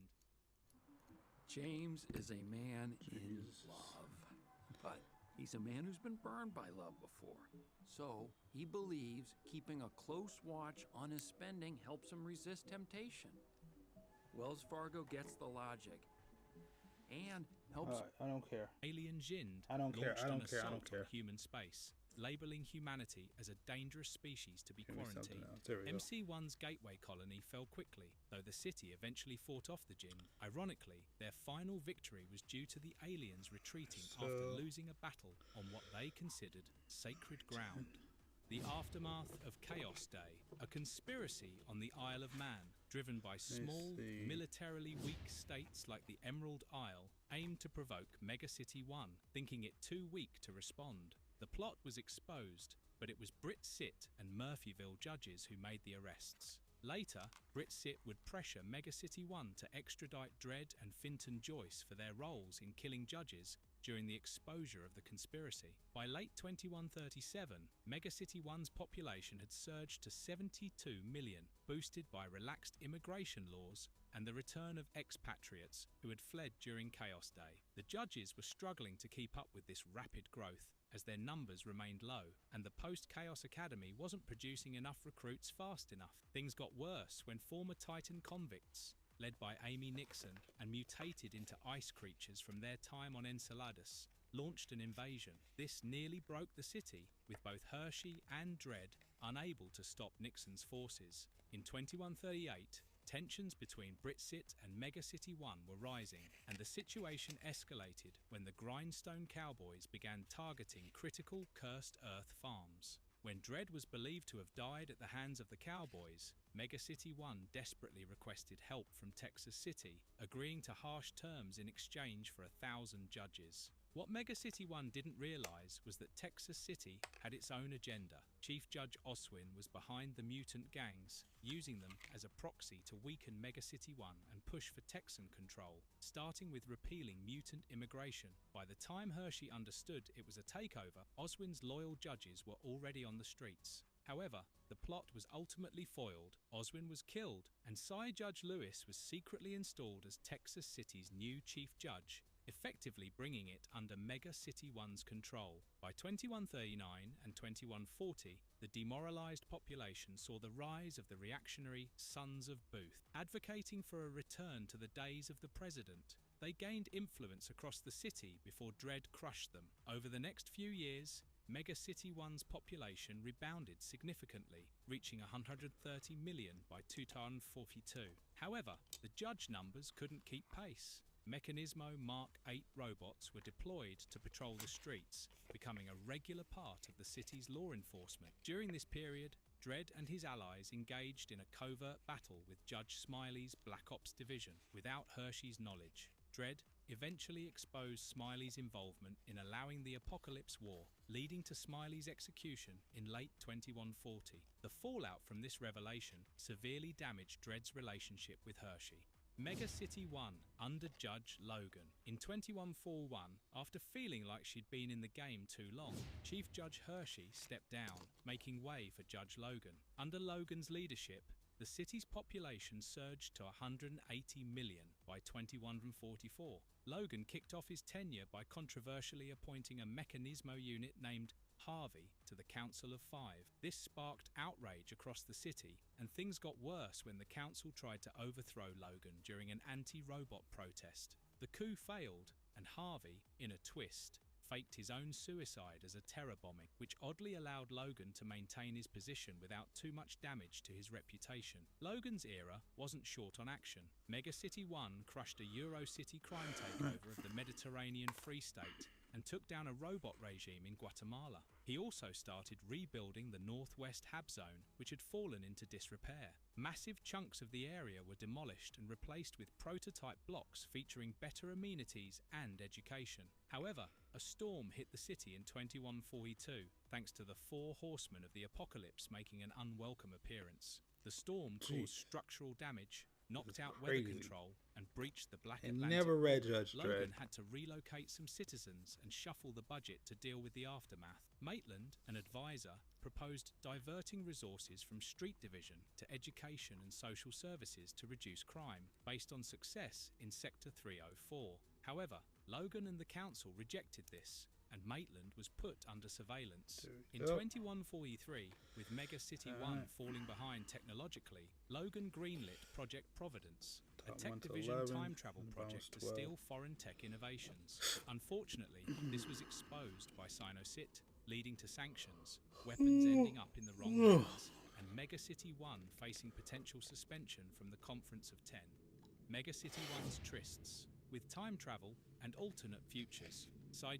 James is a man in love, but He's a man who's been burned by love before. So, he believes keeping a close watch on his spending helps him resist temptation. Wells Fargo gets the logic and helps. I don't care. Alien Jind I don't care. launched I don't an care. I assault don't care. on human space, labeling humanity as a dangerous species to be Give me something quarantined. else. There we go. MC1's gateway colony fell quickly, though the city eventually fought off the Jinn. Ironically, their final victory was due to the aliens retreating after losing a battle on what they considered sacred ground. The aftermath of Chaos Day, a conspiracy on the Isle of Man, driven by small, militarily weak states like the Emerald Isle, aimed to provoke Megacity 1, thinking it too weak to respond. The plot was exposed, but it was Brit Sit and Murphyville judges who made the arrests. Later, Brit Sit would pressure Megacity 1 to extradite Dredd and Finton Joyce for their roles in killing judges during the exposure of the conspiracy. By late 2137, Megacity 1's population had surged to 72 million, boosted by relaxed immigration laws and the return of expatriates who had fled during Chaos Day. The judges were struggling to keep up with this rapid growth, as their numbers remained low, and the post-Chaos Academy wasn't producing enough recruits fast enough. Things got worse when former Titan convicts, led by Amy Nixon and mutated into ice creatures from their time on Enceladus, launched an invasion. This nearly broke the city, with both Hershey and Dredd unable to stop Nixon's forces. In 2138, tensions between Brit-Sit and Megacity 1 were rising, and the situation escalated when the Grindstone Cowboys began targeting critical Cursed Earth farms. When Dredd was believed to have died at the hands of the Cowboys, Megacity 1 desperately requested help from Texas City, agreeing to harsh terms in exchange for 1,000 judges. What Megacity 1 didn't realize was that Texas City had its own agenda. Chief Judge Oswin was behind the mutant gangs, using them as a proxy to weaken Megacity 1 and push for Texan control, starting with repealing mutant immigration. By the time Hershey understood it was a takeover, Oswin's loyal judges were already on the streets. However, the plot was ultimately foiled, Oswin was killed, and Cy Judge Lewis was secretly installed as Texas City's new chief judge, effectively bringing it under Megacity 1's control. By 2139 and 2140, the demoralized population saw the rise of the reactionary Sons of Booth, advocating for a return to the days of the president. They gained influence across the city before Dredd crushed them. Over the next few years, Megacity 1's population rebounded significantly, reaching 130 million by 2042. However, the judge numbers couldn't keep pace. Mechanismo Mark 8 robots were deployed to patrol the streets, becoming a regular part of the city's law enforcement. During this period, Dredd and his allies engaged in a covert battle with Judge Smiley's Black Ops division without Hershey's knowledge. Dredd eventually exposed Smiley's involvement in allowing the Apocalypse War, leading to Smiley's execution in late 2140. The fallout from this revelation severely damaged Dredd's relationship with Hershey. Megacity 1 under Judge Logan. In 2141, after feeling like she'd been in the game too long, Chief Judge Hershey stepped down, making way for Judge Logan. Under Logan's leadership, the city's population surged to 180 million by 2144. Logan kicked off his tenure by controversially appointing a Mechanismo unit named Harvey to the Council of Five. This sparked outrage across the city, and things got worse when the council tried to overthrow Logan during an anti-robot protest. The coup failed, and Harvey, in a twist, faked his own suicide as a terror bombing, which oddly allowed Logan to maintain his position without too much damage to his reputation. Logan's era wasn't short on action. Megacity 1 crushed a Eurocity crime takeover of the Mediterranean Free State and took down a robot regime in Guatemala. He also started rebuilding the Northwest Hab Zone, which had fallen into disrepair. Massive chunks of the area were demolished and replaced with prototype blocks featuring better amenities and education. However, a storm hit the city in 2142, thanks to the Four Horsemen of the Apocalypse making an unwelcome appearance. The storm caused structural damage, knocked out weather control, and breached the Black Atlantic. Never read Judge Logan Dredd. had to relocate some citizens and shuffle the budget to deal with the aftermath. Maitland, an advisor, proposed diverting resources from Street Division to education and social services to reduce crime, based on success in Sector 304. However, Logan and the council rejected this, and Maitland was put under surveillance. In Yep. 2143, with Mega City 1 falling behind technologically, Logan greenlit Project Providence, a Top 1 to Tech-Division 11, time travel and the bottom's project to 12. steal foreign tech innovations. Unfortunately, this was exposed by Sino-Sit, leading to sanctions, weapons ending up in the wrong hands, and Mega City 1 facing potential suspension from the Conference of 10. Mega City 1's trysts, with time travel and alternate futures.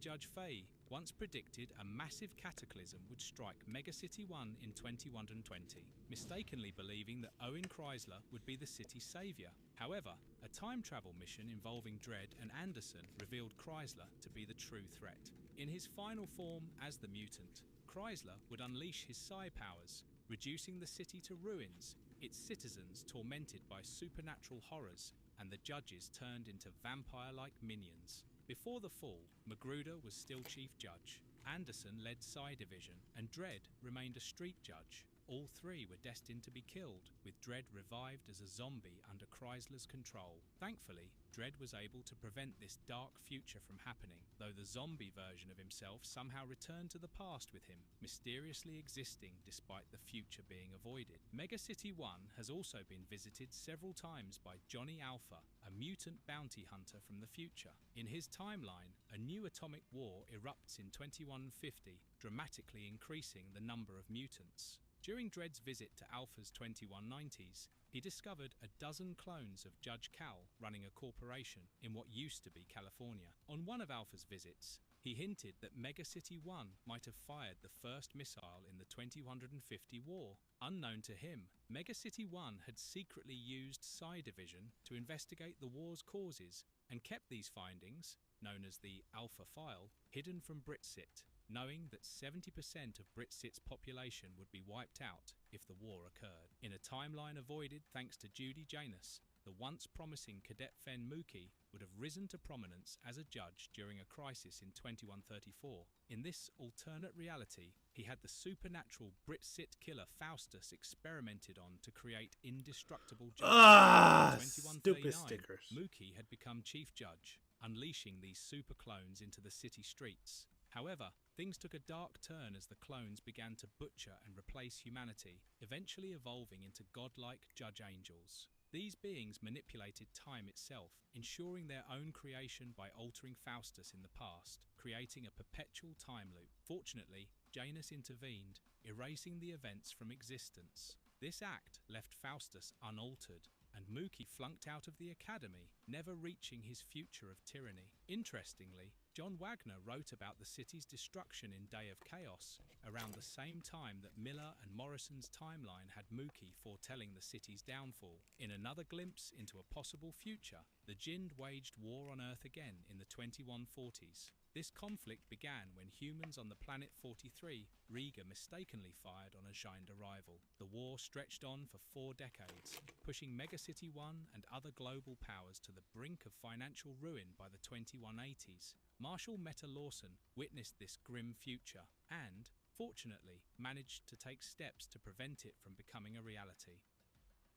Judge Fay once predicted a massive cataclysm would strike Mega City 1 in 2120, mistakenly believing that Owen Chrysler would be the city's savior. However, a time travel mission involving Dredd and Anderson revealed Chrysler to be the true threat. In his final form as the mutant, Chrysler would unleash his psi powers, reducing the city to ruins, its citizens tormented by supernatural horrors, and the judges turned into vampire-like minions. Before the fall, Magruder was still chief judge, Anderson led Psi Division, and Dredd remained a street judge. All three were destined to be killed, with Dredd revived as a zombie under Chrysler's control. Thankfully, Dredd was able to prevent this dark future from happening, though the zombie version of himself somehow returned to the past with him, mysteriously existing despite the future being avoided. Mega City 1 has also been visited several times by Johnny Alpha, a mutant bounty hunter from the future. In his timeline, a new atomic war erupts in 2150, dramatically increasing the number of mutants. During Dredd's visit to Alpha's 2190s, he discovered a dozen clones of Judge Cal running a corporation in what used to be California. On one of Alpha's visits, he hinted that Mega City 1 might have fired the first missile in the 2150 war. Unknown to him, Mega City 1 had secretly used Psi Division to investigate the war's causes and kept these findings, known as the Alpha File, hidden from Britsit, knowing that 70% of Britsit's population would be wiped out if the war occurred. In a timeline avoided thanks to Judy Janus, the once promising Cadet Fen Mookie would have risen to prominence as a judge during a crisis in 2134. In this alternate reality, he had the supernatural Britsit killer Faustus experimented on to create indestructible judges. In 2139, stupid stickers. Mookie had become chief judge, unleashing these super clones into the city streets. However, things took a dark turn as the clones began to butcher and replace humanity, eventually evolving into godlike judge angels. These beings manipulated time itself, ensuring their own creation by altering Faustus in the past, creating a perpetual time loop. Fortunately, Janus intervened, erasing the events from existence. This act left Faustus unaltered, and Mookie flunked out of the academy, never reaching his future of tyranny. Interestingly, John Wagner wrote about the city's destruction in Day of Chaos, around the same time that Miller and Morrison's timeline had Mookie foretelling the city's downfall. In another glimpse into a possible future, the Jind waged war on Earth again in the 2140s. This conflict began when humans on the planet 43, Riga mistakenly fired on a Jind arrival. The war stretched on for 4 decades, pushing Mega City 1 and other global powers to the brink of financial ruin by the 2180s. Marshal Meta Lawson witnessed this grim future and, fortunately, managed to take steps to prevent it from becoming a reality.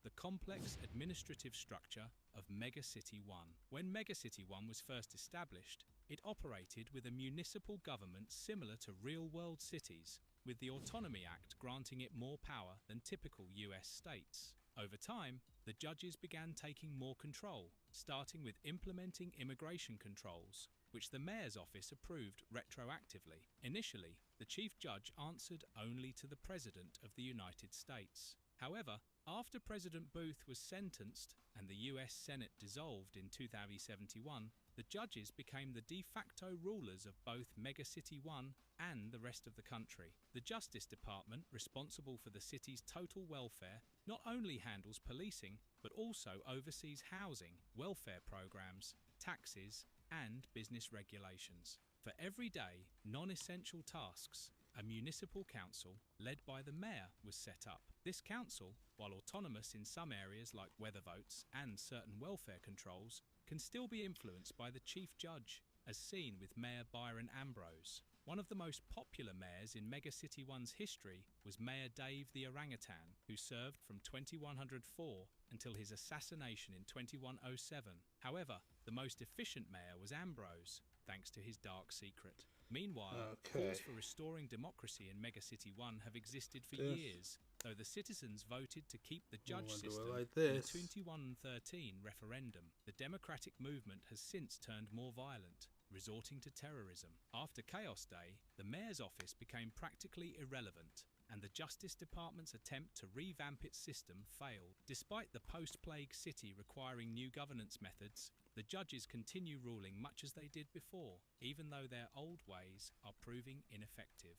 The complex administrative structure of Mega City 1. When Mega City 1 was first established, it operated with a municipal government similar to real-world cities, with the Autonomy Act granting it more power than typical US states. Over time, the judges began taking more control, starting with implementing immigration controls, which the mayor's office approved retroactively. Initially, the chief judge answered only to the President of the United States. However, after President Booth was sentenced and the US Senate dissolved in 2071, the judges became the de facto rulers of both Mega City 1 and the rest of the country. The Justice Department, responsible for the city's total welfare, not only handles policing, but also oversees housing, welfare programs, taxes, and business regulations. For everyday, non-essential tasks, a municipal council, led by the mayor, was set up. This council, while autonomous in some areas like weather votes and certain welfare controls, can still be influenced by the chief judge, as seen with Mayor Byron Ambrose. One of the most popular mayors in Mega City 1's history was Mayor Dave the Orangutan, who served from 2104 until his assassination in 2107. However, the most efficient mayor was Ambrose, thanks to his dark secret. Meanwhile, calls for restoring democracy in Megacity 1 have existed for years, though the citizens voted to keep the judge system in the 2113 referendum. The democratic movement has since turned more violent, resorting to terrorism. After Chaos Day, the mayor's office became practically irrelevant, and the Justice Department's attempt to revamp its system failed. Despite the post-plague city requiring new governance methods, the judges continue ruling much as they did before, even though their old ways are proving ineffective.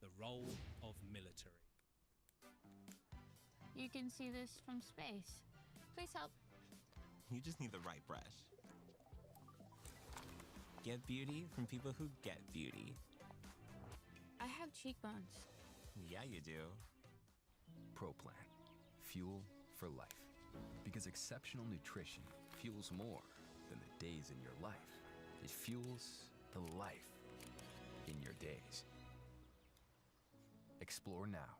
The role of military. You can see this from space. Please help. You just need the right brush. Get beauty from people who get beauty. I have cheekbones. Yeah, you do. ProPlan. Fuel for life. Because exceptional nutrition fuels more than the days in your life. It fuels the life in your days. Explore now.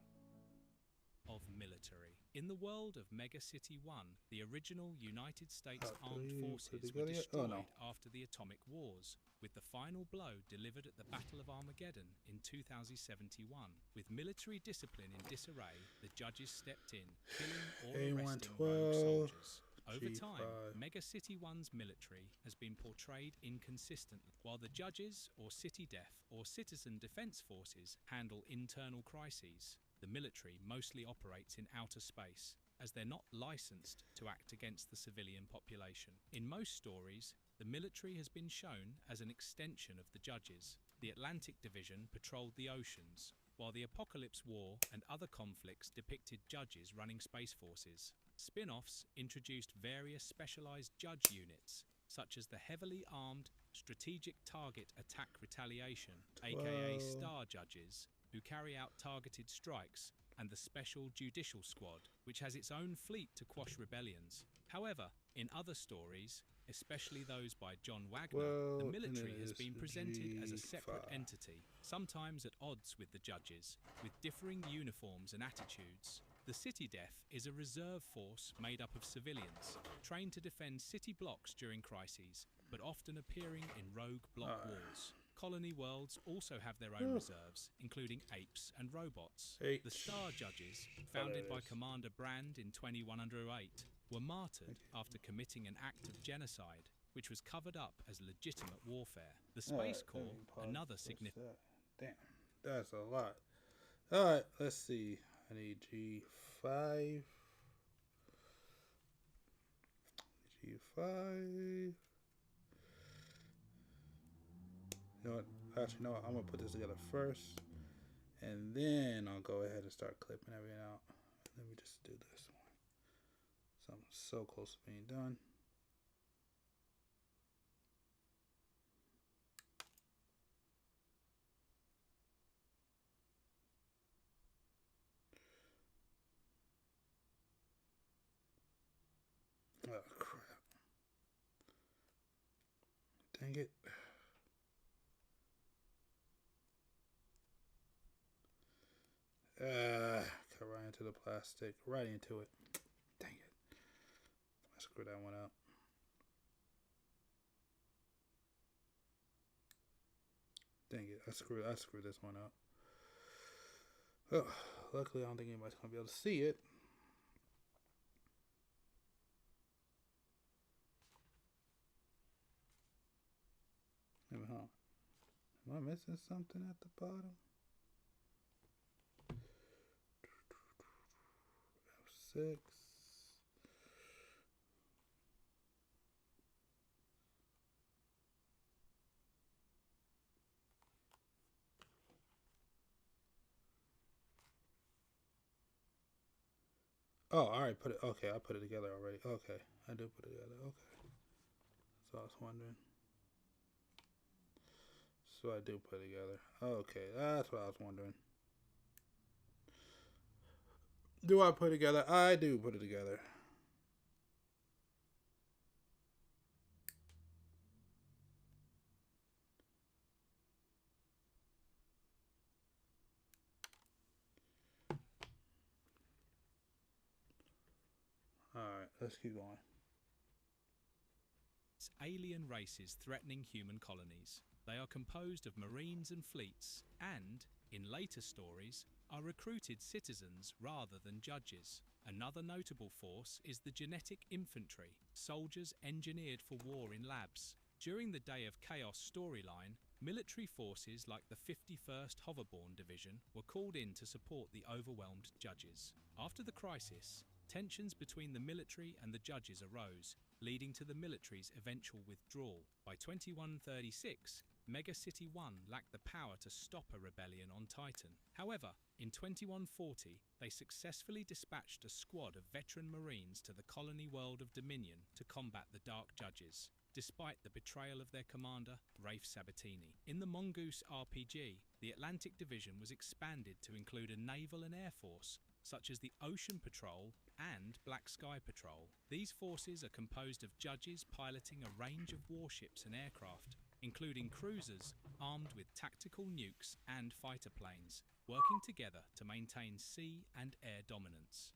Of military. In the world of Megacity 1, the original United States Armed Forces were destroyed after the Atomic Wars, with the final blow delivered at the Battle of Armageddon in 2071. With military discipline in disarray, the judges stepped in, killing or arresting rogue soldiers. Over time, Megacity 1's military has been portrayed inconsistently. While the judges, or City Def, or Citizen Defense Forces handle internal crises, the military mostly operates in outer space, as they're not licensed to act against the civilian population. In most stories, the military has been shown as an extension of the judges. The Atlantic Division patrolled the oceans, while the Apocalypse War and other conflicts depicted judges running space forces. Spin-offs introduced various specialized judge units, such as the heavily armed Strategic Target Attack Retaliation, aka STAR judges, who carry out targeted strikes, and the Special Judicial Squad, which has its own fleet to quash rebellions. However, in other stories, especially those by John Wagner, the military has been presented as a separate entity, sometimes at odds with the judges, with differing uniforms and attitudes. The City Def is a reserve force made up of civilians, trained to defend city blocks during crises, but often appearing in rogue block wars. Colony worlds also have their own reserves, including apes and robots. The Star Judges, founded by Commander Brand in 2108, were martyred after committing an act of genocide, which was covered up as legitimate warfare. The Space Corps, another significant... Damn, that's a lot. Alright, let's see. I need G5. G5. You know what? Actually, no, I'm going to put this together first. And then I'll go ahead and start clipping everything out. Let me just do this one. So I'm so close to being done. Oh, crap. Dang it. Cut right into the plastic. Right into it. Dang it. I screwed that one up. Dang it. I screwed this one up. Oh, luckily I don't think anybody's gonna be able to see it. Huh? Am I missing something at the bottom? F6. Oh, alright, put it. Okay, I put it together already. Okay, I do put it together. Okay. So I was wondering. So I do put it together. Okay, that's what I was wondering. Do I put it together? I do put it together. Alright, let's keep going. Alien races threatening human colonies. They are composed of marines and fleets and, in later stories, are recruited citizens rather than judges. Another notable force is the genetic infantry, soldiers engineered for war in labs. During the Day of Chaos storyline, military forces like the 51st Hoverborn Division were called in to support the overwhelmed judges. After the crisis, tensions between the military and the judges arose, leading to the military's eventual withdrawal. By 2136, Mega City 1 lacked the power to stop a rebellion on Titan. However, in 2140, they successfully dispatched a squad of veteran marines to the colony world of Dominion to combat the Dark Judges, despite the betrayal of their commander, Rafe Sabatini. In the Mongoose RPG, the Atlantic Division was expanded to include a naval and air force, such as the Ocean Patrol and Black Sky Patrol. These forces are composed of judges piloting a range of warships and aircraft, including cruisers armed with tactical nukes and fighter planes, working together to maintain sea and air dominance.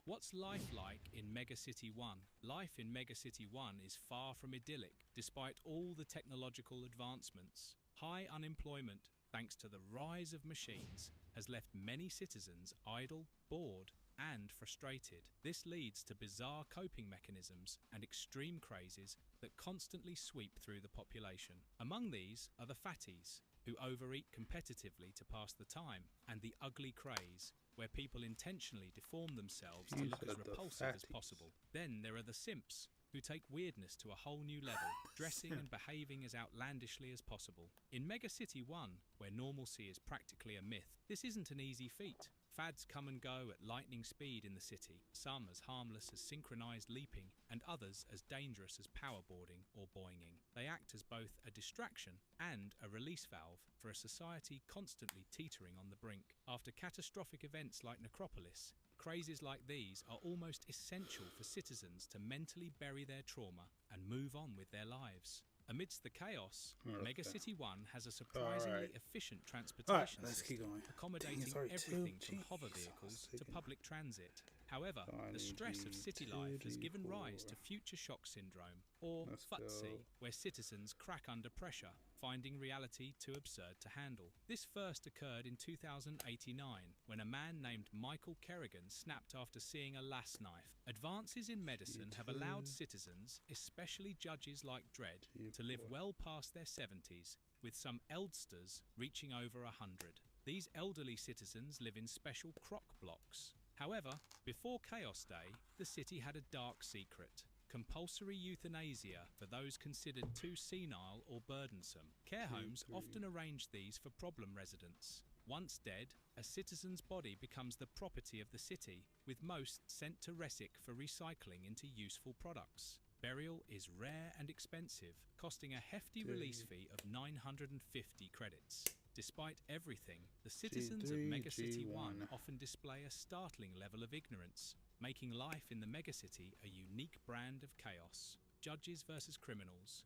What's life like in Mega City 1? Life in Mega City 1 is far from idyllic, despite all the technological advancements. High unemployment, thanks to the rise of machines, has left many citizens idle, bored, and frustrated. This leads to bizarre coping mechanisms and extreme crazes that constantly sweep through the population. Among these are the fatties, who overeat competitively to pass the time, and the ugly craze, where people intentionally deform themselves to look as repulsive as possible. Then there are the simps, who take weirdness to a whole new level, dressing and behaving as outlandishly as possible. In Mega City 1, where normalcy is practically a myth, this isn't an easy feat. Fads come and go at lightning speed in the city, some as harmless as synchronized leaping, and others as dangerous as powerboarding or boinging. They act as both a distraction and a release valve for a society constantly teetering on the brink. After catastrophic events like Necropolis, crazes like these are almost essential for citizens to mentally bury their trauma and move on with their lives. Amidst the chaos, Mega City 1 has a surprisingly efficient transportation system, accommodating everything from hover vehicles to public transit. However, the stress of city life has given rise to future shock syndrome, or FUTSI, where citizens crack under pressure, finding reality too absurd to handle. This first occurred in 2089, when a man named Michael Kerrigan snapped after seeing a lace knife. Advances in medicine have allowed citizens, especially judges like Dredd, to live well past their 70s, with some eldsters reaching over 100. These elderly citizens live in special croc blocks. However, before Chaos Day, the city had a dark secret: compulsory euthanasia for those considered too senile or burdensome. Care homes often arranged these for problem residents. Once dead, a citizen's body becomes the property of the city, with most sent to Resic for recycling into useful products. Burial is rare and expensive, costing a hefty release fee of 950 credits. Despite everything, the citizens of Mega City 1 often display a startling level of ignorance, making life in the megacity a unique brand of chaos. Judges versus criminals.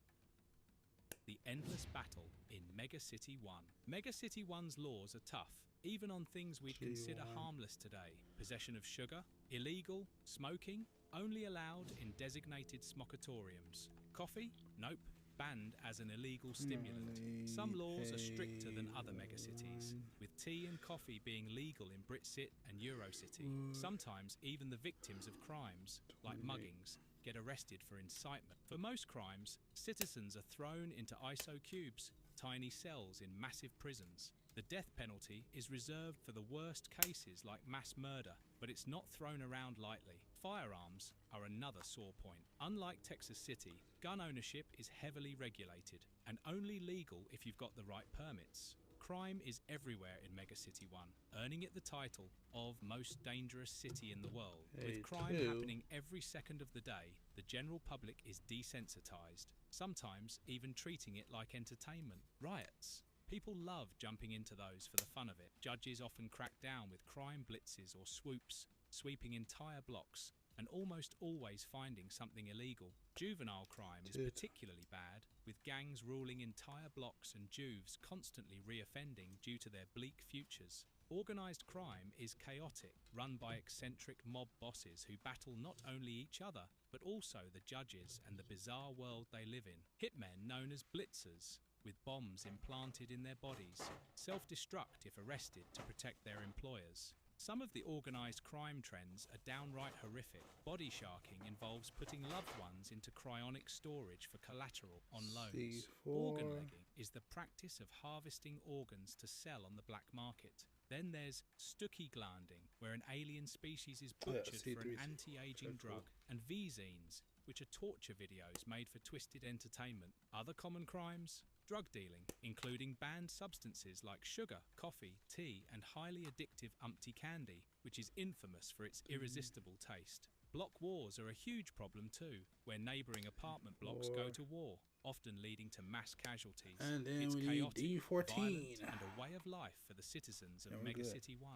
The endless battle in Mega City 1. Mega City 1's laws are tough, even on things we'd consider harmless today. Possession of sugar, illegal. Smoking, only allowed in designated smokatoriums. Coffee, nope, banned as an illegal stimulant. Some laws are stricter than other megacities, with tea and coffee being legal in Britcit and Eurocity. Sometimes even the victims of crimes, like muggings, get arrested for incitement. For most crimes, citizens are thrown into ISO cubes, tiny cells in massive prisons. The death penalty is reserved for the worst cases like mass murder, but it's not thrown around lightly. Firearms are another sore point. Unlike Texas City, gun ownership is heavily regulated and only legal if you've got the right permits. Crime is everywhere in Mega City 1, earning it the title of most dangerous city in the world. With crime happening every second of the day, the general public is desensitized, sometimes even treating it like entertainment. Riots. People love jumping into those for the fun of it. Judges often crack down with crime blitzes or swoops, sweeping entire blocks, and almost always finding something illegal. Juvenile crime is particularly bad, with gangs ruling entire blocks and juves constantly reoffending due to their bleak futures. Organized crime is chaotic, run by eccentric mob bosses who battle not only each other, but also the judges and the bizarre world they live in. Hitmen known as blitzers, with bombs implanted in their bodies, self-destruct if arrested to protect their employers. Some of the organized crime trends are downright horrific. Body sharking involves putting loved ones into cryonic storage for collateral on loans. Organ legging is the practice of harvesting organs to sell on the black market. Then there's Stucky glanding, where an alien species is butchered for an anti-aging drug, and V-zines, which are torture videos made for twisted entertainment. Other common crimes? Drug dealing, including banned substances like sugar, coffee, tea, and highly addictive Umpty candy, which is infamous for its irresistible taste. Block wars are a huge problem too, where neighbouring apartment blocks go to war, often leading to mass casualties. And then it's we chaotic, need D14. violent, and a way of life for the citizens of Mega City 1.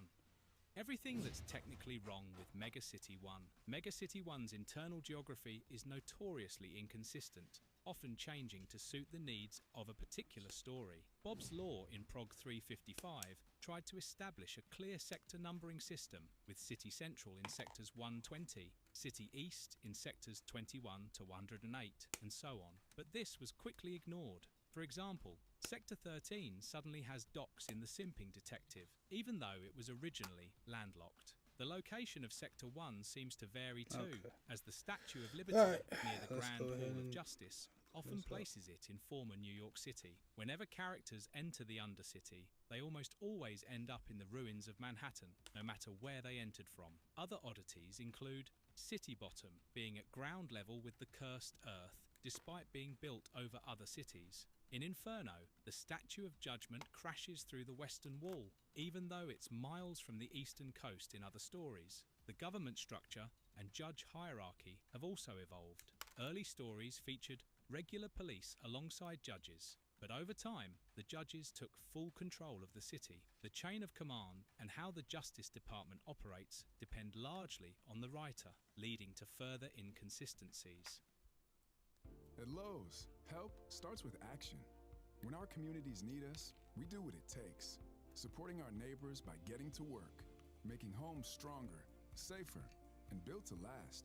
Everything that's technically wrong with Mega City 1. Mega City 1's internal geography is notoriously inconsistent, often changing to suit the needs of a particular story. Bob's Law in Prog 355 tried to establish a clear sector numbering system, with City Central in sectors 120, City East in sectors 21 to 108, and so on. But this was quickly ignored. For example, Sector 13 suddenly has docks in the Simping Detective, even though it was originally landlocked. The location of Sector 1 seems to vary too, as the Statue of Liberty near the Grand Hall of Justice often places it in former New York City. Whenever characters enter the Undercity, they almost always end up in the ruins of Manhattan, no matter where they entered from. Other oddities include City Bottom being at ground level with the cursed Earth, despite being built over other cities. In Inferno, the Statue of Judgment crashes through the Western Wall, even though it's miles from the eastern coast in other stories. The government structure and judge hierarchy have also evolved. Early stories featured regular police alongside judges, but over time, the judges took full control of the city. The chain of command and how the Justice Department operates depend largely on the writer, leading to further inconsistencies. At Lowe's, help starts with action. When our communities need us, we do what it takes, supporting our neighbors by getting to work, making homes stronger, safer, and built to last.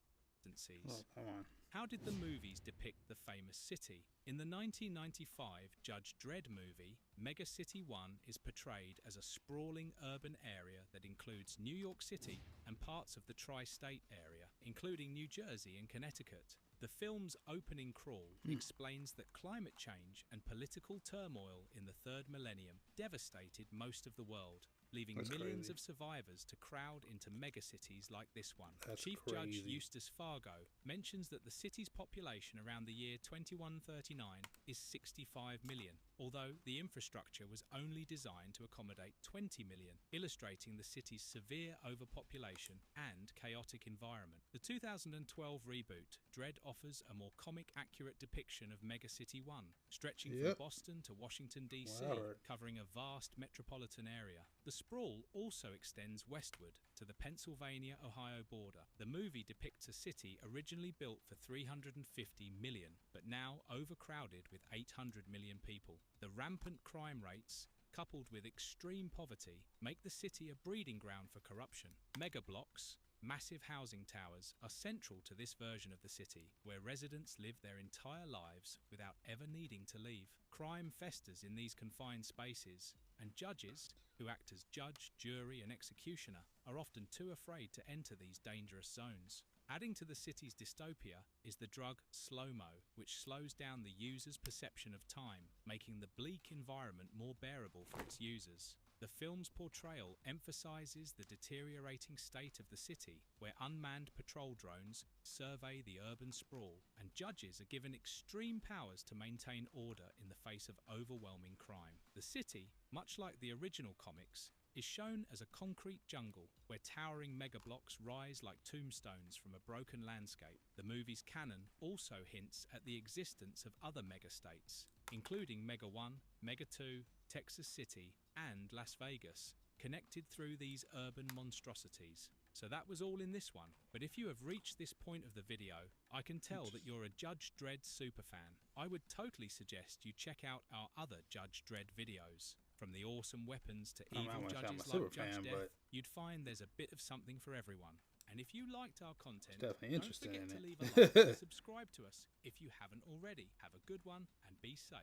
Oh, come on. How did the movies depict the famous city? In the 1995 Judge Dredd movie, Mega City 1 is portrayed as a sprawling urban area that includes New York City and parts of the tri-state area, including New Jersey and Connecticut. The film's opening crawl explains that climate change and political turmoil in the third millennium devastated most of the world, leaving millions of survivors to crowd into megacities like this one. Chief Judge Eustace Fargo mentions that the city's population around the year 2139 is 65 million, although the infrastructure was only designed to accommodate 20 million, illustrating the city's severe overpopulation and chaotic environment. The 2012 reboot, Dredd, offers a more comic-accurate depiction of Mega City 1, stretching from Boston to Washington, D.C., covering a vast metropolitan area. The sprawl also extends westward to the Pennsylvania-Ohio border. The movie depicts a city originally built for 350 million, but now overcrowded with 800 million people. The rampant crime rates, coupled with extreme poverty, make the city a breeding ground for corruption. Mega blocks, massive housing towers, are central to this version of the city, where residents live their entire lives without ever needing to leave. Crime festers in these confined spaces, and judges, who act as judge, jury, and executioner, are often too afraid to enter these dangerous zones. Adding to the city's dystopia is the drug slow-mo, which slows down the user's perception of time, making the bleak environment more bearable for its users. The film's portrayal emphasizes the deteriorating state of the city, where unmanned patrol drones survey the urban sprawl, and judges are given extreme powers to maintain order in the face of overwhelming crime. The city, much like the original comics, is shown as a concrete jungle where towering megablocks rise like tombstones from a broken landscape. The movie's canon also hints at the existence of other megastates, including Mega 1, Mega 2, Texas City, and Las Vegas, connected through these urban monstrosities. So that was all in this one, but if you have reached this point of the video, I can tell that you're a Judge Dredd superfan. I would totally suggest you check out our other Judge Dredd videos. From the awesome weapons to evil judges like Judge Death, you'd find there's a bit of something for everyone. And if you liked our content, don't forget to leave a like and subscribe to us if you haven't already. Have a good one and be safe.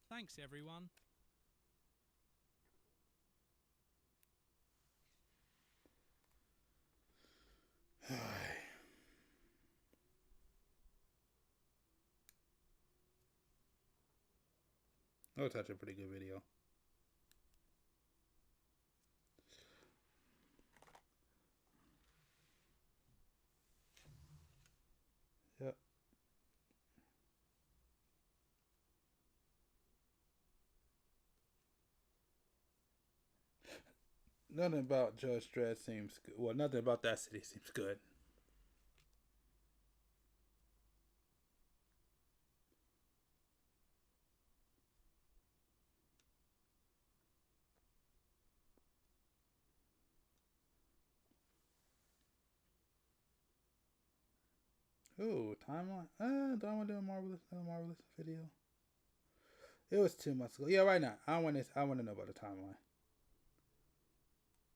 Thanks everyone. That was such a pretty good video. Yep. Nothing about Judge Dredd seems good. Well, nothing about that city seems good. Ooh, timeline. Don't I want to do another marvelous video? It was 2 months ago. Yeah, right now. I want to know about the timeline.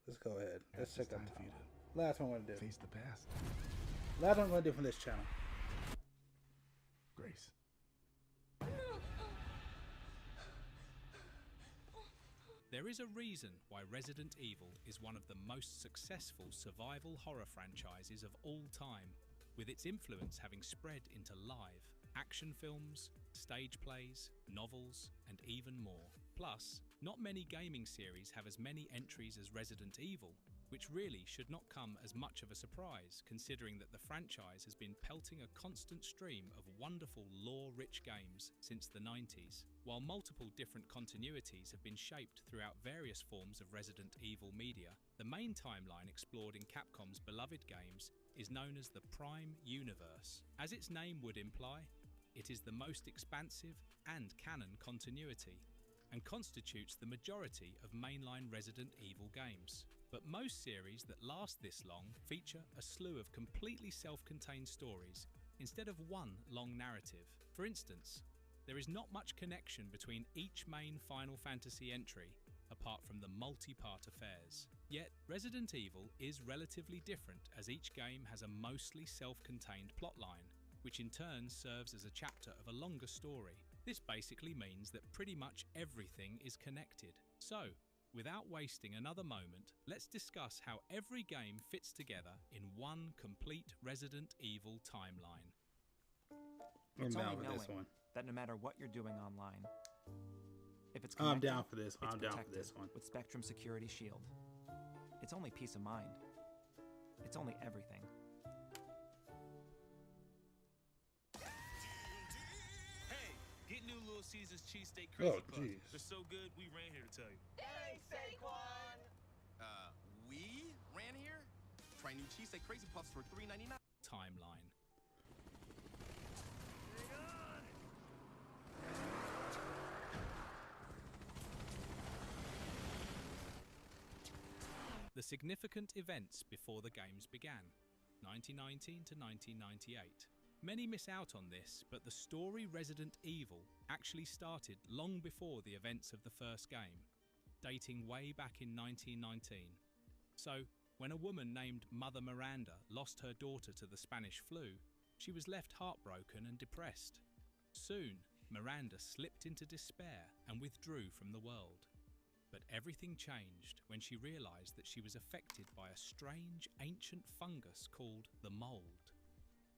Let's go ahead. Let's check out the timeline. Last one I want to do. Face the past. Last one I'm going to do from this channel. Grace. There is a reason why Resident Evil is one of the most successful survival horror franchises of all time, with its influence having spread into live, action films, stage plays, novels, and even more. Plus, not many gaming series have as many entries as Resident Evil, which really should not come as much of a surprise considering that the franchise has been pelting a constant stream of wonderful lore-rich games since the 90s. While multiple different continuities have been shaped throughout various forms of Resident Evil media, the main timeline explored in Capcom's beloved games is known as the Prime Universe. As its name would imply, it is the most expansive and canon continuity, and constitutes the majority of mainline Resident Evil games. But most series that last this long feature a slew of completely self-contained stories instead of one long narrative. For instance, there is not much connection between each main Final Fantasy entry apart from the multi-part affairs. Yet, Resident Evil is relatively different as each game has a mostly self-contained plotline, which in turn serves as a chapter of a longer story. This basically means that pretty much everything is connected. So, without wasting another moment, let's discuss how every game fits together in one complete Resident Evil timeline. It's I'm only down for knowing this one. that no matter what you're doing online, if it's I'm connected, down for this. it's I'm down for protected this one. with Spectrum Security Shield. It's only peace of mind. It's only everything. Hey, get new Little Caesars cheesesteak crazy puffs. jeez. They're so good, we ran here to tell you. Hey, Saquon! We ran here? Try new cheesesteak crazy puffs for $3.99. Timeline. The significant events before the games began, 1919 to 1998. Many miss out on this, but the story Resident Evil actually started long before the events of the first game, dating way back in 1919. So, when a woman named Mother Miranda lost her daughter to the Spanish flu, she was left heartbroken and depressed. Soon, Miranda slipped into despair and withdrew from the world. But everything changed when she realized that she was affected by a strange ancient fungus called the mold.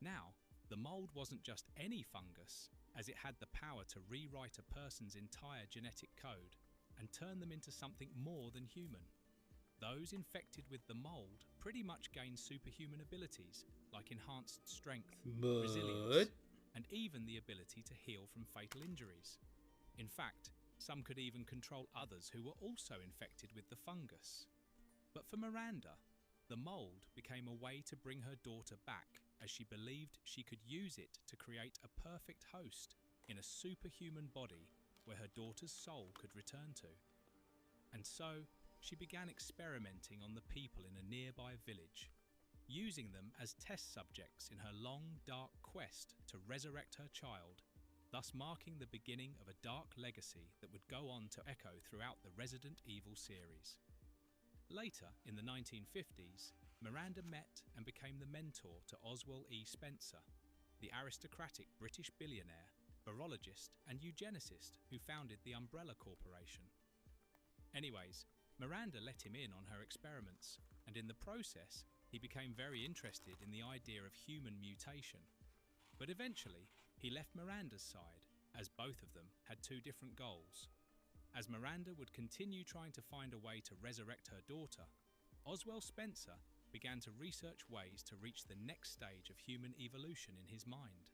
Now, the mold wasn't just any fungus, as it had the power to rewrite a person's entire genetic code and turn them into something more than human. Those infected with the mold pretty much gained superhuman abilities like enhanced strength, resilience, and even the ability to heal from fatal injuries. In fact, some could even control others who were also infected with the fungus. But for Miranda, the mold became a way to bring her daughter back, as she believed she could use it to create a perfect host in a superhuman body where her daughter's soul could return to. And so, she began experimenting on the people in a nearby village. using them as test subjects in her long, dark quest to resurrect her child, thus marking the beginning of a dark legacy that would go on to echo throughout the Resident Evil series. Later, in the 1950s, Miranda met and became the mentor to Oswald E. Spencer, the aristocratic British billionaire, virologist and eugenicist who founded the Umbrella Corporation. Anyways, Miranda let him in on her experiments, and in the process, he became very interested in the idea of human mutation. But eventually, he left Miranda's side, as both of them had two different goals. As Miranda would continue trying to find a way to resurrect her daughter, Oswald Spencer began to research ways to reach the next stage of human evolution in his mind.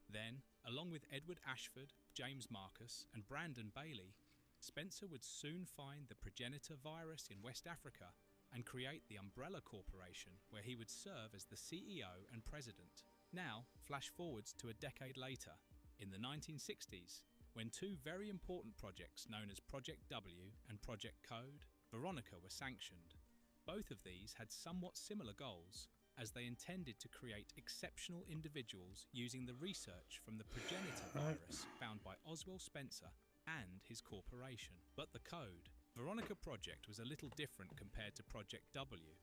Then, along with Edward Ashford, James Marcus, and Brandon Bailey, Spencer would soon find the progenitor virus in West Africa and create the Umbrella Corporation, where he would serve as the CEO and president. Now, flash forwards to a decade later, in the 1960s, when two very important projects known as Project W and Project Code, Veronica, were sanctioned. Both of these had somewhat similar goals, as they intended to create exceptional individuals using the research from the progenitor virus found by Oswald Spencer and his corporation. But the Code, Veronica project was a little different compared to Project W,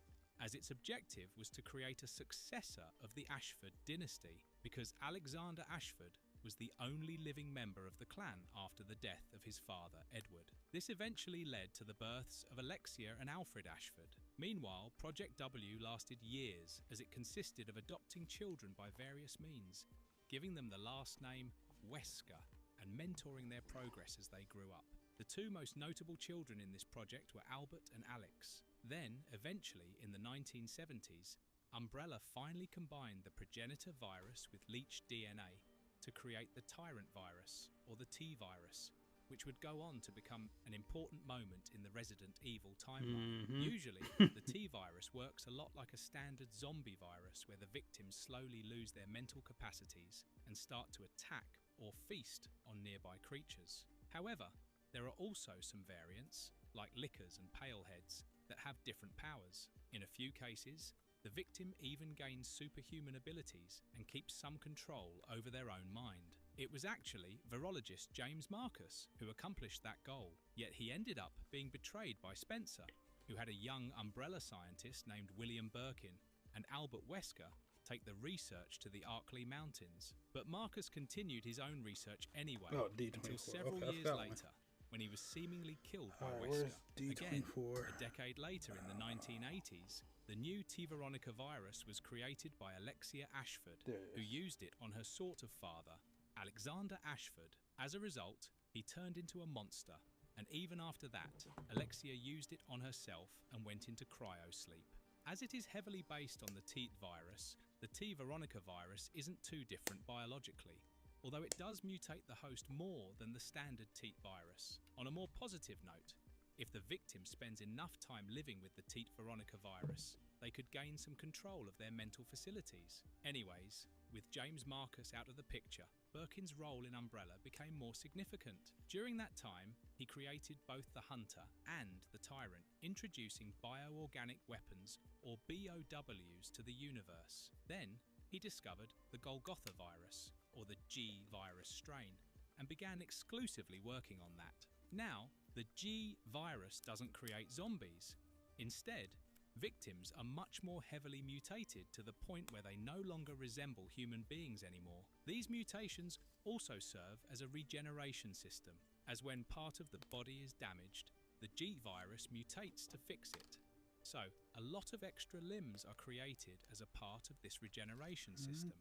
as its objective was to create a successor of the Ashford dynasty, because Alexander Ashford was the only living member of the clan after the death of his father, Edward. This eventually led to the births of Alexia and Alfred Ashford. Meanwhile, Project W lasted years, as it consisted of adopting children by various means, giving them the last name Wesker, and mentoring their progress as they grew up. The two most notable children in this project were Albert and Alex. Then, eventually, in the 1970s, Umbrella finally combined the progenitor virus with leached DNA to create the tyrant virus, or the T-virus, which would go on to become an important moment in the Resident Evil timeline. Usually, the T-virus works a lot like a standard zombie virus, where the victims slowly lose their mental capacities and start to attack or feast on nearby creatures. However, there are also some variants, like lickers and paleheads, that have different powers. In a few cases, the victim even gains superhuman abilities and keeps some control over their own mind. It was actually virologist James Marcus who accomplished that goal, yet he ended up being betrayed by Spencer, who had a young Umbrella scientist named William Birkin, and Albert Wesker take the research to the Arkley Mountains. But Marcus continued his own research anyway, until several years later, when he was seemingly killed by Wesker. Again, a decade later in the 1980s, the new T. Veronica virus was created by Alexia Ashford, who used it on her sort of father, Alexander Ashford. As a result, he turned into a monster, and even after that, Alexia used it on herself and went into cryosleep. As it is heavily based on the T virus, the T. Veronica virus isn't too different biologically, although it does mutate the host more than the standard T virus. On a more positive note, if the victim spends enough time living with the T. Veronica virus, they could gain some control of their mental facilities. Anyways, with James Marcus out of the picture, Birkin's role in Umbrella became more significant. During that time, he created both the Hunter and the Tyrant, introducing bioorganic weapons, or BOWs, to the universe. Then, he discovered the Golgotha virus, or the G virus strain, and began exclusively working on that. Now, the G virus doesn't create zombies. Instead, victims are much more heavily mutated to the point where they no longer resemble human beings anymore. These mutations also serve as a regeneration system, as when part of the body is damaged, the G virus mutates to fix it. So, a lot of extra limbs are created as a part of this regeneration system.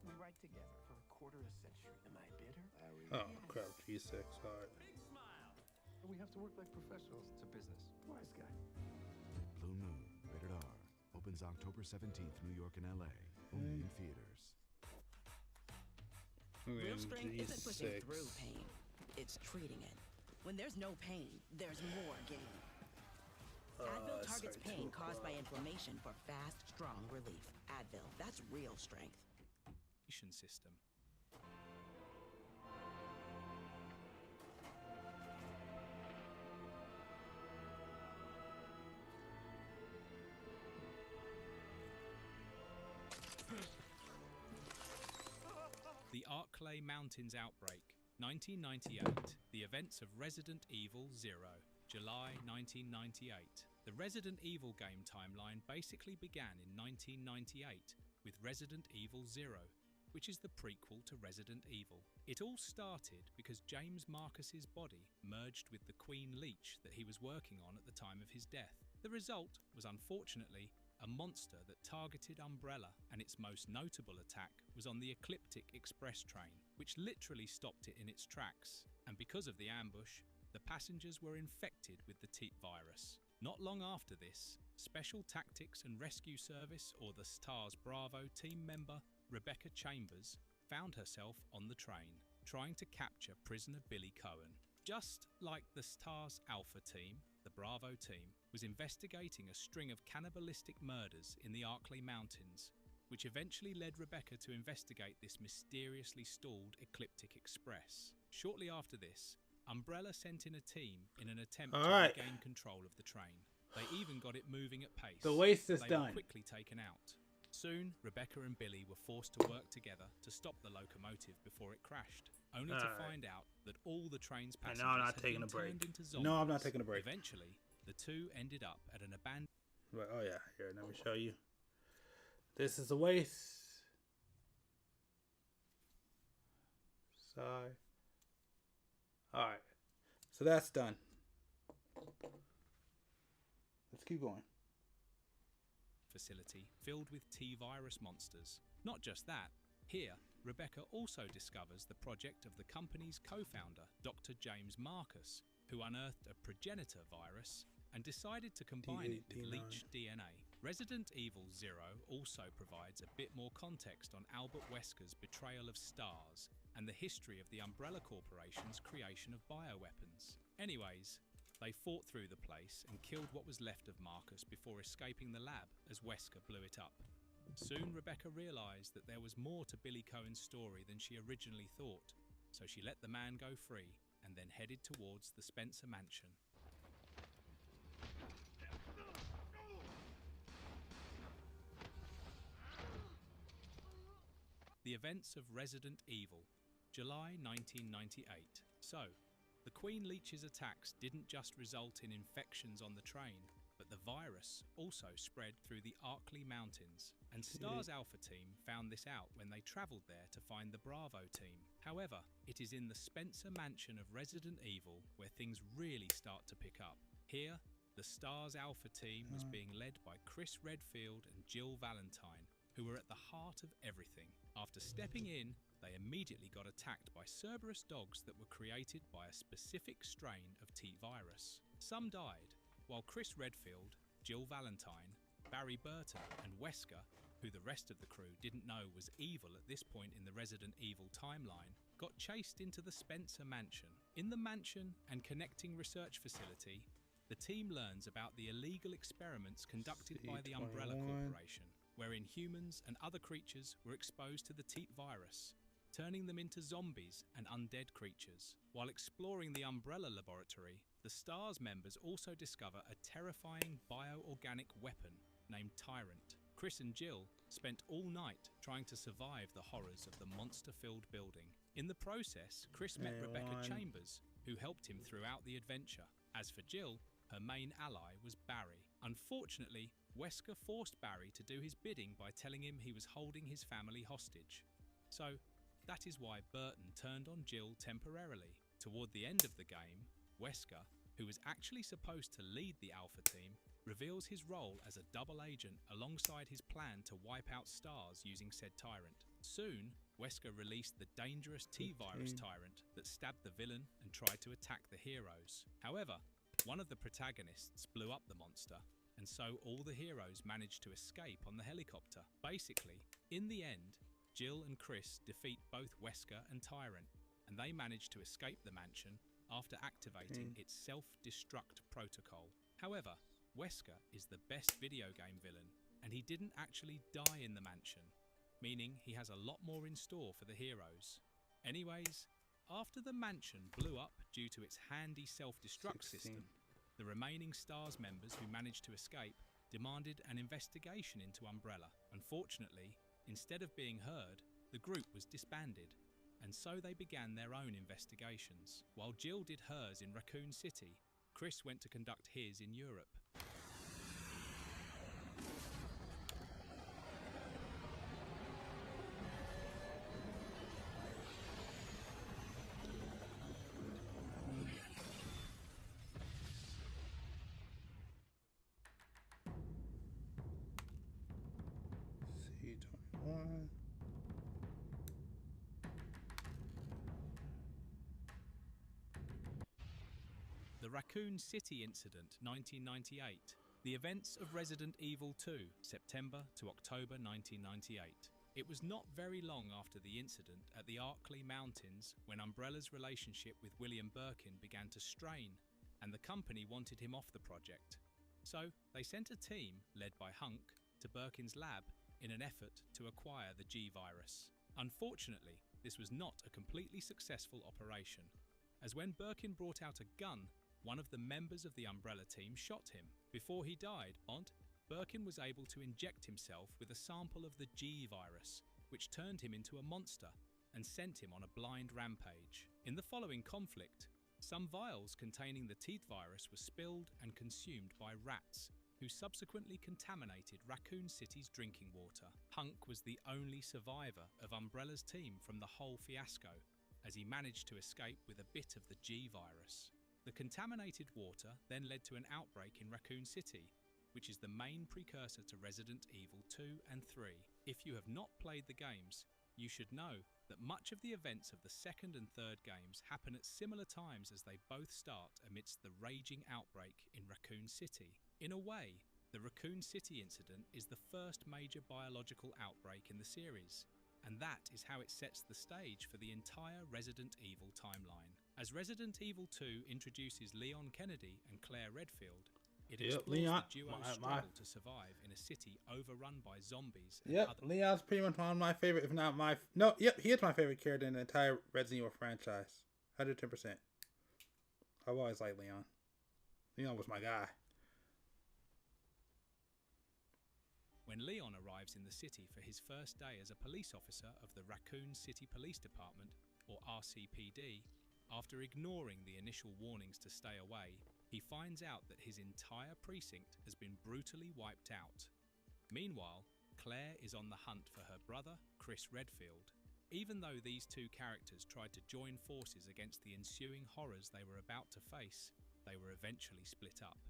We ride together for a quarter of a century. Am I bitter? Oh, crap, G6, alright. We have to work like professionals. It's a business. Wise guy. Blue Moon, rated R. Opens October 17th, New York and LA. Only in theaters. Real strength isn't pushing through pain. It's treating it. When there's no pain, there's more gain. Advil targets pain caused by inflammation for fast, strong relief. Advil, that's real strength. System. Arklay Mountains Outbreak, 1998. The events of Resident Evil 0, July 1998. The Resident Evil game timeline basically began in 1998 with Resident Evil 0, which is the prequel to Resident Evil. It all started because James Marcus's body merged with the Queen Leech that he was working on at the time of his death. The result was, unfortunately, a monster that targeted Umbrella, and its most notable attack was on the Ecliptic Express train, which literally stopped it in its tracks. And because of the ambush, the passengers were infected with the Teep virus. Not long after this, Special Tactics and Rescue Service, or the STARS Bravo team member Rebecca Chambers, found herself on the train, trying to capture prisoner Billy Cohen. Just like the STARS Alpha team, the Bravo team was investigating a string of cannibalistic murders in the Arklay Mountains, which eventually led Rebecca to investigate this mysteriously stalled Ecliptic Express. Shortly after this, Umbrella sent in a team in an attempt to regain control of the train. They even got it moving at pace. The waste is they done. were quickly taken out. Soon, Rebecca and Billy were forced to work together to stop the locomotive before it crashed, only to find out that all the train's passengers had been turned into zombies. No, I'm not taking a break. Eventually, the two ended up at an abandoned... Right, oh yeah, here, let me show you. This is the waste. Side. Alright, so that's done. Let's keep going. Facility filled with T-virus monsters. Not just that, here, Rebecca also discovers the project of the company's co-founder, Dr. James Marcus, who unearthed a progenitor virus and decided to combine it with leech DNA. Resident Evil 0 also provides a bit more context on Albert Wesker's betrayal of STARS and the history of the Umbrella Corporation's creation of bioweapons. Anyways, they fought through the place and killed what was left of Marcus before escaping the lab as Wesker blew it up. Soon Rebecca realized that there was more to Billy Cohen's story than she originally thought, so she let the man go free and then headed towards the Spencer Mansion. The events of Resident Evil, July 1998. So, the Queen Leech's attacks didn't just result in infections on the train, but the virus also spread through the Arklay Mountains, and STARS Alpha team found this out when they travelled there to find the Bravo team. However, it is in the Spencer Mansion of Resident Evil where things really start to pick up. Here, the STARS Alpha team was being led by Chris Redfield and Jill Valentine, who were at the heart of everything. After stepping in, they immediately got attacked by Cerberus dogs that were created by a specific strain of T virus. Some died, while Chris Redfield, Jill Valentine, Barry Burton and Wesker, who the rest of the crew didn't know was evil at this point in the Resident Evil timeline, got chased into the Spencer Mansion. In the mansion and connecting research facility, the team learns about the illegal experiments conducted by the Umbrella Corporation, wherein humans and other creatures were exposed to the Teep virus, turning them into zombies and undead creatures. While exploring the Umbrella laboratory, the STARS members also discover a terrifying bioorganic weapon named Tyrant. Chris and Jill spent all night trying to survive the horrors of the monster-filled building. In the process, Chris met Rebecca Chambers, who helped him throughout the adventure. As for Jill, her main ally was Barry. Unfortunately, Wesker forced Barry to do his bidding by telling him he was holding his family hostage. So, that is why Burton turned on Jill temporarily. Toward the end of the game, Wesker, who was actually supposed to lead the Alpha team, reveals his role as a double agent alongside his plan to wipe out STARS using said Tyrant. Soon, Wesker released the dangerous T-virus Tyrant that stabbed the villain and tried to attack the heroes. However, one of the protagonists blew up the monster, and so all the heroes managed to escape on the helicopter. Basically, in the end, Jill and Chris defeat both Wesker and Tyrant, and they manage to escape the mansion after activating its self-destruct protocol. However, Wesker is the best video game villain, and he didn't actually die in the mansion, meaning he has a lot more in store for the heroes. Anyways, after the mansion blew up due to its handy self-destruct system, the remaining STARS members who managed to escape demanded an investigation into Umbrella. Unfortunately, instead of being heard, the group was disbanded. and so they began their own investigations. While Jill did hers in Raccoon City, Chris went to conduct his in Europe. C21. The Raccoon City Incident, 1998. The events of Resident Evil 2, September to October 1998. It was not very long after the incident at the Arkley Mountains when Umbrella's relationship with William Birkin began to strain, and the company wanted him off the project. So they sent a team, led by Hunk, to Birkin's lab in an effort to acquire the G-Virus. Unfortunately, this was not a completely successful operation, as when Birkin brought out a gun, one of the members of the Umbrella team shot him. Before he died, Birkin was able to inject himself with a sample of the G-Virus, which turned him into a monster and sent him on a blind rampage. In the following conflict, some vials containing the teeth virus were spilled and consumed by rats, who subsequently contaminated Raccoon City's drinking water. Hunk was the only survivor of Umbrella's team from the whole fiasco, as he managed to escape with a bit of the G-Virus. The contaminated water then led to an outbreak in Raccoon City, which is the main precursor to Resident Evil 2 and 3. If you have not played the games, you should know that much of the events of the second and third games happen at similar times as they both start amidst the raging outbreak in Raccoon City. In a way, the Raccoon City incident is the first major biological outbreak in the series, and that is how it sets the stage for the entire Resident Evil timeline. As Resident Evil 2 introduces Leon Kennedy and Claire Redfield, it explores Leon, the duo's struggle to survive in a city overrun by zombies and Yep, other... Leon's pretty much one of my favorite, if not my... No, yep, he is my favorite character in the entire Resident Evil franchise. 110%. I've always liked Leon. Leon was my guy. When Leon arrives in the city for his first day as a police officer of the Raccoon City Police Department, or RCPD, after ignoring the initial warnings to stay away, he finds out that his entire precinct has been brutally wiped out. Meanwhile, Claire is on the hunt for her brother, Chris Redfield. Even though these two characters tried to join forces against the ensuing horrors they were about to face, they were eventually split up.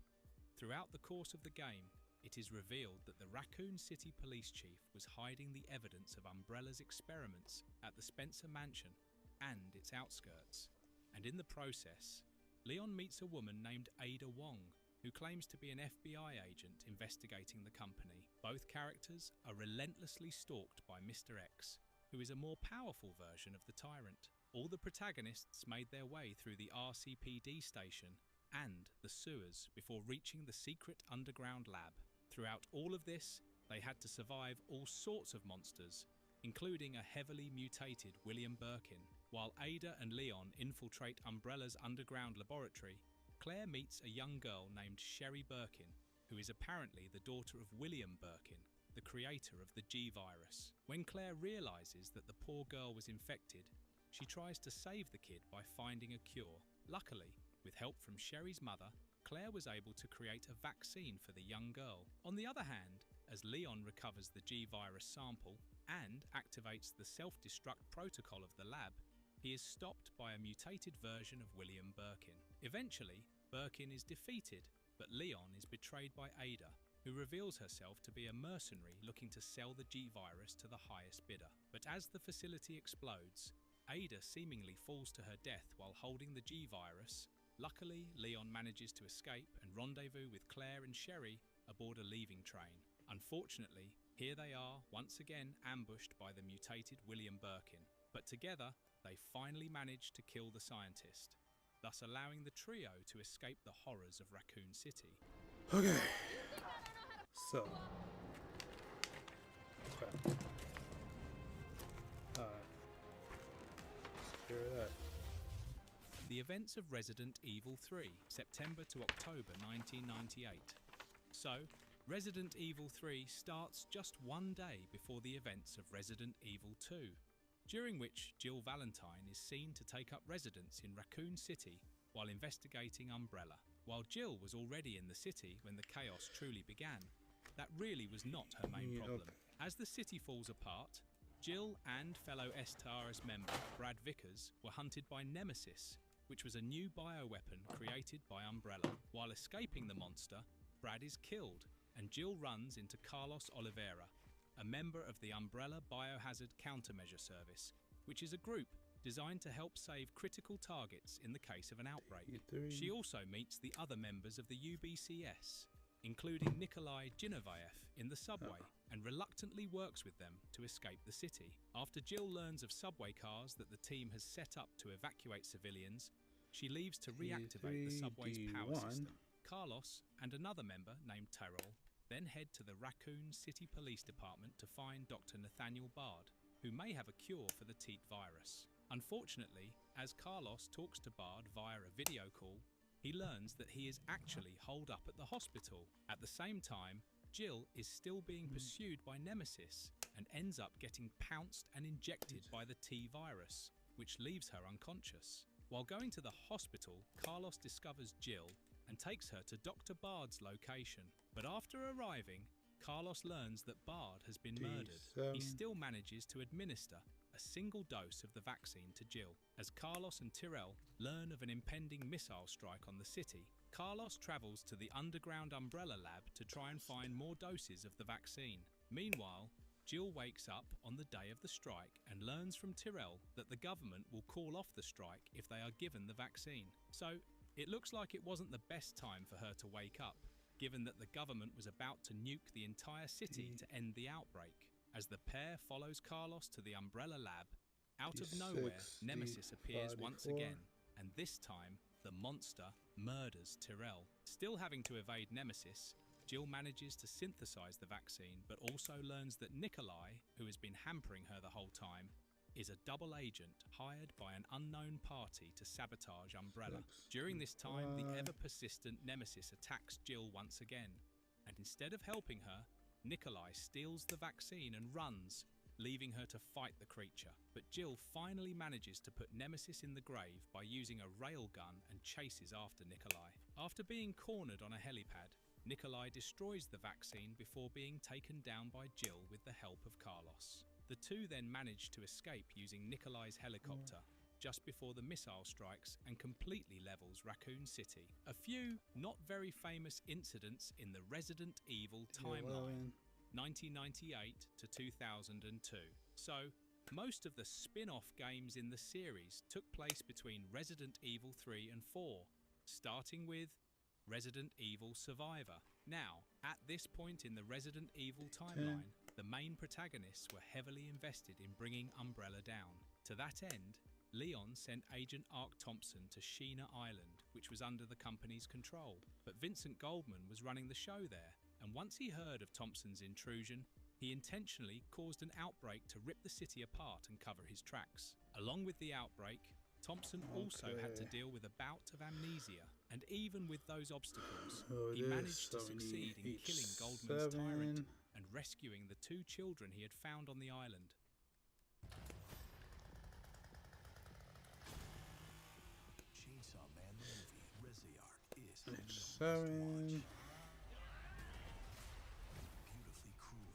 Throughout the course of the game, it is revealed that the Raccoon City police chief was hiding the evidence of Umbrella's experiments at the Spencer Mansion and its outskirts. And in the process, Leon meets a woman named Ada Wong, who claims to be an FBI agent investigating the company. Both characters are relentlessly stalked by Mr. X, who is a more powerful version of the tyrant. All the protagonists made their way through the RCPD station and the sewers before reaching the secret underground lab. Throughout all of this, they had to survive all sorts of monsters, including a heavily mutated William Birkin. While Ada and Leon infiltrate Umbrella's underground laboratory, Claire meets a young girl named Sherry Birkin, who is apparently the daughter of William Birkin, the creator of the G-Virus. When Claire realizes that the poor girl was infected, she tries to save the kid by finding a cure. Luckily, with help from Sherry's mother, Claire was able to create a vaccine for the young girl. On the other hand, as Leon recovers the G-Virus sample and activates the self-destruct protocol of the lab, he is stopped by a mutated version of William Birkin. Eventually, Birkin is defeated, but Leon is betrayed by Ada, who reveals herself to be a mercenary looking to sell the G-Virus to the highest bidder. But as the facility explodes, Ada seemingly falls to her death while holding the G-Virus. Luckily, Leon manages to escape and rendezvous with Claire and Sherry aboard a leaving train. Unfortunately, here they are once again ambushed by the mutated William Birkin, but together they finally manage to kill the scientist, thus allowing the trio to escape the horrors of Raccoon City. Okay. So. Okay. Alright. Secure that. The events of Resident Evil 3, September to October 1998. So, Resident Evil 3 starts just one day before the events of Resident Evil 2. during which Jill Valentine is seen to take up residence in Raccoon City while investigating Umbrella. While Jill was already in the city when the chaos truly began, that really was not her main problem. As the city falls apart, Jill and fellow STARS member Brad Vickers were hunted by Nemesis, which was a new bioweapon created by Umbrella. While escaping the monster, Brad is killed, and Jill runs into Carlos Oliveira, a member of the Umbrella Biohazard Countermeasure Service, which is a group designed to help save critical targets in the case of an outbreak. She also meets the other members of the UBCS, including Nikolai Genovaev in the subway, and reluctantly works with them to escape the city. After Jill learns of subway cars that the team has set up to evacuate civilians, she leaves to reactivate the subway's power system. Carlos and another member named Tyrell then head to the Raccoon City Police Department to find Dr. Nathaniel Bard, who may have a cure for the teat virus. Unfortunately, as Carlos talks to Bard via a video call, he learns that he is actually holed up at the hospital. At the same time, Jill is still being pursued by Nemesis and ends up getting pounced and injected by the T virus, which leaves her unconscious. While going to the hospital, Carlos discovers Jill and takes her to Dr. Bard's location. But after arriving, Carlos learns that Bard has been murdered. He still manages to administer a single dose of the vaccine to Jill. As Carlos and Tyrell learn of an impending missile strike on the city, Carlos travels to the underground Umbrella lab to try and find more doses of the vaccine. Meanwhile, Jill wakes up on the day of the strike and learns from Tyrell that the government will call off the strike if they are given the vaccine. So, it looks like it wasn't the best time for her to wake up, given that the government was about to nuke the entire city to end the outbreak. As the pair follows Carlos to the Umbrella lab, out of nowhere, Nemesis appears once again, and this time, the monster murders Tyrell. Still having to evade Nemesis, Jill manages to synthesize the vaccine, but also learns that Nikolai, who has been hampering her the whole time, is a double agent hired by an unknown party to sabotage Umbrella. During this time, the ever-persistent Nemesis attacks Jill once again, and instead of helping her, Nikolai steals the vaccine and runs, leaving her to fight the creature. But Jill finally manages to put Nemesis in the grave by using a railgun and chases after Nikolai. After being cornered on a helipad, Nikolai destroys the vaccine before being taken down by Jill with the help of Carlos. The two then manage to escape using Nikolai's helicopter just before the missile strikes and completely levels Raccoon City. A few not very famous incidents in the Resident Evil timeline, 1998 to 2002. So, most of the spin-off games in the series took place between Resident Evil 3 and 4, starting with Resident Evil Survivor. Now, at this point in the Resident Evil timeline, the main protagonists were heavily invested in bringing Umbrella down. To that end, Leon sent Agent Ark Thompson to Sheena Island, which was under the company's control. But Vincent Goldman was running the show there, and once he heard of Thompson's intrusion, he intentionally caused an outbreak to rip the city apart and cover his tracks. Along with the outbreak, Thompson also had to deal with a bout of amnesia, and even with those obstacles, he managed to succeed in killing Goldman's tyrant and rescuing the two children he had found on the island. Chainsaw Man the movie, Reziark, is H7. beautifully cruel.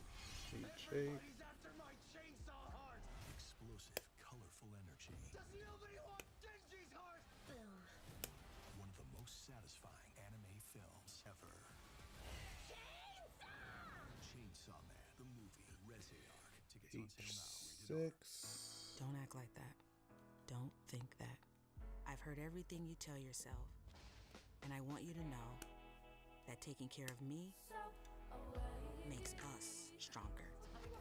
Everybody's after my chainsaw heart! Explosive, colorful energy. Does nobody want Denji's heart? Boom. One of the most satisfying anime films ever. Chainsaw Man, the movie, Reziark. Tickets on sale now. Rated R. Don't act like that. Don't think that. I've heard everything you tell yourself, and I want you to know that taking care of me makes us stronger.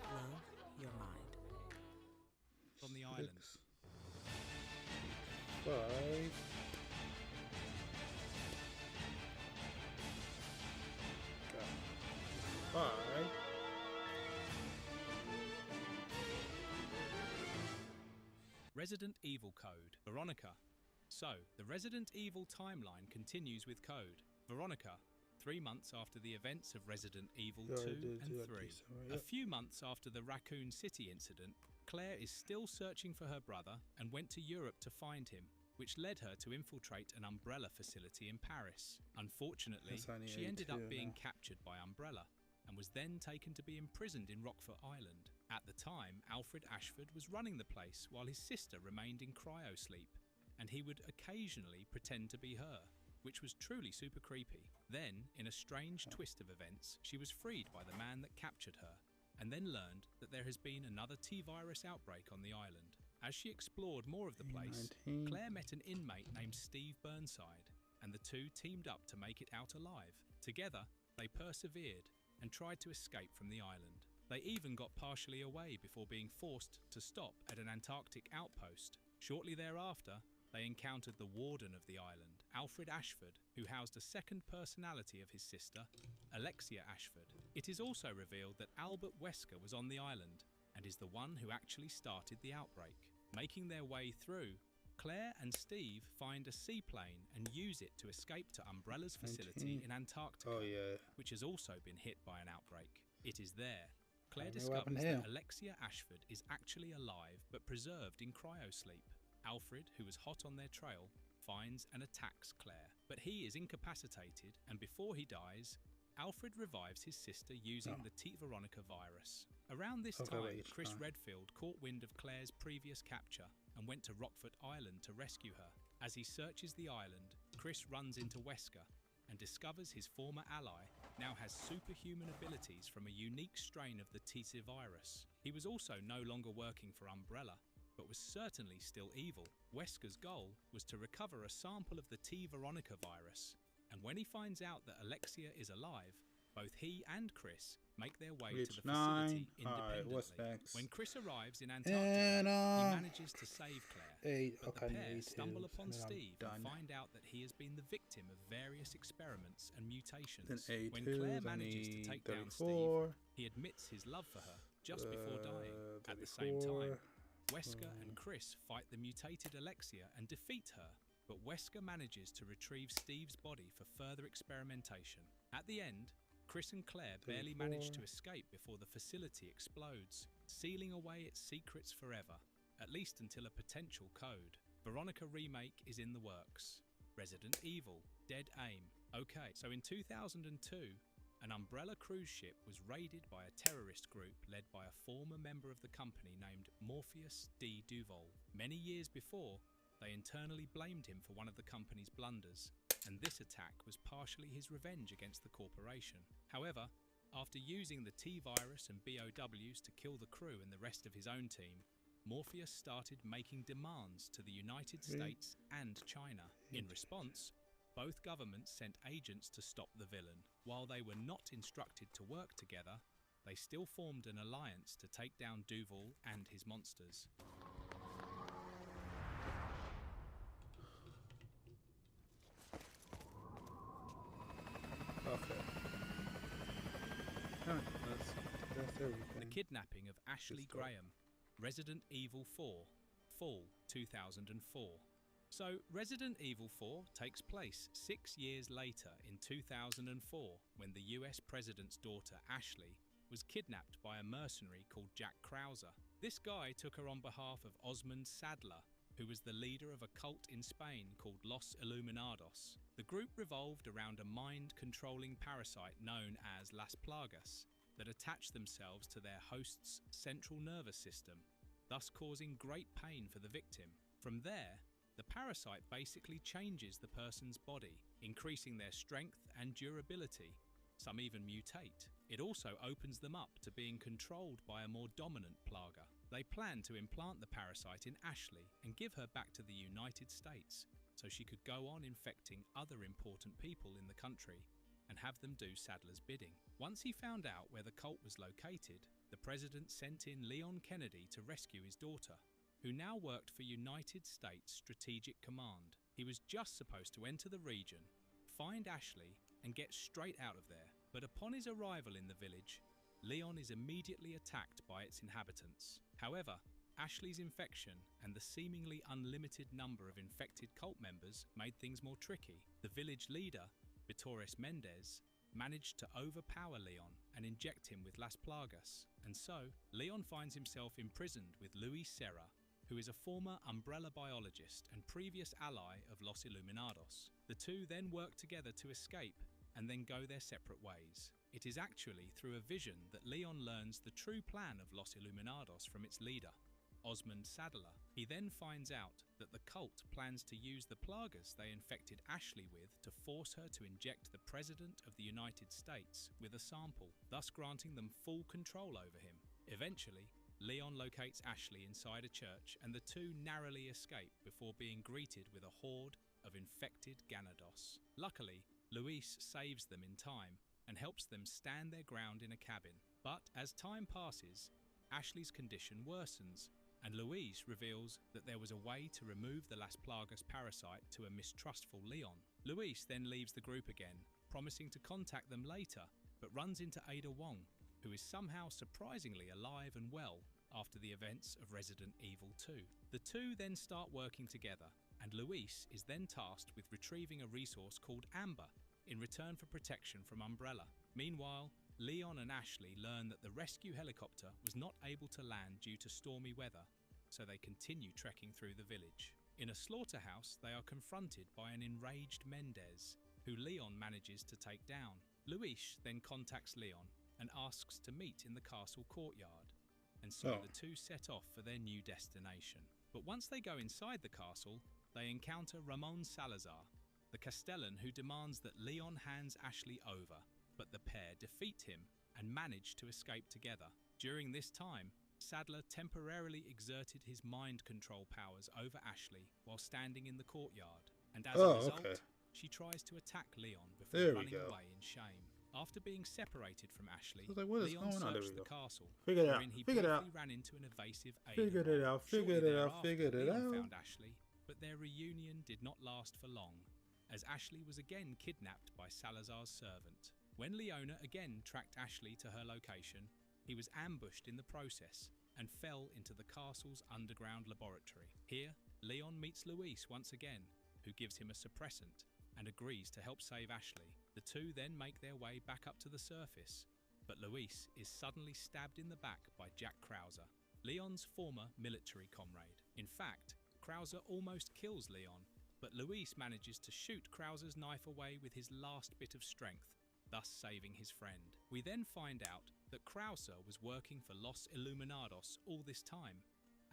Love your mind. On the island. 5. Got 5. Resident Evil Code, Veronica. So, the Resident Evil timeline continues with Code. Veronica, 3 months after the events of Resident Evil 2 and 3. A few months after the Raccoon City incident, Claire is still searching for her brother and went to Europe to find him, which led her to infiltrate an Umbrella facility in Paris. Unfortunately, That's only she ended up 82 being now. captured by Umbrella and was then taken to be imprisoned in Rockfort Island. At the time, Alfred Ashford was running the place while his sister remained in cryosleep, and he would occasionally pretend to be her, which was truly super creepy. Then, in a strange twist of events, she was freed by the man that captured her, and then learned that there has been another T-virus outbreak on the island. As she explored more of the place, 19. Claire met an inmate named Steve Burnside, and the two teamed up to make it out alive. Together, they persevered and tried to escape from the island. They even got partially away before being forced to stop at an Antarctic outpost. Shortly thereafter, they encountered the warden of the island, Alfred Ashford, who housed a second personality of his sister, Alexia Ashford. It is also revealed that Albert Wesker was on the island and is the one who actually started the outbreak. Making their way through, Claire and Steve find a seaplane and use it to escape to Umbrella's facility 19. in Antarctica, which has also been hit by an outbreak. It is there Claire discovers that Alexia Ashford is actually alive but preserved in cryosleep. Alfred, who was hot on their trail, finds and attacks Claire, but he is incapacitated, and before he dies, Alfred revives his sister using the T. Veronica virus. Around this time, Chris Redfield caught wind of Claire's previous capture and went to Rockfort Island to rescue her. As he searches the island, Chris runs into Wesker and discovers his former ally now has superhuman abilities from a unique strain of the T-C virus. He was also no longer working for Umbrella, but was certainly still evil. Wesker's goal was to recover a sample of the T. Veronica virus, and when he finds out that Alexia is alive, both he and Chris make their way to the facility independently. When Chris arrives in Antarctica, he manages to save Claire, but the pair stumble upon Steve and find out that he has been the victim of various experiments and mutations. When Claire manages to take down Steve, he admits his love for her just before dying. At the same time, Wesker and Chris fight the mutated Alexia and defeat her, but Wesker manages to retrieve Steve's body for further experimentation. At the end, Chris and Claire barely manage to escape before the facility explodes, sealing away its secrets forever, at least until a potential code. Veronica remake is in the works. Resident Evil, Dead Aim. Okay, so in 2002, an Umbrella cruise ship was raided by a terrorist group led by a former member of the company named Morpheus D. Duval. Many years before, they internally blamed him for one of the company's blunders, and this attack was partially his revenge against the corporation. However, after using the T-virus and BOWs to kill the crew and the rest of his own team, Morpheus started making demands to the United States and China. In response, both governments sent agents to stop the villain. While they were not instructed to work together, they still formed an alliance to take down Duval and his monsters. Okay. That's everything. The kidnapping of Ashley Graham, Resident Evil 4, Fall 2004. So, Resident Evil 4 takes place 6 years later in 2004 when the US President's daughter Ashley was kidnapped by a mercenary called Jack Krauser. This guy took her on behalf of Osmond Sadler, who was the leader of a cult in Spain called Los Illuminados. The group revolved around a mind-controlling parasite known as Las Plagas that attached themselves to their host's central nervous system, thus causing great pain for the victim. From there, the parasite basically changes the person's body, increasing their strength and durability. Some even mutate. It also opens them up to being controlled by a more dominant plaga. They plan to implant the parasite in Ashley and give her back to the United States so she could go on infecting other important people in the country and have them do Sadler's bidding. Once he found out where the cult was located, the president sent in Leon Kennedy to rescue his daughter, who now worked for United States Strategic Command. He was just supposed to enter the region, find Ashley, and get straight out of there. But upon his arrival in the village, Leon is immediately attacked by its inhabitants. However, Ashley's infection and the seemingly unlimited number of infected cult members made things more tricky. The village leader, Vittoris Mendez, managed to overpower Leon and inject him with Las Plagas. And so, Leon finds himself imprisoned with Luis Serra, who is a former Umbrella biologist and previous ally of Los Illuminados. The two then work together to escape and then go their separate ways. It is actually through a vision that Leon learns the true plan of Los Illuminados from its leader, Osmond Sadler. He then finds out that the cult plans to use the Plagas they infected Ashley with to force her to inject the President of the United States with a sample, thus granting them full control over him. Eventually, Leon locates Ashley inside a church and the two narrowly escape before being greeted with a horde of infected Ganados. Luckily, Luis saves them in time and helps them stand their ground in a cabin. But as time passes, Ashley's condition worsens, and Luis reveals that there was a way to remove the Las Plagas parasite to a mistrustful Leon. Luis then leaves the group again, promising to contact them later, but runs into Ada Wong, who is somehow surprisingly alive and well after the events of Resident Evil 2. The two then start working together, and Luis is then tasked with retrieving a resource called Amber in return for protection from Umbrella. Meanwhile, Leon and Ashley learn that the rescue helicopter was not able to land due to stormy weather, so they continue trekking through the village. In a slaughterhouse, they are confronted by an enraged Mendez, who Leon manages to take down. Luis then contacts Leon and asks to meet in the castle courtyard, and so the two set off for their new destination. But once they go inside the castle, they encounter Ramon Salazar, the Castellan who demands that Leon hands Ashley over, but the pair defeat him and manage to escape together. During this time, Sadler temporarily exerted his mind control powers over Ashley while standing in the courtyard, and as a result, she tries to attack Leon before running away in shame. After being separated from Ashley, Leon searched the castle, wherein he briefly ran into an evasive Ada. Leon found Ashley, but their reunion did not last for long, as Ashley was again kidnapped by Salazar's servant. When Leona again tracked Ashley to her location, he was ambushed in the process and fell into the castle's underground laboratory. Here, Leon meets Luis once again, who gives him a suppressant and agrees to help save Ashley. The two then make their way back up to the surface, but Luis is suddenly stabbed in the back by Jack Krauser, Leon's former military comrade. In fact, Krauser almost kills Leon, but Luis manages to shoot Krauser's knife away with his last bit of strength, thus saving his friend. We then find out that Krauser was working for Los Illuminados all this time,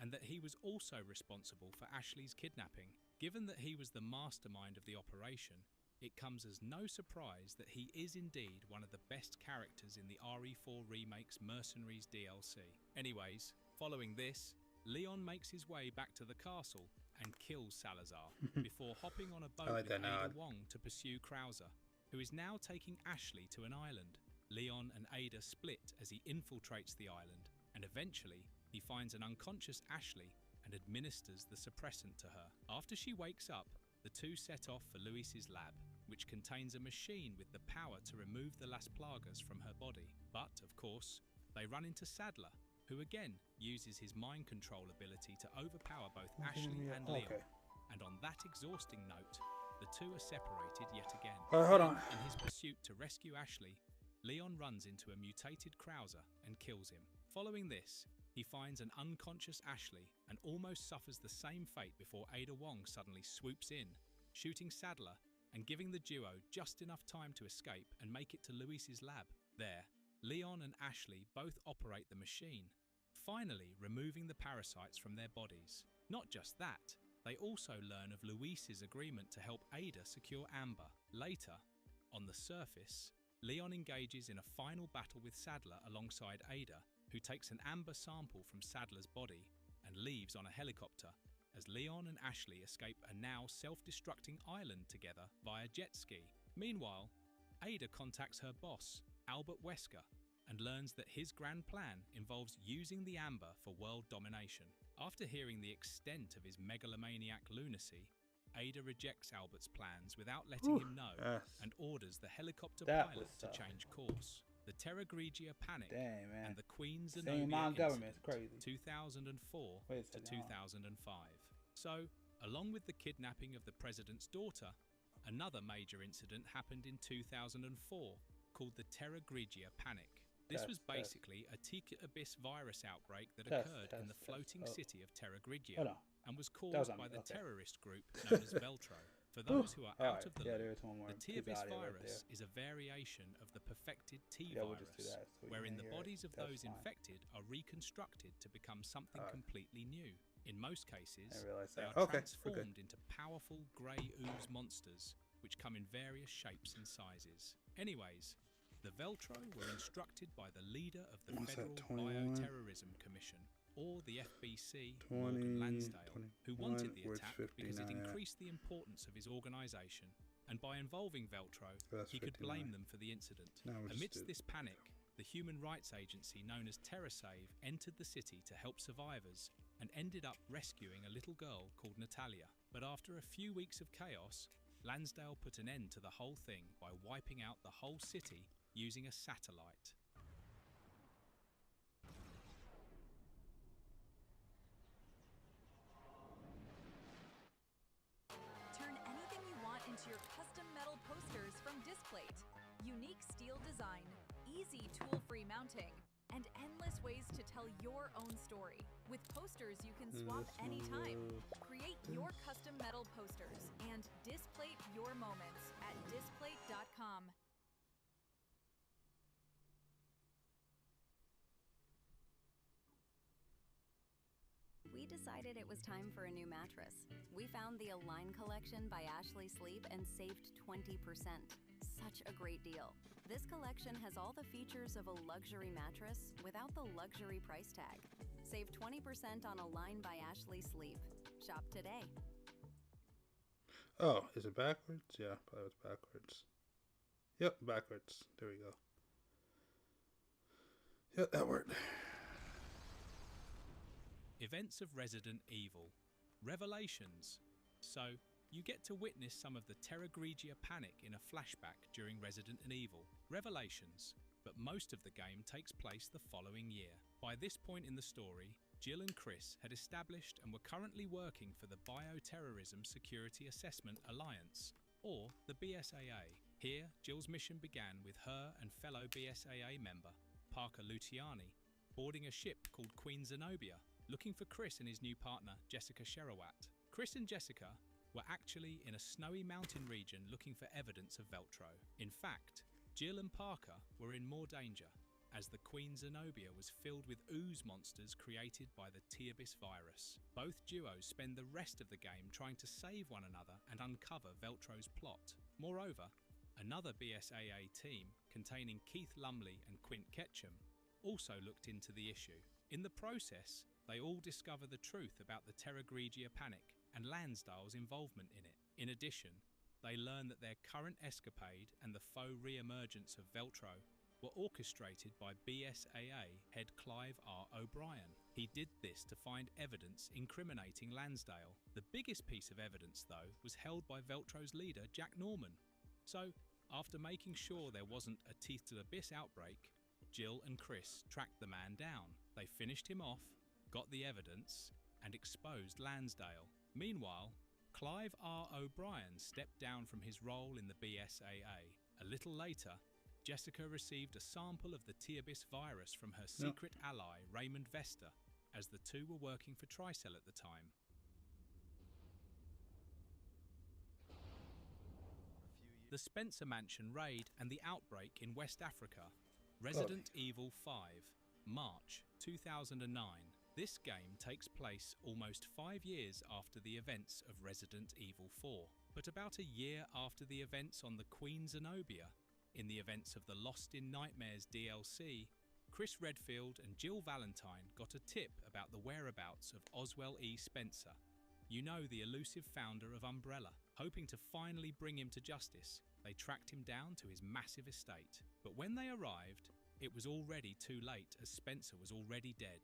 and that he was also responsible for Ashley's kidnapping. Given that he was the mastermind of the operation, it comes as no surprise that he is indeed one of the best characters in the RE4 Remake's Mercenaries DLC. Anyways, following this, Leon makes his way back to the castle and kills Salazar before hopping on a boat with Ada Wong to pursue Krauser, who is now taking Ashley to an island. Leon and Ada split as he infiltrates the island, and eventually he finds an unconscious Ashley and administers the suppressant to her. After she wakes up, the two set off for Luis's lab, which contains a machine with the power to remove the Las Plagas from her body. But, of course, they run into Sadler, who again uses his mind control ability to overpower both Ashley and Leon. And on that exhausting note, the two are separated yet again. Hold on. In his pursuit to rescue Ashley, Leon runs into a mutated Krauser and kills him. Following this, he finds an unconscious Ashley and almost suffers the same fate before Ada Wong suddenly swoops in, shooting Sadler and giving the duo just enough time to escape and make it to Luis's lab. There, Leon and Ashley both operate the machine, finally removing the parasites from their bodies. Not just that, they also learn of Luis's agreement to help Ada secure Amber. Later, on the surface, Leon engages in a final battle with Sadler alongside Ada, who takes an Amber sample from Sadler's body and leaves on a helicopter, as Leon and Ashley escape a now self-destructing island together via jet ski. Meanwhile, Ada contacts her boss, Albert Wesker, and learns that his grand plan involves using the Amber for world domination. After hearing the extent of his megalomaniac lunacy, Ada rejects Albert's plans without letting him know and orders the helicopter pilot to change course. The Terra Grigia Panic and the Queen Zenobia Incident, 2004 to 2005. So, along with the kidnapping of the president's daughter, another major incident happened in 2004 called the Terra Grigia Panic. This Test, was test. basically a Tika Abyss virus outbreak that Test, occurred in the test, floating test. Oh. city of Terra Grigia Oh, no. and was That was caused on by me, the okay. terrorist group known as Veltro. For those who are out Alright, of the yeah, loop, there's one more the piece of T-Abyss audio right virus there. is a variation of the perfected T Yeah, we'll just do virus, that so we wherein can the hear it. bodies of That's those fine. infected are reconstructed to become something Alright. completely new. In most cases, I realized they that. are Okay, we're good. transformed into powerful grey ooze monsters, which come in various shapes and sizes. Anyways, the Veltro were instructed by the leader of the What's that, Federal 21? Bioterrorism Commission, or the FBC, 20, Morgan Lansdale, who 21, wanted the where's attack because it 59 at? increased the importance of his organisation, and by involving Veltro, That's he could 59. blame them for the incident. Now we'll just Amidst do- this panic, the human rights agency known as TerraSave entered the city to help survivors and ended up rescuing a little girl called Natalia. But after a few weeks of chaos, Lansdale put an end to the whole thing by wiping out the whole city using a satellite. Turn anything you want into your custom metal posters from Displate. Unique steel design, easy tool-free mounting, and endless ways to tell your own story. With posters you can swap anytime. Create your custom metal posters and Displate your moments at displate.com. We decided it was time for a new mattress. We found the Align collection by Ashley Sleep and saved 20%. Such a great deal. This collection has all the features of a luxury mattress without the luxury price tag. Save 20% on Align by Ashley Sleep. Shop today. Oh, is it backwards? Yeah, probably it's backwards. Yep, backwards. There we go. Yep, that worked. Events of Resident Evil. Revelations. So, you get to witness some of the Terra Grigia panic in a flashback during Resident Evil. Revelations. But most of the game takes place the following year. By this point in the story, Jill and Chris had established and were currently working for the Bioterrorism Security Assessment Alliance, or the BSAA. Here, Jill's mission began with her and fellow BSAA member, Parker Luciani, boarding a ship called Queen Zenobia, looking for Chris and his new partner, Jessica Sherowat. Chris and Jessica were actually in a snowy mountain region looking for evidence of Veltro. In fact, Jill and Parker were in more danger, as the Queen Zenobia was filled with ooze monsters created by the T-Abyss virus. Both duos spend the rest of the game trying to save one another and uncover Veltro's plot. Moreover, another BSAA team, containing Keith Lumley and Quint Ketchum, also looked into the issue. In the process, they all discover the truth about the Terra Grigia panic and Lansdale's involvement in it. In addition, they learn that their current escapade and the faux re-emergence of Veltro were orchestrated by BSAA head Clive R. O'Brien. He did this to find evidence incriminating Lansdale. The biggest piece of evidence, though, was held by Veltro's leader, Jack Norman. So, after making sure there wasn't a Teeth to the Abyss outbreak, Jill and Chris tracked the man down. They finished him off, got the evidence, and exposed Lansdale. Meanwhile, Clive R. O'Brien stepped down from his role in the BSAA. A little later, Jessica received a sample of the T-Abyss virus from her secret ally, Raymond Vesta, as the two were working for Tricell at the time. The Spencer Mansion raid and the outbreak in West Africa. Resident Evil 5, March 2009. This game takes place almost 5 years after the events of Resident Evil 4, but about a year after the events on the Queen Zenobia. In the events of the Lost in Nightmares DLC, Chris Redfield and Jill Valentine got a tip about the whereabouts of Oswell E. Spencer. You know, the elusive founder of Umbrella. Hoping to finally bring him to justice, they tracked him down to his massive estate. But when they arrived, it was already too late, as Spencer was already dead,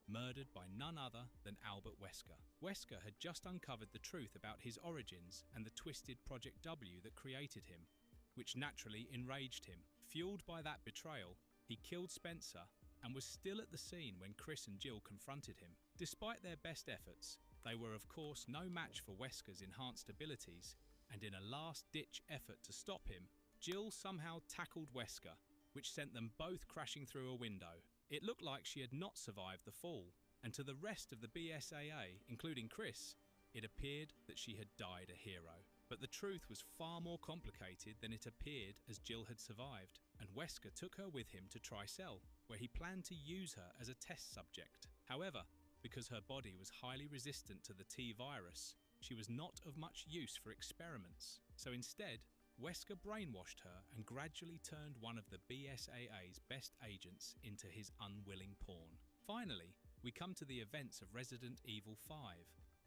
murdered by none other than Albert Wesker. Wesker had just uncovered the truth about his origins and the twisted Project W that created him, which naturally enraged him. Fueled by that betrayal, he killed Spencer and was still at the scene when Chris and Jill confronted him. Despite their best efforts, they were of course no match for Wesker's enhanced abilities, and in a last-ditch effort to stop him, Jill somehow tackled Wesker, which sent them both crashing through a window. It looked like she had not survived the fall, and to the rest of the BSAA, including Chris, it appeared that she had died a hero. But the truth was far more complicated than it appeared, as Jill had survived, and Wesker took her with him to Tricell, where he planned to use her as a test subject. However, because her body was highly resistant to the T-virus, she was not of much use for experiments. So instead, Wesker brainwashed her and gradually turned one of the BSAA's best agents into his unwilling pawn. Finally, we come to the events of Resident Evil 5,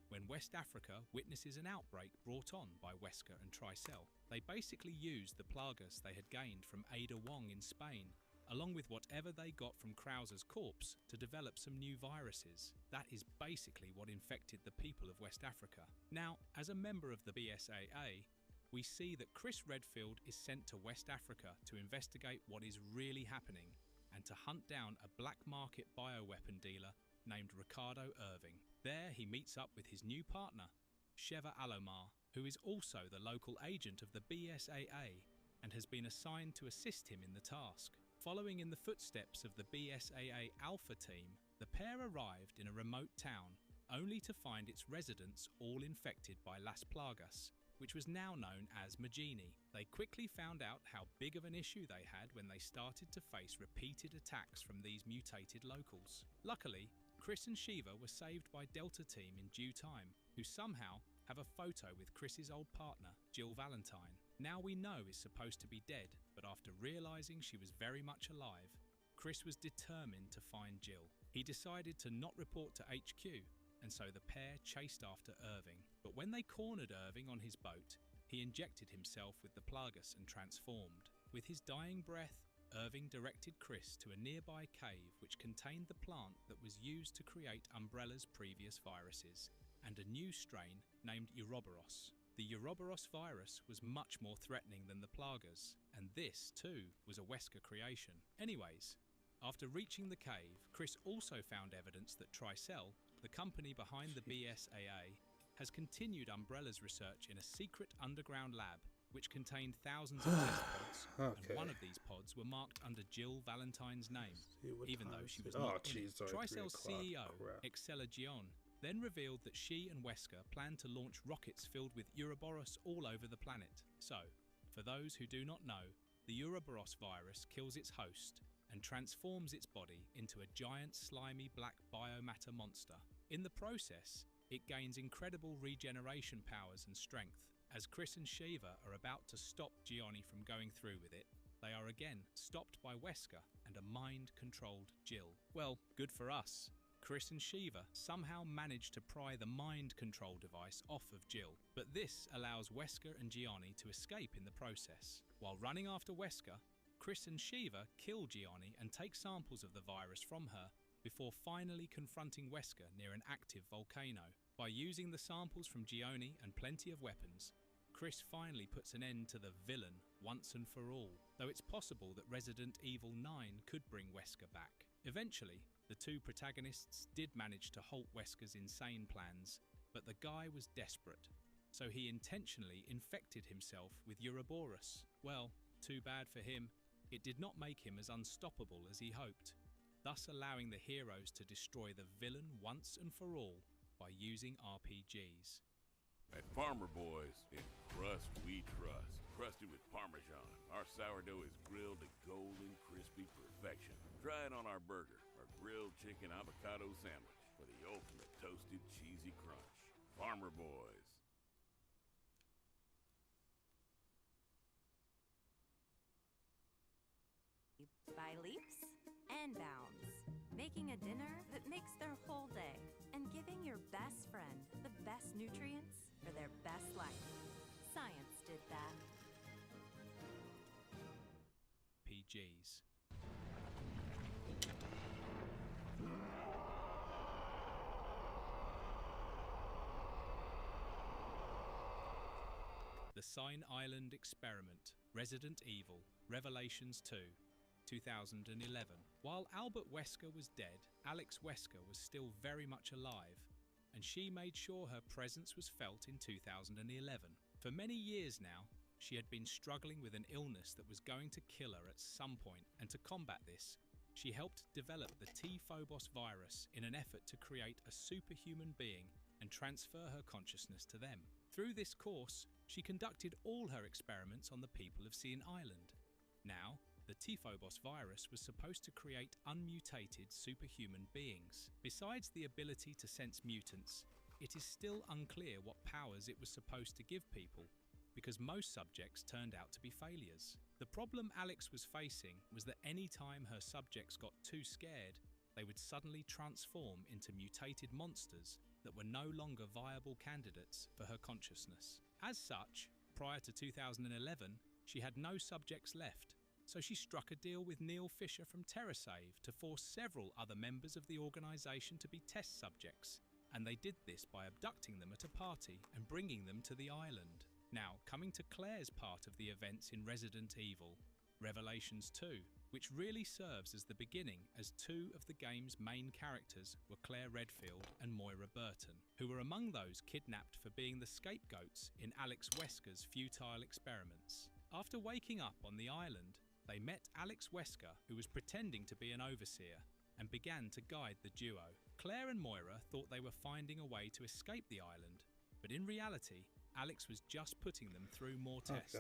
when West Africa witnesses an outbreak brought on by Wesker and Tricell. They basically used the plagas they had gained from Ada Wong in Spain, along with whatever they got from Krauser's corpse, to develop some new viruses. That is basically what infected the people of West Africa. Now, as a member of the BSAA, we see that Chris Redfield is sent to West Africa to investigate what is really happening and to hunt down a black market bioweapon dealer named Ricardo Irving. There he meets up with his new partner, Sheva Alomar, who is also the local agent of the BSAA and has been assigned to assist him in the task. Following in the footsteps of the BSAA Alpha team, the pair arrived in a remote town, only to find its residents all infected by Las Plagas, which was now known as Magini. They quickly found out how big of an issue they had when they started to face repeated attacks from these mutated locals. Luckily, Chris and Shiva were saved by Delta Team in due time, who somehow have a photo with Chris's old partner, Jill Valentine. Now we know is supposed to be dead, but after realizing she was very much alive, Chris was determined to find Jill. He decided to not report to HQ, and so the pair chased after Irving. But when they cornered Irving on his boat, he injected himself with the plagas and transformed. With his dying breath, Irving directed Chris to a nearby cave which contained the plant that was used to create Umbrella's previous viruses, and a new strain named Ouroboros. The Ouroboros virus was much more threatening than the plagas, and this, too, was a Wesker creation. Anyways, after reaching the cave, Chris also found evidence that Tricell, the company behind the BSAA, has continued Umbrella's research in a secret underground lab which contained thousands of test pods, and one of these pods were marked under Jill Valentine's name, even though she was not in it. Tricell's CEO, Excella Gion, then revealed that she and Wesker planned to launch rockets filled with Ouroboros all over the planet. So, for those who do not know, the Ouroboros virus kills its host and transforms its body into a giant slimy black biomatter monster. In the process, it gains incredible regeneration powers and strength. As Chris and Shiva are about to stop Gianni from going through with it, they are again stopped by Wesker and a mind-controlled Jill. Well, good for us. Chris and Shiva somehow manage to pry the mind control device off of Jill, but this allows Wesker and Gianni to escape in the process. While running after Wesker, Chris and Shiva kill Gianni and take samples of the virus from her before finally confronting Wesker near an active volcano. By using the samples from Gianni and plenty of weapons, Chris finally puts an end to the villain once and for all, though it's possible that Resident Evil 9 could bring Wesker back. Eventually, the two protagonists did manage to halt Wesker's insane plans, but the guy was desperate, so he intentionally infected himself with Ouroboros. Well, too bad for him, it did not make him as unstoppable as he hoped, thus allowing the heroes to destroy the villain once and for all by using RPGs. At Farmer Boys, in crust we trust. Crusted with Parmesan, our sourdough is grilled to golden, crispy perfection. Try it on our burger, our grilled chicken avocado sandwich, for the ultimate toasted, cheesy crunch. Farmer Boys. By leaps and bounds, making a dinner that makes their whole day, and giving your best friend the best nutrients for their best life. Science did that. PGs. The Sign Island Experiment, Resident Evil, Revelations 2, 2011. While Albert Wesker was dead, Alex Wesker was still very much alive, and she made sure her presence was felt in 2011. For many years now, she had been struggling with an illness that was going to kill her at some point, and to combat this, she helped develop the T-Phobos virus in an effort to create a superhuman being and transfer her consciousness to them. Through this course, she conducted all her experiments on the people of Sein Island. Now, the T-Phobos virus was supposed to create unmutated superhuman beings. Besides the ability to sense mutants, it is still unclear what powers it was supposed to give people, because most subjects turned out to be failures. The problem Alex was facing was that any time her subjects got too scared, they would suddenly transform into mutated monsters that were no longer viable candidates for her consciousness. As such, prior to 2011, she had no subjects left, so she struck a deal with Neil Fisher from TerraSave to force several other members of the organisation to be test subjects, and they did this by abducting them at a party and bringing them to the island. Now, coming to Claire's part of the events in Resident Evil, Revelations 2, which really serves as the beginning, as two of the game's main characters were Claire Redfield and Moira Burton, who were among those kidnapped for being the scapegoats in Alex Wesker's futile experiments. After waking up on the island, they met Alex Wesker, who was pretending to be an overseer, and began to guide the duo. Claire and Moira thought they were finding a way to escape the island, but in reality, Alex was just putting them through more tests.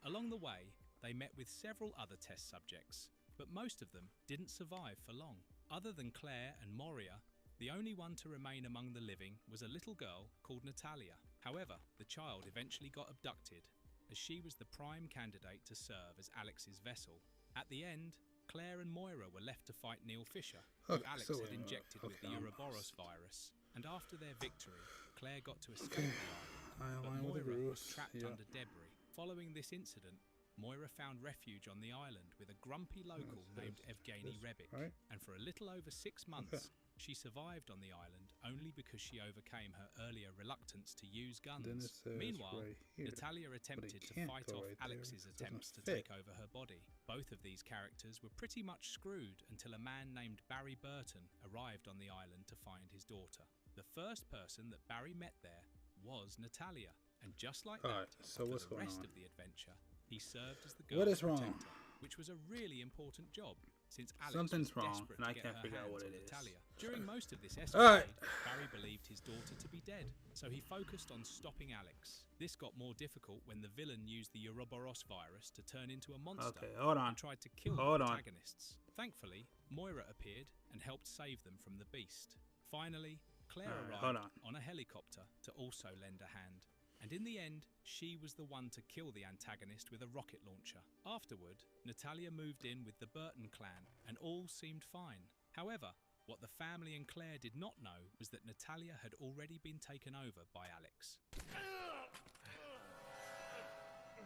Along the way, they met with several other test subjects, but most of them didn't survive for long. Other than Claire and Moria, the only one to remain among the living was a little girl called Natalia. However, the child eventually got abducted, as she was the prime candidate to serve as Alex's vessel. At the end, Claire and Moira were left to fight Neil Fisher, who Alex had injected with the Ouroboros virus, and after their victory, Claire got to escape the island, but Moira was trapped under debris. Following this incident, Moira found refuge on the island with a grumpy local named Evgeny Rebic, and for a little over 6 months, she survived on the island only because she overcame her earlier reluctance to use guns. Meanwhile, Natalia attempted to fight off Alex's attempts to take over her body. Both of these characters were pretty much screwed until a man named Barry Burton arrived on the island to find his daughter. The first person that Barry met there was Natalia, and just like that, so for what's the going rest on? of the adventure, he served as the What girl's is wrong? protector, which was a really important job, since Alex Something's was wrong, desperate and to I get can't her figure out hands what on it is. Natalia. During most of this Alright. escapade, Barry believed his daughter to be dead, so he focused on stopping Alex. This got more difficult when the villain used the Ouroboros virus to turn into a monster Okay, hold on. and tried to kill Hold the on. protagonists. Thankfully, Moira appeared and helped save them from the beast. Finally, Claire Alright, hold arrived on a helicopter to also lend a hand. And in the end, she was the one to kill the antagonist with a rocket launcher. Afterward, Natalia moved in with the Burton clan, and all seemed fine. However, what the family and Claire did not know was that Natalia had already been taken over by Alex.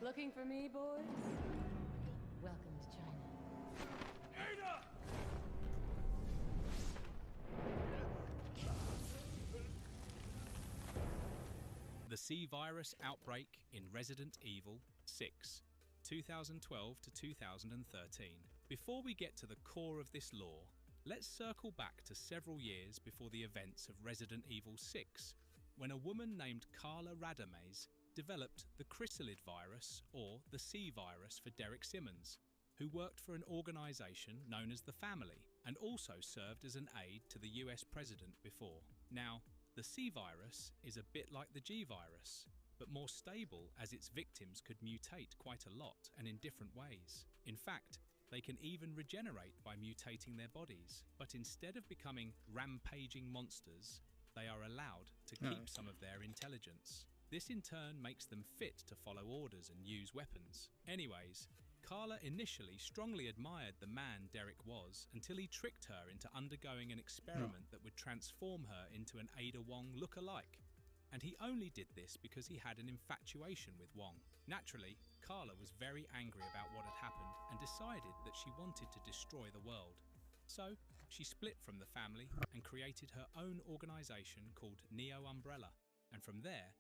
Looking for me, boys? Welcome to China. The C-Virus outbreak in Resident Evil 6, 2012 to 2013. Before we get to the core of this lore, let's circle back to several years before the events of Resident Evil 6, when a woman named Carla Radames developed the chrysalid virus, or the C-Virus for Derek Simmons, who worked for an organisation known as the Family, and also served as an aide to the US president before. Now, the C-Virus is a bit like the G-Virus, but more stable as its victims could mutate quite a lot and in different ways. In fact, they can even regenerate by mutating their bodies, but instead of becoming rampaging monsters, they are allowed to keep some of their intelligence. This in turn makes them fit to follow orders and use weapons. Anyways, Carla initially strongly admired the man Derek was until he tricked her into undergoing an experiment that would transform her into an Ada Wong look-alike. And he only did this because he had an infatuation with Wong. Naturally, Carla was very angry about what had happened and decided that she wanted to destroy the world. So, she split from the family and created her own organisation called Neo Umbrella, and from there,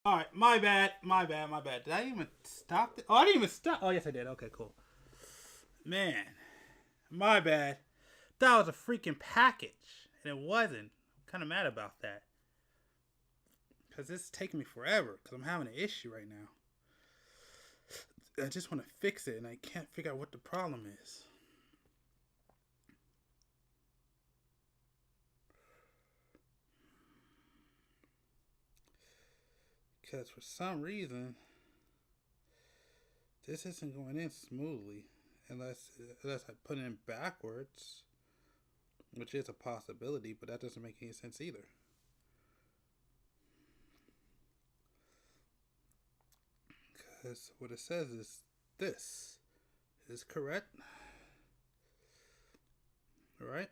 All right, my bad. Did I even stop? Oh, I didn't even stop. Oh, yes, I did. Okay, cool. Man, my bad. That was a freaking package, and it wasn't. I'm kind of mad about that. Because this is taking me forever, because I'm having an issue right now. I just want to fix it, and I can't figure out what the problem is. Because for some reason, this isn't going in smoothly. Unless I put it in backwards. Which is a possibility, but that doesn't make any sense either. Because what it says is this is correct. Alright.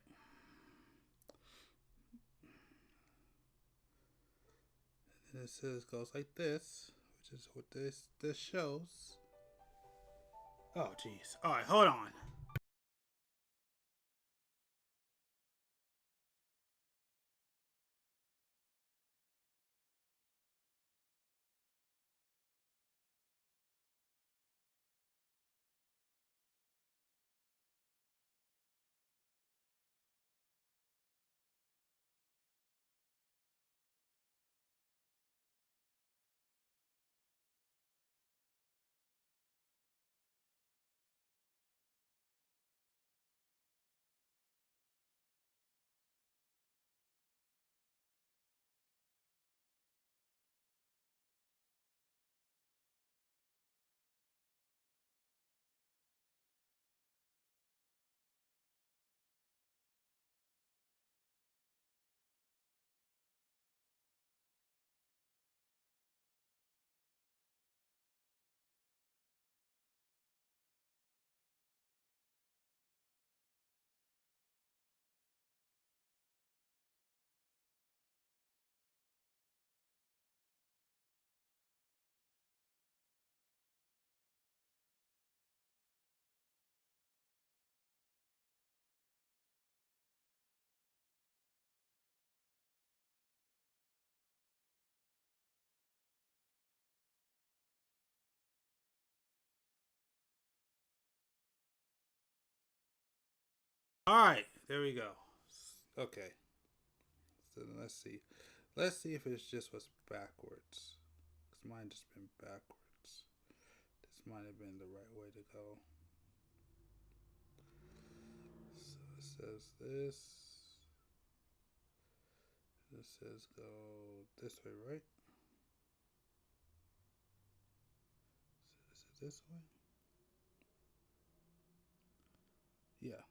And it says goes like this, which is what this shows. Oh jeez. Alright, hold on. Alright, there we go. Okay. So let's see. Let's see if it's just what's backwards. Because mine just been backwards. This might have been the right way to go. So it says this. It says go this way, right? So is it this way? Yeah.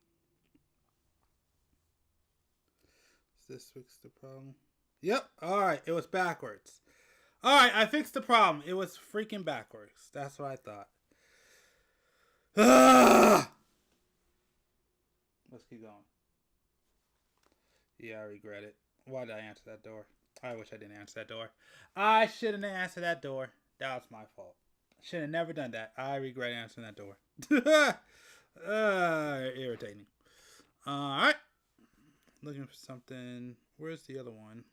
Does this fix the problem? Yep. Alright, it was backwards. Alright, I fixed the problem. It was freaking backwards. That's what I thought. Let's keep going. Yeah, I regret it. Why did I answer that door? I wish I didn't answer that door. I shouldn't have answered that door. That was my fault. Should have never done that. I regret answering that door. Irritating. Alright. Looking for something. Where's the other one?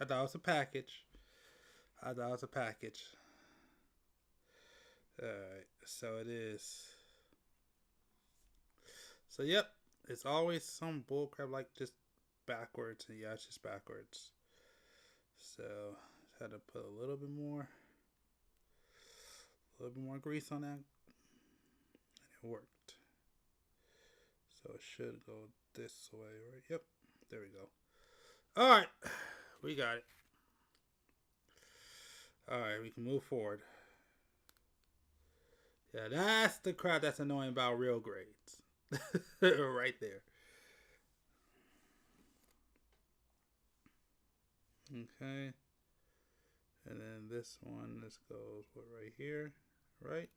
I thought it was a package. Alright, so it is. So yep, it's always some bullcrap like just backwards. And yeah, it's just backwards. So had to put a little bit more grease on that, and it worked. So it should go this way, right? Yep, there we go. All right, we got it. All right, we can move forward. Yeah, that's the crap that's annoying about real grades. Right there. Okay. And then this one, this goes what, right here, right?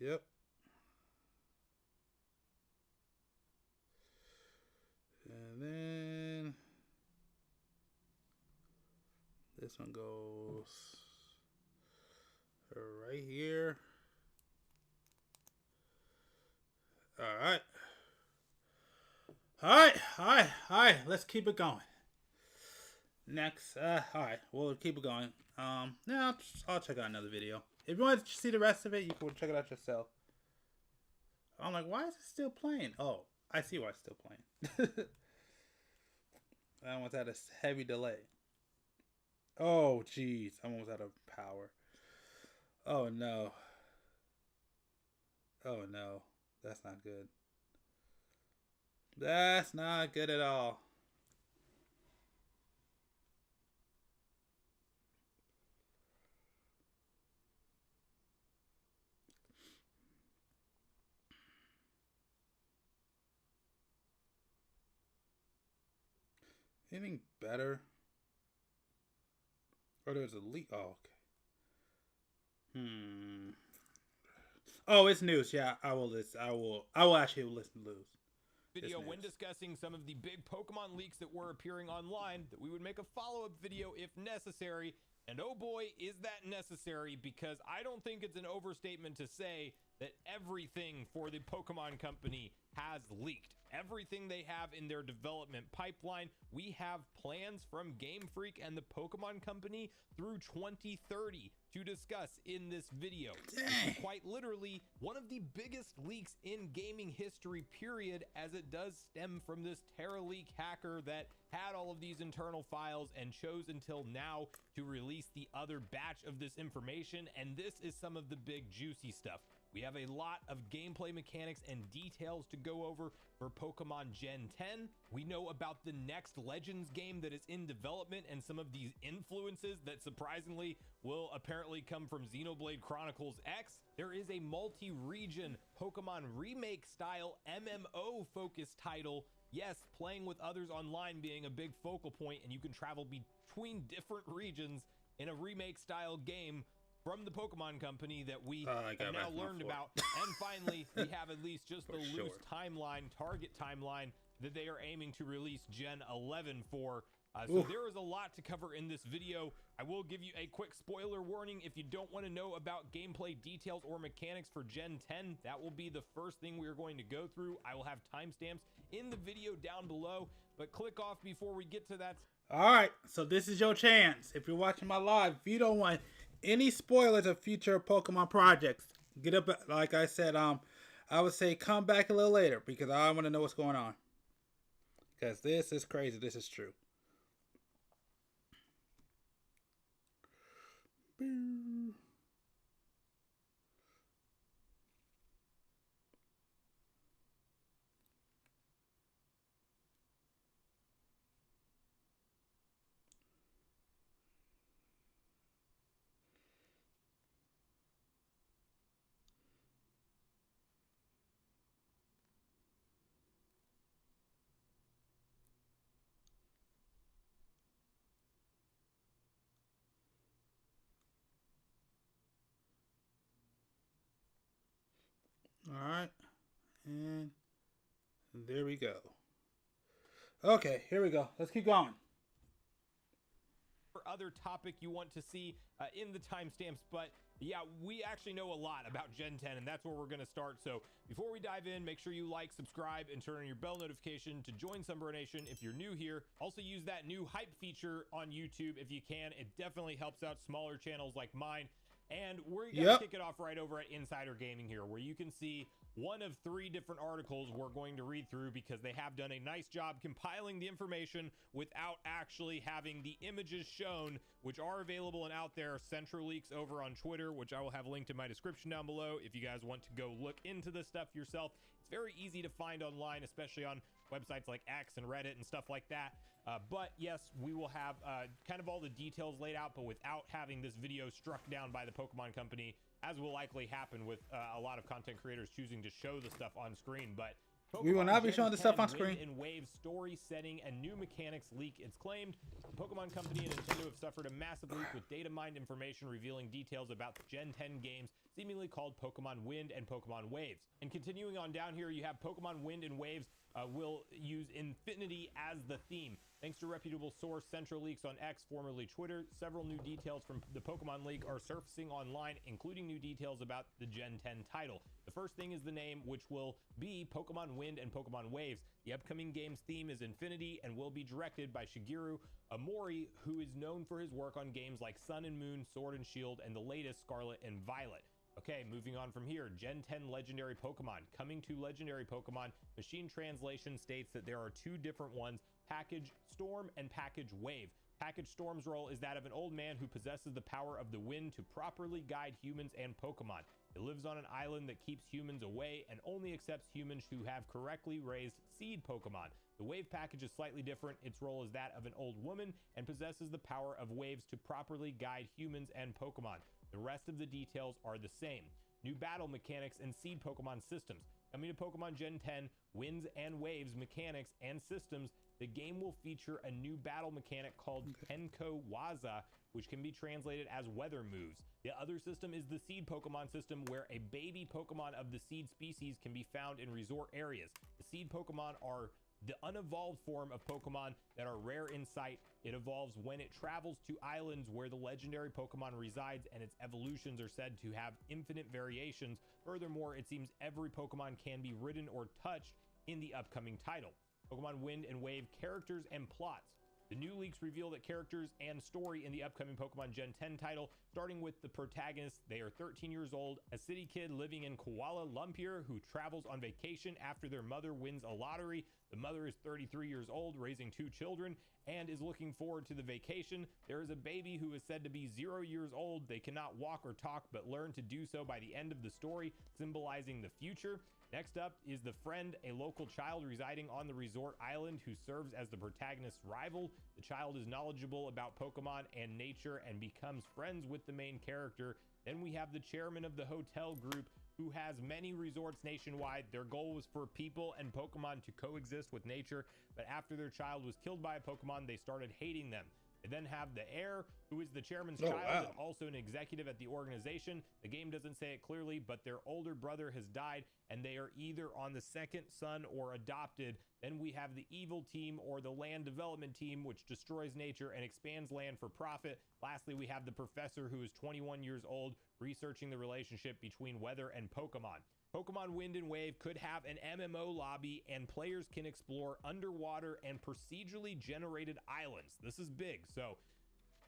Yep. And then this one goes right here. All right. All right. Let's keep it going. Next, all right, we'll keep it going. Yeah, I'll check out another video. If you want to see the rest of it, you can check it out yourself. I'm like, why is it still playing? Oh, I see why it's still playing. I almost had a heavy delay. Oh, jeez, I almost out of power. Oh no. Oh no, that's not good. That's not good at all. Anything better? Or there's a leak. Oh, okay. Oh, it's news. Yeah, I will listen. I will actually listen to news. Video when discussing some of the big Pokemon leaks that were appearing online that we would make a follow-up video if necessary. And oh boy, is that necessary, because I don't think it's an overstatement to say that everything for the Pokemon Company has leaked. Everything they have in their development pipeline, we have plans from Game Freak and the Pokemon Company through 2030 to discuss in this video. Quite literally, one of the biggest leaks in gaming history, period, as it does stem from this TerraLeak hacker that had all of these internal files and chose until now to release the other batch of this information. And this is some of the big juicy stuff. We have a lot of gameplay mechanics and details to go over for Pokemon Gen 10. We know about the next Legends game that is in development and some of these influences that surprisingly will apparently come from Xenoblade Chronicles X. There is a multi-region Pokemon remake style MMO focused title. Yes, playing with others online being a big focal point, and you can travel between different regions in a remake style game from the Pokemon Company that we have now learned about. And finally, we have at least just the loose target timeline that they are aiming to release Gen 11 for. So there is a lot to cover in this video. I will give you a quick spoiler warning. If you don't want to know about gameplay details or mechanics for Gen 10, that will be the first thing we are going to go through. I will have timestamps in the video down below, but click off before we get to that. All right, so this is your chance. If you're watching my live, if you don't want any spoilers of future Pokemon projects, get up. Like I said, I would say come back a little later because I want to know what's going on. Because this is crazy. This is true. Alright, and there we go. Okay, here we go. Let's keep going. For other topic you want to see in the timestamps, but yeah, we actually know a lot about Gen 10, and that's where we're going to start. So before we dive in, make sure you like, subscribe, and turn on your bell notification to join Sunbro Nation if you're new here. Also use that new hype feature on YouTube if you can. It definitely helps out smaller channels like mine. And we're going to kick it off right over at Insider Gaming here, where you can see one of 3 different articles we're going to read through because they have done a nice job compiling the information without actually having the images shown, which are available and out there. Central Leaks over on Twitter, which I will have linked in my description down below if you guys want to go look into this stuff yourself. It's very easy to find online, especially on websites like X and Reddit and stuff like that. But yes, we will have kind of all the details laid out, but without having this video struck down by the Pokemon Company, as will likely happen with a lot of content creators choosing to show the stuff on screen. But Pokemon we will not be showing the stuff on screen. In Wave story setting and new mechanics leak, it's claimed. The Pokemon Company and Nintendo have suffered a massive leak with data mined information revealing details about the Gen 10 game's seemingly called Pokemon Wind and Pokemon Waves. And continuing on down here, you have Pokemon Wind and Waves will use Infinity as the theme. Thanks to reputable source Central Leaks on X, formerly Twitter, several new details from the Pokemon League are surfacing online, including new details about the Gen 10 title. The first thing is the name, which will be Pokemon Wind and Pokemon Waves. The upcoming game's theme is Infinity and will be directed by Shigeru Amori, who is known for his work on games like Sun and Moon, Sword and Shield, and the latest Scarlet and Violet. Okay, moving on from here, Gen 10 Legendary Pokemon. Coming to Legendary Pokemon, machine translation states that there are two different ones, Package Storm and Package Wave. Package Storm's role is that of an old man who possesses the power of the wind to properly guide humans and Pokemon. It lives on an island that keeps humans away and only accepts humans who have correctly raised seed Pokemon. The Wave package is slightly different. Its role is that of an old woman and possesses the power of waves to properly guide humans and Pokemon. The rest of the details are the same. New battle mechanics and seed Pokemon systems. Coming to Pokemon Gen 10, Winds and Waves mechanics and systems, the game will feature a new battle mechanic called Tenko Waza, which can be translated as weather moves. The other system is the seed Pokemon system, where a baby Pokemon of the seed species can be found in resort areas. The seed Pokemon are the unevolved form of Pokemon that are rare in sight. It evolves when it travels to islands where the legendary Pokemon resides, and its evolutions are said to have infinite variations. Furthermore, it seems every Pokemon can be ridden or touched in the upcoming title. Pokemon Wind and Wave characters and plots. The new leaks reveal that characters and story in the upcoming Pokemon Gen 10 title, starting with the protagonists. They are 13 years old, a city kid living in Kuala Lumpur who travels on vacation after their mother wins a lottery. The mother is 33 years old, raising 2 children, and is looking forward to the vacation. There is a baby who is said to be 0 years old. They cannot walk or talk, but learn to do so by the end of the story, symbolizing the future. Next up is the friend, a local child residing on the resort island who serves as the protagonist's rival. The child is knowledgeable about Pokemon and nature and becomes friends with the main character. Then we have the chairman of the hotel group, who has many resorts nationwide. Their goal was for people and Pokemon to coexist with nature, but after their child was killed by a Pokemon, they started hating them. They then have the heir, who is the chairman's child and also an executive at the organization. The game doesn't say it clearly, but their older brother has died, and they are either on the second son or adopted. Then we have the evil team, or the land development team, which destroys nature and expands land for profit. Lastly, we have the professor, who is 21 years old, researching the relationship between weather and Pokemon. Pokemon Wind and Wave could have an MMO lobby, and players can explore underwater and procedurally generated islands. This is big. So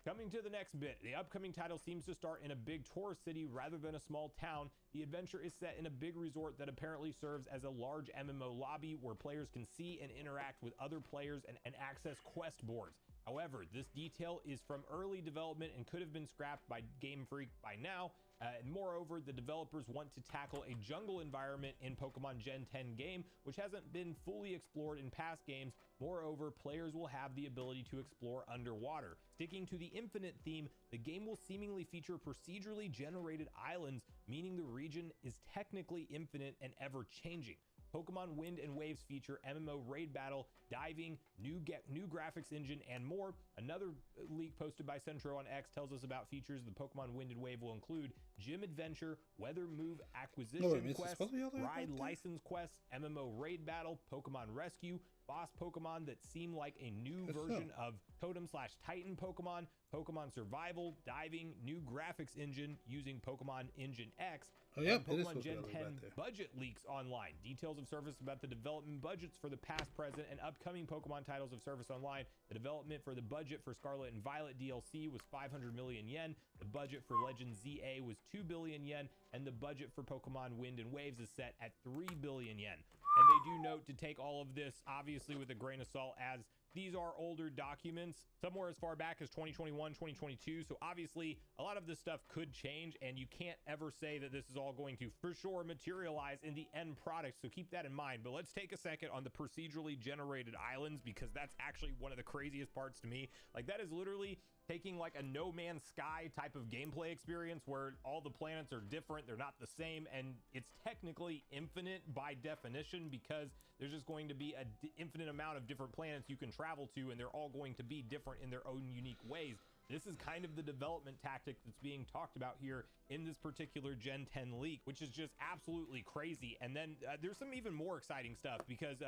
coming to the next bit, the upcoming title seems to start in a big tourist city rather than a small town. The adventure is set in a big resort that apparently serves as a large MMO lobby where players can see and interact with other players and access quest boards. However, this detail is from early development and could have been scrapped by Game Freak by now. And moreover, the developers want to tackle a jungle environment in Pokemon Gen 10 game, which hasn't been fully explored in past games. Moreover, players will have the ability to explore underwater. Sticking to the Infinite theme, the game will seemingly feature procedurally generated islands, meaning the region is technically infinite and ever-changing. Pokemon Wind and Waves feature MMO raid battle, diving, new graphics engine, and more. Another leak posted by Centro on X tells us about features the Pokemon Wind and Wave will include: gym adventure, weather move acquisition quest, ride license quest, MMO raid battle, Pokemon rescue, boss Pokemon that seem like a new version of Totem/Titan Pokemon, Pokemon survival, diving, new graphics engine using Pokemon Engine X, and Pokemon Gen 10 budget leaks online. Details of service about the development budgets for the past, present, and upcoming Pokemon titles of service online. The development for the budget for Scarlet and Violet DLC was 500 million yen. The budget for Legend ZA was 2 billion yen, and the budget for Pokemon Wind and Waves is set at 3 billion yen. And they do note to take all of this obviously with a grain of salt, as these are older documents, somewhere as far back as 2021, 2022. So obviously a lot of this stuff could change, and you can't ever say that this is all going to for sure materialize in the end product. So keep that in mind. But let's take a second on the procedurally generated islands, because that's actually one of the craziest parts to me. Like, that is literally taking like a No Man's Sky type of gameplay experience where all the planets are different, they're not the same, and it's technically infinite by definition, because there's just going to be an infinite amount of different planets you can travel to, and they're all going to be different in their own unique ways. This is kind of the development tactic that's being talked about here in this particular Gen 10 leak, which is just absolutely crazy. And then there's some even more exciting stuff because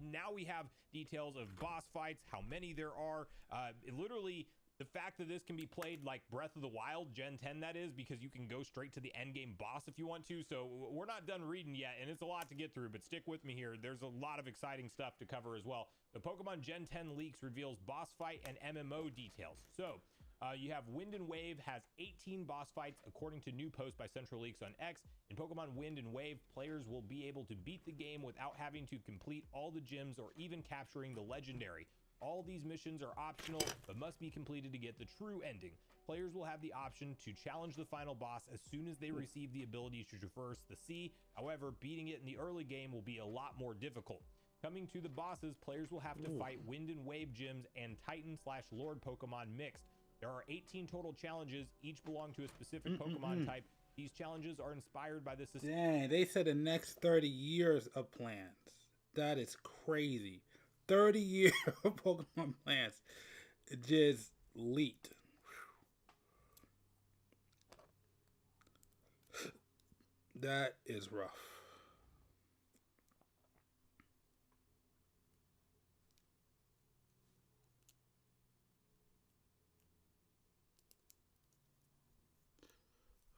now we have details of boss fights, how many there are, literally the fact that this can be played like Breath of the Wild, Gen 10 that is, because you can go straight to the end game boss if you want to. So we're not done reading yet, and it's a lot to get through, but stick with me here. There's a lot of exciting stuff to cover as well. The Pokemon Gen 10 leaks reveals boss fight and MMO details. So you have Wind and Wave has 18 boss fights according to new post by Central Leaks on X. In Pokemon Wind and Wave, players will be able to beat the game without having to complete all the gyms or even capturing the legendary. All these missions are optional, but must be completed to get the true ending. Players will have the option to challenge the final boss as soon as they receive the ability to traverse the sea. However, beating it in the early game will be a lot more difficult. Coming to the bosses, players will have to fight Wind and Wave gyms and Titan/Lord Pokemon mixed. There are 18 total challenges, each belong to a specific Pokemon type. These challenges are inspired by the system. Dang, they said the next 30 years of plans. That is crazy. 30 years of Pokemon plans just leaked. That is rough.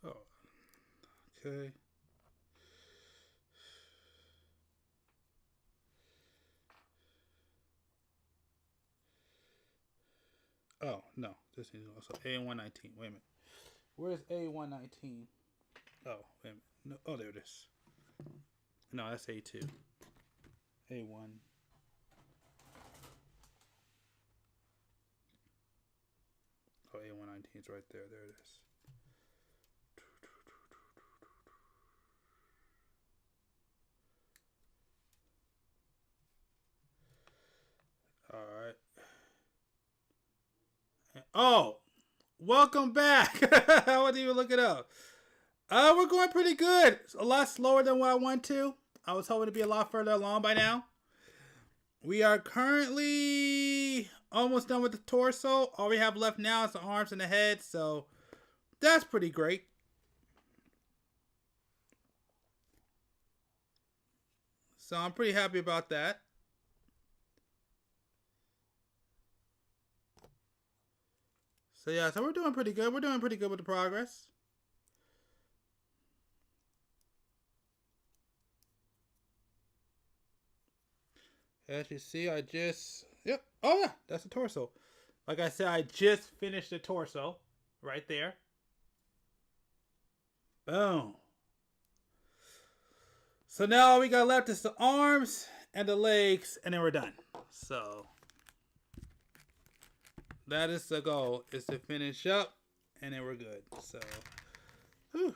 Oh, okay. Oh, no. This is also A119. Wait a minute. Where's A119? Oh, wait a minute. No, oh, there it is. No, that's A2. A1. Oh, A119 is right there. There it is. All right. Oh, welcome back. I wasn't even looking up. We're going pretty good. It's a lot slower than what I want to. I was hoping to be a lot further along by now. We are currently almost done with the torso. All we have left now is the arms and the head. So that's pretty great. So I'm pretty happy about that. So yeah, so we're doing pretty good. We're doing pretty good with the progress. As you see, I just... Yep. Oh, yeah. That's the torso. Like I said, I just finished the torso. Right there. Boom. So now all we got left is the arms and the legs, and then we're done. So that is the goal, is to finish up, and then we're good. So, whew.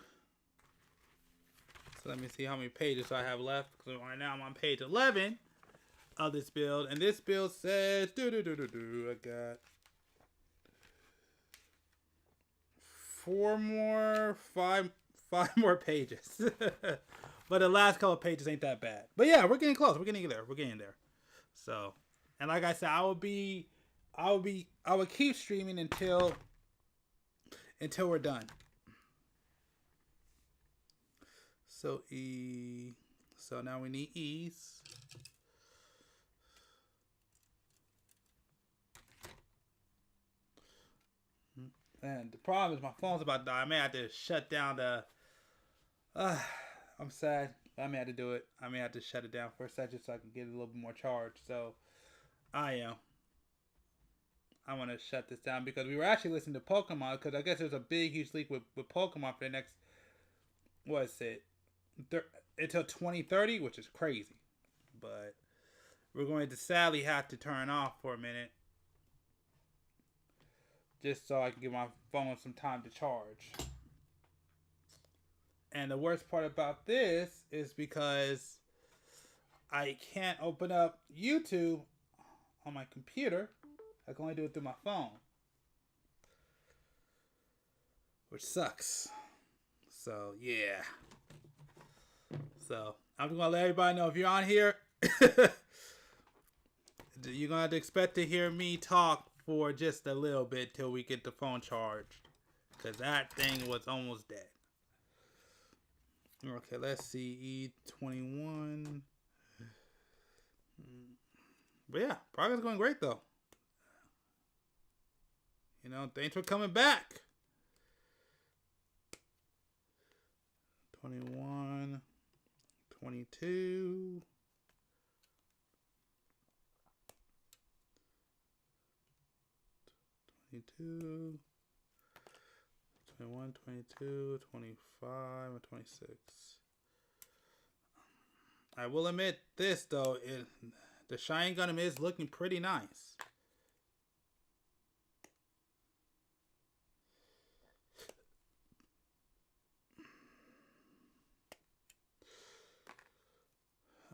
So let me see how many pages I have left. Because right now I'm on page 11 of this build, and this build says I got 5 more pages. But the last couple of pages ain't that bad. But yeah, we're getting close. We're getting there. We're getting there. So, and like I said, I will keep streaming until we're done. So so now we need E's. And the problem is my phone's about to die. I may have to shut down the... I'm sad. I may have to do it. I may have to shut it down for a second so I can get a little bit more charge. So, I want to shut this down because we were actually listening to Pokemon, because I guess there's a big, huge leak with Pokemon for the next... What is it? Until 2030, which is crazy. But we're going to sadly have to turn off for a minute, just so I can give my phone some time to charge. And the worst part about this is because I can't open up YouTube on my computer. I can only do it through my phone, which sucks. So, yeah. So, I'm going to let everybody know, if you're on here, you're going to have to expect to hear me talk for just a little bit till we get the phone charged. Because that thing was almost dead. Okay, let's see. E21. But yeah, progress is going great though. You know, thanks for coming back. 21, 22. 22, 21, 22, 25, and 26. I will admit this though, the Shine Gundam is looking pretty nice.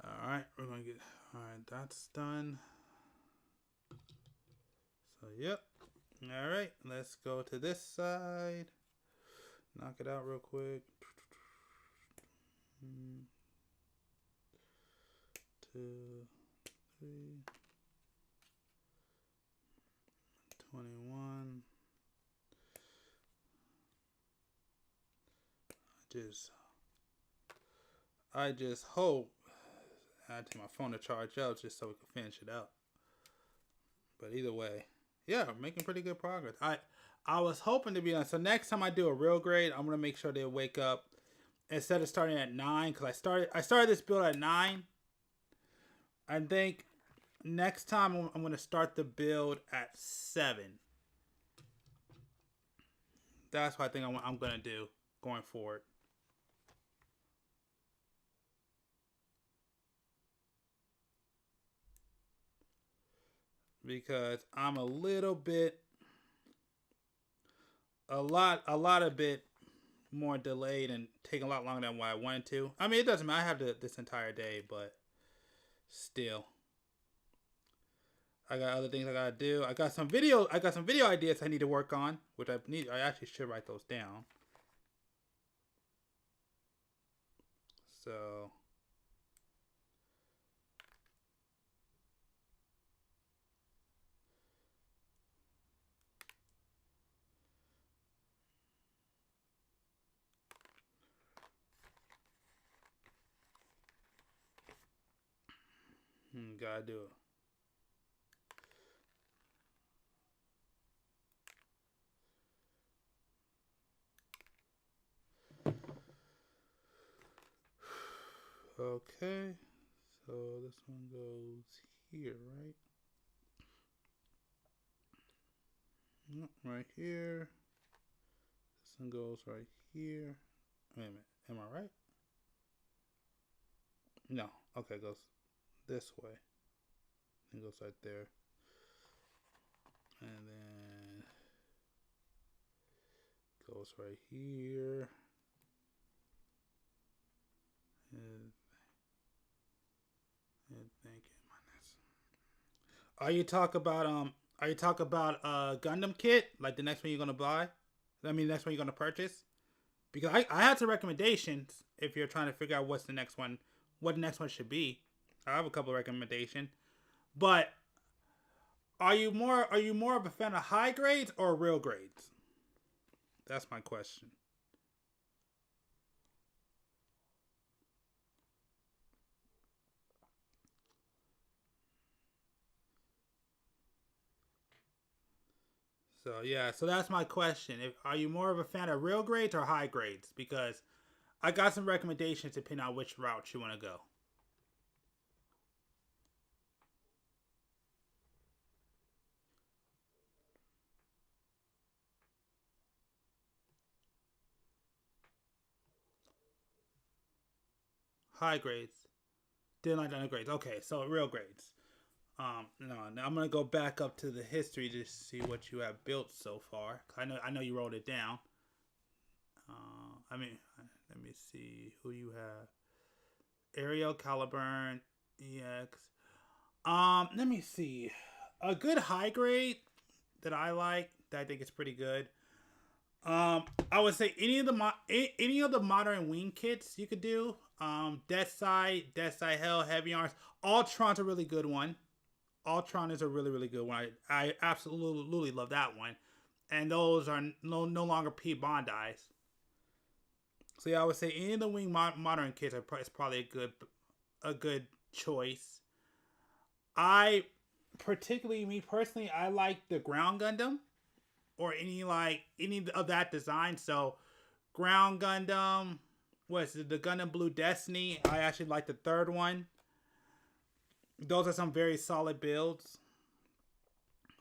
Alright, we're gonna get, alright, that's done. So, yep. Alright, let's go to this side. Knock it out real quick. 2, 3, 21. I just hope I take my phone to charge up just so we can finish it out. But either way, yeah, we're making pretty good progress. I was hoping to be on. So next time I do a real grade, I'm gonna make sure they wake up instead of starting at 9, because I started this build at 9. I think next time I'm gonna start the build at 7. That's what I think I'm gonna do going forward. Because I'm a little bit, a lot of bit more delayed and taking a lot longer than what I wanted to. I mean, it doesn't matter. I have this entire day, but still, I got other things I gotta do. I got some video ideas I need to work on, which I actually should write those down. So. Gotta do it. Okay, so this one goes here, right? Nope, right here. This one goes right here. Wait a minute, am I right? No, okay, it goes this way. It goes right there. And then goes right here. And thank you. Are you talking about Gundam kit? Like the next one you're gonna buy? I mean, the next one you're gonna purchase? Because I had some recommendations if you're trying to figure out what the next one should be. I have a couple of recommendations. But are you more of a fan of high grades or real grades? That's my question. So yeah, so that's my question. Are you more of a fan of real grades or high grades? Because I got some recommendations depending on which route you want to go. High grades. Didn't like the grades. Okay, so real grades. No, I'm gonna go back up to the history to see what you have built so far. I know you wrote it down. Let me see who you have. Ariel, Caliburn, EX. Let me see. A good high grade that I like, that I think is pretty good. I would say any of the modern wing kits you could do. Death Side, Hell, Heavy Arms. Ultron's a really good one. Ultron is a really, really good one. I absolutely love that one. And those are no longer P Bondi's. So yeah, I would say any of the Wing Modern kits is probably a good choice. Me personally, I like the Ground Gundam or any of that design. So Ground Gundam, the Gundam Blue Destiny? I actually like the third one. Those are some very solid builds.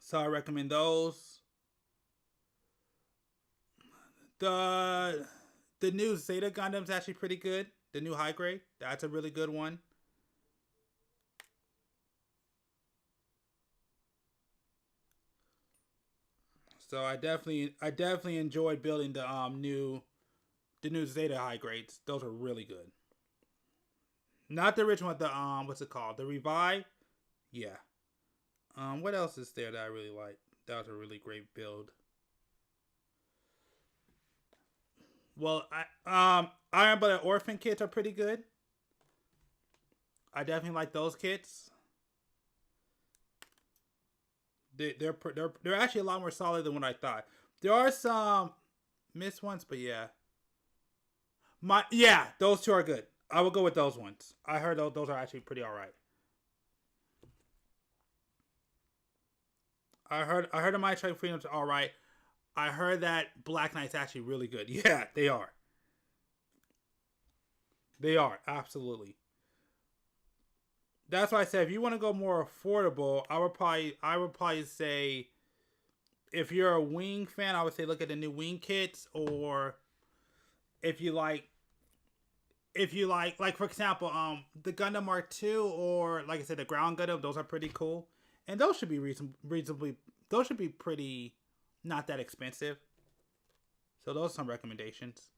So I recommend those. The new Zeta Gundam's actually pretty good. The new high grade. That's a really good one. So I definitely enjoyed building the new Zeta high grades. Those are really good. Not the original one, the what's it called? The Revive? Yeah. What else is there that I really like? That was a really great build. Well, Iron Blooded Orphan kits are pretty good. I definitely like those kits. They're actually a lot more solid than what I thought. There are some missed ones, but yeah. Those two are good. I will go with those ones. I heard those are actually pretty alright. I heard the My Strike Freedom's alright. I heard that Black Knight's actually really good. Yeah, they are. They are, absolutely. That's why I said if you want to go more affordable, I would probably say if you're a Wing fan, I would say look at the new Wing kits, or if you like for example, the Gundam Mark II, or like I said, the Ground Gundam, those are pretty cool. And those should be those should be pretty not that expensive. So those are some recommendations.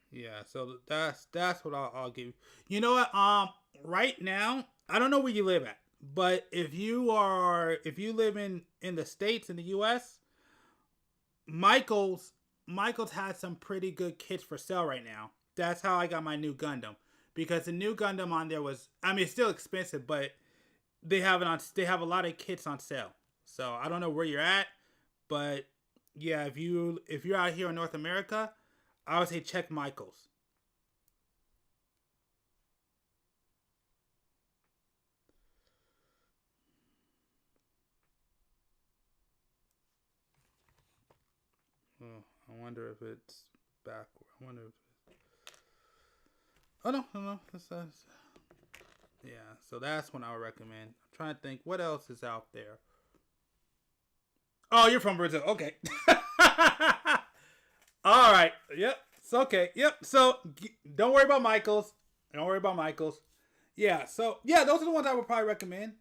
Yeah, so that's what I'll give you. You know what? Right now, I don't know where you live at, but if you live in the States, in the US, Michael's had some pretty good kits for sale right now. That's how I got my new Gundam, because the new Gundam on there was, I mean, it's still expensive, but they have a lot of kits on sale. So I don't know where you're at, but yeah, if you're out here in North America, I would say check Michael's. Oh, I wonder if it's backward. I wonder if oh no. Yeah, so that's one I would recommend. I'm trying to think what else is out there. Oh, you're from Brazil. Okay. All right. Yep. It's okay. Yep. So don't worry about Michael's. Yeah. So yeah, those are the ones I would probably recommend.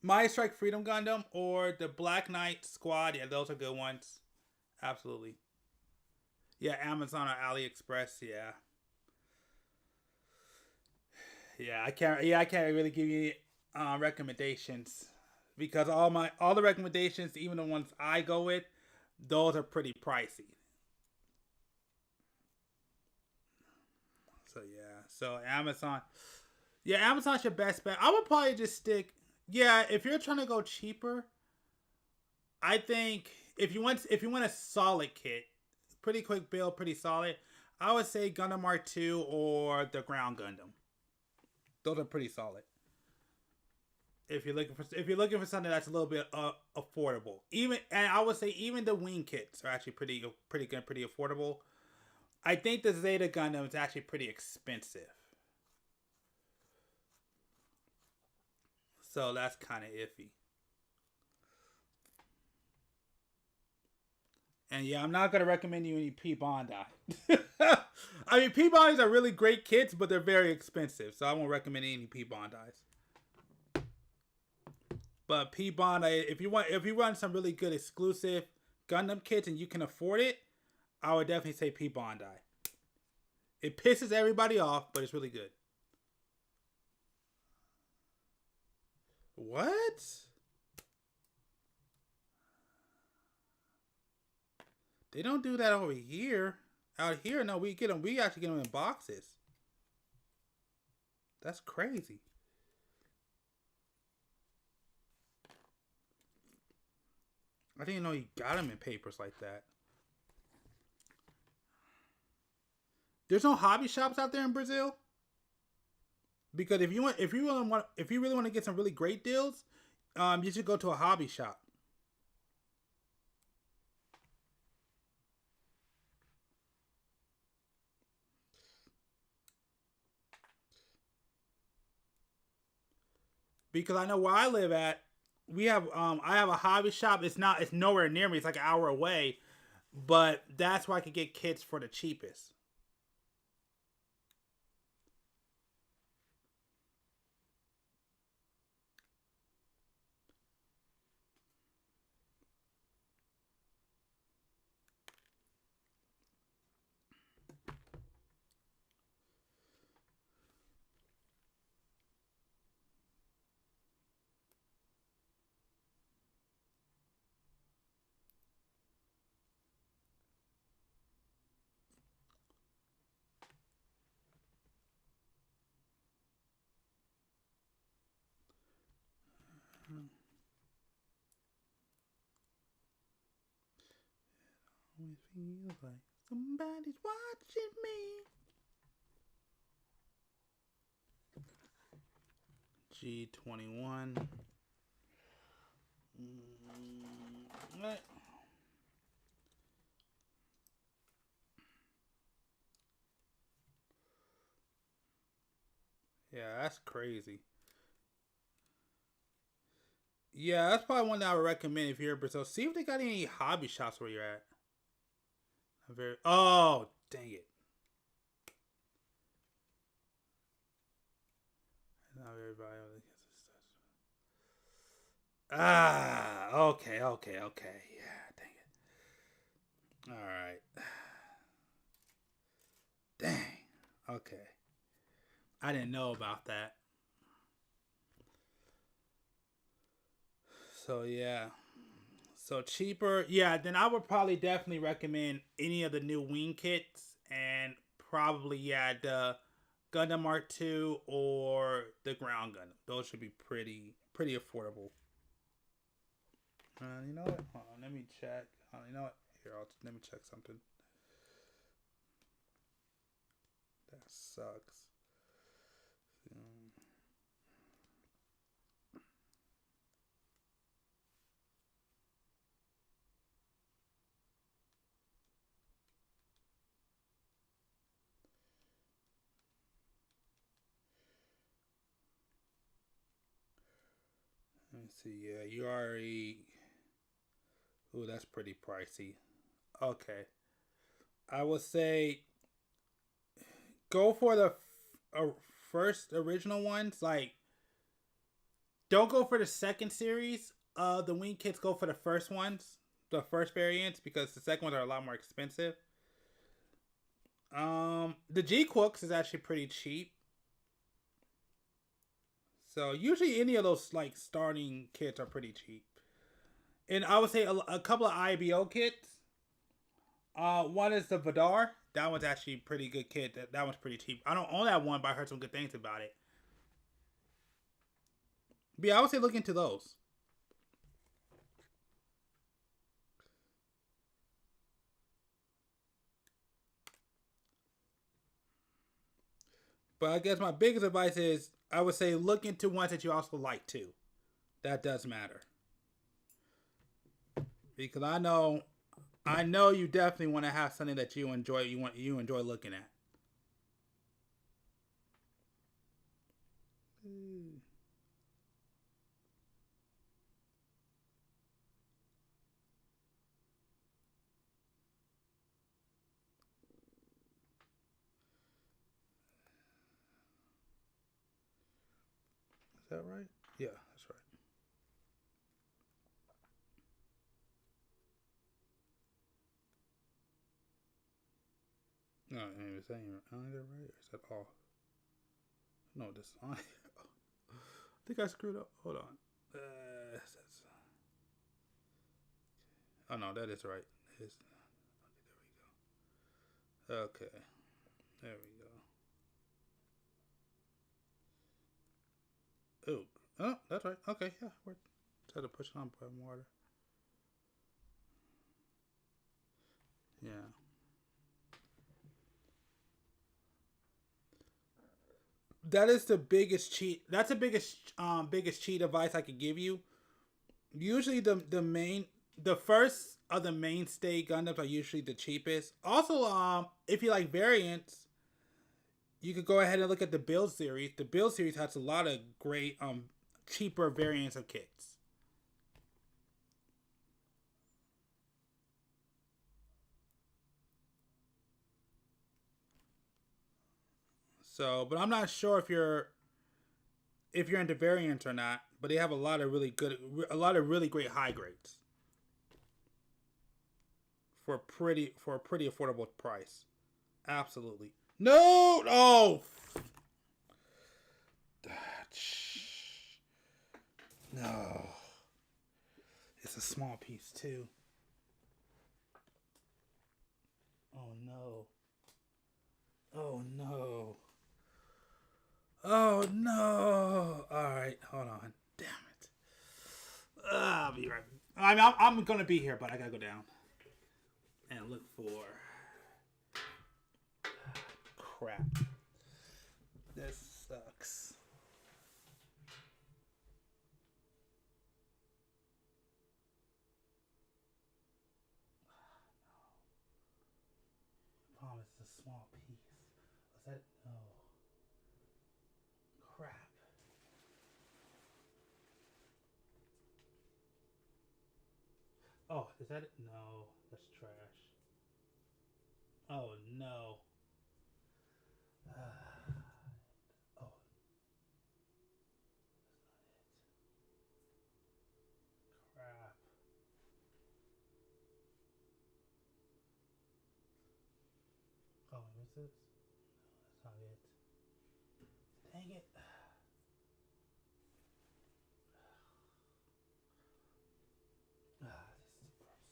My Strike Freedom Gundam or the Black Knight Squad. Yeah, those are good ones. Absolutely. Yeah, Amazon or AliExpress. Yeah. Yeah, I can't really give you recommendations, because all the recommendations, even the ones I go with, those are pretty pricey. So yeah, so Amazon, Amazon's your best bet. I would probably just stick. Yeah, if you're trying to go cheaper, I think if you want a solid kit, pretty quick build, pretty solid, I would say Gundam Mark II or the Ground Gundam. Those are pretty solid. If you're looking for something that's a little bit affordable, and I would say even the Wing kits are actually pretty good, pretty affordable. I think the Zeta Gundam is actually pretty expensive, so that's kind of iffy. And yeah, I'm not gonna recommend you any P Bondi. I mean, P Bondis are really great kits, but they're very expensive, so I won't recommend any P Bondis. But P Bondi, if you want some really good exclusive Gundam kits and you can afford it, I would definitely say P Bondi. It pisses everybody off, but it's really good. What? They don't do that over here. Out here, no, we get them. We actually get them in boxes. That's crazy. I didn't know you got them in papers like that. There's no hobby shops out there in Brazil. Because if you really want to get some really great deals, you should go to a hobby shop. Because I know where I live at, we have I have a hobby shop. It's nowhere near me. It's like an hour away, but that's where I could get kits for the cheapest. Always feels like somebody's watching me. G21. What? Yeah, that's crazy. Yeah, that's probably one that I would recommend if you're in Brazil. See if they got any hobby shops where you're at. Oh, dang it. Not everybody. Okay. Yeah, dang it. All right. Dang. Okay. I didn't know about that. So, yeah. So, cheaper. Yeah, then I would probably definitely recommend any of the new wing kits. And probably, yeah, the Gundam Mark II or the Ground Gundam. Those should be pretty affordable. You know what? Hold on, let me check. You know what? Here, let me check something. That sucks. Let me see. Yeah, you already. Ooh, that's pretty pricey. Okay. I would say go for the first original ones. Like, don't go for the second series of the wing kits. Go for the first ones, the first variants, because the second ones are a lot more expensive. The G-Quooks is actually pretty cheap. So usually any of those like starting kits are pretty cheap. And I would say a couple of IBO kits. One is the Vidar. That one's actually a pretty good kit. That one's pretty cheap. I don't own that one, but I heard some good things about it. But yeah, I would say look into those. But I guess my biggest advice is I would say look into ones that you also like too. That does matter. Because I know you definitely want to have something that you enjoy. You enjoy looking at. Is that right? Yeah, that's right. Is that even on there right? Or is that all? No, this is on. I think I screwed up. Hold on. Oh no, that is right. Okay, there we go. Oh, that's right. Okay, yeah, we're trying to push it on by water. Yeah. That is the biggest cheat. That's the biggest cheat advice I could give you. Usually the first of the mainstay Gundams are usually the cheapest. Also, if you like variants, you could go ahead and look at the Build series. The Build series has a lot of great cheaper variants of kits. So, but I'm not sure if you're into variants or not. But they have a lot of really great high grades for a pretty affordable price. Absolutely. No. Oh. No. It's a small piece too. Oh no. Oh no. Oh no. Alright, hold on. Damn it. I'll be right back. I'm gonna be here, but I gotta go down and look for crap. This sucks. I promise it's a small piece. Was that no? Crap. Oh, is that it? No, that's trash. Oh no. Oh. Crap. Oh, is this? No, that's not it. Dang it. This is the first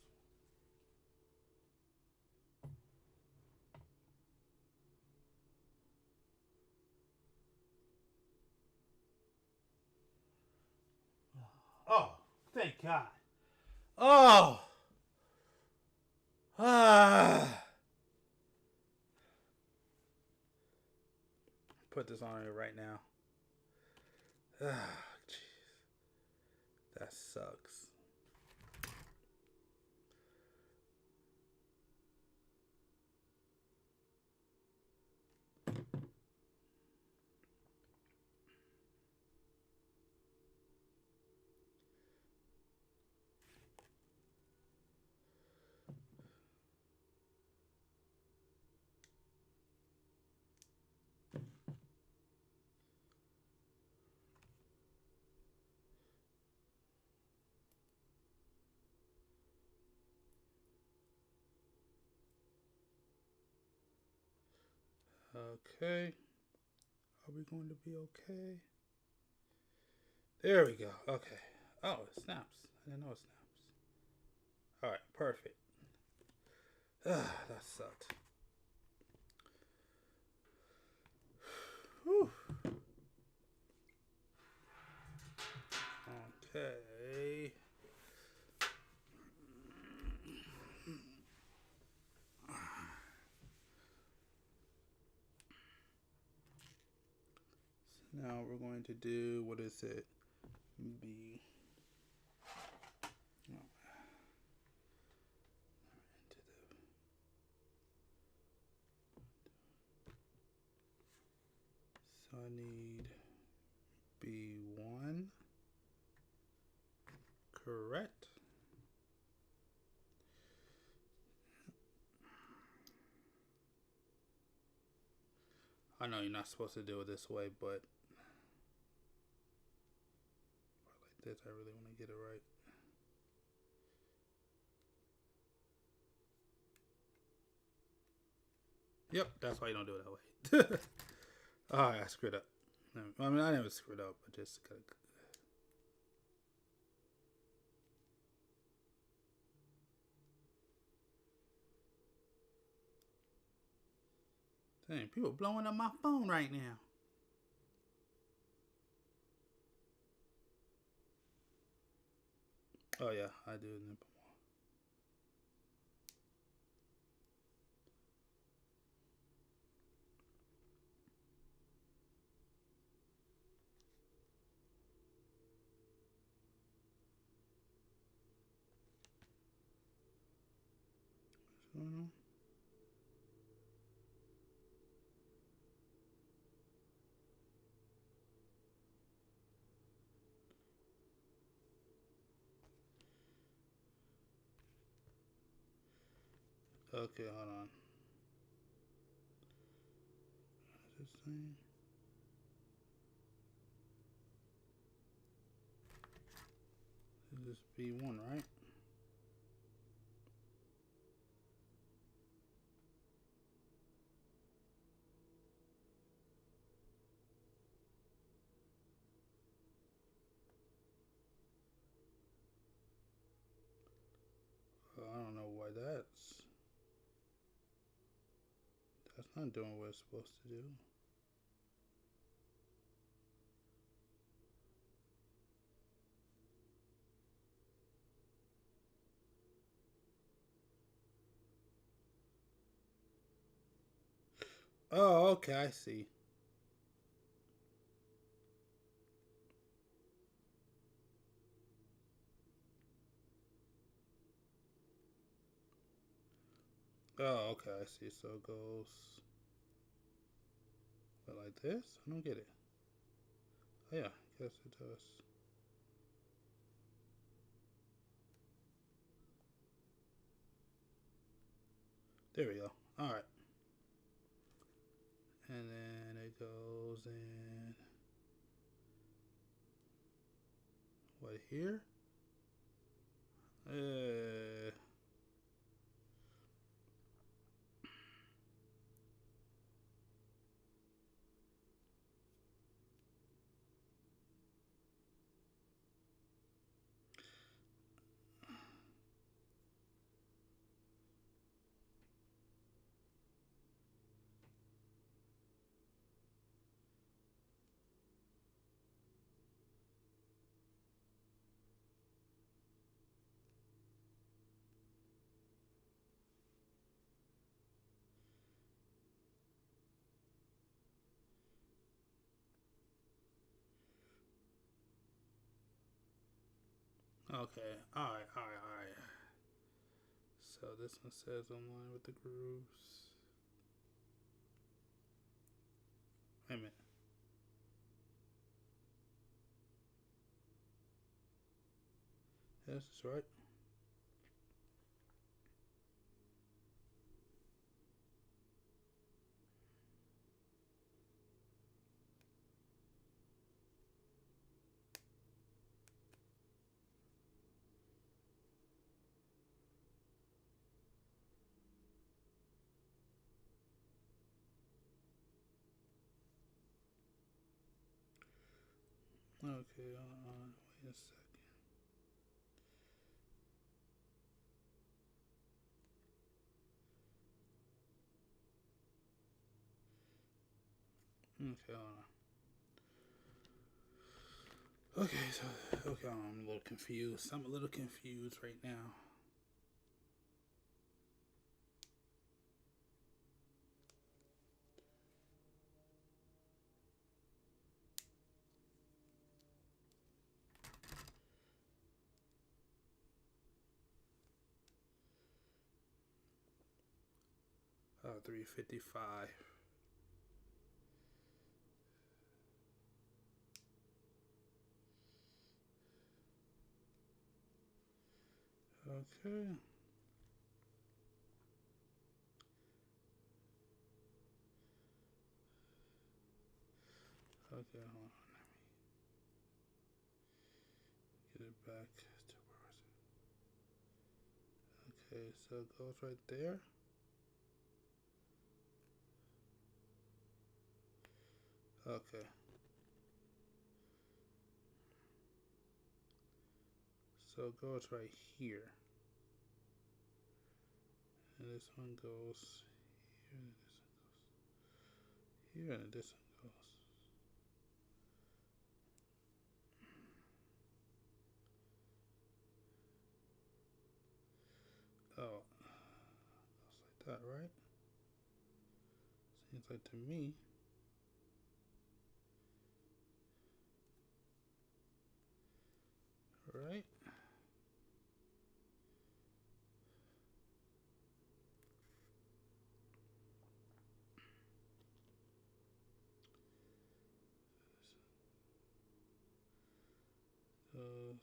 one. Oh, thank God. Oh. Put this on here right now. Jeez. That sucks. Okay. Are we going to be okay? There we go. Okay. Oh, it snaps. I didn't know it snaps. Alright, perfect. That sucked. Whew. Okay. So now we're going to do, what is it? B. Oh. So I need B1. Correct. I know you're not supposed to do it this way, but like this, I really want to get it right. Yep, that's why you don't do it that way. Alright, I screwed up. I mean, I never screwed up, but just gotta... Dang, people blowing up my phone right now. Oh yeah, I do nipple more. What's going on? Okay, hold on. What is this thing? This is B1, right? I don't know why that's not doing what it's supposed to do. Oh, okay, I see. Oh, okay, I see. So it goes like this? I don't get it. Oh, yeah, I guess it does. There we go. Alright. And then it goes in... What, here? Okay, alright. So this one says online with the grooves. Wait a minute. Yes, that's right. Okay, wait a second. Okay, hold on. Okay, so, okay, I'm a little confused. I'm a little confused right now. Oh, 355. Okay. Okay, hold on. Let me get it back to where is it? Okay, so it goes right there. Okay. So it goes right here. And this one goes here, and this one goes here, and this one goes. Oh, goes like that, right? Seems like to me. Right? Goes.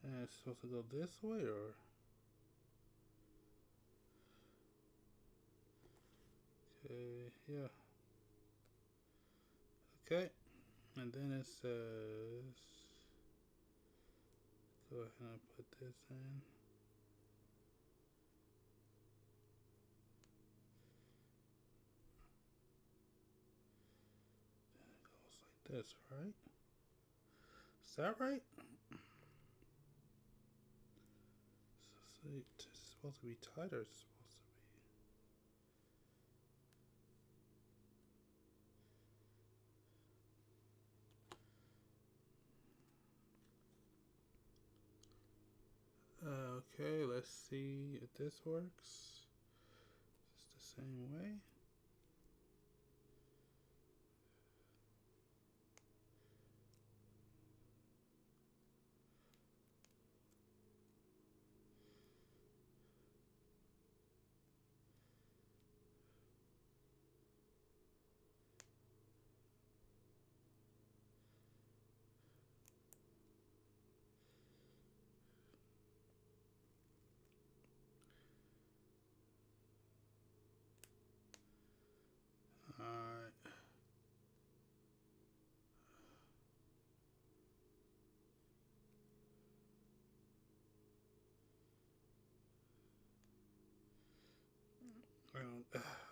And it's supposed to go this way, or? Okay, yeah. Okay, and then it says, go ahead and put this in. Then it goes like this, right? Is that right? So it's supposed to be tighter. It's supposed to be. Okay, let's see if this works. It's the same way. Alright.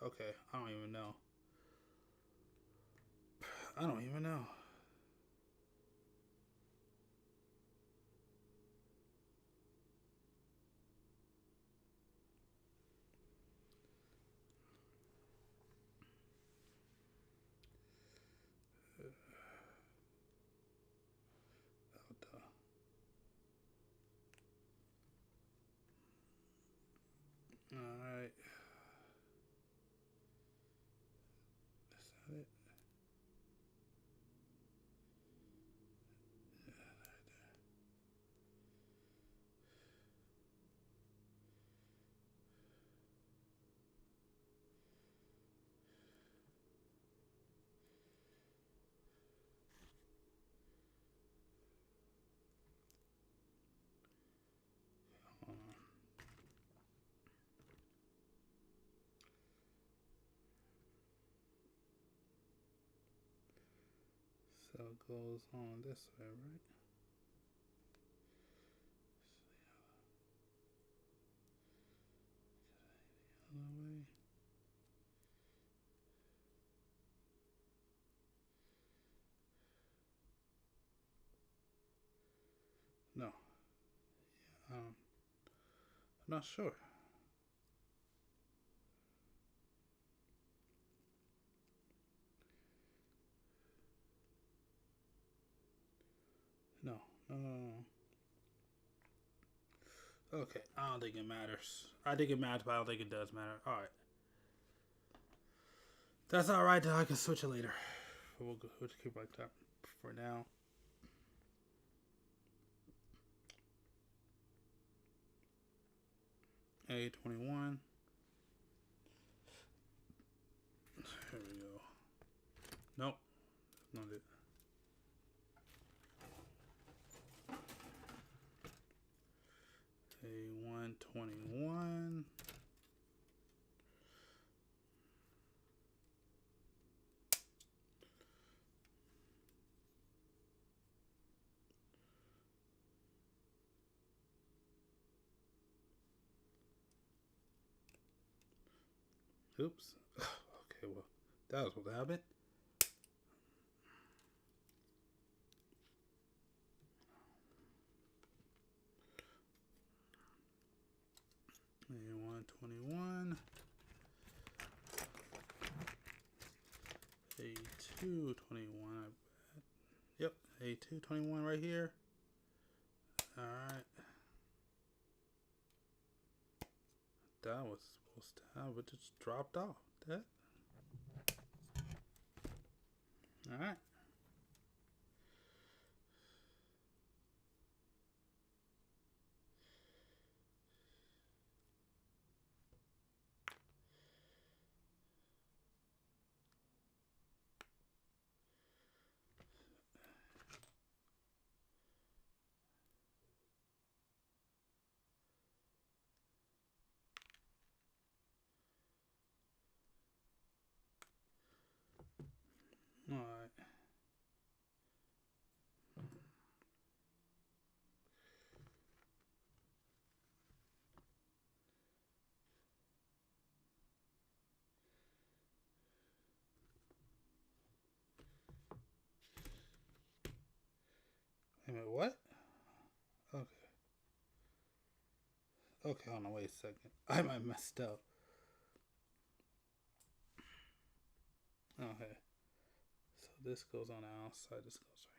Okay, I don't even know. I don't even know. Alright. Is that it? Hold on. So it goes on this way, right? The other way. No. Yeah, I'm not sure. No. Okay, I don't think it matters. I think it matters, but I don't think it does matter. Alright. That's alright, I can switch it later. We'll just keep like that for now. A21. Here we go. Nope. Not it. A121. Oops. Okay, well, that was what happened. A121. A221. Yep, A221 right here. Alright. That was supposed to have, it just dropped off. That. Alright. Alright. Wait a minute, what? Okay. Okay, hold on, wait a second. I might have messed up. Okay. So this goes on the outside, this goes right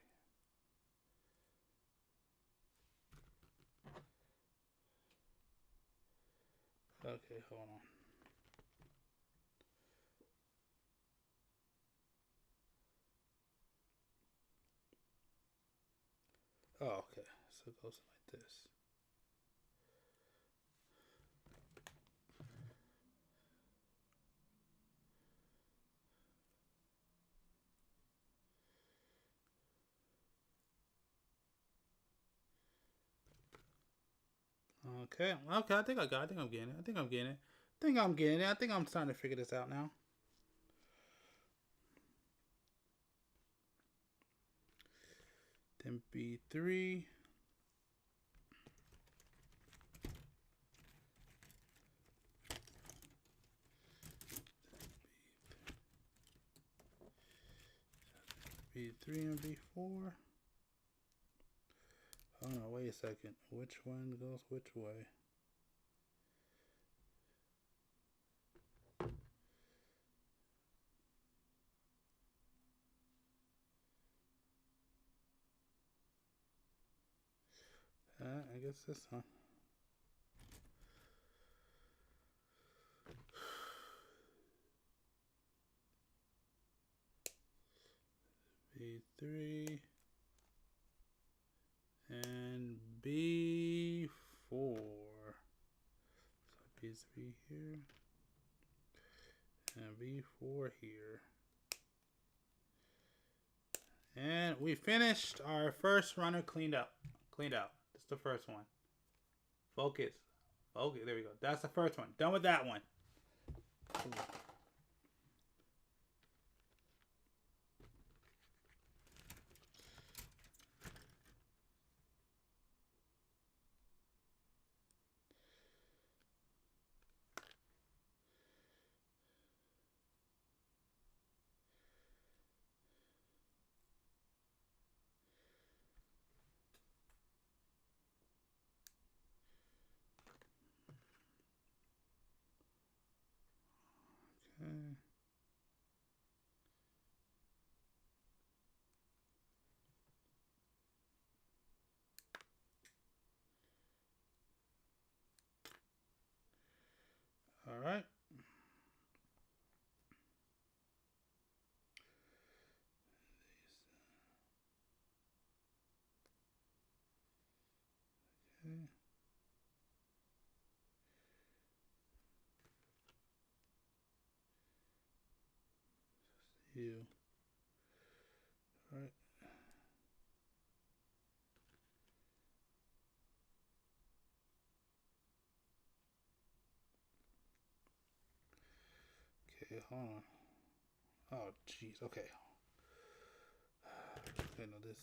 here. Okay, hold on. Oh, okay. So it goes like this. Okay, okay, I think I got it. I think I'm getting it. I think I'm getting it. I think I'm getting it. I think I'm starting to figure this out now. Then B3. B3 and B4. Oh no, wait a second. Which one goes which way? I guess this one. B3 and B4. So B3 here and B4 here. And we finished our first runner cleaned up. Cleaned out. That's the first one. Focus. Okay, there we go. That's the first one. Done with that one. Okay. All right. Okay. You. All right. Okay, hold on. Oh, jeez. Okay. Okay, no, this.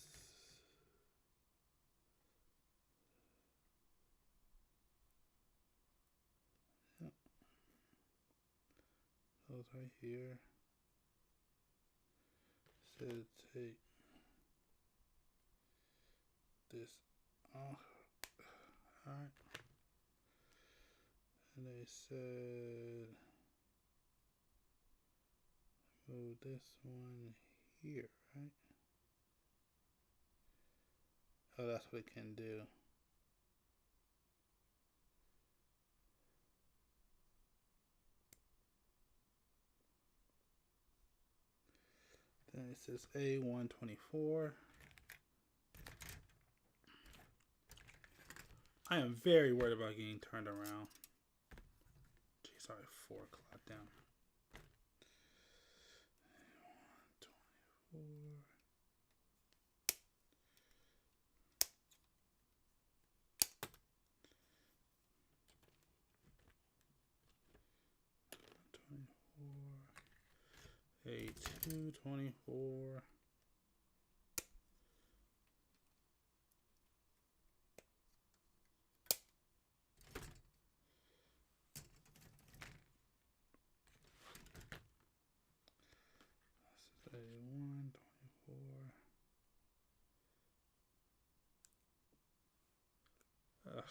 goes right here. Said take this off. Alright. And they said move this one here, right? Oh, that's what it can do. Then it says A124. I am very worried about getting turned around. Geez, sorry, 4 o'clock down. A124. A224. This is A124. Ugh.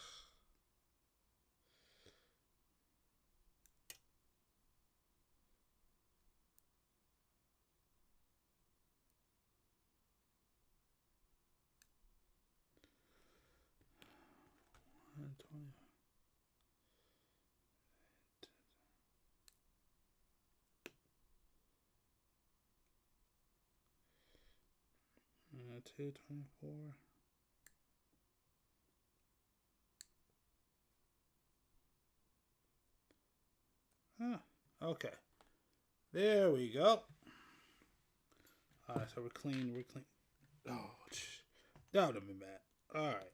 And 224. Huh. Okay. There we go. Alright, so we're clean. We're clean. Oh, that would have been bad. Alright.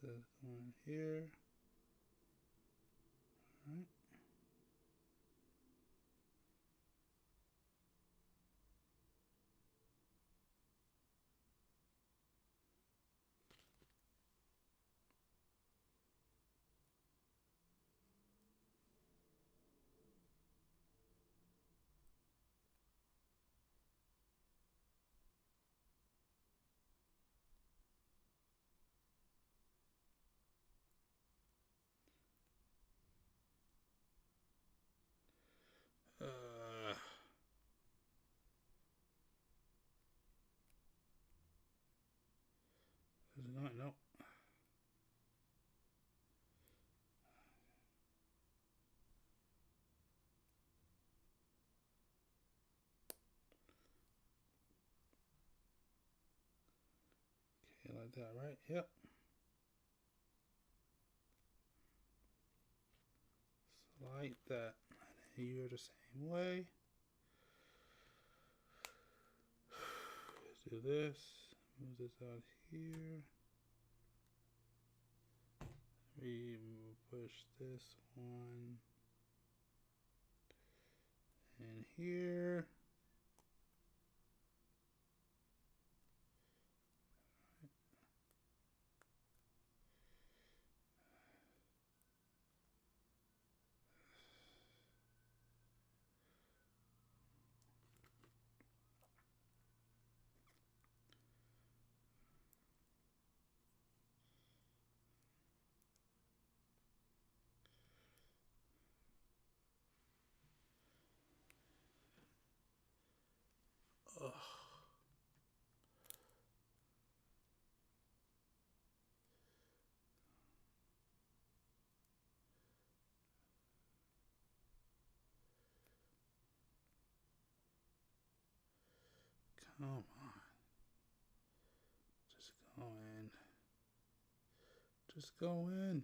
This is going here. Alright. Is it not? Nope. Okay, like that, right? Yep. Slide that here the same way. Let's do this. Move this out here. We push this one in here. Ugh. Come on. Just go in. Just go in.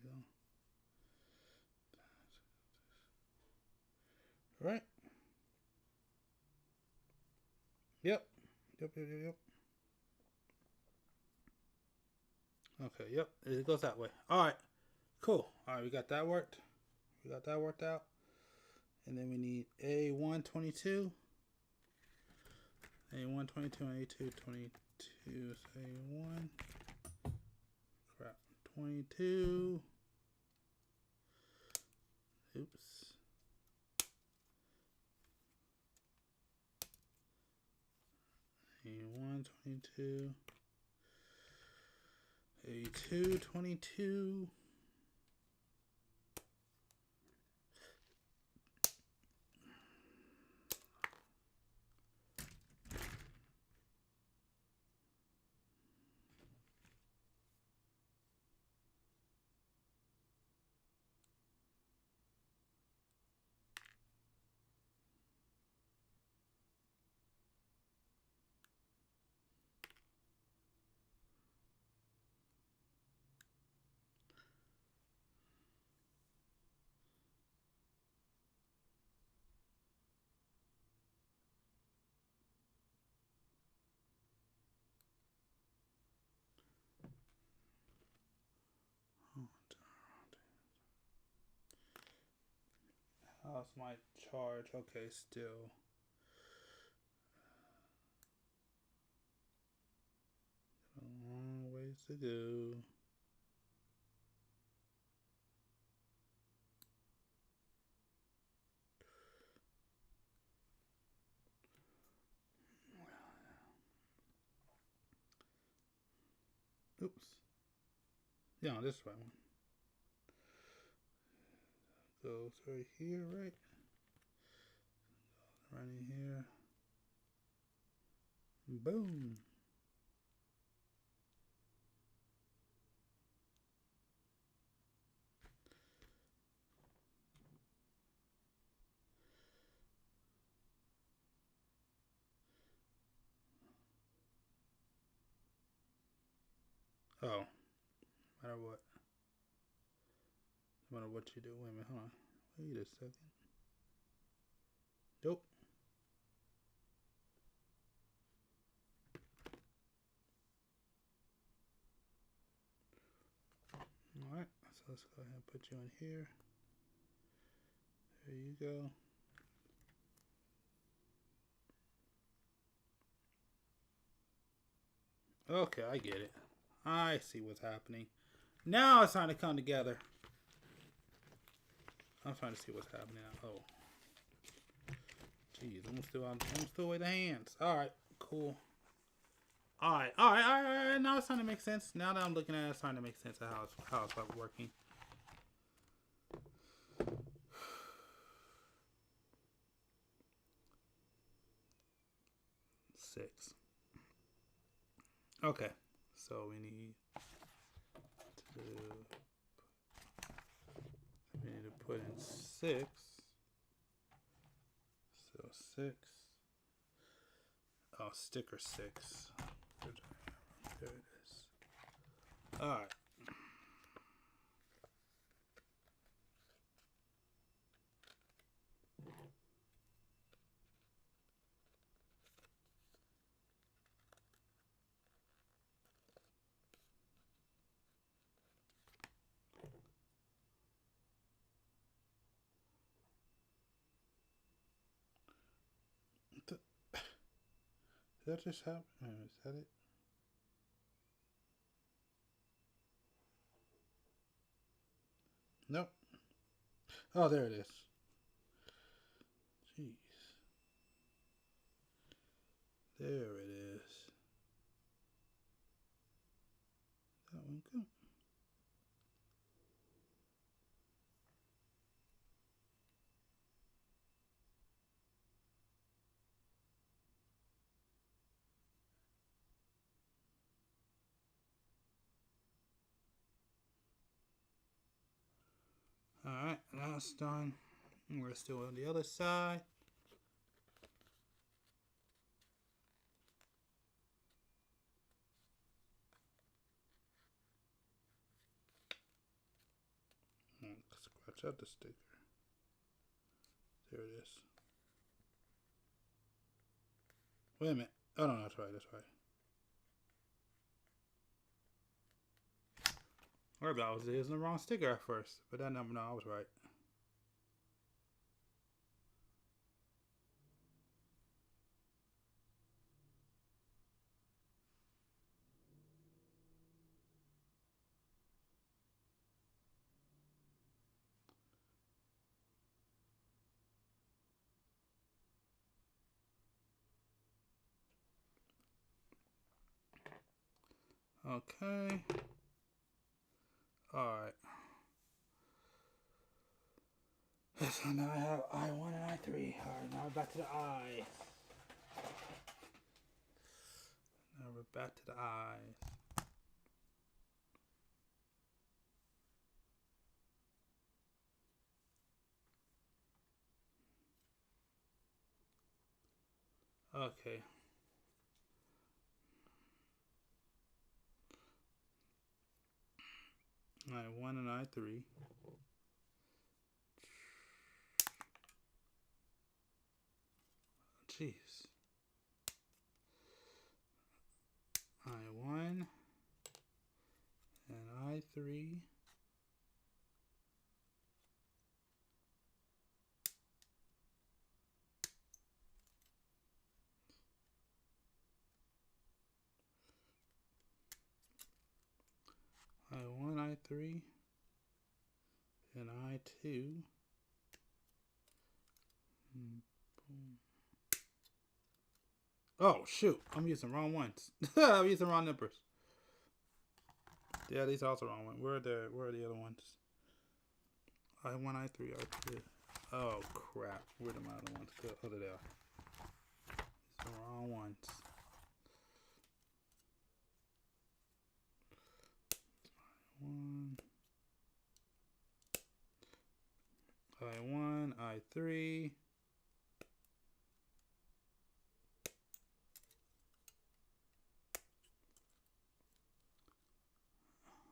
go. Right. Yep. Yep. Okay, yep. It goes that way. Alright. Cool. Alright, we got that worked. We got that worked out. And then we need A122. A122 and A222. So A1. Crap. 22. Oops. A122. A222. How's my charge? Okay, still. A long ways to go. Oops. Yeah, this right one. Goes right here, right? Right in here. Boom. Oh. No matter what. No matter what you do. Wait a minute, hold on. Wait a second. Nope. Alright, so let's go ahead and put you in here. There you go. Okay, I get it. I see what's happening. Now it's time to come together. I'm trying to see what's happening now. Oh. Jeez, I'm still with the hands. Alright, cool. Alright. Now it's starting to make sense. Now that I'm looking at it, it's starting to make sense of how it's working. Six. Okay. So we need to put in 6. So 6. Oh, sticker 6. There it is. Alright. Did that just happen? Is that it? Nope. Oh, there it is. Jeez. There it is. That one go. Alright, now it's done. We're still on the other side. Scratch out the sticker. There it is. Wait a minute. Oh no, that's right. That's right. Or I was using the wrong sticker at first, but that number, no, I was right. Okay. Alright. So now I have I1 and I3. Alright, now we're back to the I. Now we're back to the I. Okay. I1 and I3. Jeez. I1 and I3. I1, I3, and I2. Oh shoot! I'm using the wrong ones. I'm using the wrong numbers. Yeah, these are also wrong ones. Where are the other ones? I1, I3, I2. Oh crap! Where are my other ones? Oh, there they are. These are the wrong ones. I1, I3.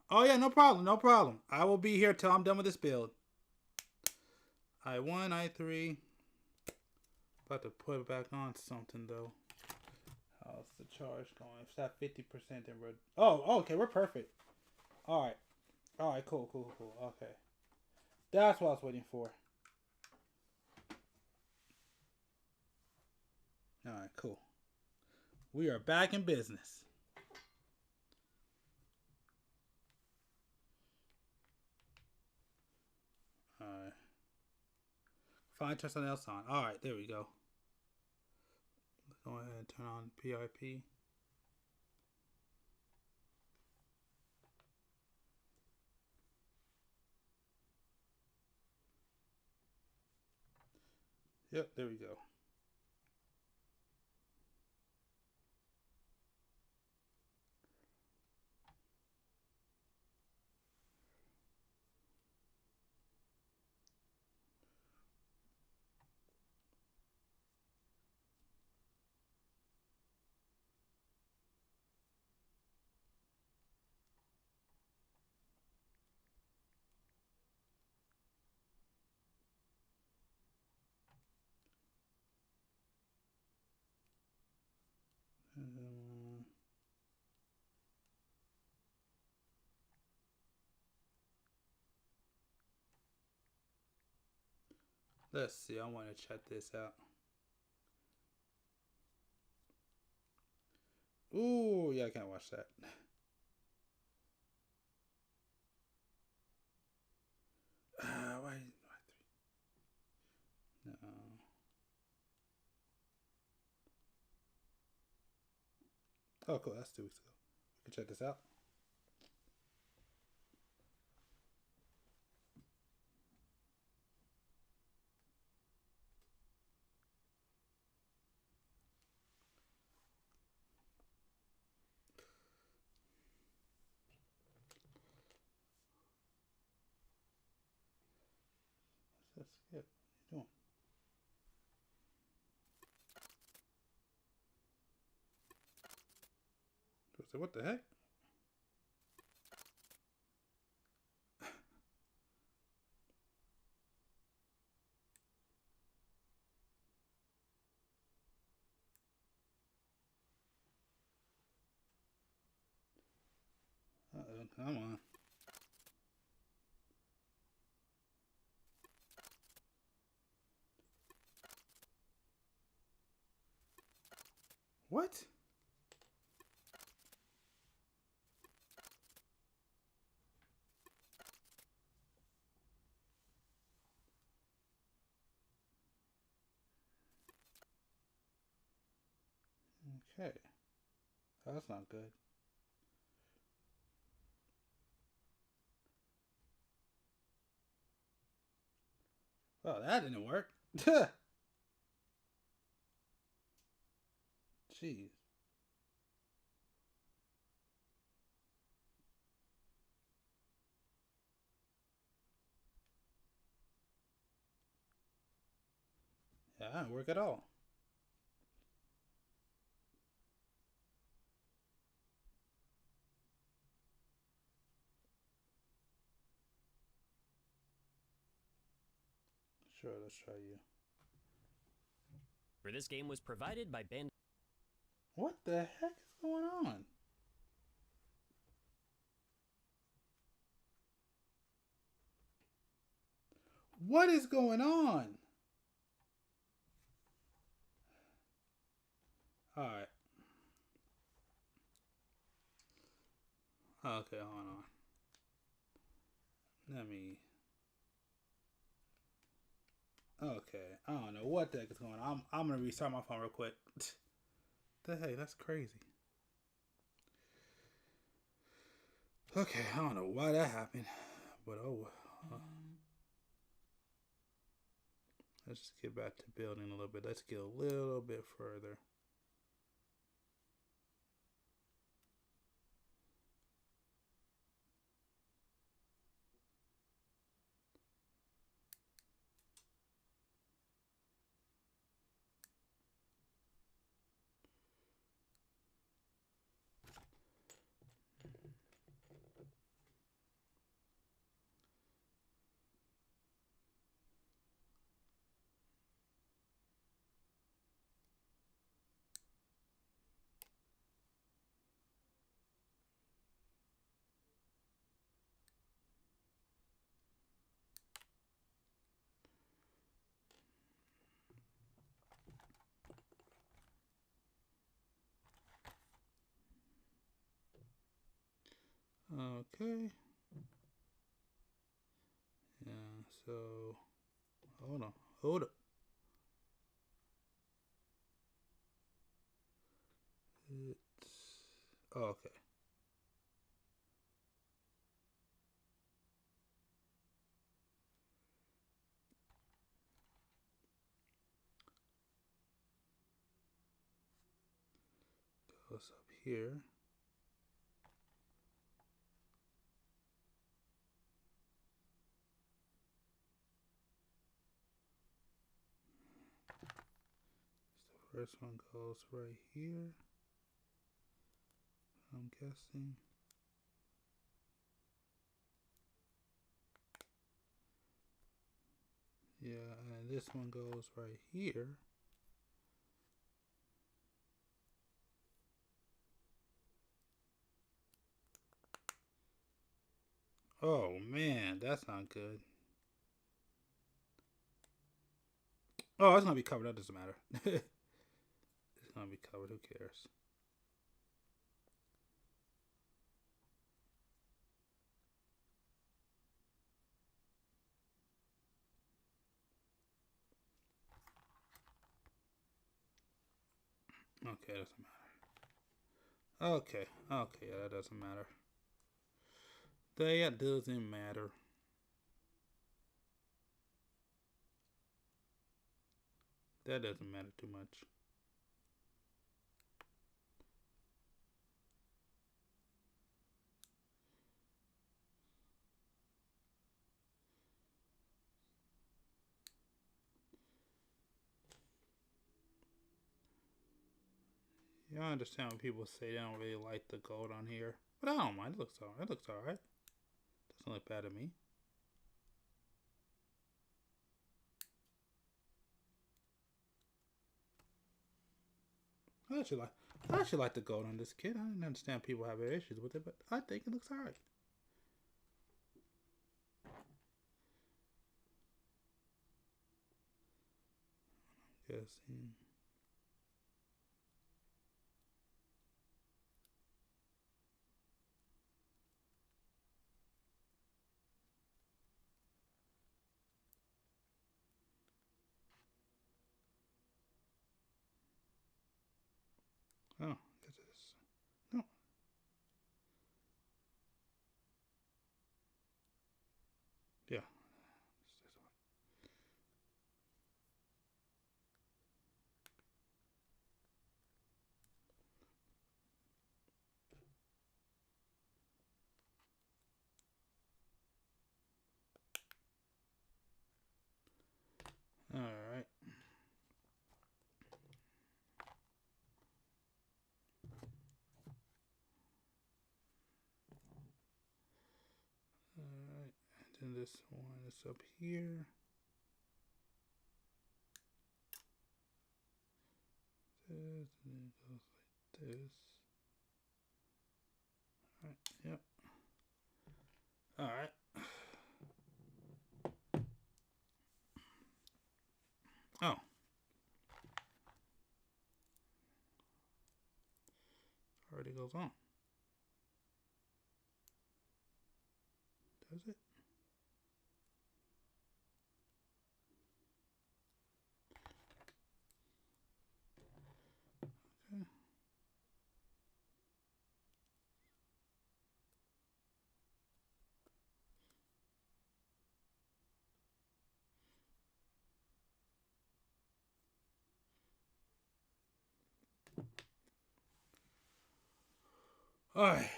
Oh yeah, no problem, no problem. I will be here till I'm done with this build. I1, I3. About to put it back on something though. How's the charge going? If it's at 50%, then we're... Oh, okay, we're perfect. Alright. Alright, cool. Okay. That's what I was waiting for. Alright, cool. We are back in business. Alright. Find turn something else on. Alright, there we go. Let's go ahead and turn on PIP. Yep, there we go. Let's see, I want to check this out. Ooh, yeah, I can't watch that. Why? No. Oh, cool. That's 2 weeks ago. We can check this out. Let's skip. What are you doing? What the heck? Come on. What? Okay. That's not good. Well, that didn't work. Jeez. Yeah, that didn't work at all. Sure, let's try you. For this game was provided by Band. What the heck is going on? What is going on? Alright. Okay, hold on. Let me... Okay, I don't know what the heck is going on. I'm gonna restart my phone real quick. The heck, that's crazy. Okay, I don't know why that happened, but oh well. Let's just get back to building a little bit. Let's get a little bit further. Okay. Yeah, so hold on. Hold up. It's okay. Goes up here. The first one goes right here. I'm guessing. Yeah, and this one goes right here. Oh man, that's not good. Oh, it's gonna be covered. That doesn't matter. It's gonna be covered. Who cares? Okay, doesn't matter. Okay, yeah, that doesn't matter. That doesn't matter. That doesn't matter too much. Yeah, I understand when people say they don't really like the gold on here, but I don't mind. It looks alright. It looks alright. Doesn't look bad to me. I actually like the gold on this kit. I didn't understand people have issues with it, but I think it looks alright. guessing. Oh, this is no. Yeah, it's this one. All right. All right, and then this one is up here. This, and then it goes like this. All right, yep. All right. Oh. Already goes on. Does it? Okay. All right.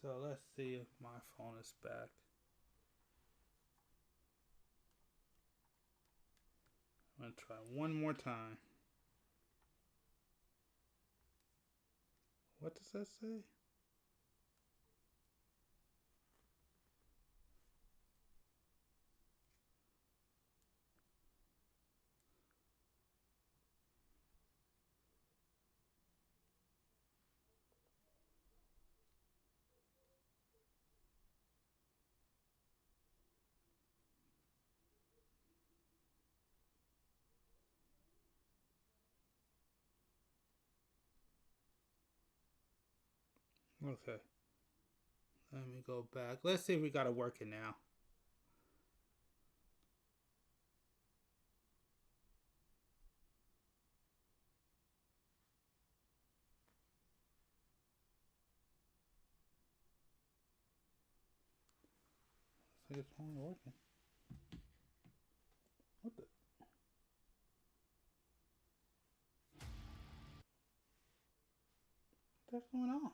So let's see if my phone is back. I'm going to try one more time. What does that say? Okay. Let me go back. Let's see if we got it working now. Looks like it's only working. What the? What's going on?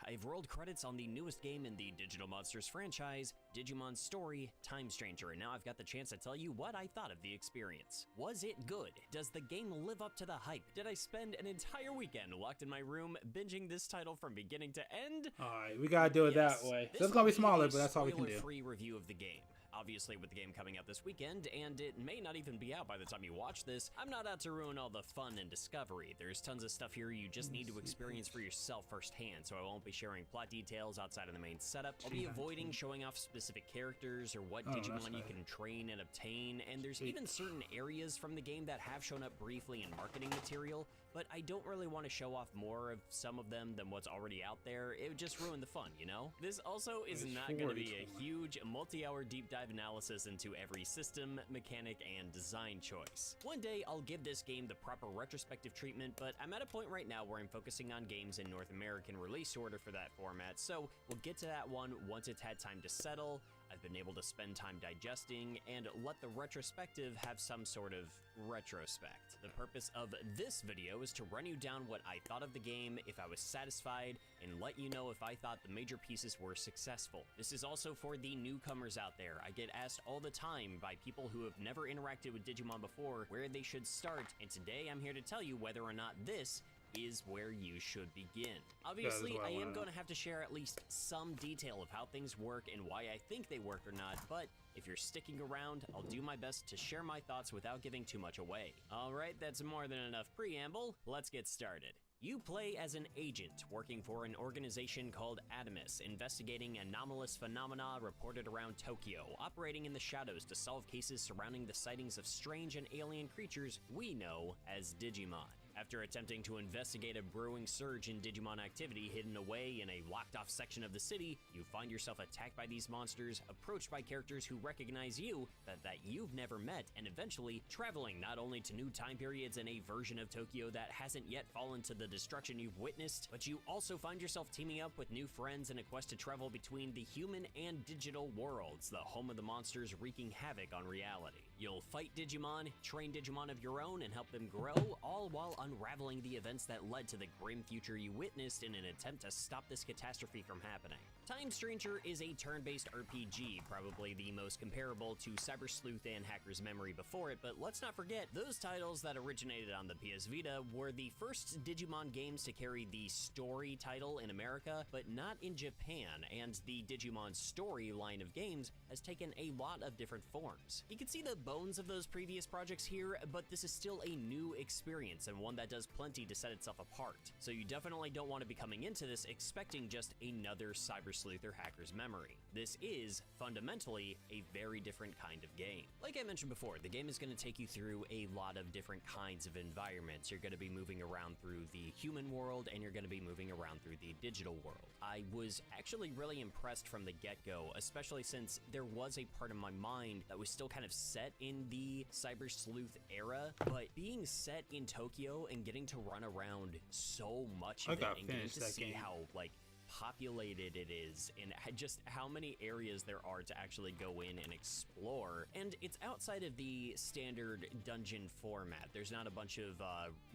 I've rolled credits on the newest game in the Digital Monsters franchise, Digimon Story, Time Stranger, and now I've got the chance to tell you what I thought of the experience. Was it good? Does the game live up to the hype? Did I spend an entire weekend locked in my room binging this title from beginning to end? Alright, we gotta do it that way. So it's gonna be smaller, but that's all we can do. Spoiler-free review of the game. Obviously, with the game coming out this weekend, and it may not even be out by the time you watch this, I'm not out to ruin all the fun and discovery. There's tons of stuff here you just need to experience for yourself firsthand, so I won't be sharing plot details outside of the main setup. I'll be avoiding showing off specific characters or what Digimon you can train and obtain, and there's even certain areas from the game that have shown up briefly in marketing material, but I don't really want to show off more of some of them than what's already out there. It would just ruin the fun, you know? This also is not going to be a huge multi-hour deep dive analysis into every system, mechanic, and design choice. One day, I'll give this game the proper retrospective treatment, but I'm at a point right now where I'm focusing on games in North American release order for that format, so we'll get to that one once it's had time to settle. I've been able to spend time digesting and let the retrospective have some sort of retrospect. The purpose of this video is to run you down what I thought of the game, if I was satisfied, and let you know if I thought the major pieces were successful. This is also for the newcomers out there. I get asked all the time by people who have never interacted with Digimon before where they should start, and today I'm here to tell you whether or not this is where you should begin. Obviously, I am going to have to share at least some detail of how things work and why I think they work or not, but if you're sticking around, I'll do my best to share my thoughts without giving too much away. Alright, that's more than enough preamble, let's get started. You play as an agent working for an organization called Adamus, investigating anomalous phenomena reported around Tokyo, operating in the shadows to solve cases surrounding the sightings of strange and alien creatures we know as Digimon. After attempting to investigate a brewing surge in Digimon activity hidden away in a locked-off section of the city, you find yourself attacked by these monsters, approached by characters who recognize you that you've never met, and eventually traveling not only to new time periods in a version of Tokyo that hasn't yet fallen to the destruction you've witnessed, but you also find yourself teaming up with new friends in a quest to travel between the human and digital worlds, the home of the monsters wreaking havoc on reality. You'll fight Digimon, train Digimon of your own, and help them grow, all while unraveling the events that led to the grim future you witnessed in an attempt to stop this catastrophe from happening. Time Stranger is a turn-based RPG, probably the most comparable to Cyber Sleuth and Hacker's Memory before it, but let's not forget, those titles that originated on the PS Vita were the first Digimon games to carry the story title in America, but not in Japan, and the Digimon story line of games has taken a lot of different forms. You can see the bones of those previous projects here, but this is still a new experience and one that does plenty to set itself apart. So you definitely don't want to be coming into this expecting just another Cyber Sleuth or Hacker's Memory. This is fundamentally a very different kind of game. Like I mentioned before, the game is going to take you through a lot of different kinds of environments. You're going to be moving around through the human world and you're going to be moving around through the digital world. I was actually really impressed from the get-go, especially since there was a part of my mind that was still kind of set in the Cyber Sleuth era, but being set in Tokyo and getting to run around so much of it and getting to see how like populated it is and just how many areas there are to actually go in and explore. And it's outside of the standard dungeon format. There's not a bunch of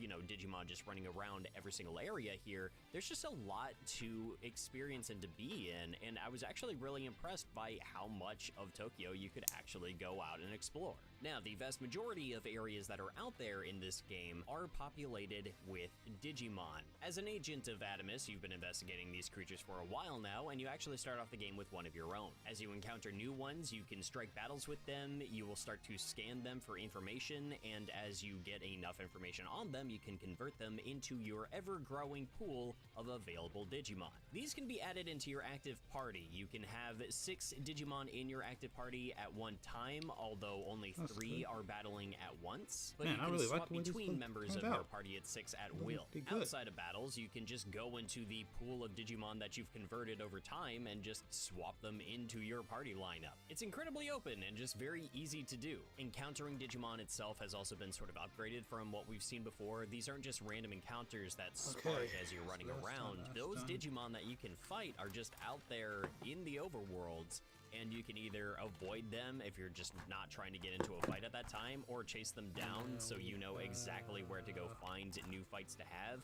Digimon just running around every single area here. There's just a lot to experience and to be in, and I was actually really impressed by how much of Tokyo you could actually go out and explore. Now, the vast majority of areas that are out there in this game are populated with Digimon. As an agent of Adamus, you've been investigating these creatures for a while now, and you actually start off the game with one of your own. As you encounter new ones, you can strike battles with them, you will start to scan them for information, and as you get enough information on them, you can convert them into your ever-growing pool of available Digimon. These can be added into your active party. You can have 6 Digimon in your active party at one time, although only 3 are battling at once, but you can swap between members of your party at 6 at will. Outside of battles, you can just go into the pool of Digimon that you've converted over time and just swap them into your party lineup. It's incredibly open and just very easy to do. Encountering Digimon itself has also been sort of upgraded from what we've seen before. These aren't just random encounters that spark as you're running around. Those Digimon that you can fight are just out there in the overworlds, and you can either avoid them if you're just not trying to get into a fight at that time, or chase them down so you know exactly where to go find new fights to have.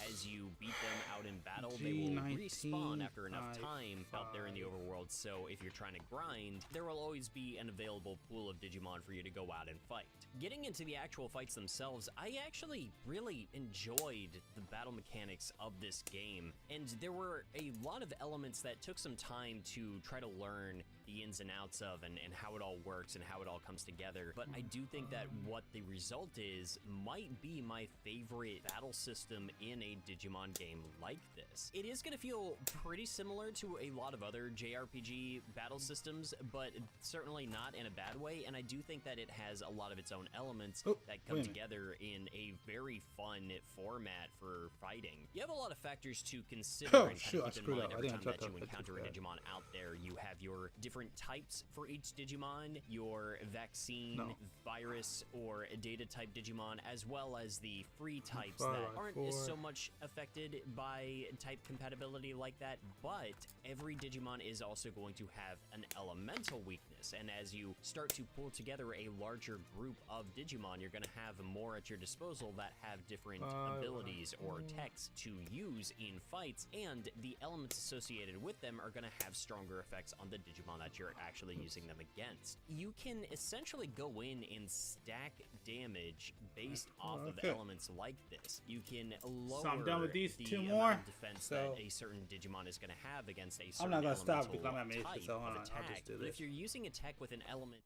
As you beat them out in battle, they will respawn after enough time out there in the overworld, so if you're trying to grind, there will always be an available pool of Digimon for you to go out and fight. Getting into the actual fights themselves, I actually really enjoyed the battle mechanics of this game, and there were a lot of elements that took some time to try to learn the ins and outs of and how it all works and how it all comes together, but I do think that what the result is might be my favorite battle system in a Digimon game like this. It is going to feel pretty similar to a lot of other JRPG battle systems, but certainly not in a bad way, and I do think that it has a lot of its own elements that come together in a very fun format for fighting. You have a lot of factors to consider and keep in mind every time that you encounter a Digimon out there. You have your different types for each Digimon, your vaccine, virus, or data type Digimon, as well as the free types that aren't so much affected by type compatibility like that, but every Digimon is also going to have an elemental weakness, and as you start to pull together a larger group of Digimon, you're going to have more at your disposal that have different abilities or techs to use in fights, and the elements associated with them are going to have stronger effects on the Digimon that you're actually using them against. You can essentially go in and stack damage based off of elements like this. You can lower I'm done with these the two amount more. of defense that a certain Digimon is going to have against a certain I'm not gonna stop elemental because I'm at Matrix, type so hold of on, I'll attack. just do But this. if you're using a tech with an element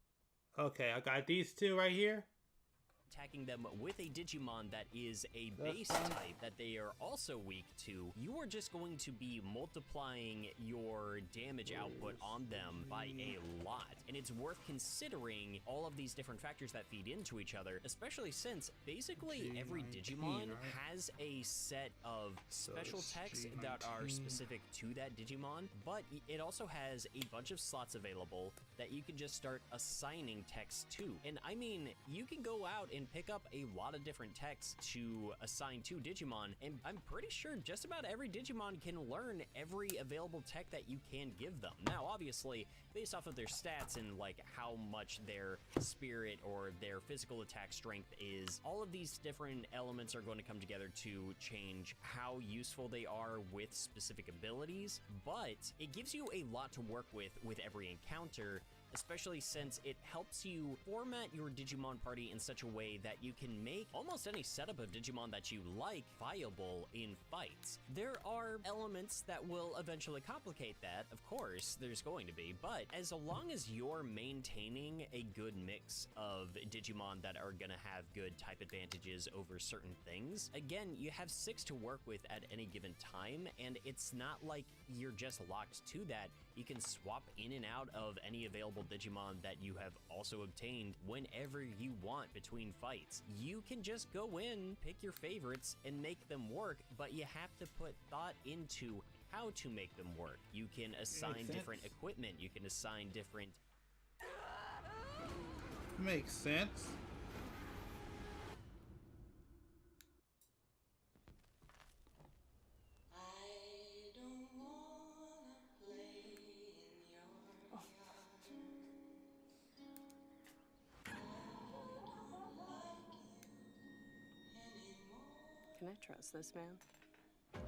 Okay, I got these two right here. attacking them with a Digimon that is a base type that they are also weak to, you are just going to be multiplying your damage output on them by a lot. And it's worth considering all of these different factors that feed into each other, especially since basically every Digimon has a set of special techs that are specific to that Digimon, but it also has a bunch of slots available that you can just start assigning techs to. And I mean, you can go out and pick up a lot of different techs to assign to Digimon, and I'm pretty sure just about every Digimon can learn every available tech that you can give them. Now, obviously, based off of their stats and like how much their spirit or their physical attack strength is, all of these different elements are going to come together to change how useful they are with specific abilities, but it gives you a lot to work with every encounter, especially since it helps you format your Digimon party in such a way that you can make almost any setup of Digimon that you like viable in fights. There are elements that will eventually complicate that, of course, there's going to be, but as long as you're maintaining a good mix of Digimon that are gonna have good type advantages over certain things, again, you have 6 to work with at any given time, and it's not like you're just locked to that. You can swap in and out of any available Digimon that you have also obtained whenever you want between fights. You can just go in, pick your favorites, and make them work, but you have to put thought into how to make them work. You can assign different equipment, you can assign different... Makes sense. Can I trust this man?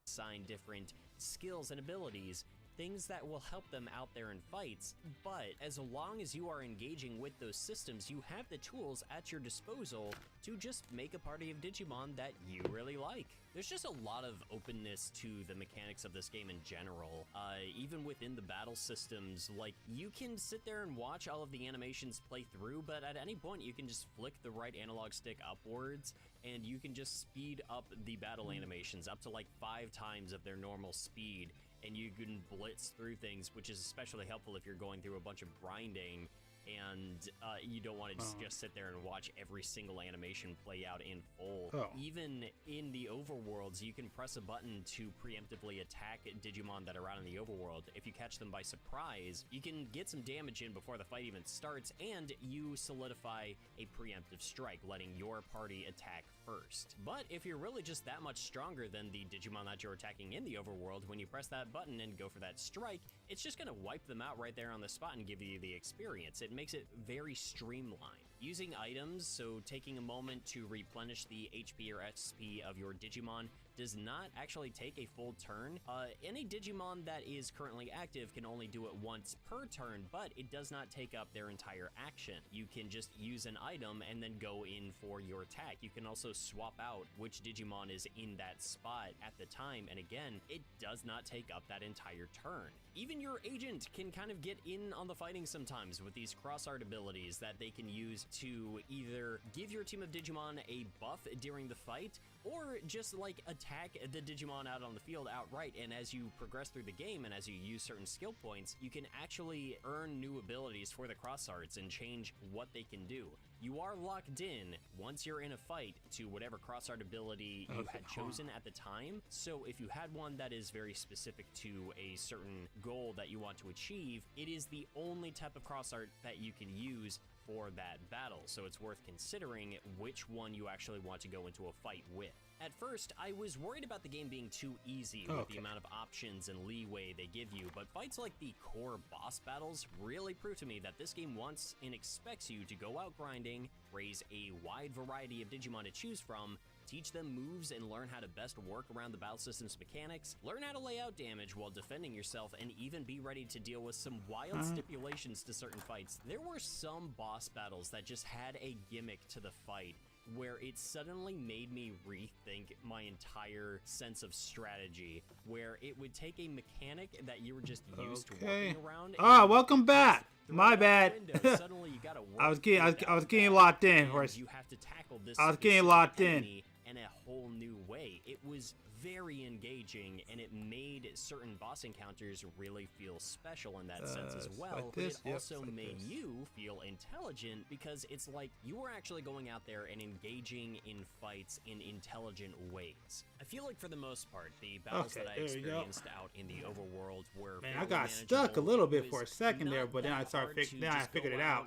Assign different skills and abilities, things that will help them out there in fights, but as long as you are engaging with those systems, you have the tools at your disposal to just make a party of Digimon that you really like. There's just a lot of openness to the mechanics of this game in general. Even within the battle systems, like, you can sit there and watch all of the animations play through, but at any point you can just flick the right analog stick upwards and you can just speed up the battle animations up to like 5 times of their normal speed, and you can blitz through things, which is especially helpful if you're going through a bunch of grinding and you don't want to just sit there and watch every single animation play out in full. Even in the overworlds, you can press a button to preemptively attack Digimon that are out in the overworld. If you catch them by surprise, you can get some damage in before the fight even starts, and you solidify a preemptive strike, letting your party attack first. But if you're really just that much stronger than the Digimon that you're attacking in the overworld, when you press that button and go for that strike, it's just gonna wipe them out right there on the spot and give you the experience. It makes it very streamlined. Using items, so taking a moment to replenish the HP or SP of your Digimon, does not actually take a full turn. Any Digimon that is currently active can only do it once per turn, but it does not take up their entire action. You can just use an item and then go in for your attack. You can also swap out which Digimon is in that spot at the time, and again, it does not take up that entire turn. Even your agent can kind of get in on the fighting sometimes with these cross-art abilities that they can use to either give your team of Digimon a buff during the fight, or just like attack the Digimon out on the field outright. And as you progress through the game and as you use certain skill points, you can actually earn new abilities for the cross arts and change what they can do. You are locked in once you're in a fight to whatever cross art ability you had chosen at the time. So if you had one that is very specific to a certain goal that you want to achieve, it is the only type of cross art that you can use for that battle, so it's worth considering which one you actually want to go into a fight with. At first, I was worried about the game being too easy with the amount of options and leeway they give you, but fights like the core boss battles really prove to me that this game wants and expects you to go out grinding, raise a wide variety of Digimon to choose from, teach them moves and learn how to best work around the battle system's mechanics, learn how to lay out damage while defending yourself, and even be ready to deal with some wild stipulations to certain fights. There were some boss battles that just had a gimmick to the fight where it suddenly made me rethink my entire sense of strategy, where it would take a mechanic that you were just used to working around. Welcome back. My bad. Suddenly you gotta work I was getting locked in. You have to tackle this I was getting locked in a whole new way. It was very engaging, and it made certain boss encounters really feel special in that sense as well. Like but this? it also Like made this. you feel intelligent, because it's like you were actually going out there and engaging in fights in intelligent ways. I feel like for the most part, the battles that I experienced out in the overworld were I got stuck a little bit for a second there, but then I figured it out.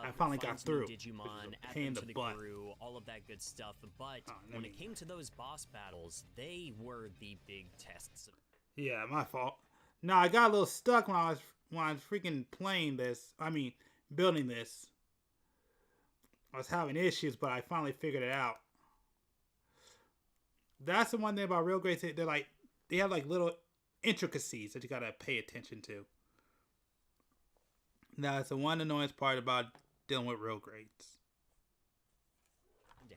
I finally got through. Digimon, add pain in them the to the butt. crew, all of that good stuff. But when it came to those boss battles, they were the big tests. Yeah, my fault. No, I got a little stuck when I was freaking playing this. I mean, building this. I was having issues, but I finally figured it out. That's the one thing about real grades. They have like little intricacies that you gotta pay attention to. That's the one annoying part about dealing with real grades.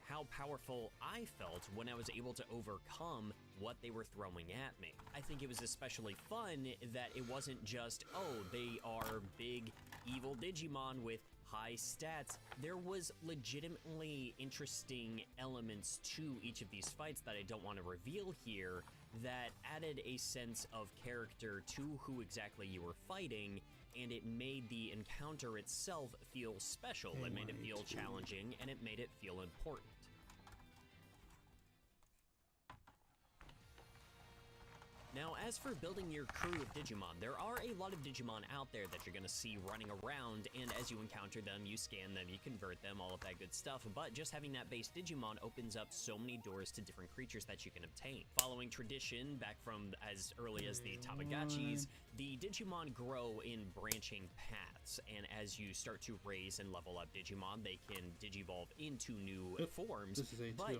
How powerful I felt when I was able to overcome what they were throwing at me. I think it was especially fun that it wasn't just, oh, they are big evil Digimon with high stats. There was legitimately interesting elements to each of these fights that I don't want to reveal here that added a sense of character to who exactly you were fighting, and it made the encounter itself feel special. It made it feel challenging, and it made it feel important. Now, as for building your crew of Digimon, there are a lot of Digimon out there that you're going to see running around, and as you encounter them, you scan them, you convert them, all of that good stuff, but just having that base Digimon opens up so many doors to different creatures that you can obtain. Following tradition, back from as early as the Tamagotchis, the Digimon grow in branching paths, and as you start to raise and level up Digimon, they can digivolve into new forms, but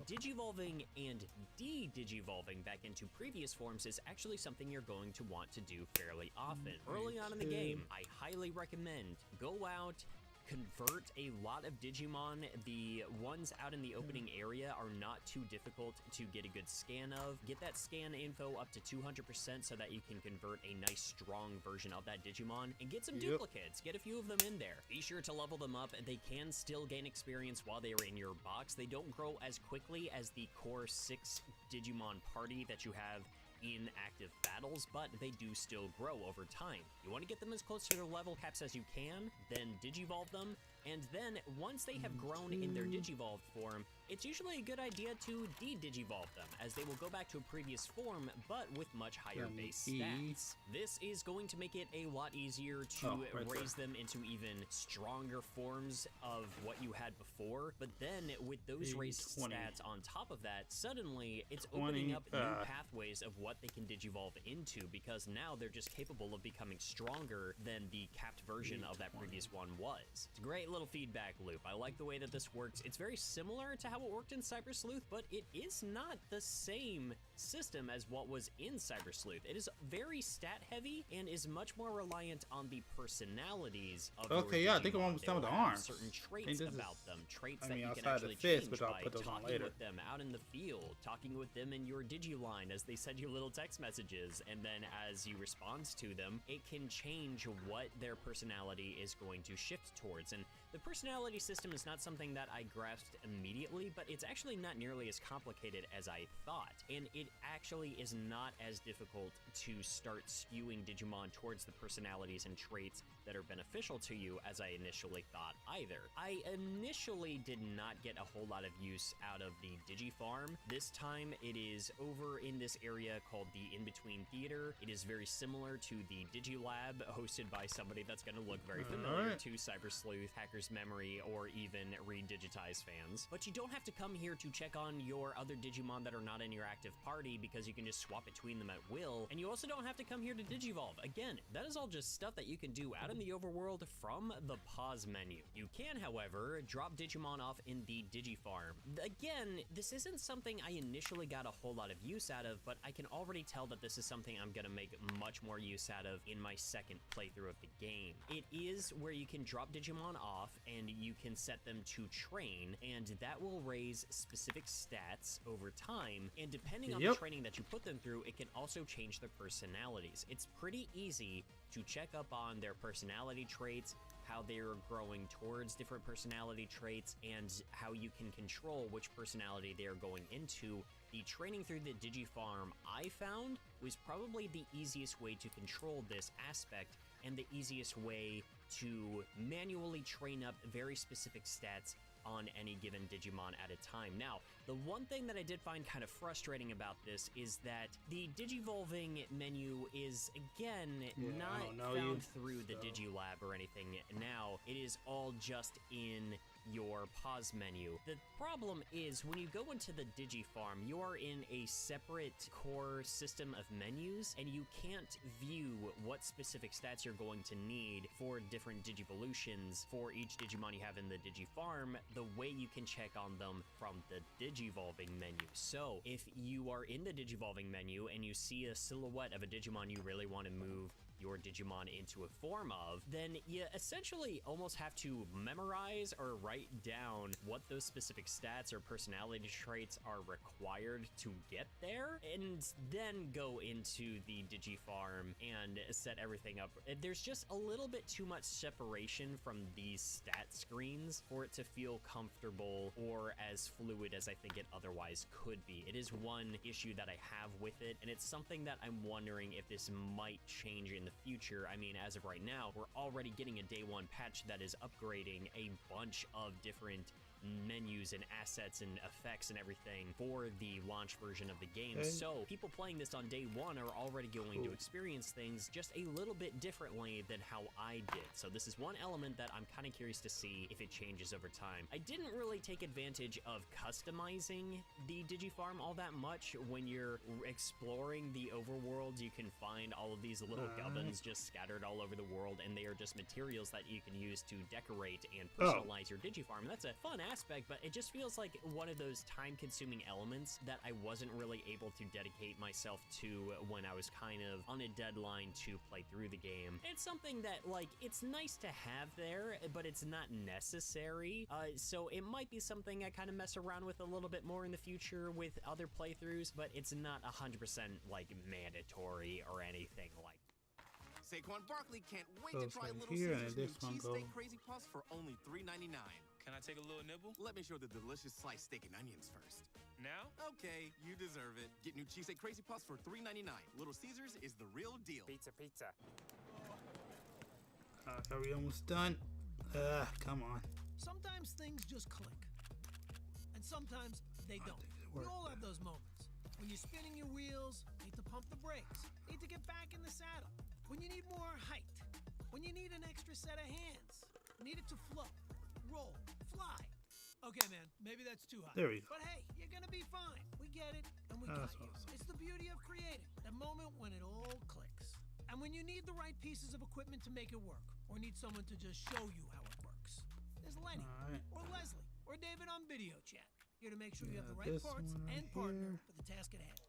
digivolving and de-digivolving back into previous forms is actually something you're going to want to do fairly often. Early on in the game, I highly recommend go out, convert a lot of Digimon. The ones out in the opening area are not too difficult to get a good scan of. Get that scan info up to 200% so that you can convert a nice strong version of that Digimon, and get some duplicates. Get a few of them in there. Be sure to level them up. They can still gain experience while they are in your box. They don't grow as quickly as the core 6 Digimon party that you have in active battles, but they do still grow over time. You want to get them as close to their level caps as you can, then digivolve them, and then once they have grown in their digivolved form, it's usually a good idea to de-digivolve them, as they will go back to a previous form, but with much higher base stats. This is going to make it a lot easier to raise them into even stronger forms of what you had before, but then with those raised stats on top of that, suddenly it's opening up new pathways of what they can digivolve into, because now they're just capable of becoming stronger than the capped version of that previous one was. It's a great little feedback loop. I like the way that this works. It's very similar to how it worked in Cyber Sleuth, but it is not the same system as what was in Cyber Sleuth. It is very stat heavy and is much more reliant on the personalities of your Digimon. I think I'm almost done with the arms. Certain traits about them, traits that you can outside actually the fist, change which I'll by put those on talking later. with them out in the field, talking with them in your Digiline as they send you little text messages, and then as you respond to them, it can change what their personality is going to shift towards. And the personality system is not something that I grasped immediately, but it's actually not nearly as complicated as I thought, and it actually is not as difficult to start skewing Digimon towards the personalities and traits that are beneficial to you as I initially thought either. I initially did not get a whole lot of use out of the Digifarm. This time it is over in this area called the In-Between Theater. It is very similar to the Digilab hosted by somebody that's going to look very familiar to Cyber Sleuth, Hacker refresh memory or even redigitize fans. But you don't have to come here to check on your other Digimon that are not in your active party, because you can just swap between them at will. And you also don't have to come here to Digivolve. Again, that is all just stuff that you can do out in the overworld from the pause menu. You can, however, drop Digimon off in the Digifarm. Again, this isn't something I initially got a whole lot of use out of, but I can already tell that this is something I'm gonna make much more use out of in my second playthrough of the game. It is where you can drop Digimon off and you can set them to train, and that will raise specific stats over time, and depending on the training that you put them through, it can also change their personalities. It's pretty easy to check up on their personality traits, how they're growing towards different personality traits, and how you can control which personality they are going into. The training through the Digifarm I found was probably the easiest way to control this aspect, and the easiest way to manually train up very specific stats on any given Digimon at a time. Now, the one thing that I did find kind of frustrating about this is that the Digivolving menu is, again, not found through the Digilab or anything now. It is all just in your pause menu. The problem is when you go into the Digifarm, you are in a separate core system of menus, and you can't view what specific stats you're going to need for different Digivolutions for each Digimon you have in the Digifarm the way you can check on them from the Digivolving menu. So if you are in the Digivolving menu and you see a silhouette of a Digimon you really want to move your Digimon into a form of, then you essentially almost have to memorize or write down what those specific stats or personality traits are required to get there, and then go into the Digifarm and set everything up. There's just a little bit too much separation from these stat screens for it to feel comfortable or as fluid as I think it otherwise could be. It is one issue that I have with it, and it's something that I'm wondering if this might change in the future. I mean, as of right now, we're already getting a day one patch that is upgrading a bunch of different menus and assets and effects and everything for the launch version of the game. So people playing this on day one are already going to experience things just a little bit differently than how I did. So this is one element that I'm kind of curious to see if it changes over time. I didn't really take advantage of customizing the Digifarm all that much. When you're exploring the overworld, you can find all of these little gubbins just scattered all over the world, and they are just materials that you can use to decorate and personalize your Digifarm. And that's a fun aspect, but it just feels like one of those time-consuming elements that I wasn't really able to dedicate myself to when I was kind of on a deadline to play through the game. It's something that, like, it's nice to have there, but it's not necessary. So it might be something I kind of mess around with a little bit more in the future with other playthroughs, but it's not 100% like mandatory or anything like that. Saquon Barkley can't wait to try Little Caesars new cheesesteak crazy puffs for only $3.99. Can I take a little nibble? Let me show the delicious sliced steak and onions first. Now? Okay, you deserve it. Get new cheesesteak crazy puffs for $3.99. Little Caesars is the real deal. Pizza, pizza. Are we almost done? Come on. Sometimes things just click. And sometimes they don't. We all have those moments. When you're spinning your wheels, need to pump the brakes, need to get back in the saddle. When you need more height. When you need an extra set of hands. Need it to float, roll, fly. Okay, man, maybe that's too high. There we go. But hey, you're gonna be fine. We get it, and we got you. Awesome. It's the beauty of creating. That moment when it all clicks. And when you need the right pieces of equipment to make it work, or need someone to just show you how it works. There's Lenny, or Leslie, or David on video chat. Here to make sure you have the right parts and partner for the task at hand.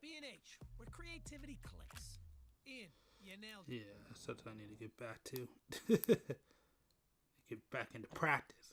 B&H, where creativity clicks. Ian, you nailed it. Yeah, that's something I need to get back to. Get back into practice.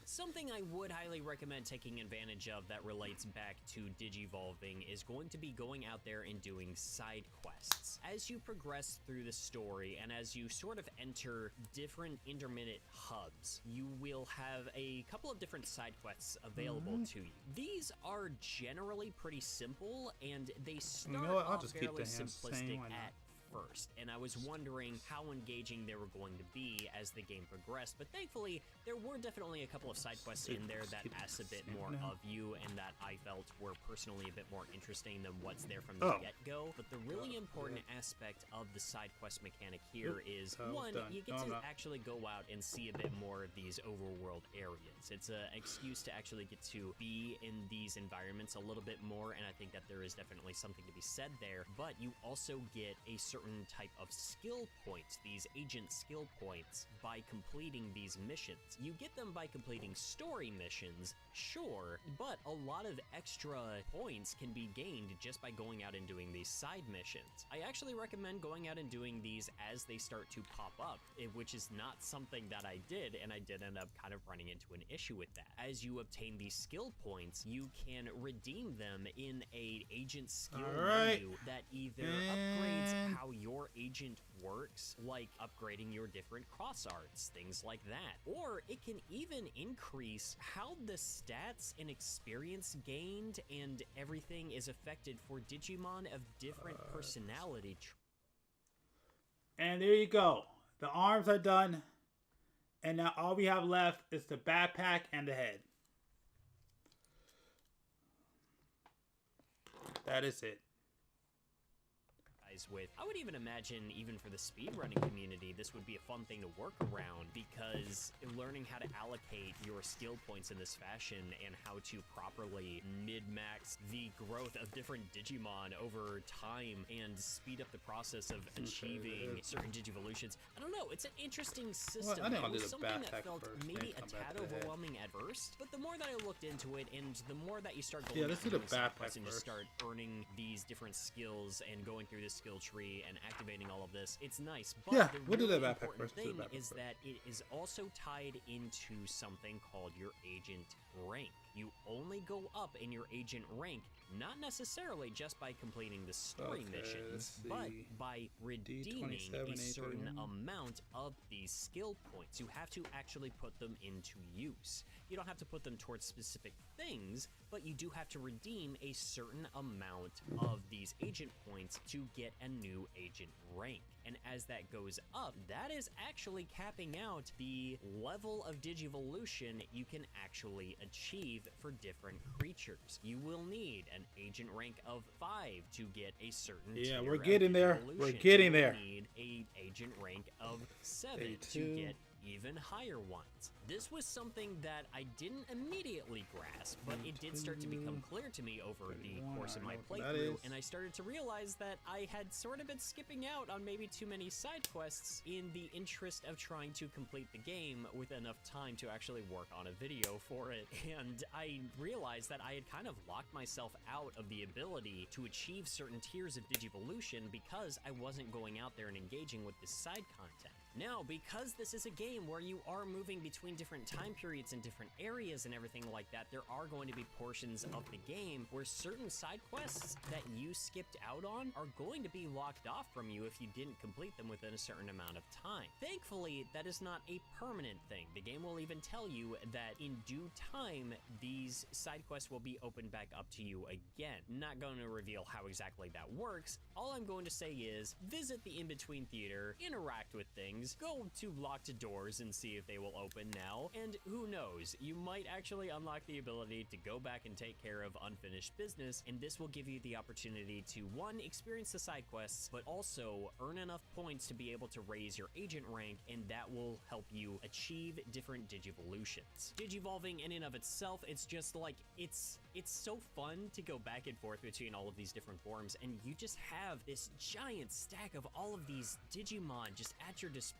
Something I would highly recommend taking advantage of that relates back to Digivolving is going to be going out there and doing side quests. As you progress through the story and as you sort of enter different intermittent hubs, you will have a couple of different side quests available to you. These are generally pretty simple, and they start off fairly simplistic at first, and I was wondering how engaging they were going to be as the game progressed, but thankfully, there were definitely a couple of side quests in there that asked a bit more of you and that I felt were personally a bit more interesting than what's there from the get-go. But the really important aspect of the side quest mechanic here is, one, you get to actually go out and see a bit more of these overworld areas. It's an excuse to actually get to be in these environments a little bit more, and I think that there is definitely something to be said there. But you also get a certain type of skill points, these agent skill points, by completing these missions. You get them by completing story missions, sure, but a lot of extra points can be gained just by going out and doing these side missions. I actually recommend going out and doing these as they start to pop up, which is not something that I did, and I did end up kind of running into an issue with that. As you obtain these skill points, you can redeem them in a agent skill menu that either upgrades how your agent works, like upgrading your different cross arts, things like that, or it can even increase how the stats and experience gained and everything is affected for Digimon of different personality. And there you go. The arms are done. And now all we have left is the backpack and the head. That is it. With. I would even imagine, even for the speedrunning community, this would be a fun thing to work around, because learning how to allocate your skill points in this fashion and how to properly mid-max the growth of different Digimon over time and speed up the process of achieving certain Digivolutions. I don't know, it's an interesting system. Well, it was something that felt maybe a tad overwhelming at first, but the more that I looked into it and the more that you start going through the backpack and just start earning these different skills and going through this skill tree and activating all of this, it's nice. But yeah, the we'll do really the backpack important first. thing is that it is also tied into something called your agent rank. You only go up in your agent rank, not necessarily just by completing the story missions, but by redeeming a certain amount of these skill points. You have to actually put them into use. You don't have to put them towards specific things, but you do have to redeem a certain amount of these agent points to get a new agent rank. And as that goes up, that is actually capping out the level of Digivolution you can actually achieve for different creatures. You will need an agent rank of 5 to get a certain tier we're getting there. We're getting there. You need an agent rank of 7 to get even higher ones. This was something that I didn't immediately grasp, but it did start to become clear to me over the course of my playthrough, and I started to realize that I had sort of been skipping out on maybe too many side quests in the interest of trying to complete the game with enough time to actually work on a video for it. And I realized that I had kind of locked myself out of the ability to achieve certain tiers of Digivolution because I wasn't going out there and engaging with this side content. Now, because this is a game where you are moving between different time periods and different areas and everything like that, there are going to be portions of the game where certain side quests that you skipped out on are going to be locked off from you if you didn't complete them within a certain amount of time. Thankfully, that is not a permanent thing. The game will even tell you that in due time, these side quests will be opened back up to you again. Not going to reveal how exactly that works. All I'm going to say is visit the in-between theater, interact with things, go to locked doors and see if they will open now, and who knows, you might actually unlock the ability to go back and take care of unfinished business, and this will give you the opportunity to, one, experience the side quests, but also earn enough points to be able to raise your agent rank, and that will help you achieve different Digivolutions. Digivolving in and of itself, it's just like, it's so fun to go back and forth between all of these different forms, and you just have this giant stack of all of these Digimon just at your disposal,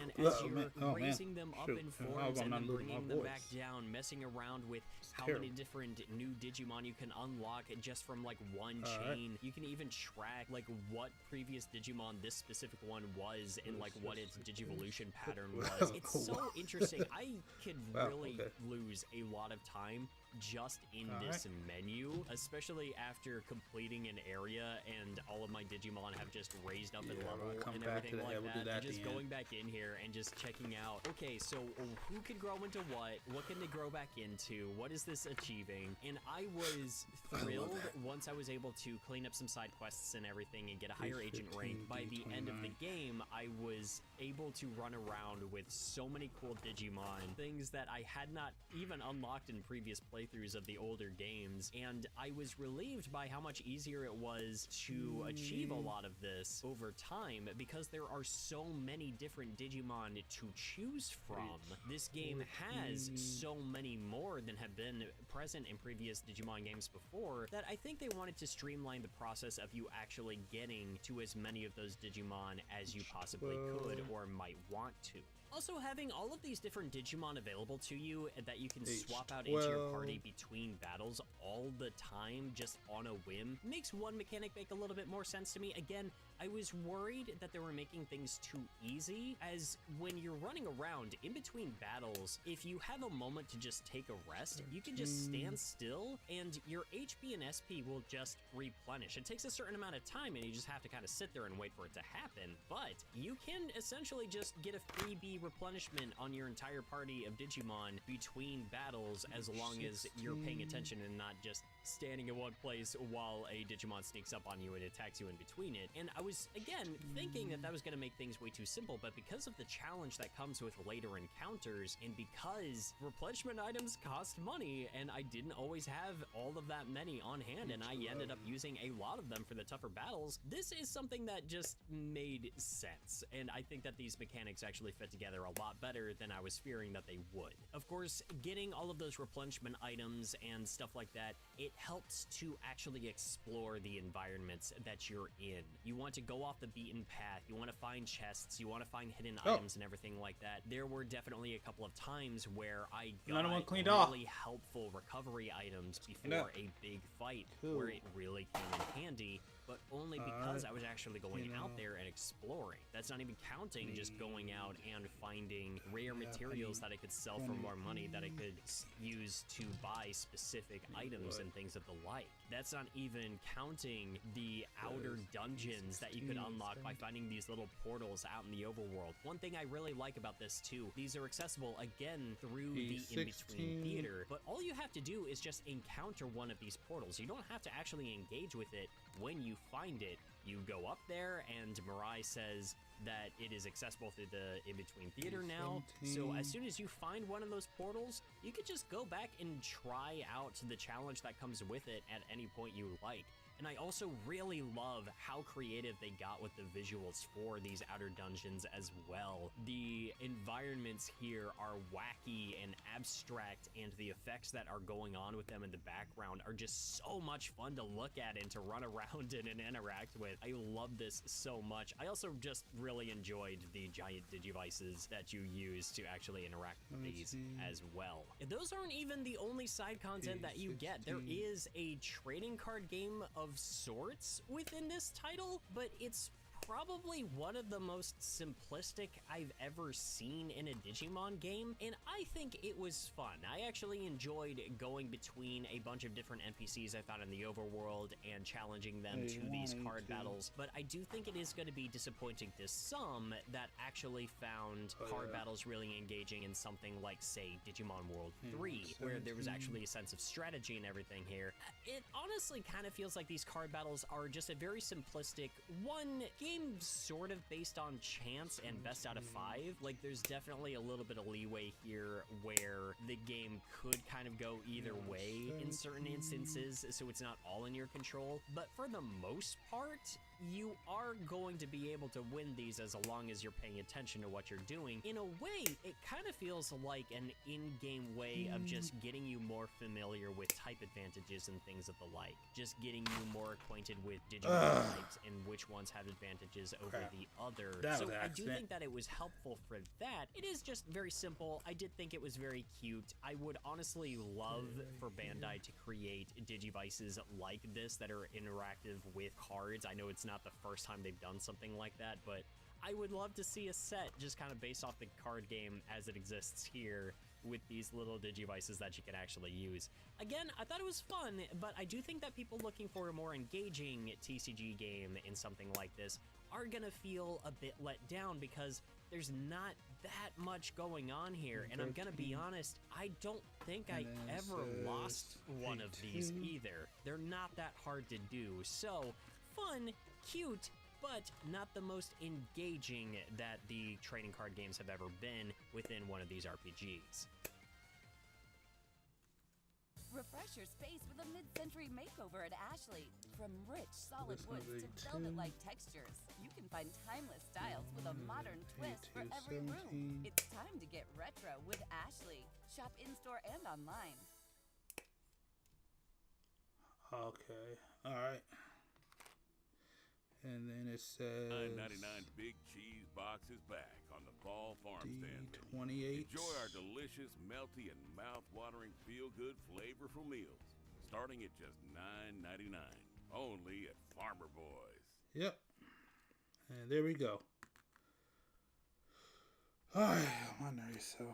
and as you're raising them up in forms and then bringing them back down, messing around with how many different new Digimon you can unlock just from like one chain. You can even track like what previous Digimon this specific one was and like what its Digivolution pattern was. It's so interesting. I could really lose a lot of time just in this menu, especially after completing an area and all of my Digimon have just raised up in level and everything like that. And just going back in here and just checking out, okay, so who can grow into what can they grow back into, what is this achieving? And I was thrilled once I was able to clean up some side quests and everything and get a higher agent rank. By the end of the game, I was able to run around with so many cool Digimon, things that I had not even unlocked in previous playthroughs of the older games, and I was relieved by how much easier it was to achieve a lot of this over time because there are so many different Digimon to choose from. This game has so many more than have been present in previous Digimon games before that I think they wanted to streamline the process of you actually getting to as many of those Digimon as you possibly could or might want to. Also, having all of these different Digimon available to you that you can swap out into your party between battles all the time just on a whim makes one mechanic make a little bit more sense to me. Again, I was worried that they were making things too easy, as when you're running around in between battles, if you have a moment to just take a rest, you can just stand still and your HP and SP will just replenish. It takes a certain amount of time and you just have to kind of sit there and wait for it to happen, but you can essentially just get a freebie replenishment on your entire party of Digimon between battles as long as you're paying attention and not just standing in one place while a Digimon sneaks up on you and attacks you in between it. And I was, again, thinking that was going to make things way too simple, but because of the challenge that comes with later encounters, and because replenishment items cost money, and I didn't always have all of that many on hand, and I ended up using a lot of them for the tougher battles, this is something that just made sense. And I think that these mechanics actually fit together a lot better than I was fearing that they would. Of course, getting all of those replenishment items and stuff like that, it helps to actually explore the environments that you're in. You want to go off the beaten path, you want to find chests, you want to find hidden items and everything like that. There were definitely a couple of times where I got really helpful recovery items before a big fight where it really came in handy, but only because I was actually going out there and exploring. That's not even counting just going out and finding rare materials that I could sell for more money that I could use to buy specific items and things of the like. That's not even counting the outer dungeons that you could unlock by finding these little portals out in the overworld. One thing I really like about this too, these are accessible again through the in-between theater, but all you have to do is just encounter one of these portals. You don't have to actually engage with it when you find it. You go up there and Mirai says that it is accessible through the in-between theater now. So as soon as you find one of those portals, you could just go back and try out the challenge that comes with it at any point you like. And I also really love how creative they got with the visuals for these outer dungeons as well. The environments here are wacky and abstract, and the effects that are going on with them in the background are just so much fun to look at and to run around in and interact with. I love this so much. I also just really enjoyed the giant digivices that you use to actually interact with these as well. And those aren't even the only side content that you get. There is a trading card game of sorts within this title, but it's probably one of the most simplistic I've ever seen in a Digimon game, and I think it was fun. I actually enjoyed going between a bunch of different NPCs I found in the overworld and challenging them to these card battles, but I do think it is going to be disappointing to some that actually found card battles really engaging in something like, say, Digimon World 3, where there was actually a sense of strategy and everything here. It honestly kind of feels like these card battles are just a very simplistic game sort of based on chance and best out of 5. Like, there's definitely a little bit of leeway here where the game could kind of go either way in certain instances, so it's not all in your control. But for the most part, you are going to be able to win these as long as you're paying attention to what you're doing. In a way, it kind of feels like an in-game way of just getting you more familiar with type advantages and things of the like. Just getting you more acquainted with Digimon types and which ones have advantages over the other. So I do think that it was helpful for that. It is just very simple. I did think it was very cute. I would honestly love for Bandai to create Digivices like this that are interactive with cards. I know it's not the first time they've done something like that, but I would love to see a set just kind of based off the card game as it exists here with these little digivices that you can actually use. Again, I thought it was fun, but I do think that people looking for a more engaging TCG game in something like this are gonna feel a bit let down because there's not that much going on here, and I'm gonna be honest, I don't think I ever lost one of these either. They're not that hard to do, so fun, cute, but not the most engaging that the trading card games have ever been within one of these RPGs. Refresh your space with a mid-century makeover at Ashley. From rich, solid woods to velvet-like textures, you can find timeless styles with a modern twist for every room. It's time to get retro with Ashley. Shop in-store and online. Okay, all right. And then it says $9.99 Big Cheese Box is back on the Fall Farm Stand menu. 28. Enjoy our delicious, melty, and mouth-watering feel-good flavorful meals, starting at just $9.99, only at Farmer Boys. Yep. And there we go. All right, my nerves so.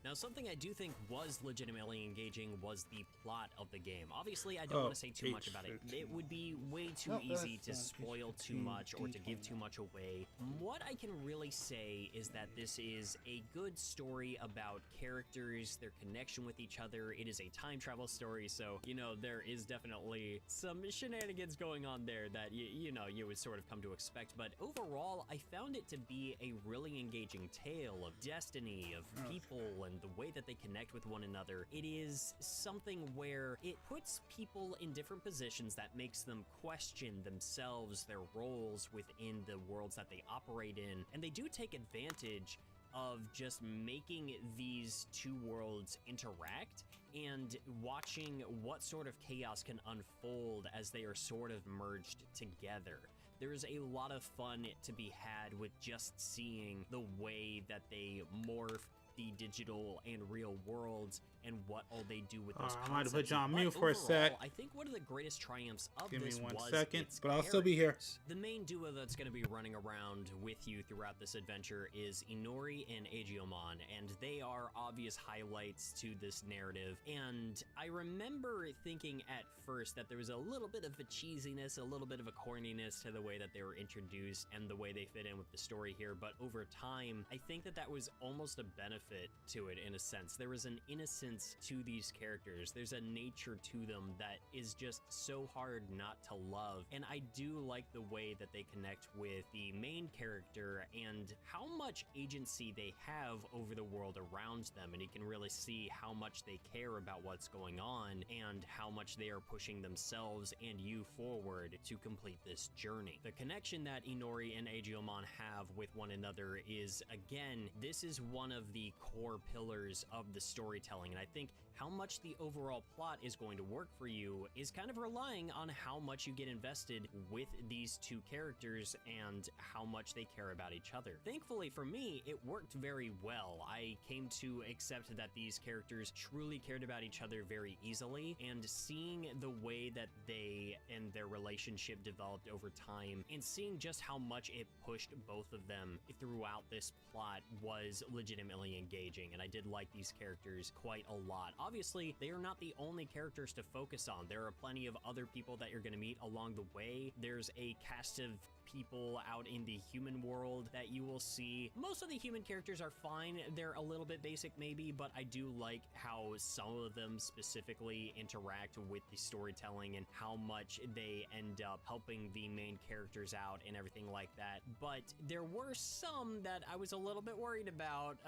Now, something I do think was legitimately engaging was the plot of the game. Obviously, I don't want to say too much about it. It would be way too easy to spoil too much or to give too much away. What I can really say is that this is a good story about characters, their connection with each other. It is a time travel story, so, you know, there is definitely some shenanigans going on there that, you know, you would sort of come to expect. But overall, I found it to be a really engaging tale of destiny, of people, and the way that they connect with one another. It is something where it puts people in different positions that makes them question themselves, their roles within the worlds that they operate in, and they do take advantage of just making these two worlds interact and watching what sort of chaos can unfold as they are sort of merged together. There's a lot of fun to be had with just seeing the way that they morph the digital and real worlds and what all they do with those concepts. I might have put you on mute for a sec. I think one of the greatest triumphs of Give this me 1 was second, its but I'll still be here. The main duo that's going to be running around with you throughout this adventure is Inori and Aegiomon, and they are obvious highlights to this narrative. And I remember thinking at first that there was a little bit of a cheesiness, a little bit of a corniness to the way that they were introduced and the way they fit in with the story here, but over time, I think that that was almost a benefit to it in a sense. There was an innocence to these characters. There's a nature to them that is just so hard not to love. And I do like the way that they connect with the main character and how much agency they have over the world around them. And you can really see how much they care about what's going on and how much they are pushing themselves and you forward to complete this journey. The connection that Inori and Aegiomon have with one another is, again, this is one of the core pillars of the storytelling. And I think how much the overall plot is going to work for you is kind of relying on how much you get invested with these two characters and how much they care about each other. Thankfully for me, it worked very well. I came to accept that these characters truly cared about each other very easily, and seeing the way that they and their relationship developed over time and seeing just how much it pushed both of them throughout this plot was legitimately engaging, and I did like these characters quite a lot. Obviously, they are not the only characters to focus on. There are plenty of other people that you're going to meet along the way. There's a cast of people out in the human world that you will see. Most of the human characters are fine. They're a little bit basic maybe, but I do like how some of them specifically interact with the storytelling and how much they end up helping the main characters out and everything like that. But there were some that I was a little bit worried about.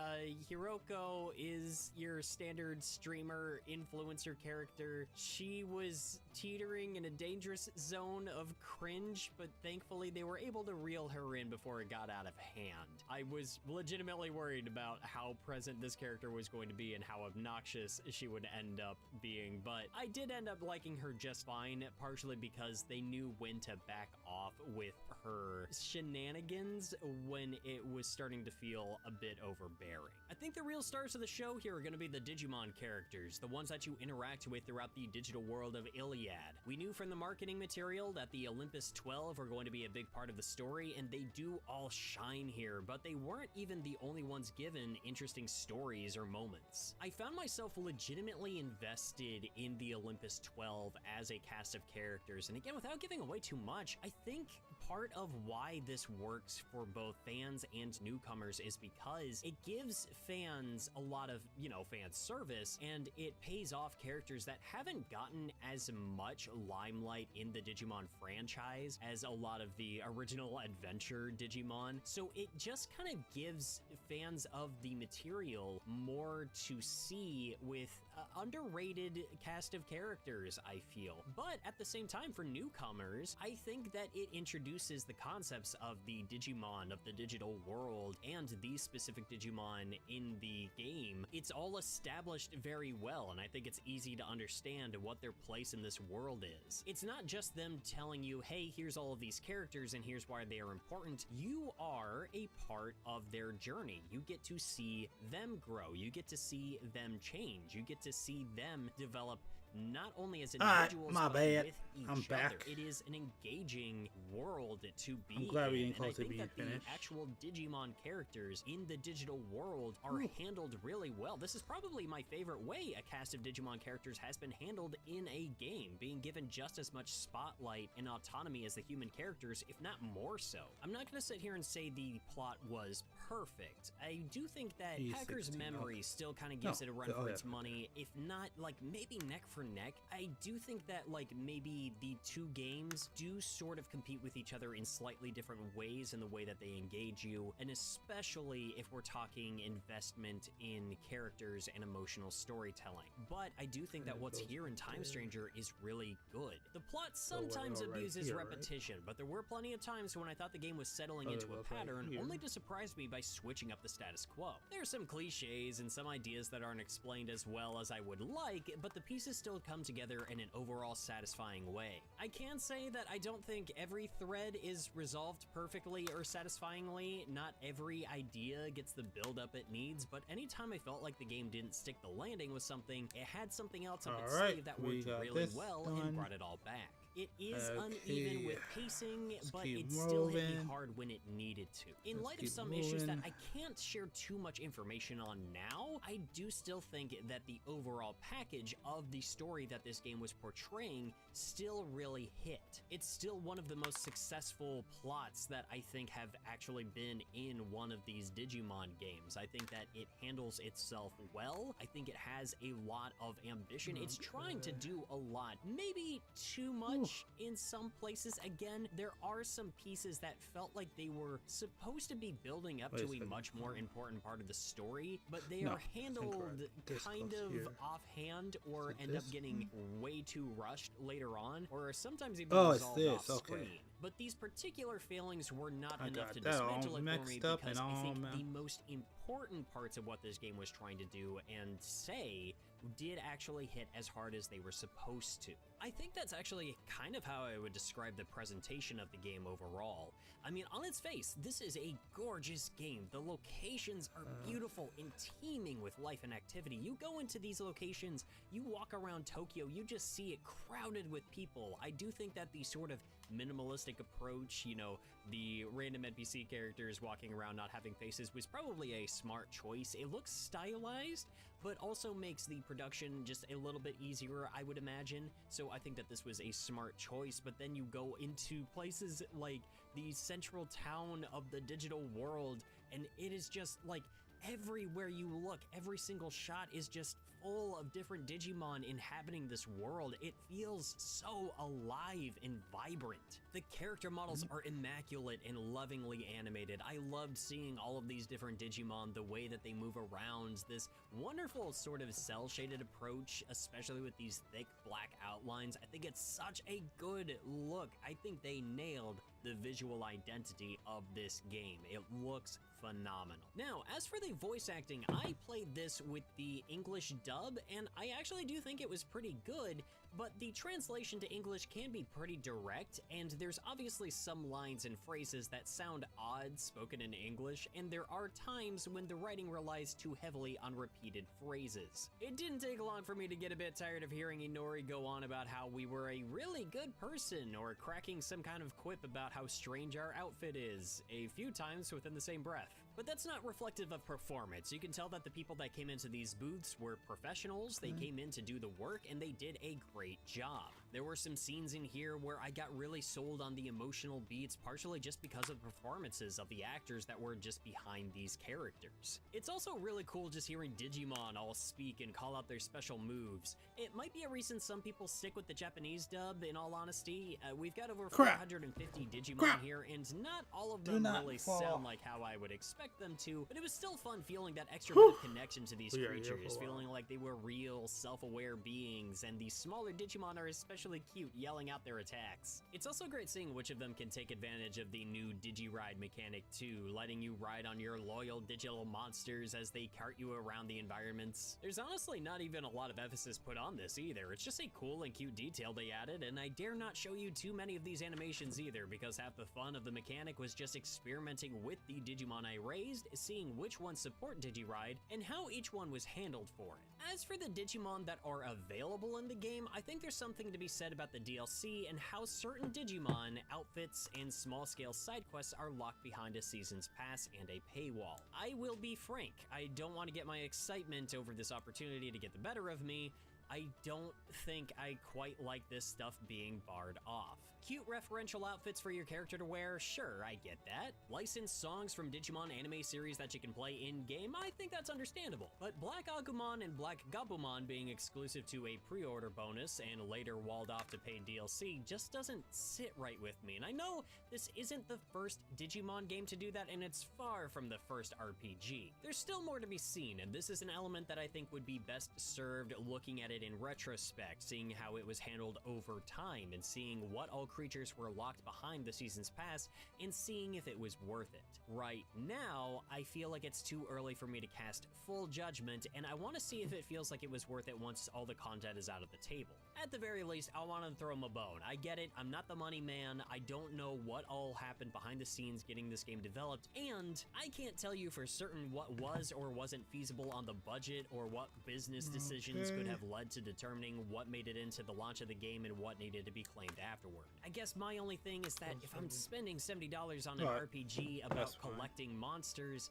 Hiroko is your standard streamer influencer character. She was teetering in a dangerous zone of cringe, but thankfully they were able to reel her in before it got out of hand. I was legitimately worried about how present this character was going to be and how obnoxious she would end up being, but I did end up liking her just fine, partially because they knew when to back off with her shenanigans when it was starting to feel a bit overbearing. I think the real stars of the show here are going to be the Digimon characters, the ones that you interact with throughout the digital world of Iliad add. We knew from the marketing material that the Olympus 12 were going to be a big part of the story, and they do all shine here, but they weren't even the only ones given interesting stories or moments. I found myself legitimately invested in the Olympus 12 as a cast of characters, and again, without giving away too much, I think part of why this works for both fans and newcomers is because it gives fans a lot of, you know, fan service, and it pays off characters that haven't gotten as much limelight in the Digimon franchise as a lot of the original adventure Digimon. So it just kind of gives fans of the material more to see with underrated cast of characters, I feel. But at the same time, for newcomers, I think that it introduces the concepts of the Digimon of the digital world and these specific Digimon in the game. It's all established very well, and I think it's easy to understand what their place in this world is. It's not just them telling you, hey, here's all of these characters and here's why they are important. You are a part of their journey. You get to see them grow. You get to see them change. You get to see them develop not only as individuals, but with each other. It is an engaging world to be I'm glad we in, didn't and I close to think be that finished. the actual Digimon characters in the digital world are handled really well. This is probably my favorite way a cast of Digimon characters has been handled in a game, being given just as much spotlight and autonomy as the human characters, if not more so. I'm not going to sit here and say the plot was perfect. I do think that Hacker's Memory still kind of gives it a run for its money, if not like maybe neck for neck. I do think that like maybe the two games do sort of compete with each other in slightly different ways in the way that they engage you, and especially if we're talking investment in characters and emotional storytelling. But I do think that what's here in Time Stranger is really good. The plot sometimes abuses repetition, but there were plenty of times when I thought the game was settling into a pattern, only to surprise me by switching up the status quo. There are some cliches and some ideas that aren't explained as well as I would like, but the pieces still come together in an overall satisfying way. I can say that I don't think every thread is resolved perfectly or satisfyingly. Not every idea gets the build-up it needs, but anytime I felt like the game didn't stick the landing with something, it had something else up its sleeve that worked really well and brought it all back. It is uneven with pacing, but it still hit me hard when it needed to. In light of some issues that I can't share too much information on now, I do still think that the overall package of the story that this game was portraying still really hit. It's still one of the most successful plots that I think have actually been in one of these Digimon games. I think that it handles itself well. I think it has a lot of ambition. It's trying to do a lot, maybe too much in some places. Again, there are some pieces that felt like they were supposed to be building up to a much more important part of the story, but they are handled kind of offhand or end up getting way too rushed later on, or sometimes even resolved off screen. But these particular failings were not enough to dismantle it for me, because I think the most important parts of what this game was trying to do and say did actually hit as hard as they were supposed to. I think that's actually kind of how I would describe the presentation of the game overall. I mean, on its face, this is a gorgeous game. The locations are beautiful and teeming with life and activity. You go into these locations, you walk around Tokyo, you just see it crowded with people. I do think that the sort of minimalistic approach, you know, the random NPC characters walking around not having faces, was probably a smart choice. It looks stylized, but also makes the production just a little bit easier, I would imagine. So I think that this was a smart choice. But then you go into places like the central town of the digital world, and it is just like everywhere you look, every single shot is just full of different Digimon inhabiting this world. It feels so alive and vibrant. The character models are immaculate and lovingly animated. I loved seeing all of these different Digimon, the way that they move around, this wonderful sort of cel-shaded approach, especially with these thick black outlines. I think it's such a good look. I think they nailed the visual identity of this game. It looks phenomenal. Now, as for the voice acting, I played this with the English dub, and I actually do think it was pretty good, but the translation to English can be pretty direct, and there's obviously some lines and phrases that sound odd spoken in English, and there are times when the writing relies too heavily on repeated phrases. It didn't take long for me to get a bit tired of hearing Inori go on about how we were a really good person, or cracking some kind of quip about how strange our outfit is, a few times within the same breath. But that's not reflective of performance. You can tell that the people that came into these booths were professionals, they came in to do the work, and they did a great job. There were some scenes in here where I got really sold on the emotional beats, partially just because of the performances of the actors that were just behind these characters. It's also really cool just hearing Digimon all speak and call out their special moves. It might be a reason some people stick with the Japanese dub, in all honesty. We've got over 450 Digimon here, and not all of them really sound like how I would expect them to, but it was still fun feeling that extra bit of connection to these creatures, feeling like they were real, self-aware beings, and the smaller Digimon are especially cute, yelling out their attacks. It's also great seeing which of them can take advantage of the new Digi-Ride mechanic too, letting you ride on your loyal digital monsters as they cart you around the environments. There's honestly not even a lot of emphasis put on this either, it's just a cool and cute detail they added, and I dare not show you too many of these animations either, because half the fun of the mechanic was just experimenting with the Digimon I raised, seeing which ones support Digi-Ride, and how each one was handled for it. As for the Digimon that are available in the game, I think there's something to be said about the DLC and how certain Digimon, outfits, and small-scale side quests are locked behind a season's pass and a paywall. I will be frank, I don't want to get my excitement over this opportunity to get the better of me. I don't think I quite like this stuff being barred off. Cute referential outfits for your character to wear, sure, I get that. Licensed songs from Digimon anime series that you can play in-game, I think that's understandable. But Black Agumon and Black Gabumon being exclusive to a pre-order bonus and later walled off to paid DLC just doesn't sit right with me. And I know this isn't the first Digimon game to do that, and it's far from the first RPG. There's still more to be seen, and this is an element that I think would be best served looking at it in retrospect, seeing how it was handled over time, and seeing what all creatures were locked behind the season's pass, and seeing if it was worth it. Right now, I feel like it's too early for me to cast full judgment, and I want to see if it feels like it was worth it once all the content is out of the table. At the very least, I want to throw him a bone. I get it, I'm not the money man, I don't know what all happened behind the scenes getting this game developed, and I can't tell you for certain what was or wasn't feasible on the budget, or what business decisions could have led to determining what made it into the launch of the game and what needed to be claimed afterward. I guess my only thing is that if I'm spending $70 on an RPG about collecting monsters,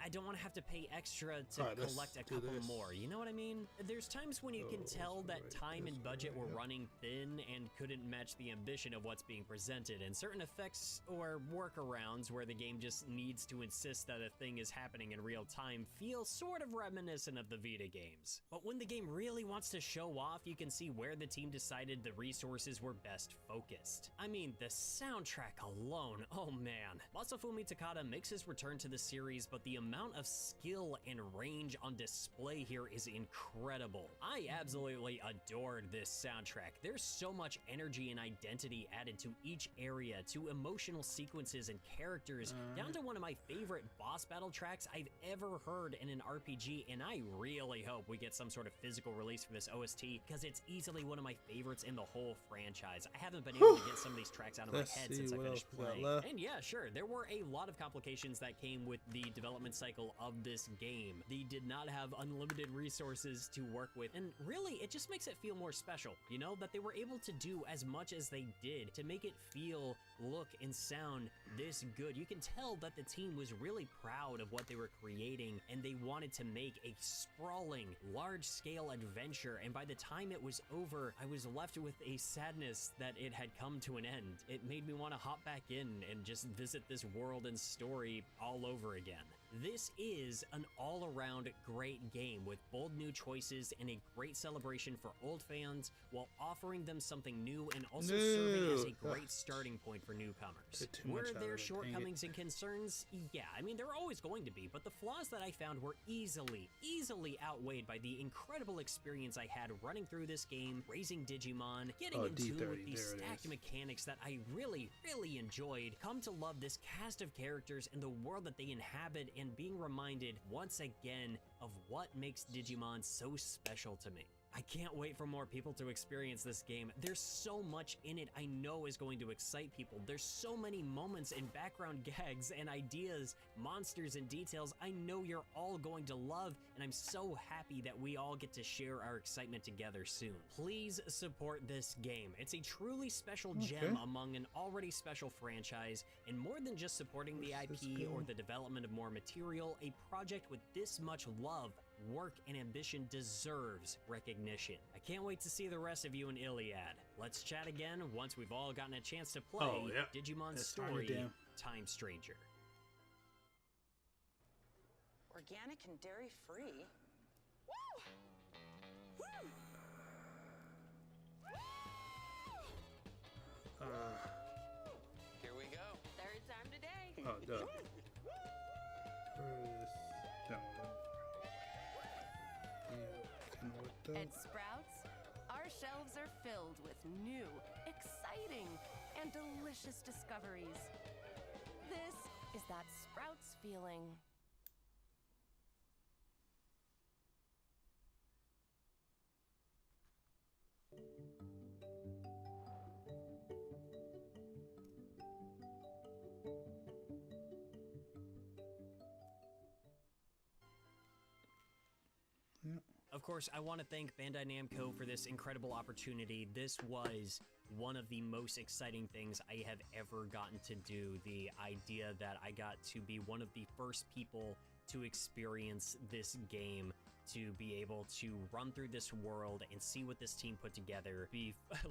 I don't want to have to pay extra to collect a couple more, you know what I mean? There's times when you can tell that time and budget were running thin and couldn't match the ambition of what's being presented, and certain effects or workarounds where the game just needs to insist that a thing is happening in real time feel sort of reminiscent of the Vita games. But when the game really wants to show off, you can see where the team decided the resources were best focused. I mean, the soundtrack alone, oh man. Masafumi Takada makes his return to the series, but the amount of skill and range on display here is incredible. I absolutely adored this soundtrack. There's so much energy and identity added to each area, to emotional sequences and characters, down to one of my favorite boss battle tracks I've ever heard in an RPG, and I really hope we get some sort of physical release for this OST, because it's easily one of my favorites in the whole franchise. I haven't been able to get some of these tracks out of my head since I finished playing. And yeah, sure, there were a lot of complications that came with the development cycle of this game. They did not have unlimited resources to work with, and really it just makes it feel more special, you know, that they were able to do as much as they did to make it feel, look, and sound this good. You can tell that the team was really proud of what they were creating, and they wanted to make a sprawling, large-scale adventure, and by the time it was over, I was left with a sadness that it had come to an end. It made me want to hop back in and just visit this world and story all over again. This is an all-around great game with bold new choices and a great celebration for old fans while offering them something new and also serving as a great starting point for newcomers. Were there shortcomings and concerns? Yeah, I mean, there are always going to be, but the flaws that I found were easily outweighed by the incredible experience I had running through this game, raising Digimon, getting in tune with the stacked mechanics that I really enjoyed, come to love this cast of characters and the world that they inhabit, and being reminded once again of what makes Digimon so special to me. I can't wait for more people to experience this game. There's so much in it I know is going to excite people. There's so many moments and background gags and ideas, monsters and details I know you're all going to love, and I'm so happy that we all get to share our excitement together soon. Please support this game. It's a truly special gem among an already special franchise, and more than just supporting the IP or the development of more material, a project with this much love, work, and ambition deserves recognition. I can't wait to see the rest of you in Iliad. Let's chat again once we've all gotten a chance to play Digimon's Story Time Stranger. Organic and dairy-free? Here we go. Third time today. Oh, duh. At Sprouts, our shelves are filled with new, exciting, and delicious discoveries. This is that Sprouts feeling. Of course, I want to thank Bandai Namco for this incredible opportunity. This was one of the most exciting things I have ever gotten to do. The idea that I got to be one of the first people to experience this game, to be able to run through this world and see what this team put together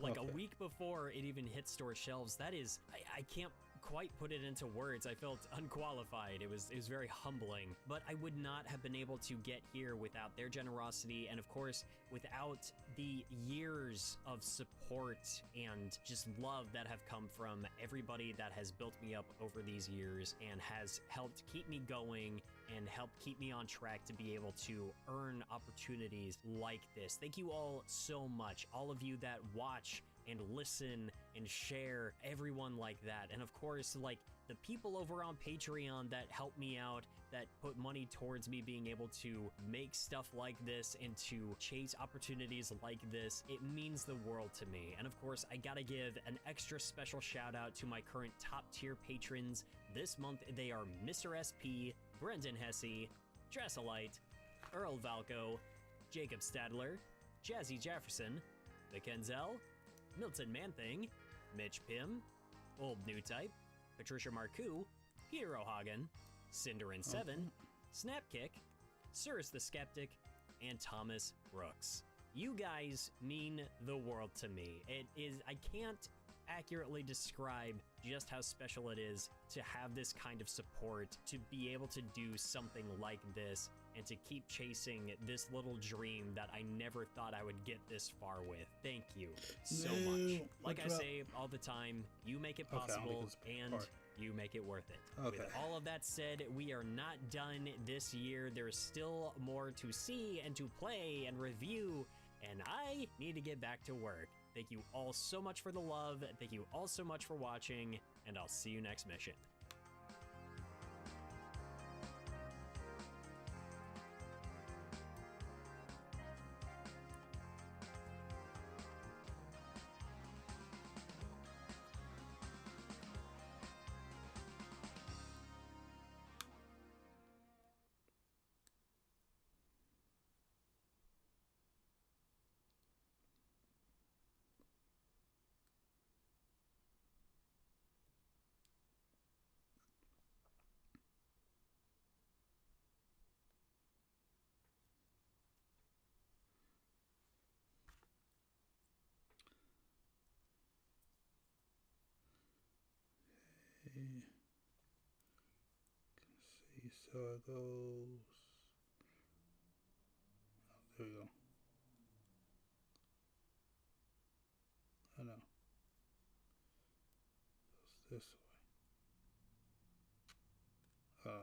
like a week before it even hit store shelves. That is, I can't quite put it into words. I felt unqualified. It was very humbling, but I would not have been able to get here without their generosity, and of course without the years of support and just love that have come from everybody that has built me up over these years and has helped keep me going and helped keep me on track to be able to earn opportunities like this. Thank you all so much, all of you that watch and listen and share, everyone like that. And of course, like the people over on Patreon that help me out, that put money towards me being able to make stuff like this and to chase opportunities like this. It means the world to me. And of course, I gotta give an extra special shout out to my current top tier patrons. This month, they are Mr. SP, Brendan Hesse, Dresselite, Earl Valco, Jacob Stadler, Jazzy Jefferson, Mackenzel, Milton Manthing, Mitch Pym, Old New Type, Patricia Marcoux, Peter O'Hagan, Cinderin7, Snapkick, Cyrus the Skeptic, and Thomas Brooks. You guys mean the world to me. I can't accurately describe just how special it is to have this kind of support, to be able to do something like this, and to keep chasing this little dream that I never thought I would get this far with. Thank you so much. Like I say all the time, you make it possible, and you make it worth it. With all of that said, we are not done this year. There's still more to see and to play and review, and I need to get back to work. Thank you all so much for the love. Thank you all so much for watching, and I'll see you next mission. Can see, so it goes. Oh, there we go. Oh no. Goes this way. Oh no.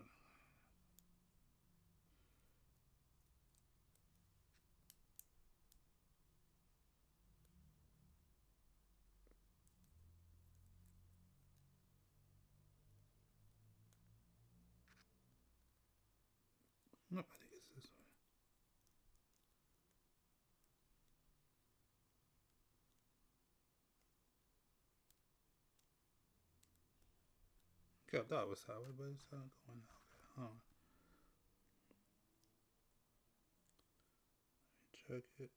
No, I think it's this way. Okay, I thought it was highway, but it's not going. Okay, hold on. Let me check it.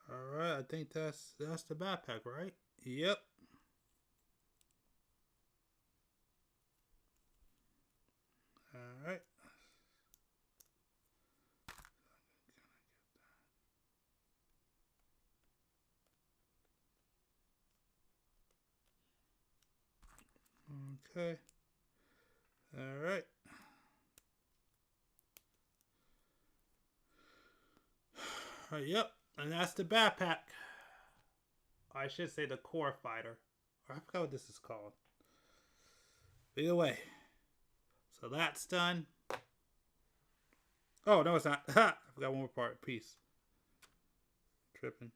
All right, I think that's the backpack, right? Yep. All right. Okay. All right. All right, yep. And that's the backpack. I should say the core fighter. I forgot what this is called. But either way. So that's done. Oh, no, it's not. I forgot one more part. Piece. Tripping.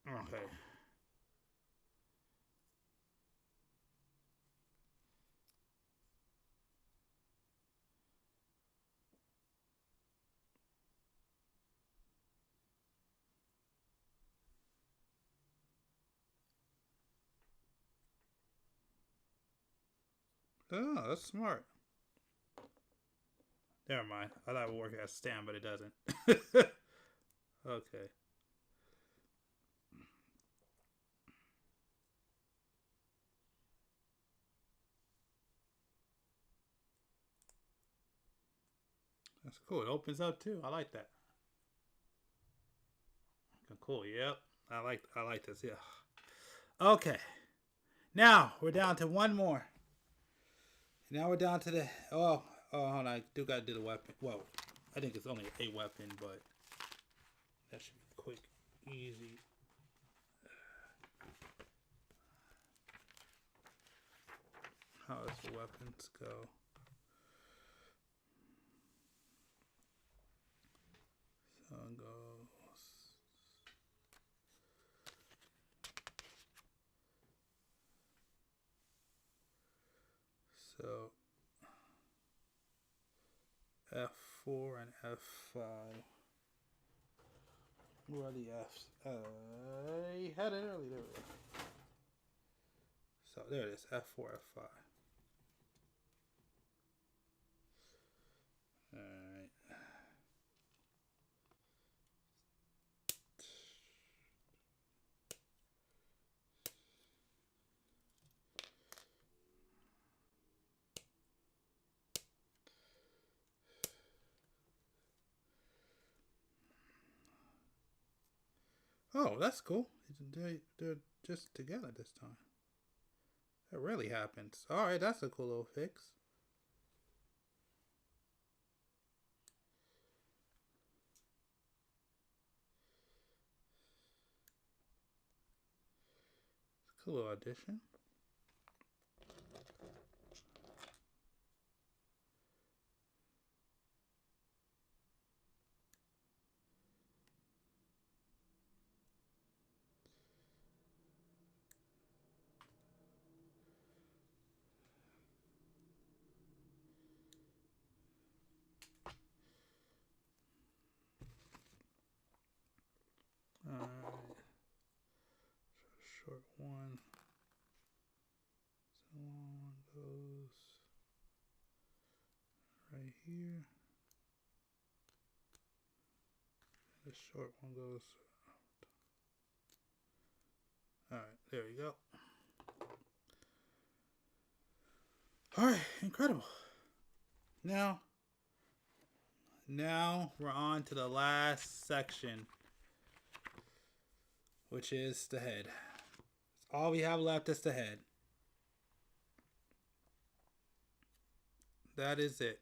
Okay. Oh, that's smart. Never mind. I thought it would work as stand, but it doesn't. Okay. That's cool. It opens up too. I like that. Cool. Yep. I like this. Yeah. Okay. Now we're down to one more. Now we're down to the hold on. I do gotta do the weapon. Well, I think it's only a weapon, but that should be quick, easy. How does the weapons go? So it goes. So F4 and F5. Where are the Fs? I had it earlier. There we go. So there it is. F4, F5. Alright. Oh, that's cool. They're just together this time. That really happens. Alright, that's a cool little fix. It's a cool little addition. Alright. Short one. So long one goes right here. The short one goes. Alright, there we go. Alright, incredible. Now we're on to the last section, which is the head. All we have left is the head. That is it.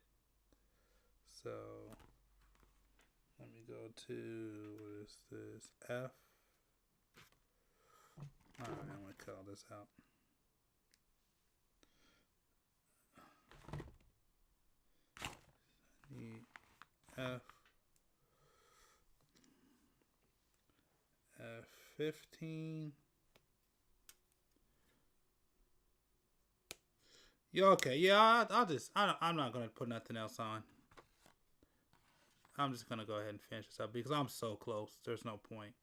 So let me go to, what is this? F. Alright, I'm gonna call this out. F15. Yeah, okay. Yeah, I'm not gonna put nothing else on. I'm just gonna go ahead and finish this up because I'm so close. There's no point.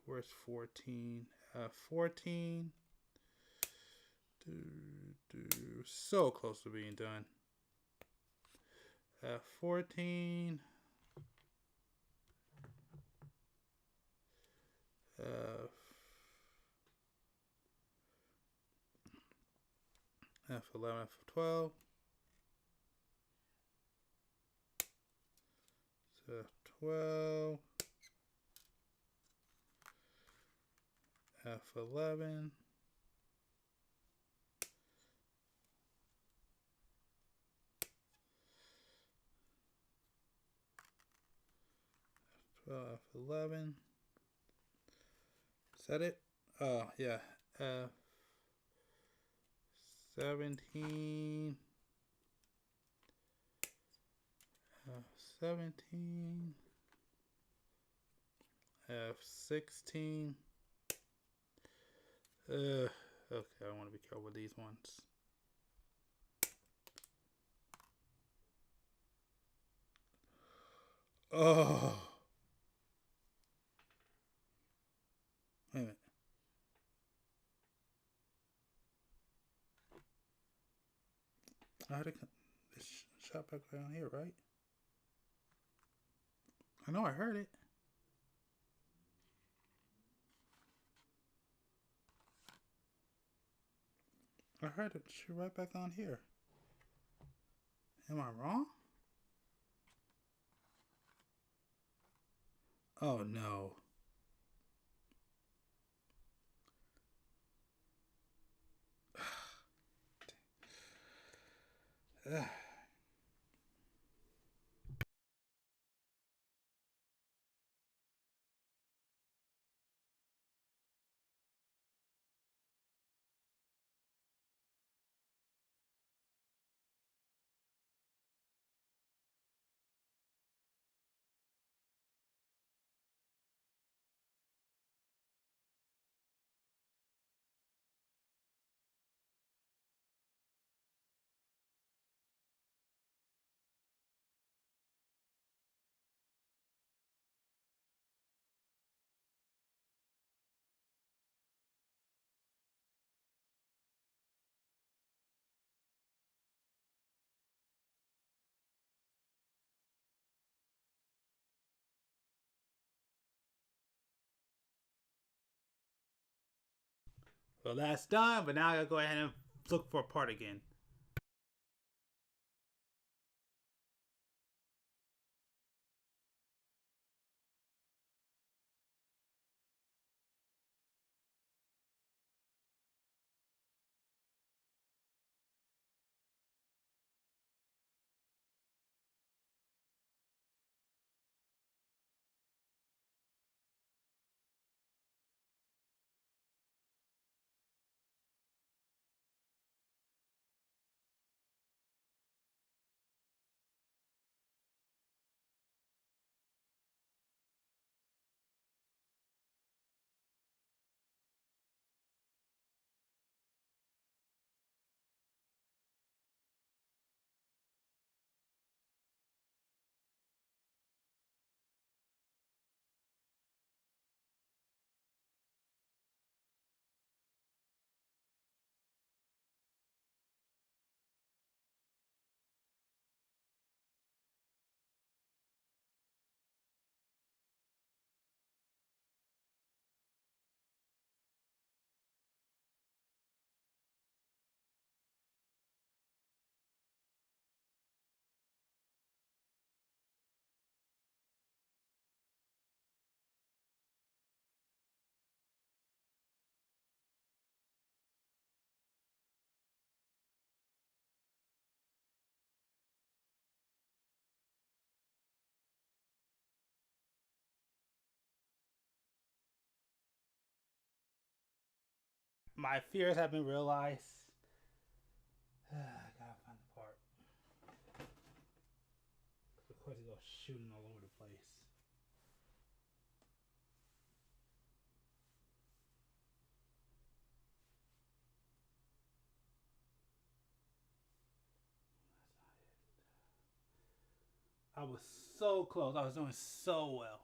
Where's 14? 14. So close to being done. 14. F11, F12. F12. F11. F11. Is that it? Oh, yeah. F17. F17. F16. Okay, I want to be careful with these ones. Oh. Wait a minute. I had this shot back around here, right? I know I heard it. I heard it shoot right back on here. Am I wrong? Oh no. Well, that's done, but now I gotta go ahead and look for a part again. My fears have been realized. I gotta find the part. shooting all over the place. I was so close. I was doing so well.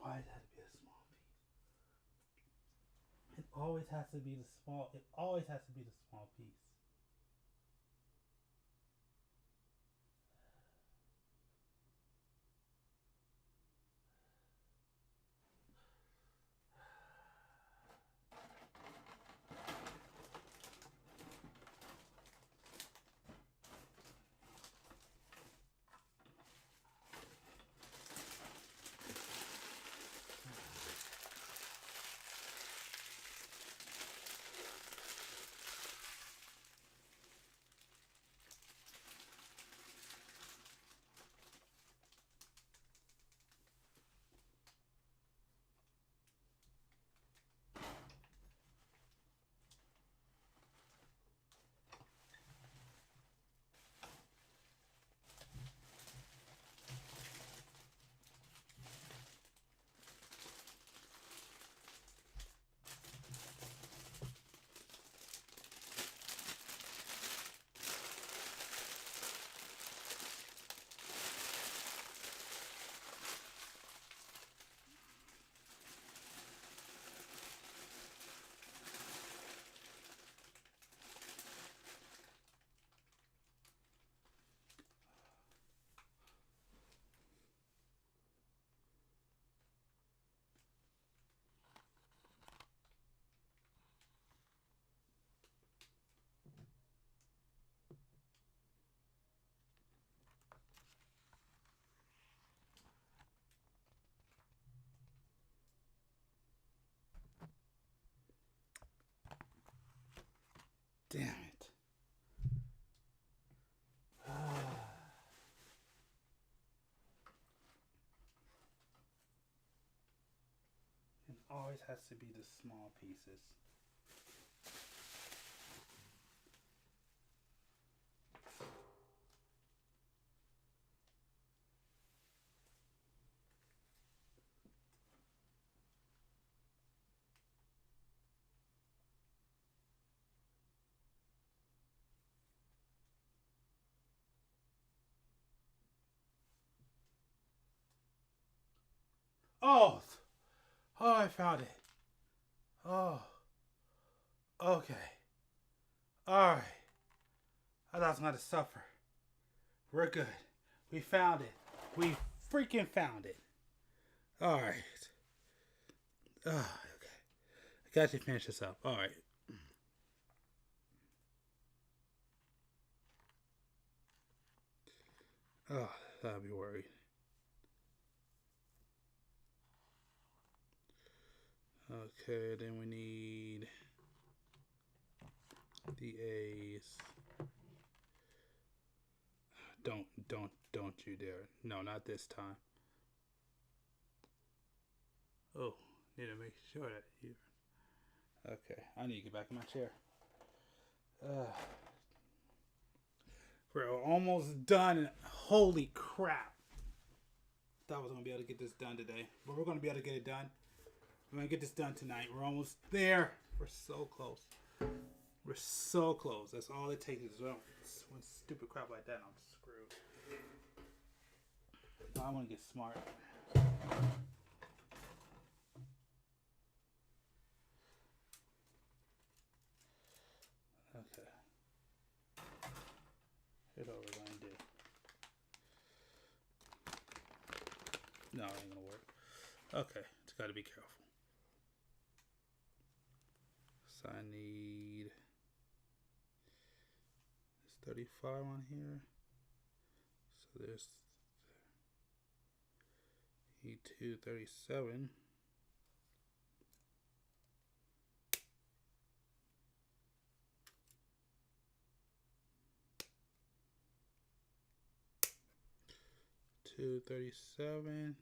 Why does it have to be a small piece? It always has to be the small. It always has to be the small piece. Damn it. It always has to be the small pieces. Oh, oh, I found it. Oh, okay. All right. I thought I was going to suffer. We're good. We found it. We freaking found it. All right. Oh, okay. I got to finish this up. All right. Oh, I'll be worried. Okay, then we need the A's. Don't you dare. No, not this time. Oh, need to make sure that you... Okay, I need to get back in my chair. We're almost done. Holy crap. Thought I was going to be able to get this done today. But we're going to be able to get it done. We're going to get this done tonight. We're almost there. We're so close. We're so close. That's all it takes is one stupid crap like that. I'm screwed. No, I want to get smart. Okay. Here's what we're going to do. No, it ain't going to work. Okay. It's got to be careful. So I need... 35 on here. So there's E2 37. 237.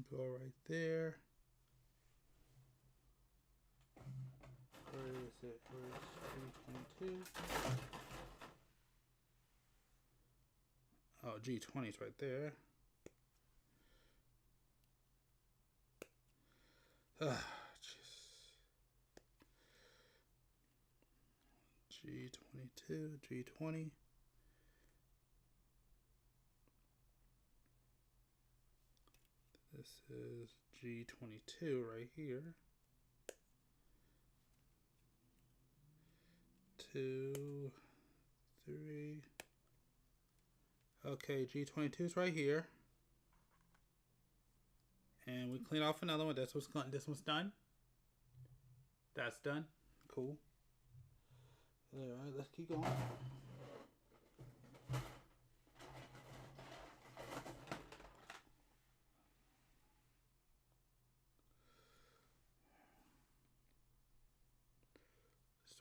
Go right there. Where is it? Where's G22? Oh, G20 is right there. Ah, jeez. G22, G20. This is G22 right here. 2, 3. Okay, G22 is right here. And we clean off another one. This one's done. That's done. Cool. Alright, let's keep going. Where's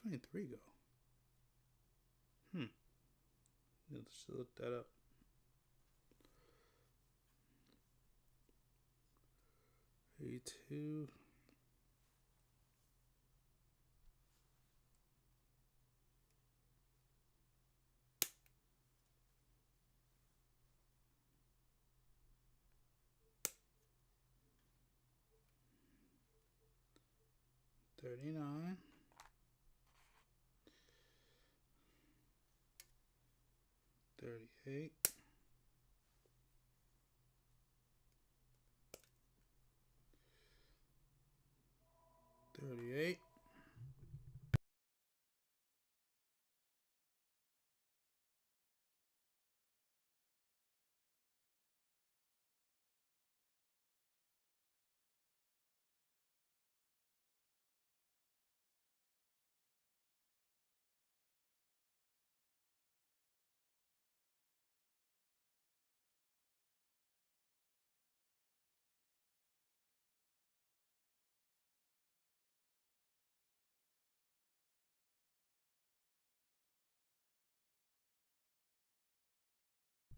23 go? Let's look that up. A2. $39. 38. 38.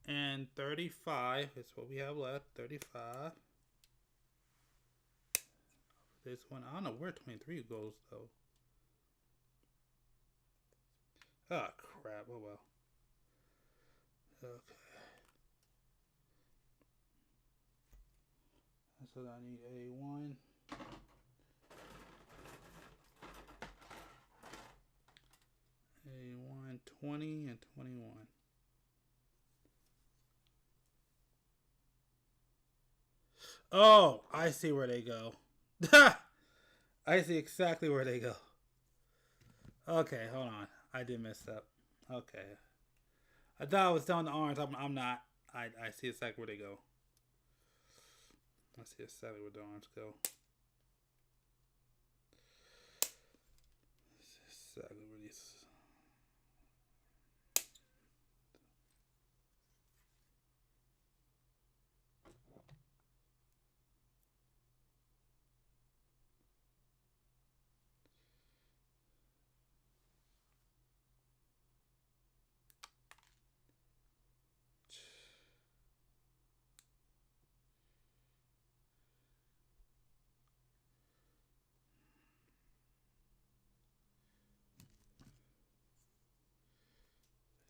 And 35 is what we have left. 35. This one, I don't know where 23 goes though. Ah, crap. Oh well. Okay. So I need A1. A1, 20, and 21. Oh, I see where they go. I see exactly where they go. Okay, hold on. I did mess up. Okay. I thought I was down the arms. I'm not. I see exactly where they go. I see exactly where the arms go. Exactly where these.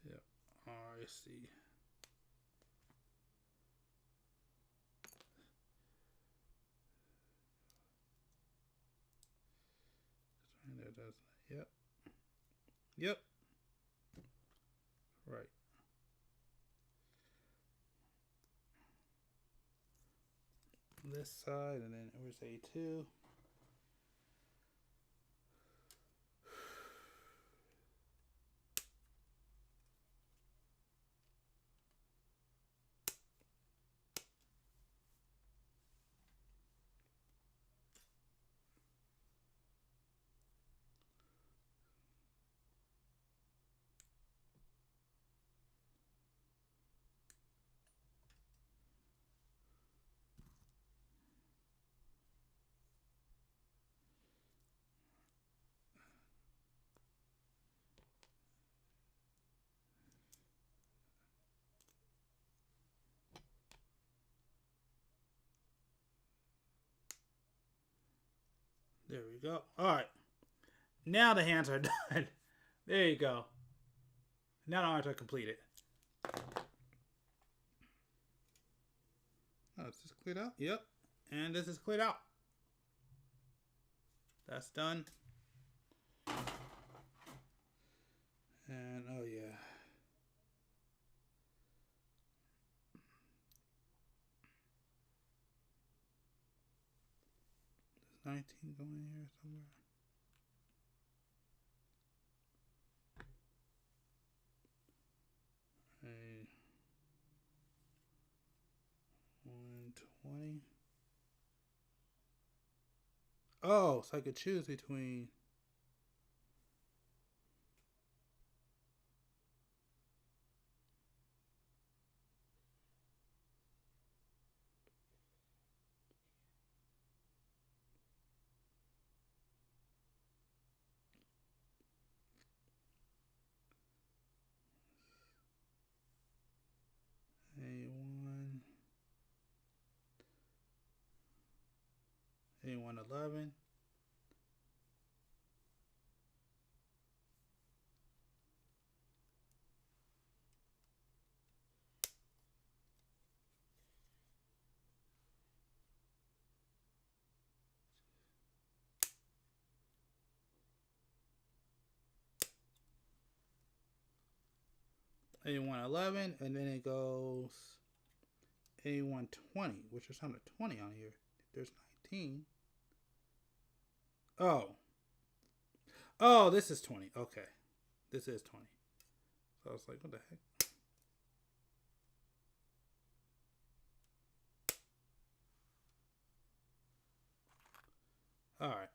Yep. RC. There does. Yep. Yep. Right. This side, and then where's A2? we go. All right. Now the hands are done. There you go. Now the arms are completed. Oh, is this cleared out? Yep. And this is cleared out. That's done. And oh yeah. There's 19 going here somewhere. A 120. Oh, so I could choose between. A1. A111. A111, and then it goes A120, which is not a 20 on here. There's 19. Oh, this is 20. Okay. This is 20. So I was like, what the heck? All right.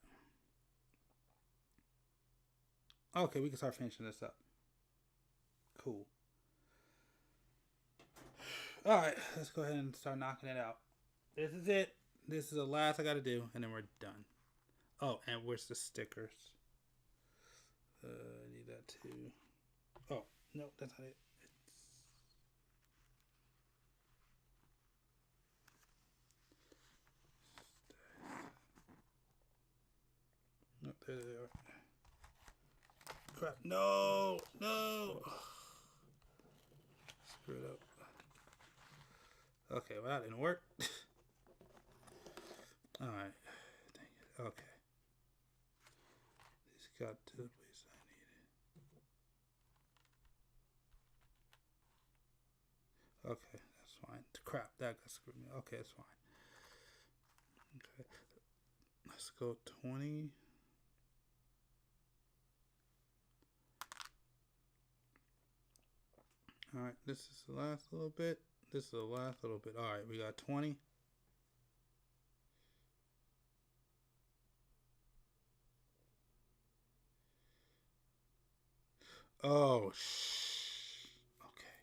Okay, we can start finishing this up. Cool. All right, let's go ahead and start knocking it out. This is it. This is the last I got to do, and then we're done. Oh, and where's the stickers? I need that too. Oh, no, that's not it. No, there they are. Crap. No. Screw it up. Okay, well, that didn't work. All right. Dang it. Okay. These got to the place I needed. Okay, that's fine. Crap, that got screwed me. Okay, that's fine. Okay. Let's go 20. All right, this is the last little bit. This is the last little bit. All right, we got 20. Oh, okay.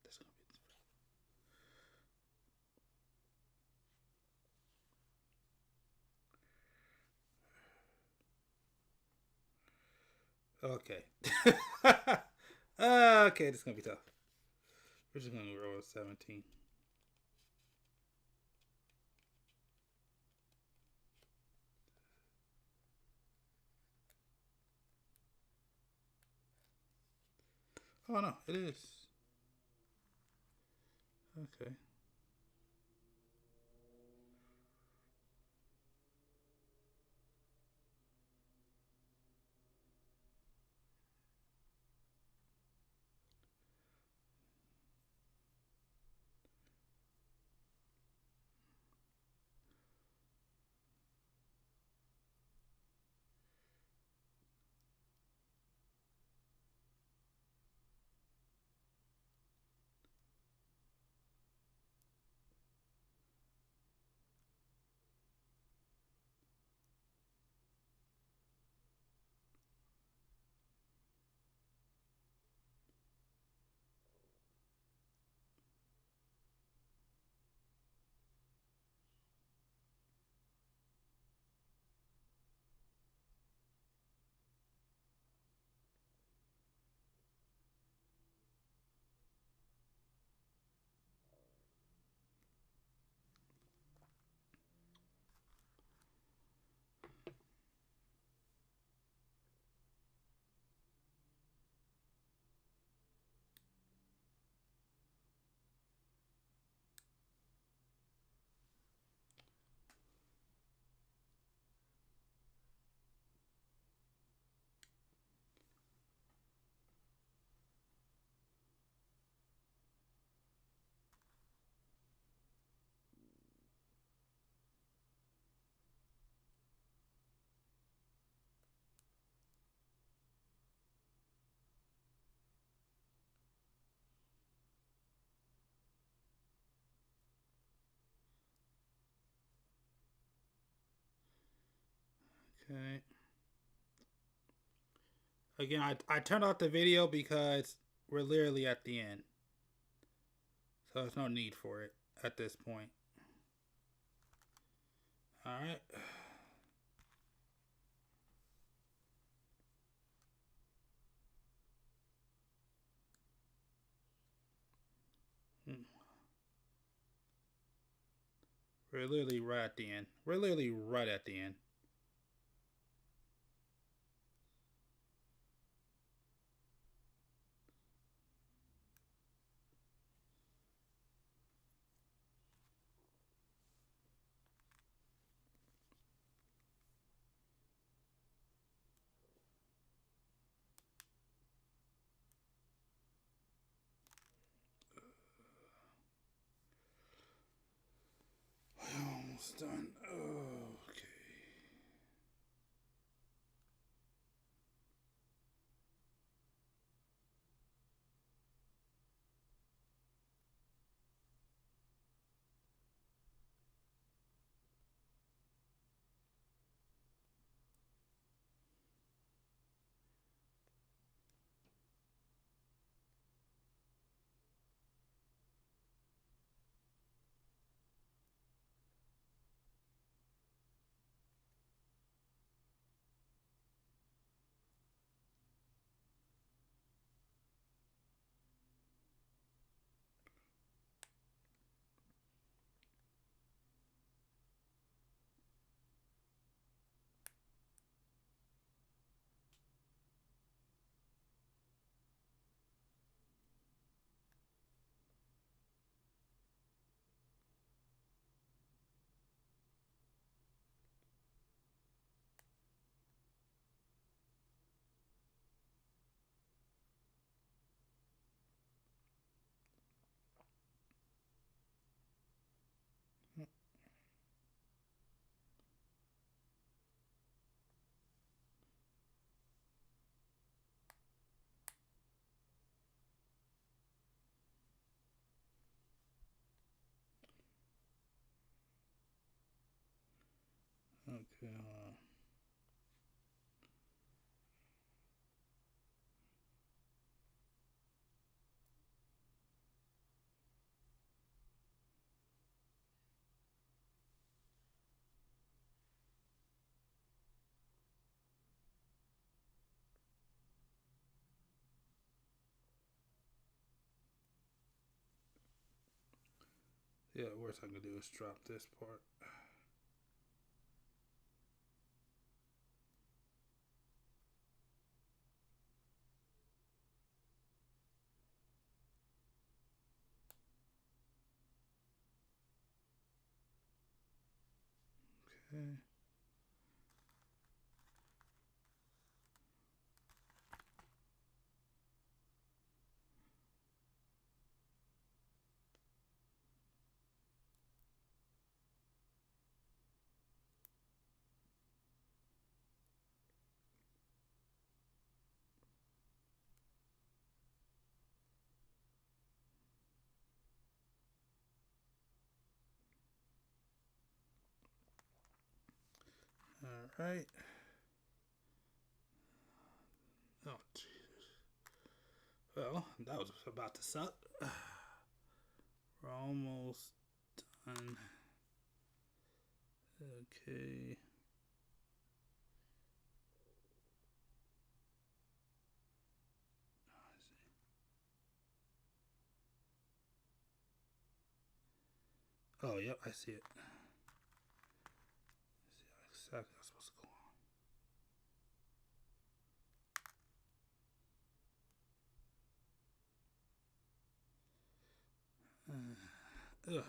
That's gonna be. Okay. Okay, this is gonna be tough. We're just gonna roll with 17. Oh no, it is. Okay. Okay. Again, I turned off the video because we're literally at the end. So there's no need for it at this point. Alright. We're literally right at the end. We're literally right at the end. Almost done. Okay. Okay. Yeah, worst I can do is drop this part. Okay. All right. Oh, Jesus. Well, that was about to suck. We're almost done. Okay. Oh, yep, I see it. See how exactly I'm supposed to go on. Ugh.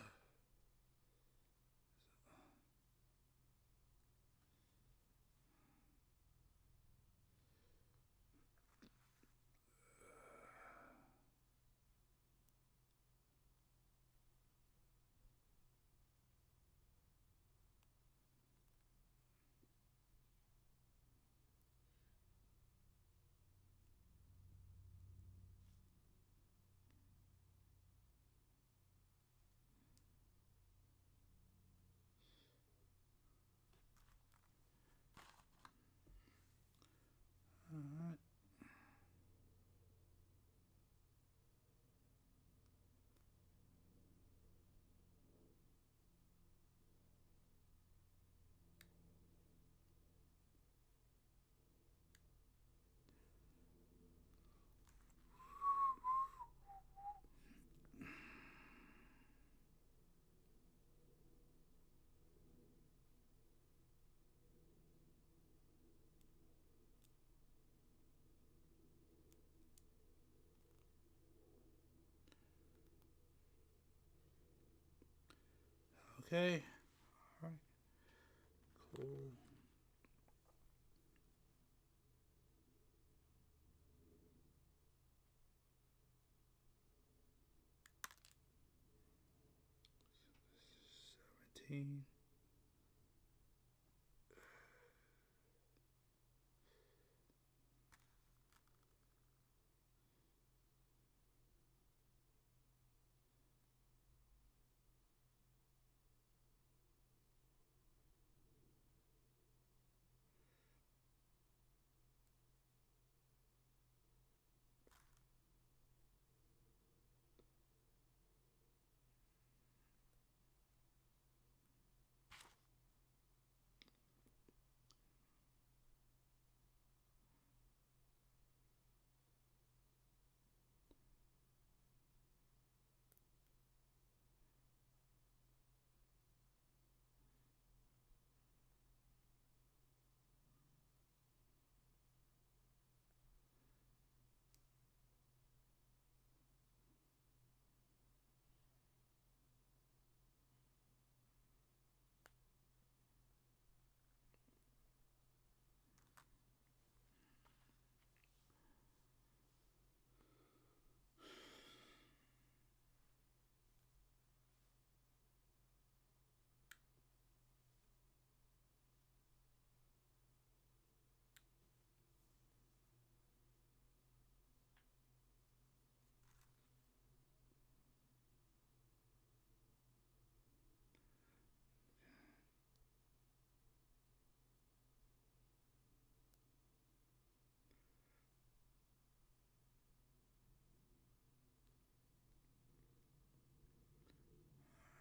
Okay. All right. Cool. $17.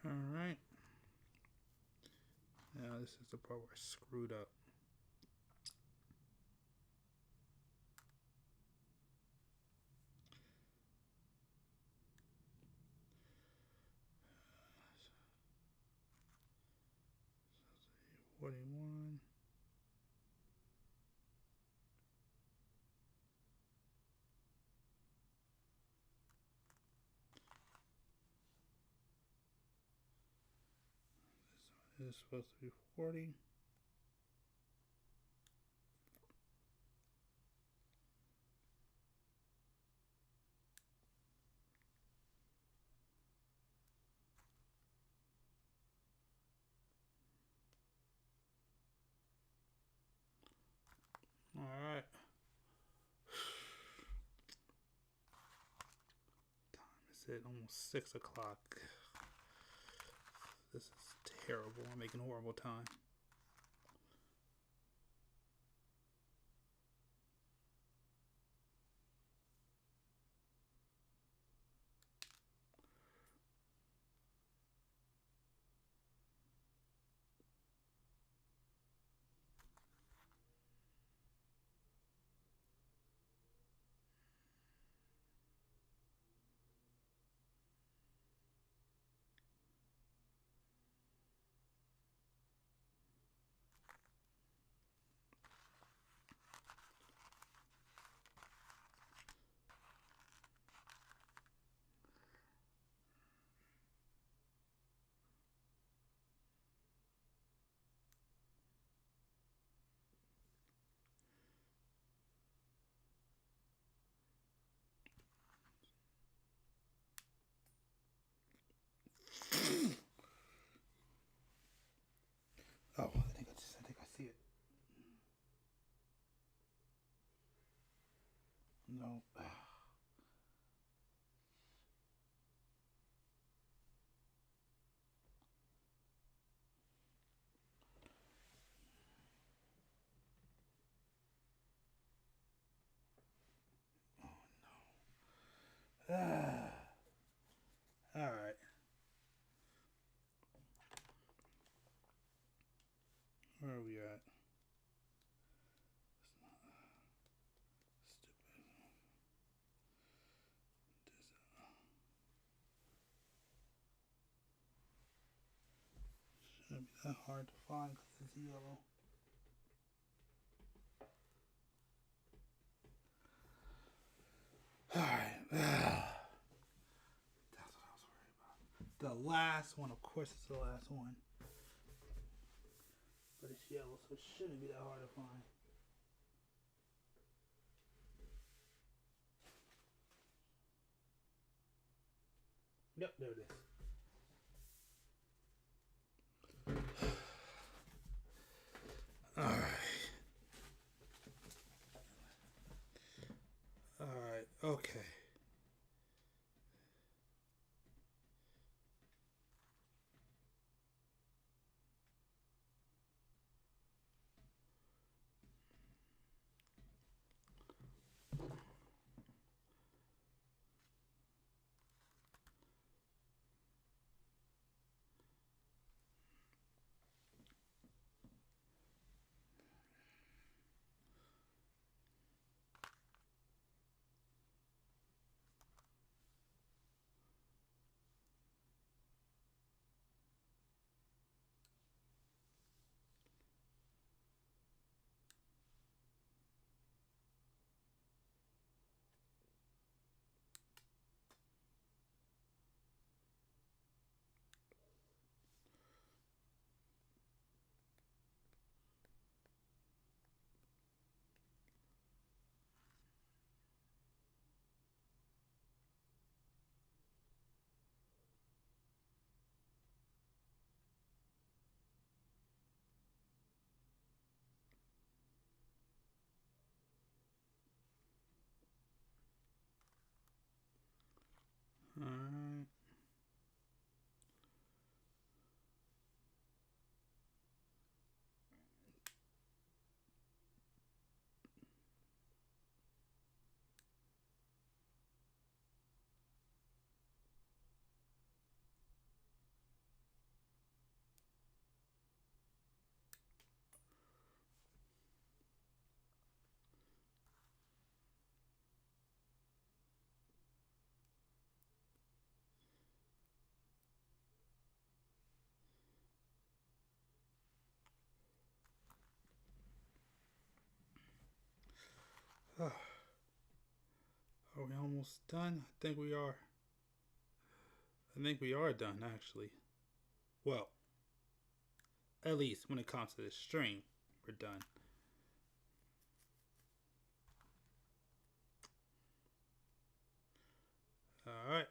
All right. Now this is the part where I screwed up. $41. This is supposed to be 40. All right. Time is it? Almost 6 o'clock. This is terrible. I'm making horrible time. Oh, I think I see it. No. All right. Where are we at? Shouldn't be that hard to find because it's yellow. All right. That's what I was worried about. the last one. Of course, it's the last one. But it's yellow, so it shouldn't be that hard to find. Yep, there it is. All right. All right. Okay. All right. Are we almost done? I think we are. I think we are done, actually. Well, at least when it comes to this stream, we're done. All right.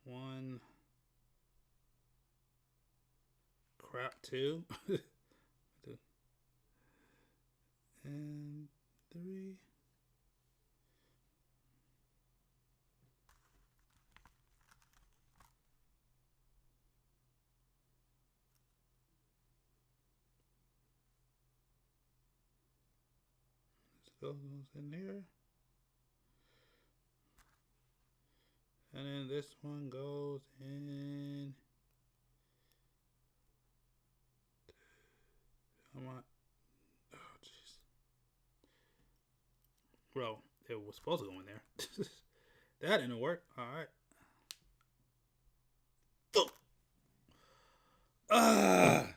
One. Crap, two. And three. Goes in there. And then this one goes in. Come on. Oh, jeez. Well, it was supposed to go in there. That didn't work. All right. Ah!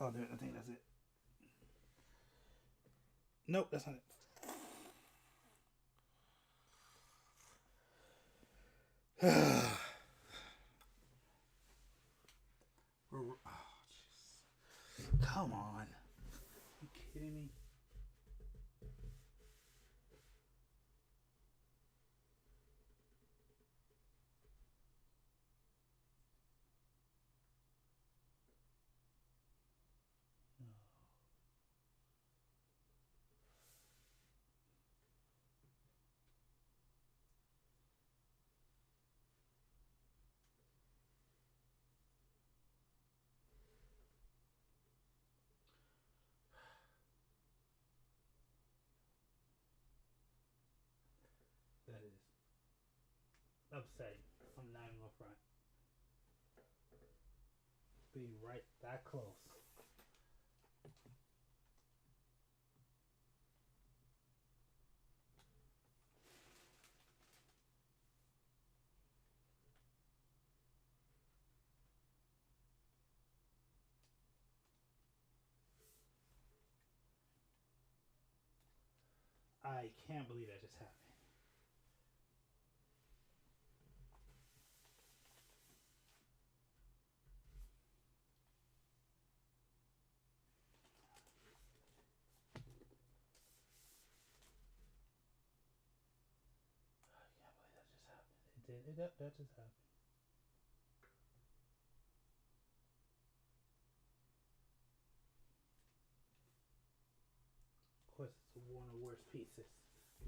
Oh, there, I think that's it. Nope, that's not it. Oh, jeez. Come on. Are you kidding me? That is upsetting. I'm not even gonna front. Be right that close. I can't believe that just happened. That just happened. Of course, it's one of the worst pieces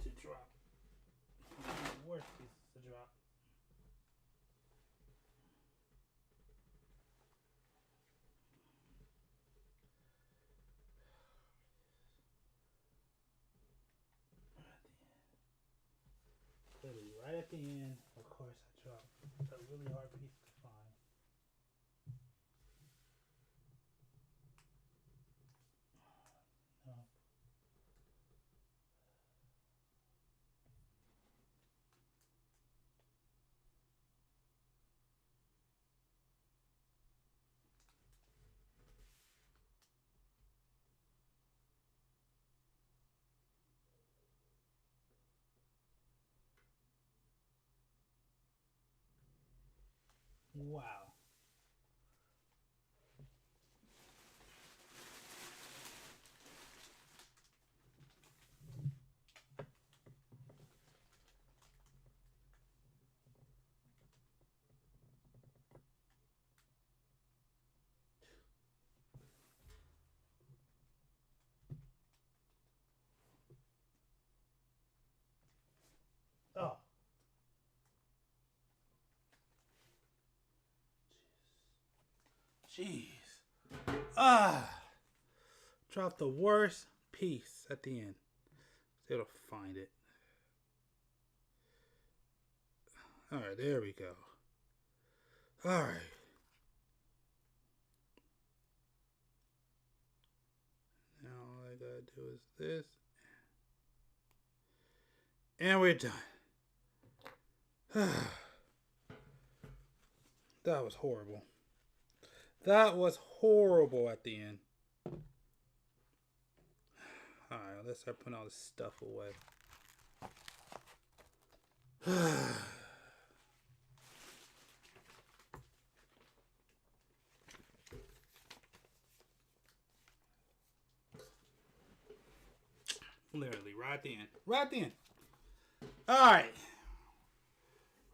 to drop. One of the worst pieces to drop. Literally, right at the end, of course, I dropped a really hard piece to find. No. Wow. Oh. Jeez. Dropped the worst piece at the end. It'll find it. Alright, there we go. Alright. Now all I gotta do is this. And we're done. That was horrible. That was horrible at the end. Alright, let's start putting all this stuff away. Literally, right at the end. Right at the end. Alright.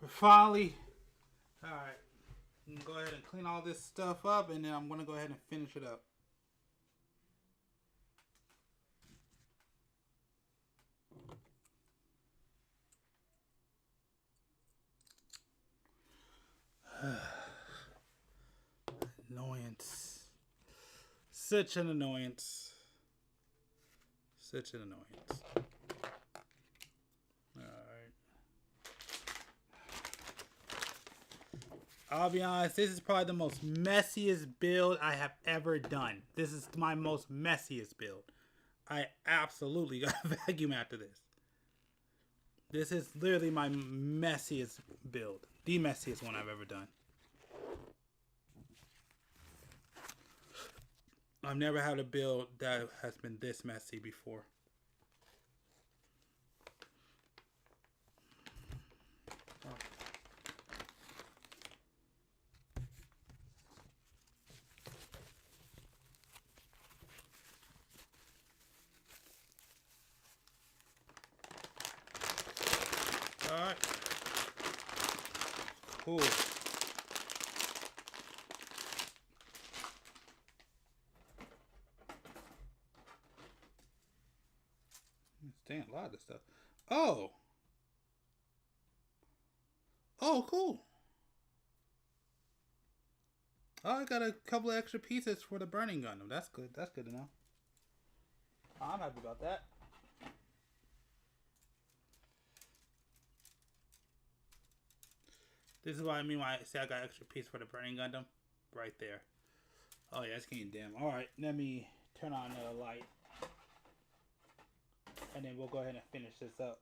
We're finally... Alright. I'm going to go ahead and clean all this stuff up, and then I'm going to go ahead and finish it up. Annoyance. Such an annoyance. Such an annoyance. Alright. I'll be honest, this is probably the most messiest build I have ever done. This is my most messiest build. I absolutely got a vacuum after this. This is literally my messiest build. The messiest one I've ever done. I've never had a build that has been this messy before. Alright. Cool. Dang, a lot of this stuff. Oh! Oh, cool. Oh, I got a couple of extra pieces for the burning Gundam. That's good. That's good to know. I'm happy about that. This is what I mean when I say I got extra piece for the burning Gundam. Right there. Oh yeah, it's getting dim. Alright, let me turn on the light. And then we'll go ahead and finish this up.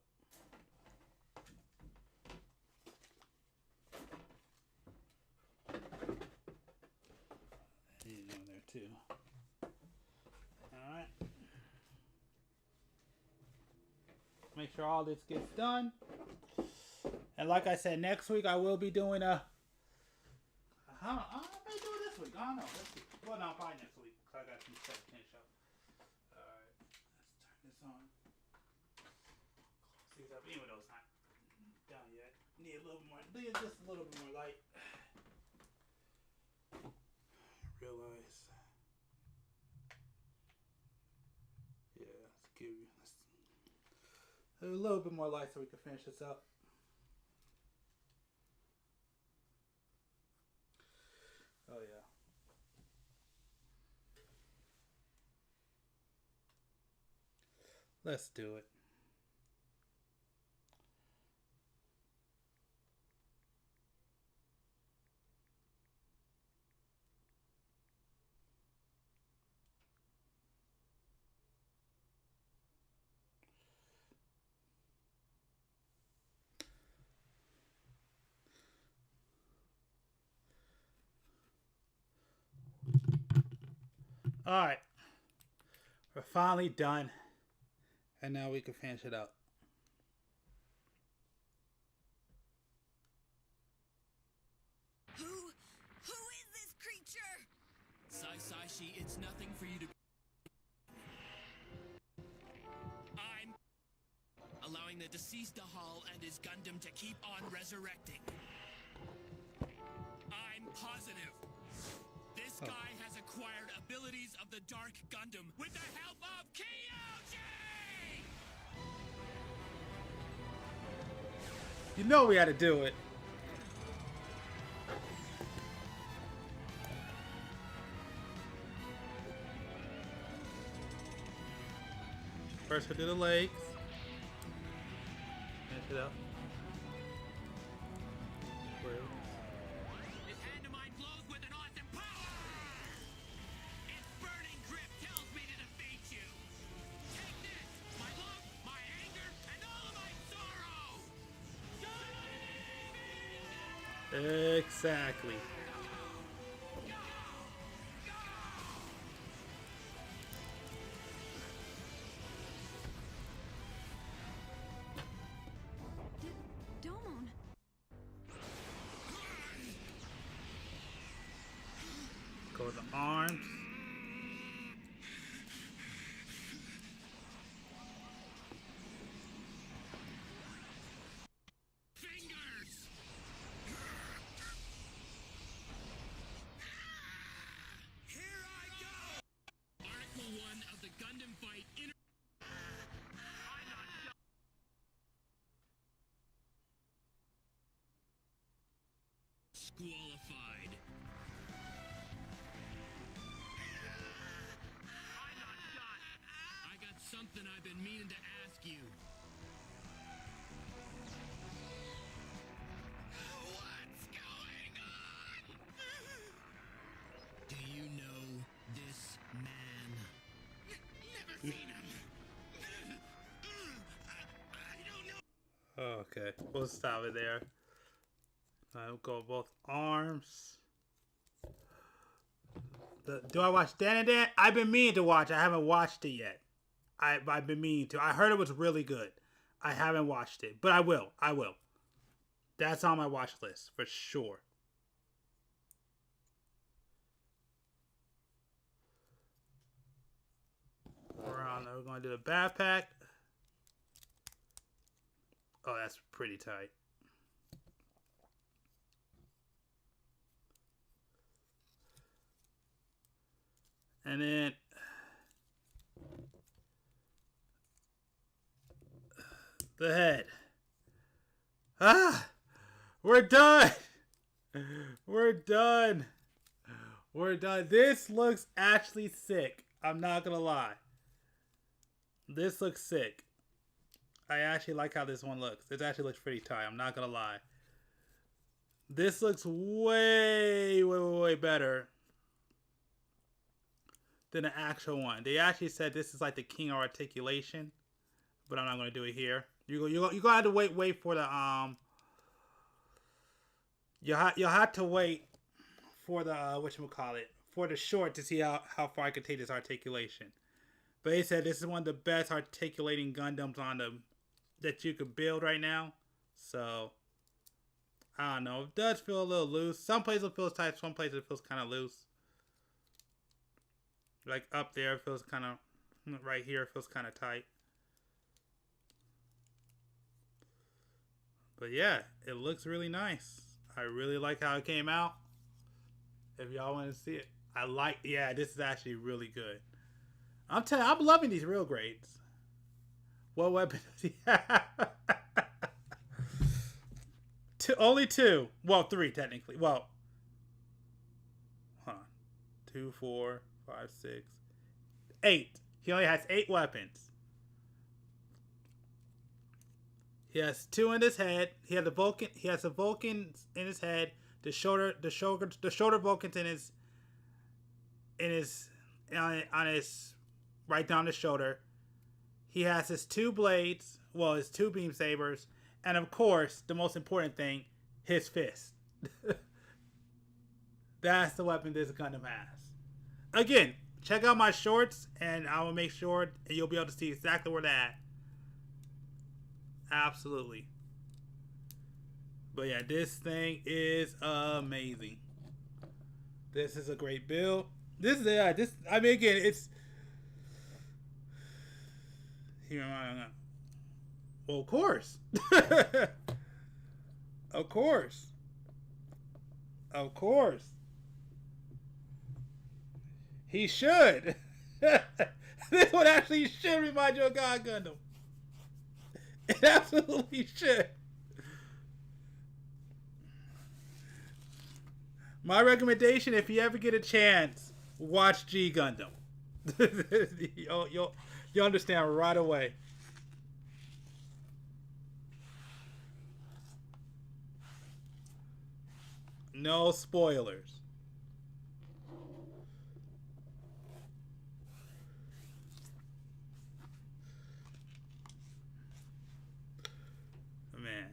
He's on there too. Alright. make sure all this gets done. And like I said, next week I will be doing a... I may do it this week. I don't know. Let's see. Well, no, probably next week. Because I got some stuff to finish up. Alright. Let's turn this on. See what's up. Even though it's not done yet. Need a little more. Need just a little bit more light. Realize. Yeah, let's give you a little bit more light so we can finish this up. Oh yeah. Let's do it. Alright. We're finally done. And now we can finish it up. Who is this creature? Saishi, it's nothing for you to... I'm allowing the deceased Dahal and his Gundam to keep on resurrecting. I'm positive. This guy has acquired abilities of the Dark Gundam with the help of Kyoji! You know we had to do it. First we do the legs. Finish it up. His hand of mine glows with an awesome power! Its burning grip tells me to defeat you! Take this! My love, my anger, and all of my sorrow! Exactly. Domon. Go with the arms. Fingers! Here I go! Article 1 of the Gundam Fight Squalified. I got something I've been meaning to ask you. What's going on? Do you know this man? Never seen him. I don't know. Okay, we'll stop it there. I'll go both arms. Do I watch Dan and Dan? I've been meaning to watch. I haven't watched it yet. I've been meaning to. I heard it was really good. I haven't watched it, but I will. I will. That's on my watch list for sure. We're going to do the backpack. Oh, that's pretty tight. And then the head. Ah! We're done! We're done! We're done. This looks actually sick. I'm not gonna lie. This looks sick. I actually like how this one looks. This actually looks pretty tight. I'm not gonna lie. This looks way, way, way, way better than the actual one. They actually said this is like the king of articulation, but I'm not gonna do it here. You gonna have to wait for the you'll have to wait for the whatchamacallit, for the short to see how far I can take this articulation. But they said this is one of the best articulating Gundams on the that you could build right now. So I don't know. It does feel a little loose. Some places it feels tight. Some places it feels kind of loose. Like up there, it feels kind of, right here, it feels kind of tight. But yeah, it looks really nice. I really like how it came out. If y'all want to see it, yeah, this is actually really good. I'm telling you, I'm loving these real grades. What weapon does he have? Only 2. Well, 3 technically. Well, hold on. 2, 4, 5, 6, 8. He only has 8 weapons. He has 2 in his head. He has a Vulcan. He has a Vulcan in his head. The shoulder Vulcans on his right down the shoulder. He has his 2 blades. Well, his 2 beam sabers. And of course, the most important thing, his fist. That's the weapon this Gundam has. Again, check out my shorts, and I will make sure you'll be able to see exactly where they're at. Absolutely. But yeah, this thing is amazing. This is a great build. I mean, again, it's here. Well, of course. Of course. Of course. He should. This one actually should remind you of God Gundam. It absolutely should. My recommendation, if you ever get a chance, watch G Gundam. You'll understand right away. No spoilers. Man.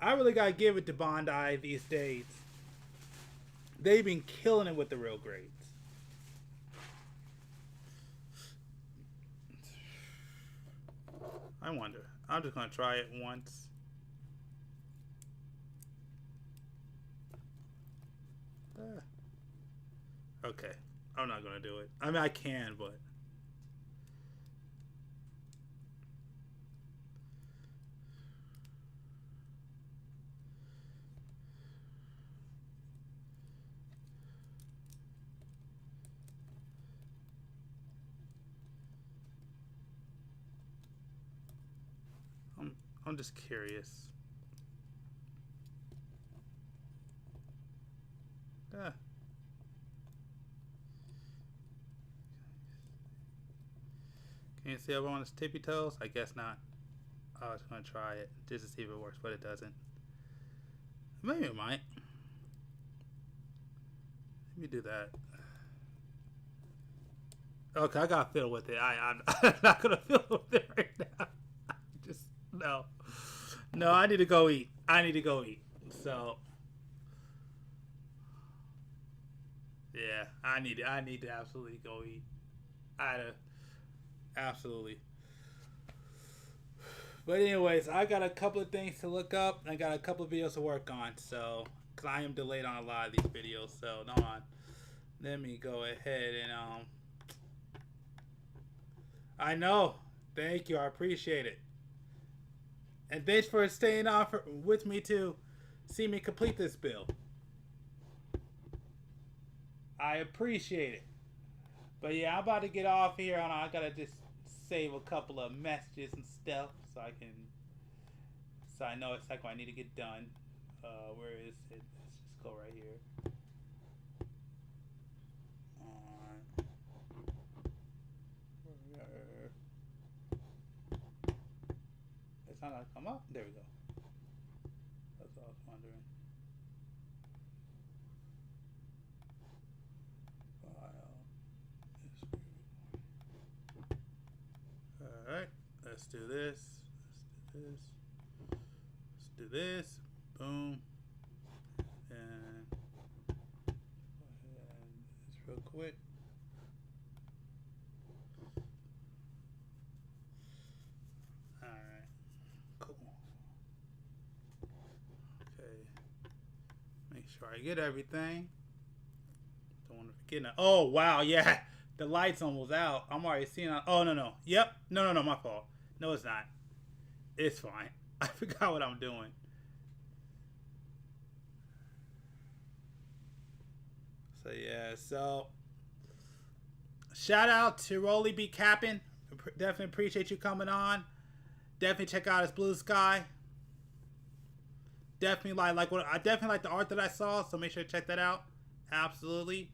I really gotta give it to Bondi these days. They've been killing it with the real grades. I wonder. I'm just gonna try it once. Okay. I'm not gonna do it. I mean, I can, but I'm just curious. Can you see everyone on his tippy toes? I guess not. I was gonna try it just to see if it works, but it doesn't. Maybe it might. Let me do that. Okay, I gotta fiddle with it. I'm not gonna fiddle with it right now. Just no. No, I need to go eat. So yeah, I need to absolutely go eat. Absolutely. But anyways, I got a couple of things to look up. I got a couple of videos to work on. So, because I am delayed on a lot of these videos. So, hold on. Let me go ahead and I know. Thank you. I appreciate it. And thanks for staying on with me to see me complete this build. I appreciate it. But yeah, I'm about to get off here. I gotta just save a couple of messages and stuff so I know exactly what I need to get done. Where is it? Let's just go right here. It's not gonna come up. There we go. That's what I was wondering. Alright, let's do this. Let's do this. Boom. And go ahead and do this real quick. sure I get everything. Don't want to forget now. Oh, wow. Yeah. The light's almost out. I'm already seeing it. Oh, no. Yep. No. My fault. No, it's not. It's fine. I forgot what I'm doing. So, yeah. So, shout out to Rolly B. Cappin. Definitely appreciate you coming on. Definitely check out his Blue Sky. Definitely I definitely like the art that I saw, so make sure to check that out. Absolutely.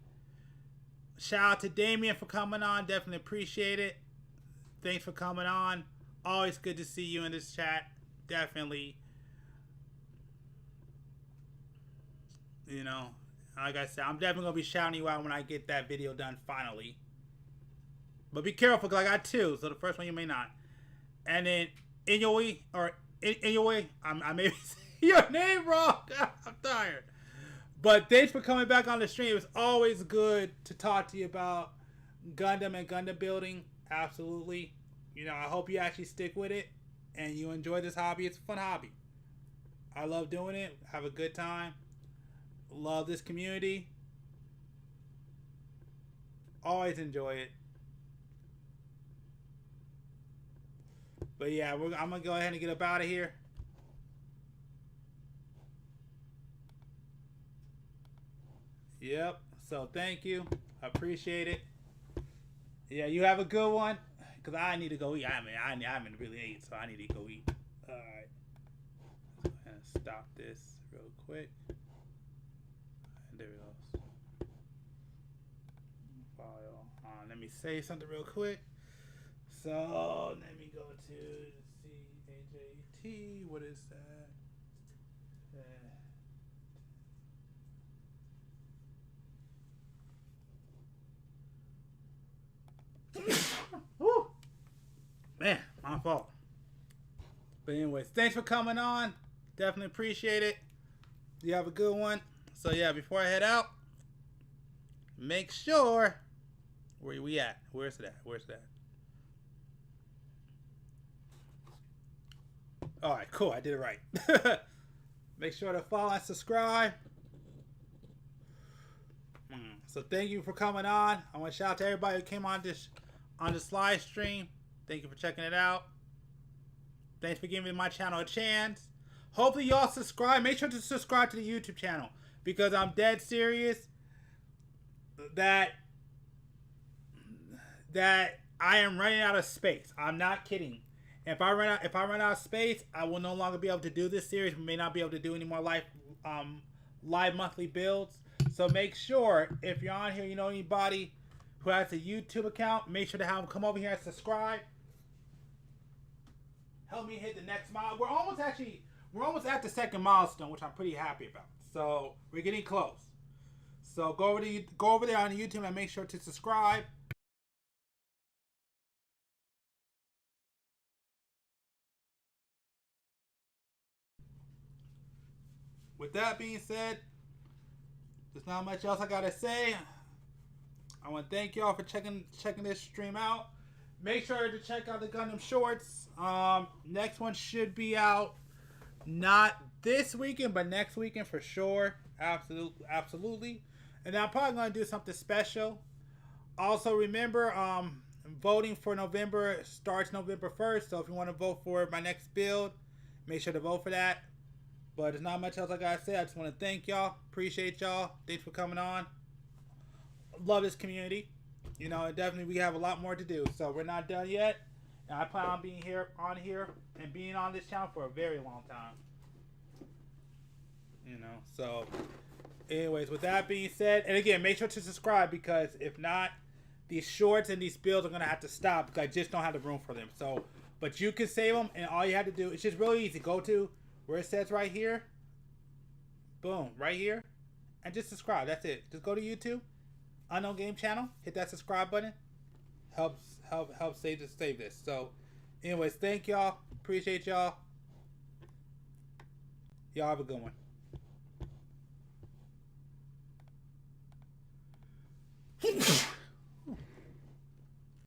Shout out to Damien for coming on. Definitely appreciate it. Thanks for coming on. Always good to see you in this chat. Definitely. You know, like I said, I'm definitely going to be shouting you out when I get that video done finally. But be careful, because I got two. So the first one you may not. And then Inouye, I may be saying your name wrong. I'm tired. But thanks for coming back on the stream. It's always good to talk to you about Gundam and Gundam building. Absolutely. You know, I hope you actually stick with it and you enjoy this hobby. It's a fun hobby. I love doing it. Have a good time. Love this community. Always enjoy it. But yeah, I'm going to go ahead and get up out of here. Yep. So thank you. I appreciate it. Yeah, you have a good one. Because I need to go eat. I haven't really ate, so I need to go eat. Alright. Let's go ahead and stop this real quick. And there it goes. File. Let me say something real quick. So let me go to CAJT. What is that? Woo! Man, my fault. But anyways, thanks for coming on. Definitely appreciate it. You have a good one. So yeah, before I head out, make sure where we at? Where's it at? Alright, cool. I did it right. Make sure to follow and subscribe. So thank you for coming on. I want to shout out to everybody who came on this live stream. Thank you for checking it out. Thanks for giving my channel a chance. Hopefully y'all subscribe. Make sure to subscribe to the YouTube channel, because I'm dead serious that I am running out of space. I'm not kidding. If I run out of space, I will no longer be able to do this series. We may not be able to do any more live monthly builds. So make sure, if you're on here, you know anybody who has a YouTube account, make sure to have them come over here and subscribe. Help me hit the next mile. We're almost at the second milestone, which I'm pretty happy about. So we're getting close. So go over there on YouTube and make sure to subscribe. With that being said, there's not much else I gotta say. I want to thank y'all for checking this stream out. Make sure to check out the Gundam shorts. Next one should be out not this weekend, but next weekend for sure. Absolutely. And I'm probably gonna do something special. Also, remember, voting for November starts November 1st. So if you want to vote for my next build, make sure to vote for that. But there's not much else I gotta say. I just want to thank y'all. Appreciate y'all. Thanks for coming on. Love this community. You know, definitely we have a lot more to do. So we're not done yet. And I plan on being on here and being on this channel for a very long time. You know, so anyways, with that being said, and again, make sure to subscribe, because if not, these shorts and these builds are gonna have to stop because I just don't have the room for them. So, but you can save them, and all you have to do, it's just really easy. Go to where it says right here, boom, right here, and just subscribe. That's it. Just go to YouTube, Unknown Game Channel, hit that subscribe button. Helps save this. So anyways, thank y'all. Appreciate y'all. Y'all have a good one.